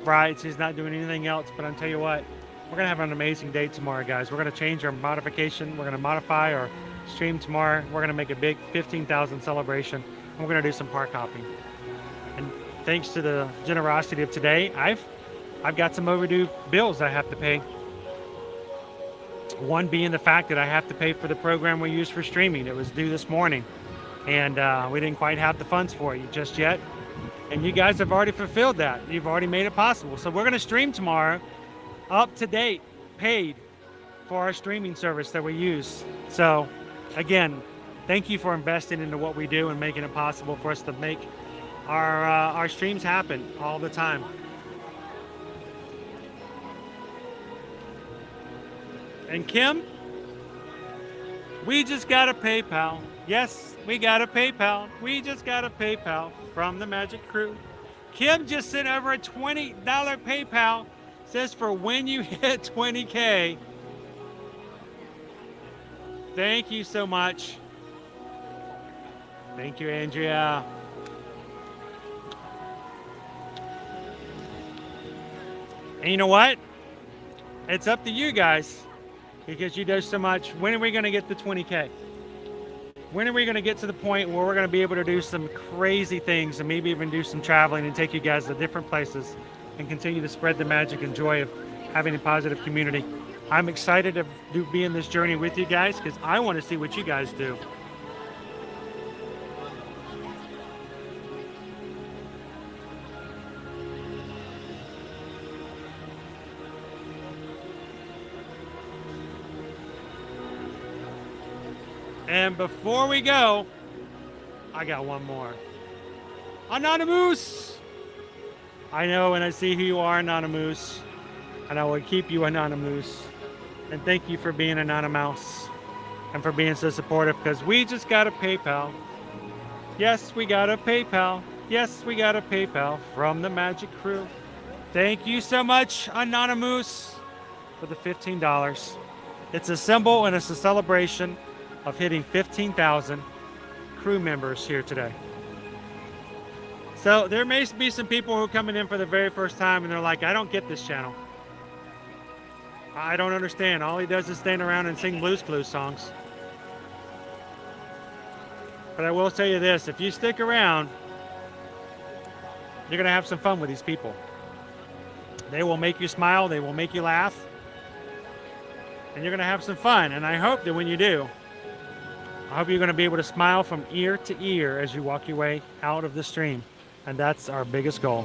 rides. He's not doing anything else. But I'll tell you what, we're going to have an amazing day tomorrow, guys. We're going to change our modification. We're going to modify our stream tomorrow. We're going to make a big 15,000 celebration. And we're going to do some park hopping. And thanks to the generosity of today, I've got some overdue bills I have to pay. One being the fact that I have to pay for the program we use for streaming. It was due this morning, and we didn't quite have the funds for it just yet. And you guys have already fulfilled that. You've already made it possible. So we're going to stream tomorrow, up to date, paid for our streaming service that we use. So again, thank you for investing into what we do and making it possible for us to make our streams happen all the time. And Kim, we just got a PayPal. Yes, we got a PayPal. We just got a PayPal from the Magic Crew. Kim just sent over a $20 PayPal. Says for when you hit 20K. Thank you so much. Thank you, Andrea. And you know what? It's up to you guys. Because you do so much. When are we going to get to 20K? When are we going to get to the point where we're going to be able to do some crazy things and maybe even do some traveling and take you guys to different places and continue to spread the magic and joy of having a positive community? I'm excited to be in this journey with you guys because I want to see what you guys do. And before we go, I got one more. Anonymous! I know, and I see who you are, Anonymous. And I will keep you anonymous. And thank you for being anonymous. And for being so supportive, because we just got a PayPal. Yes, we got a PayPal. Yes, we got a PayPal from the Magic Crew. Thank you so much, Anonymous. for the $15. It's a symbol and it's a celebration of hitting 15,000 crew members here today. So there may be some people who are coming in for the very first time and they're like, I don't get this channel. I don't understand. All he does is stand around and sing Blues Clues songs. But I will tell you this, if you stick around, you're going to have some fun with these people. They will make you smile, they will make you laugh, and you're going to have some fun. And I hope that when you do, I hope you're going to be able to smile from ear to ear as you walk your way out of the stream. And that's our biggest goal.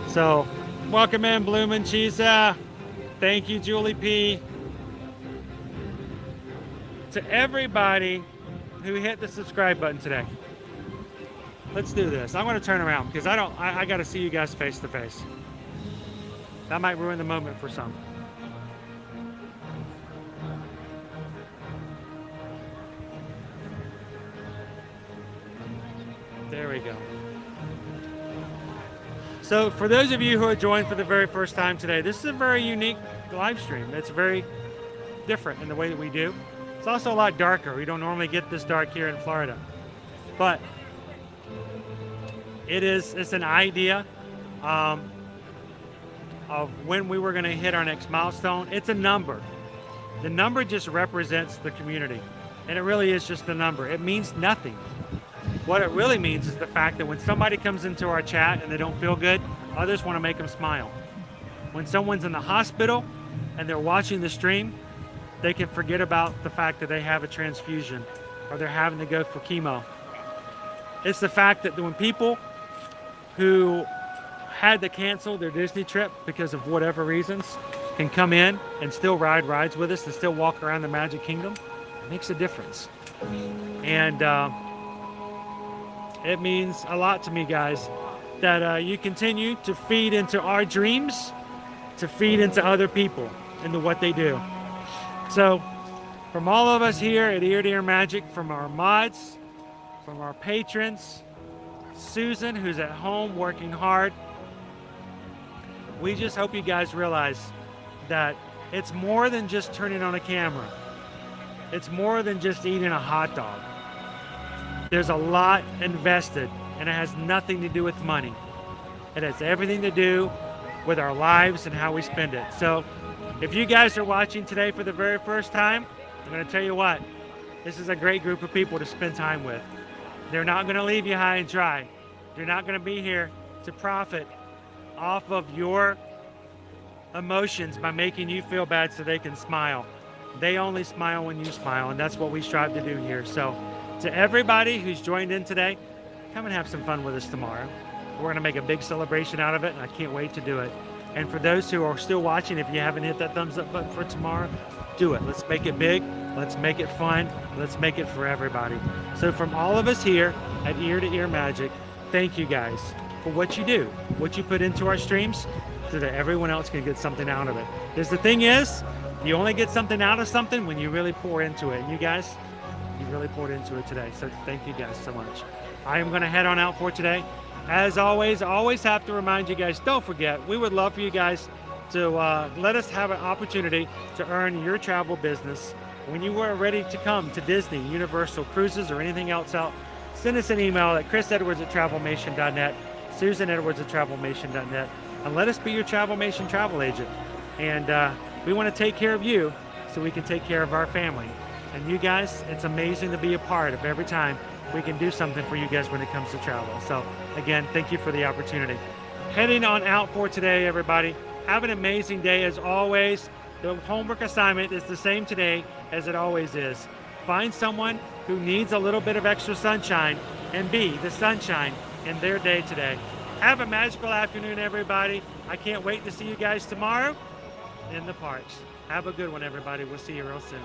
So, welcome in, Bloomin' Cheesa. Thank you, Julie P. To everybody who hit the subscribe button today. Let's do this. I'm going to turn around because I got to see you guys face to face. That might ruin the moment for some. There we go. So for those of you who are joined for the very first time today, this is a very unique live stream. It's very different in the way that we do. It's also a lot darker. We don't normally get this dark here in Florida. But it's an idea of when we were going to hit our next milestone. It's a number. The number just represents the community. And it really is just a number. It means nothing. What it really means is the fact that when somebody comes into our chat and they don't feel good, others want to make them smile. When someone's in the hospital and they're watching the stream, they can forget about the fact that they have a transfusion or they're having to go for chemo. It's the fact that when people who had to cancel their Disney trip because of whatever reasons can come in and still ride rides with us and still walk around the Magic Kingdom, it makes a difference. And it means a lot to me, guys, that you continue to feed into our dreams, to feed into other people, into what they do. So, from all of us here at Ear to Ear Magic, from our mods, from our patrons, Susan, who's at home working hard, we just hope you guys realize that it's more than just turning on a camera. It's more than just eating a hot dog. There's a lot invested, and it has nothing to do with money. It has everything to do with our lives and how we spend it. So, if you guys are watching today for the very first time, I'm going to tell you what, this is a great group of people to spend time with. They're not going to leave you high and dry. They're not going to be here to profit off of your emotions by making you feel bad so they can smile. They only smile when you smile, and that's what we strive to do here. So, to everybody who's joined in today, come and have some fun with us tomorrow. We're going to make a big celebration out of it, and I can't wait to do it. And for those who are still watching, if you haven't hit that thumbs up button for tomorrow, do it. Let's make it big. Let's make it fun. Let's make it for everybody. So from all of us here at Ear to Ear Magic, thank you guys for what you do, what you put into our streams, so that everyone else can get something out of it. Because the thing is, you only get something out of something when you really pour into it. And you guys, you really poured into it today. So thank you guys so much. I am going to head on out for today. As always, I always have to remind you guys, don't forget, we would love for you guys to let us have an opportunity to earn your travel business. When you are ready to come to Disney, Universal, cruises, or anything else out, send us an email at chrisedwards@travelmation.net, susanedwards@travelmation.net, and let us be your Travelmation travel agent. And we want to take care of you so we can take care of our family. And you guys, it's amazing to be a part of every time we can do something for you guys when it comes to travel. So again, thank you for the opportunity. Heading on out for today, everybody. Have an amazing day as always. The homework assignment is the same today as it always is. Find someone who needs a little bit of extra sunshine and be the sunshine in their day today. Have a magical afternoon, everybody. I can't wait to see you guys tomorrow in the parks. Have a good one, everybody. We'll see you real soon.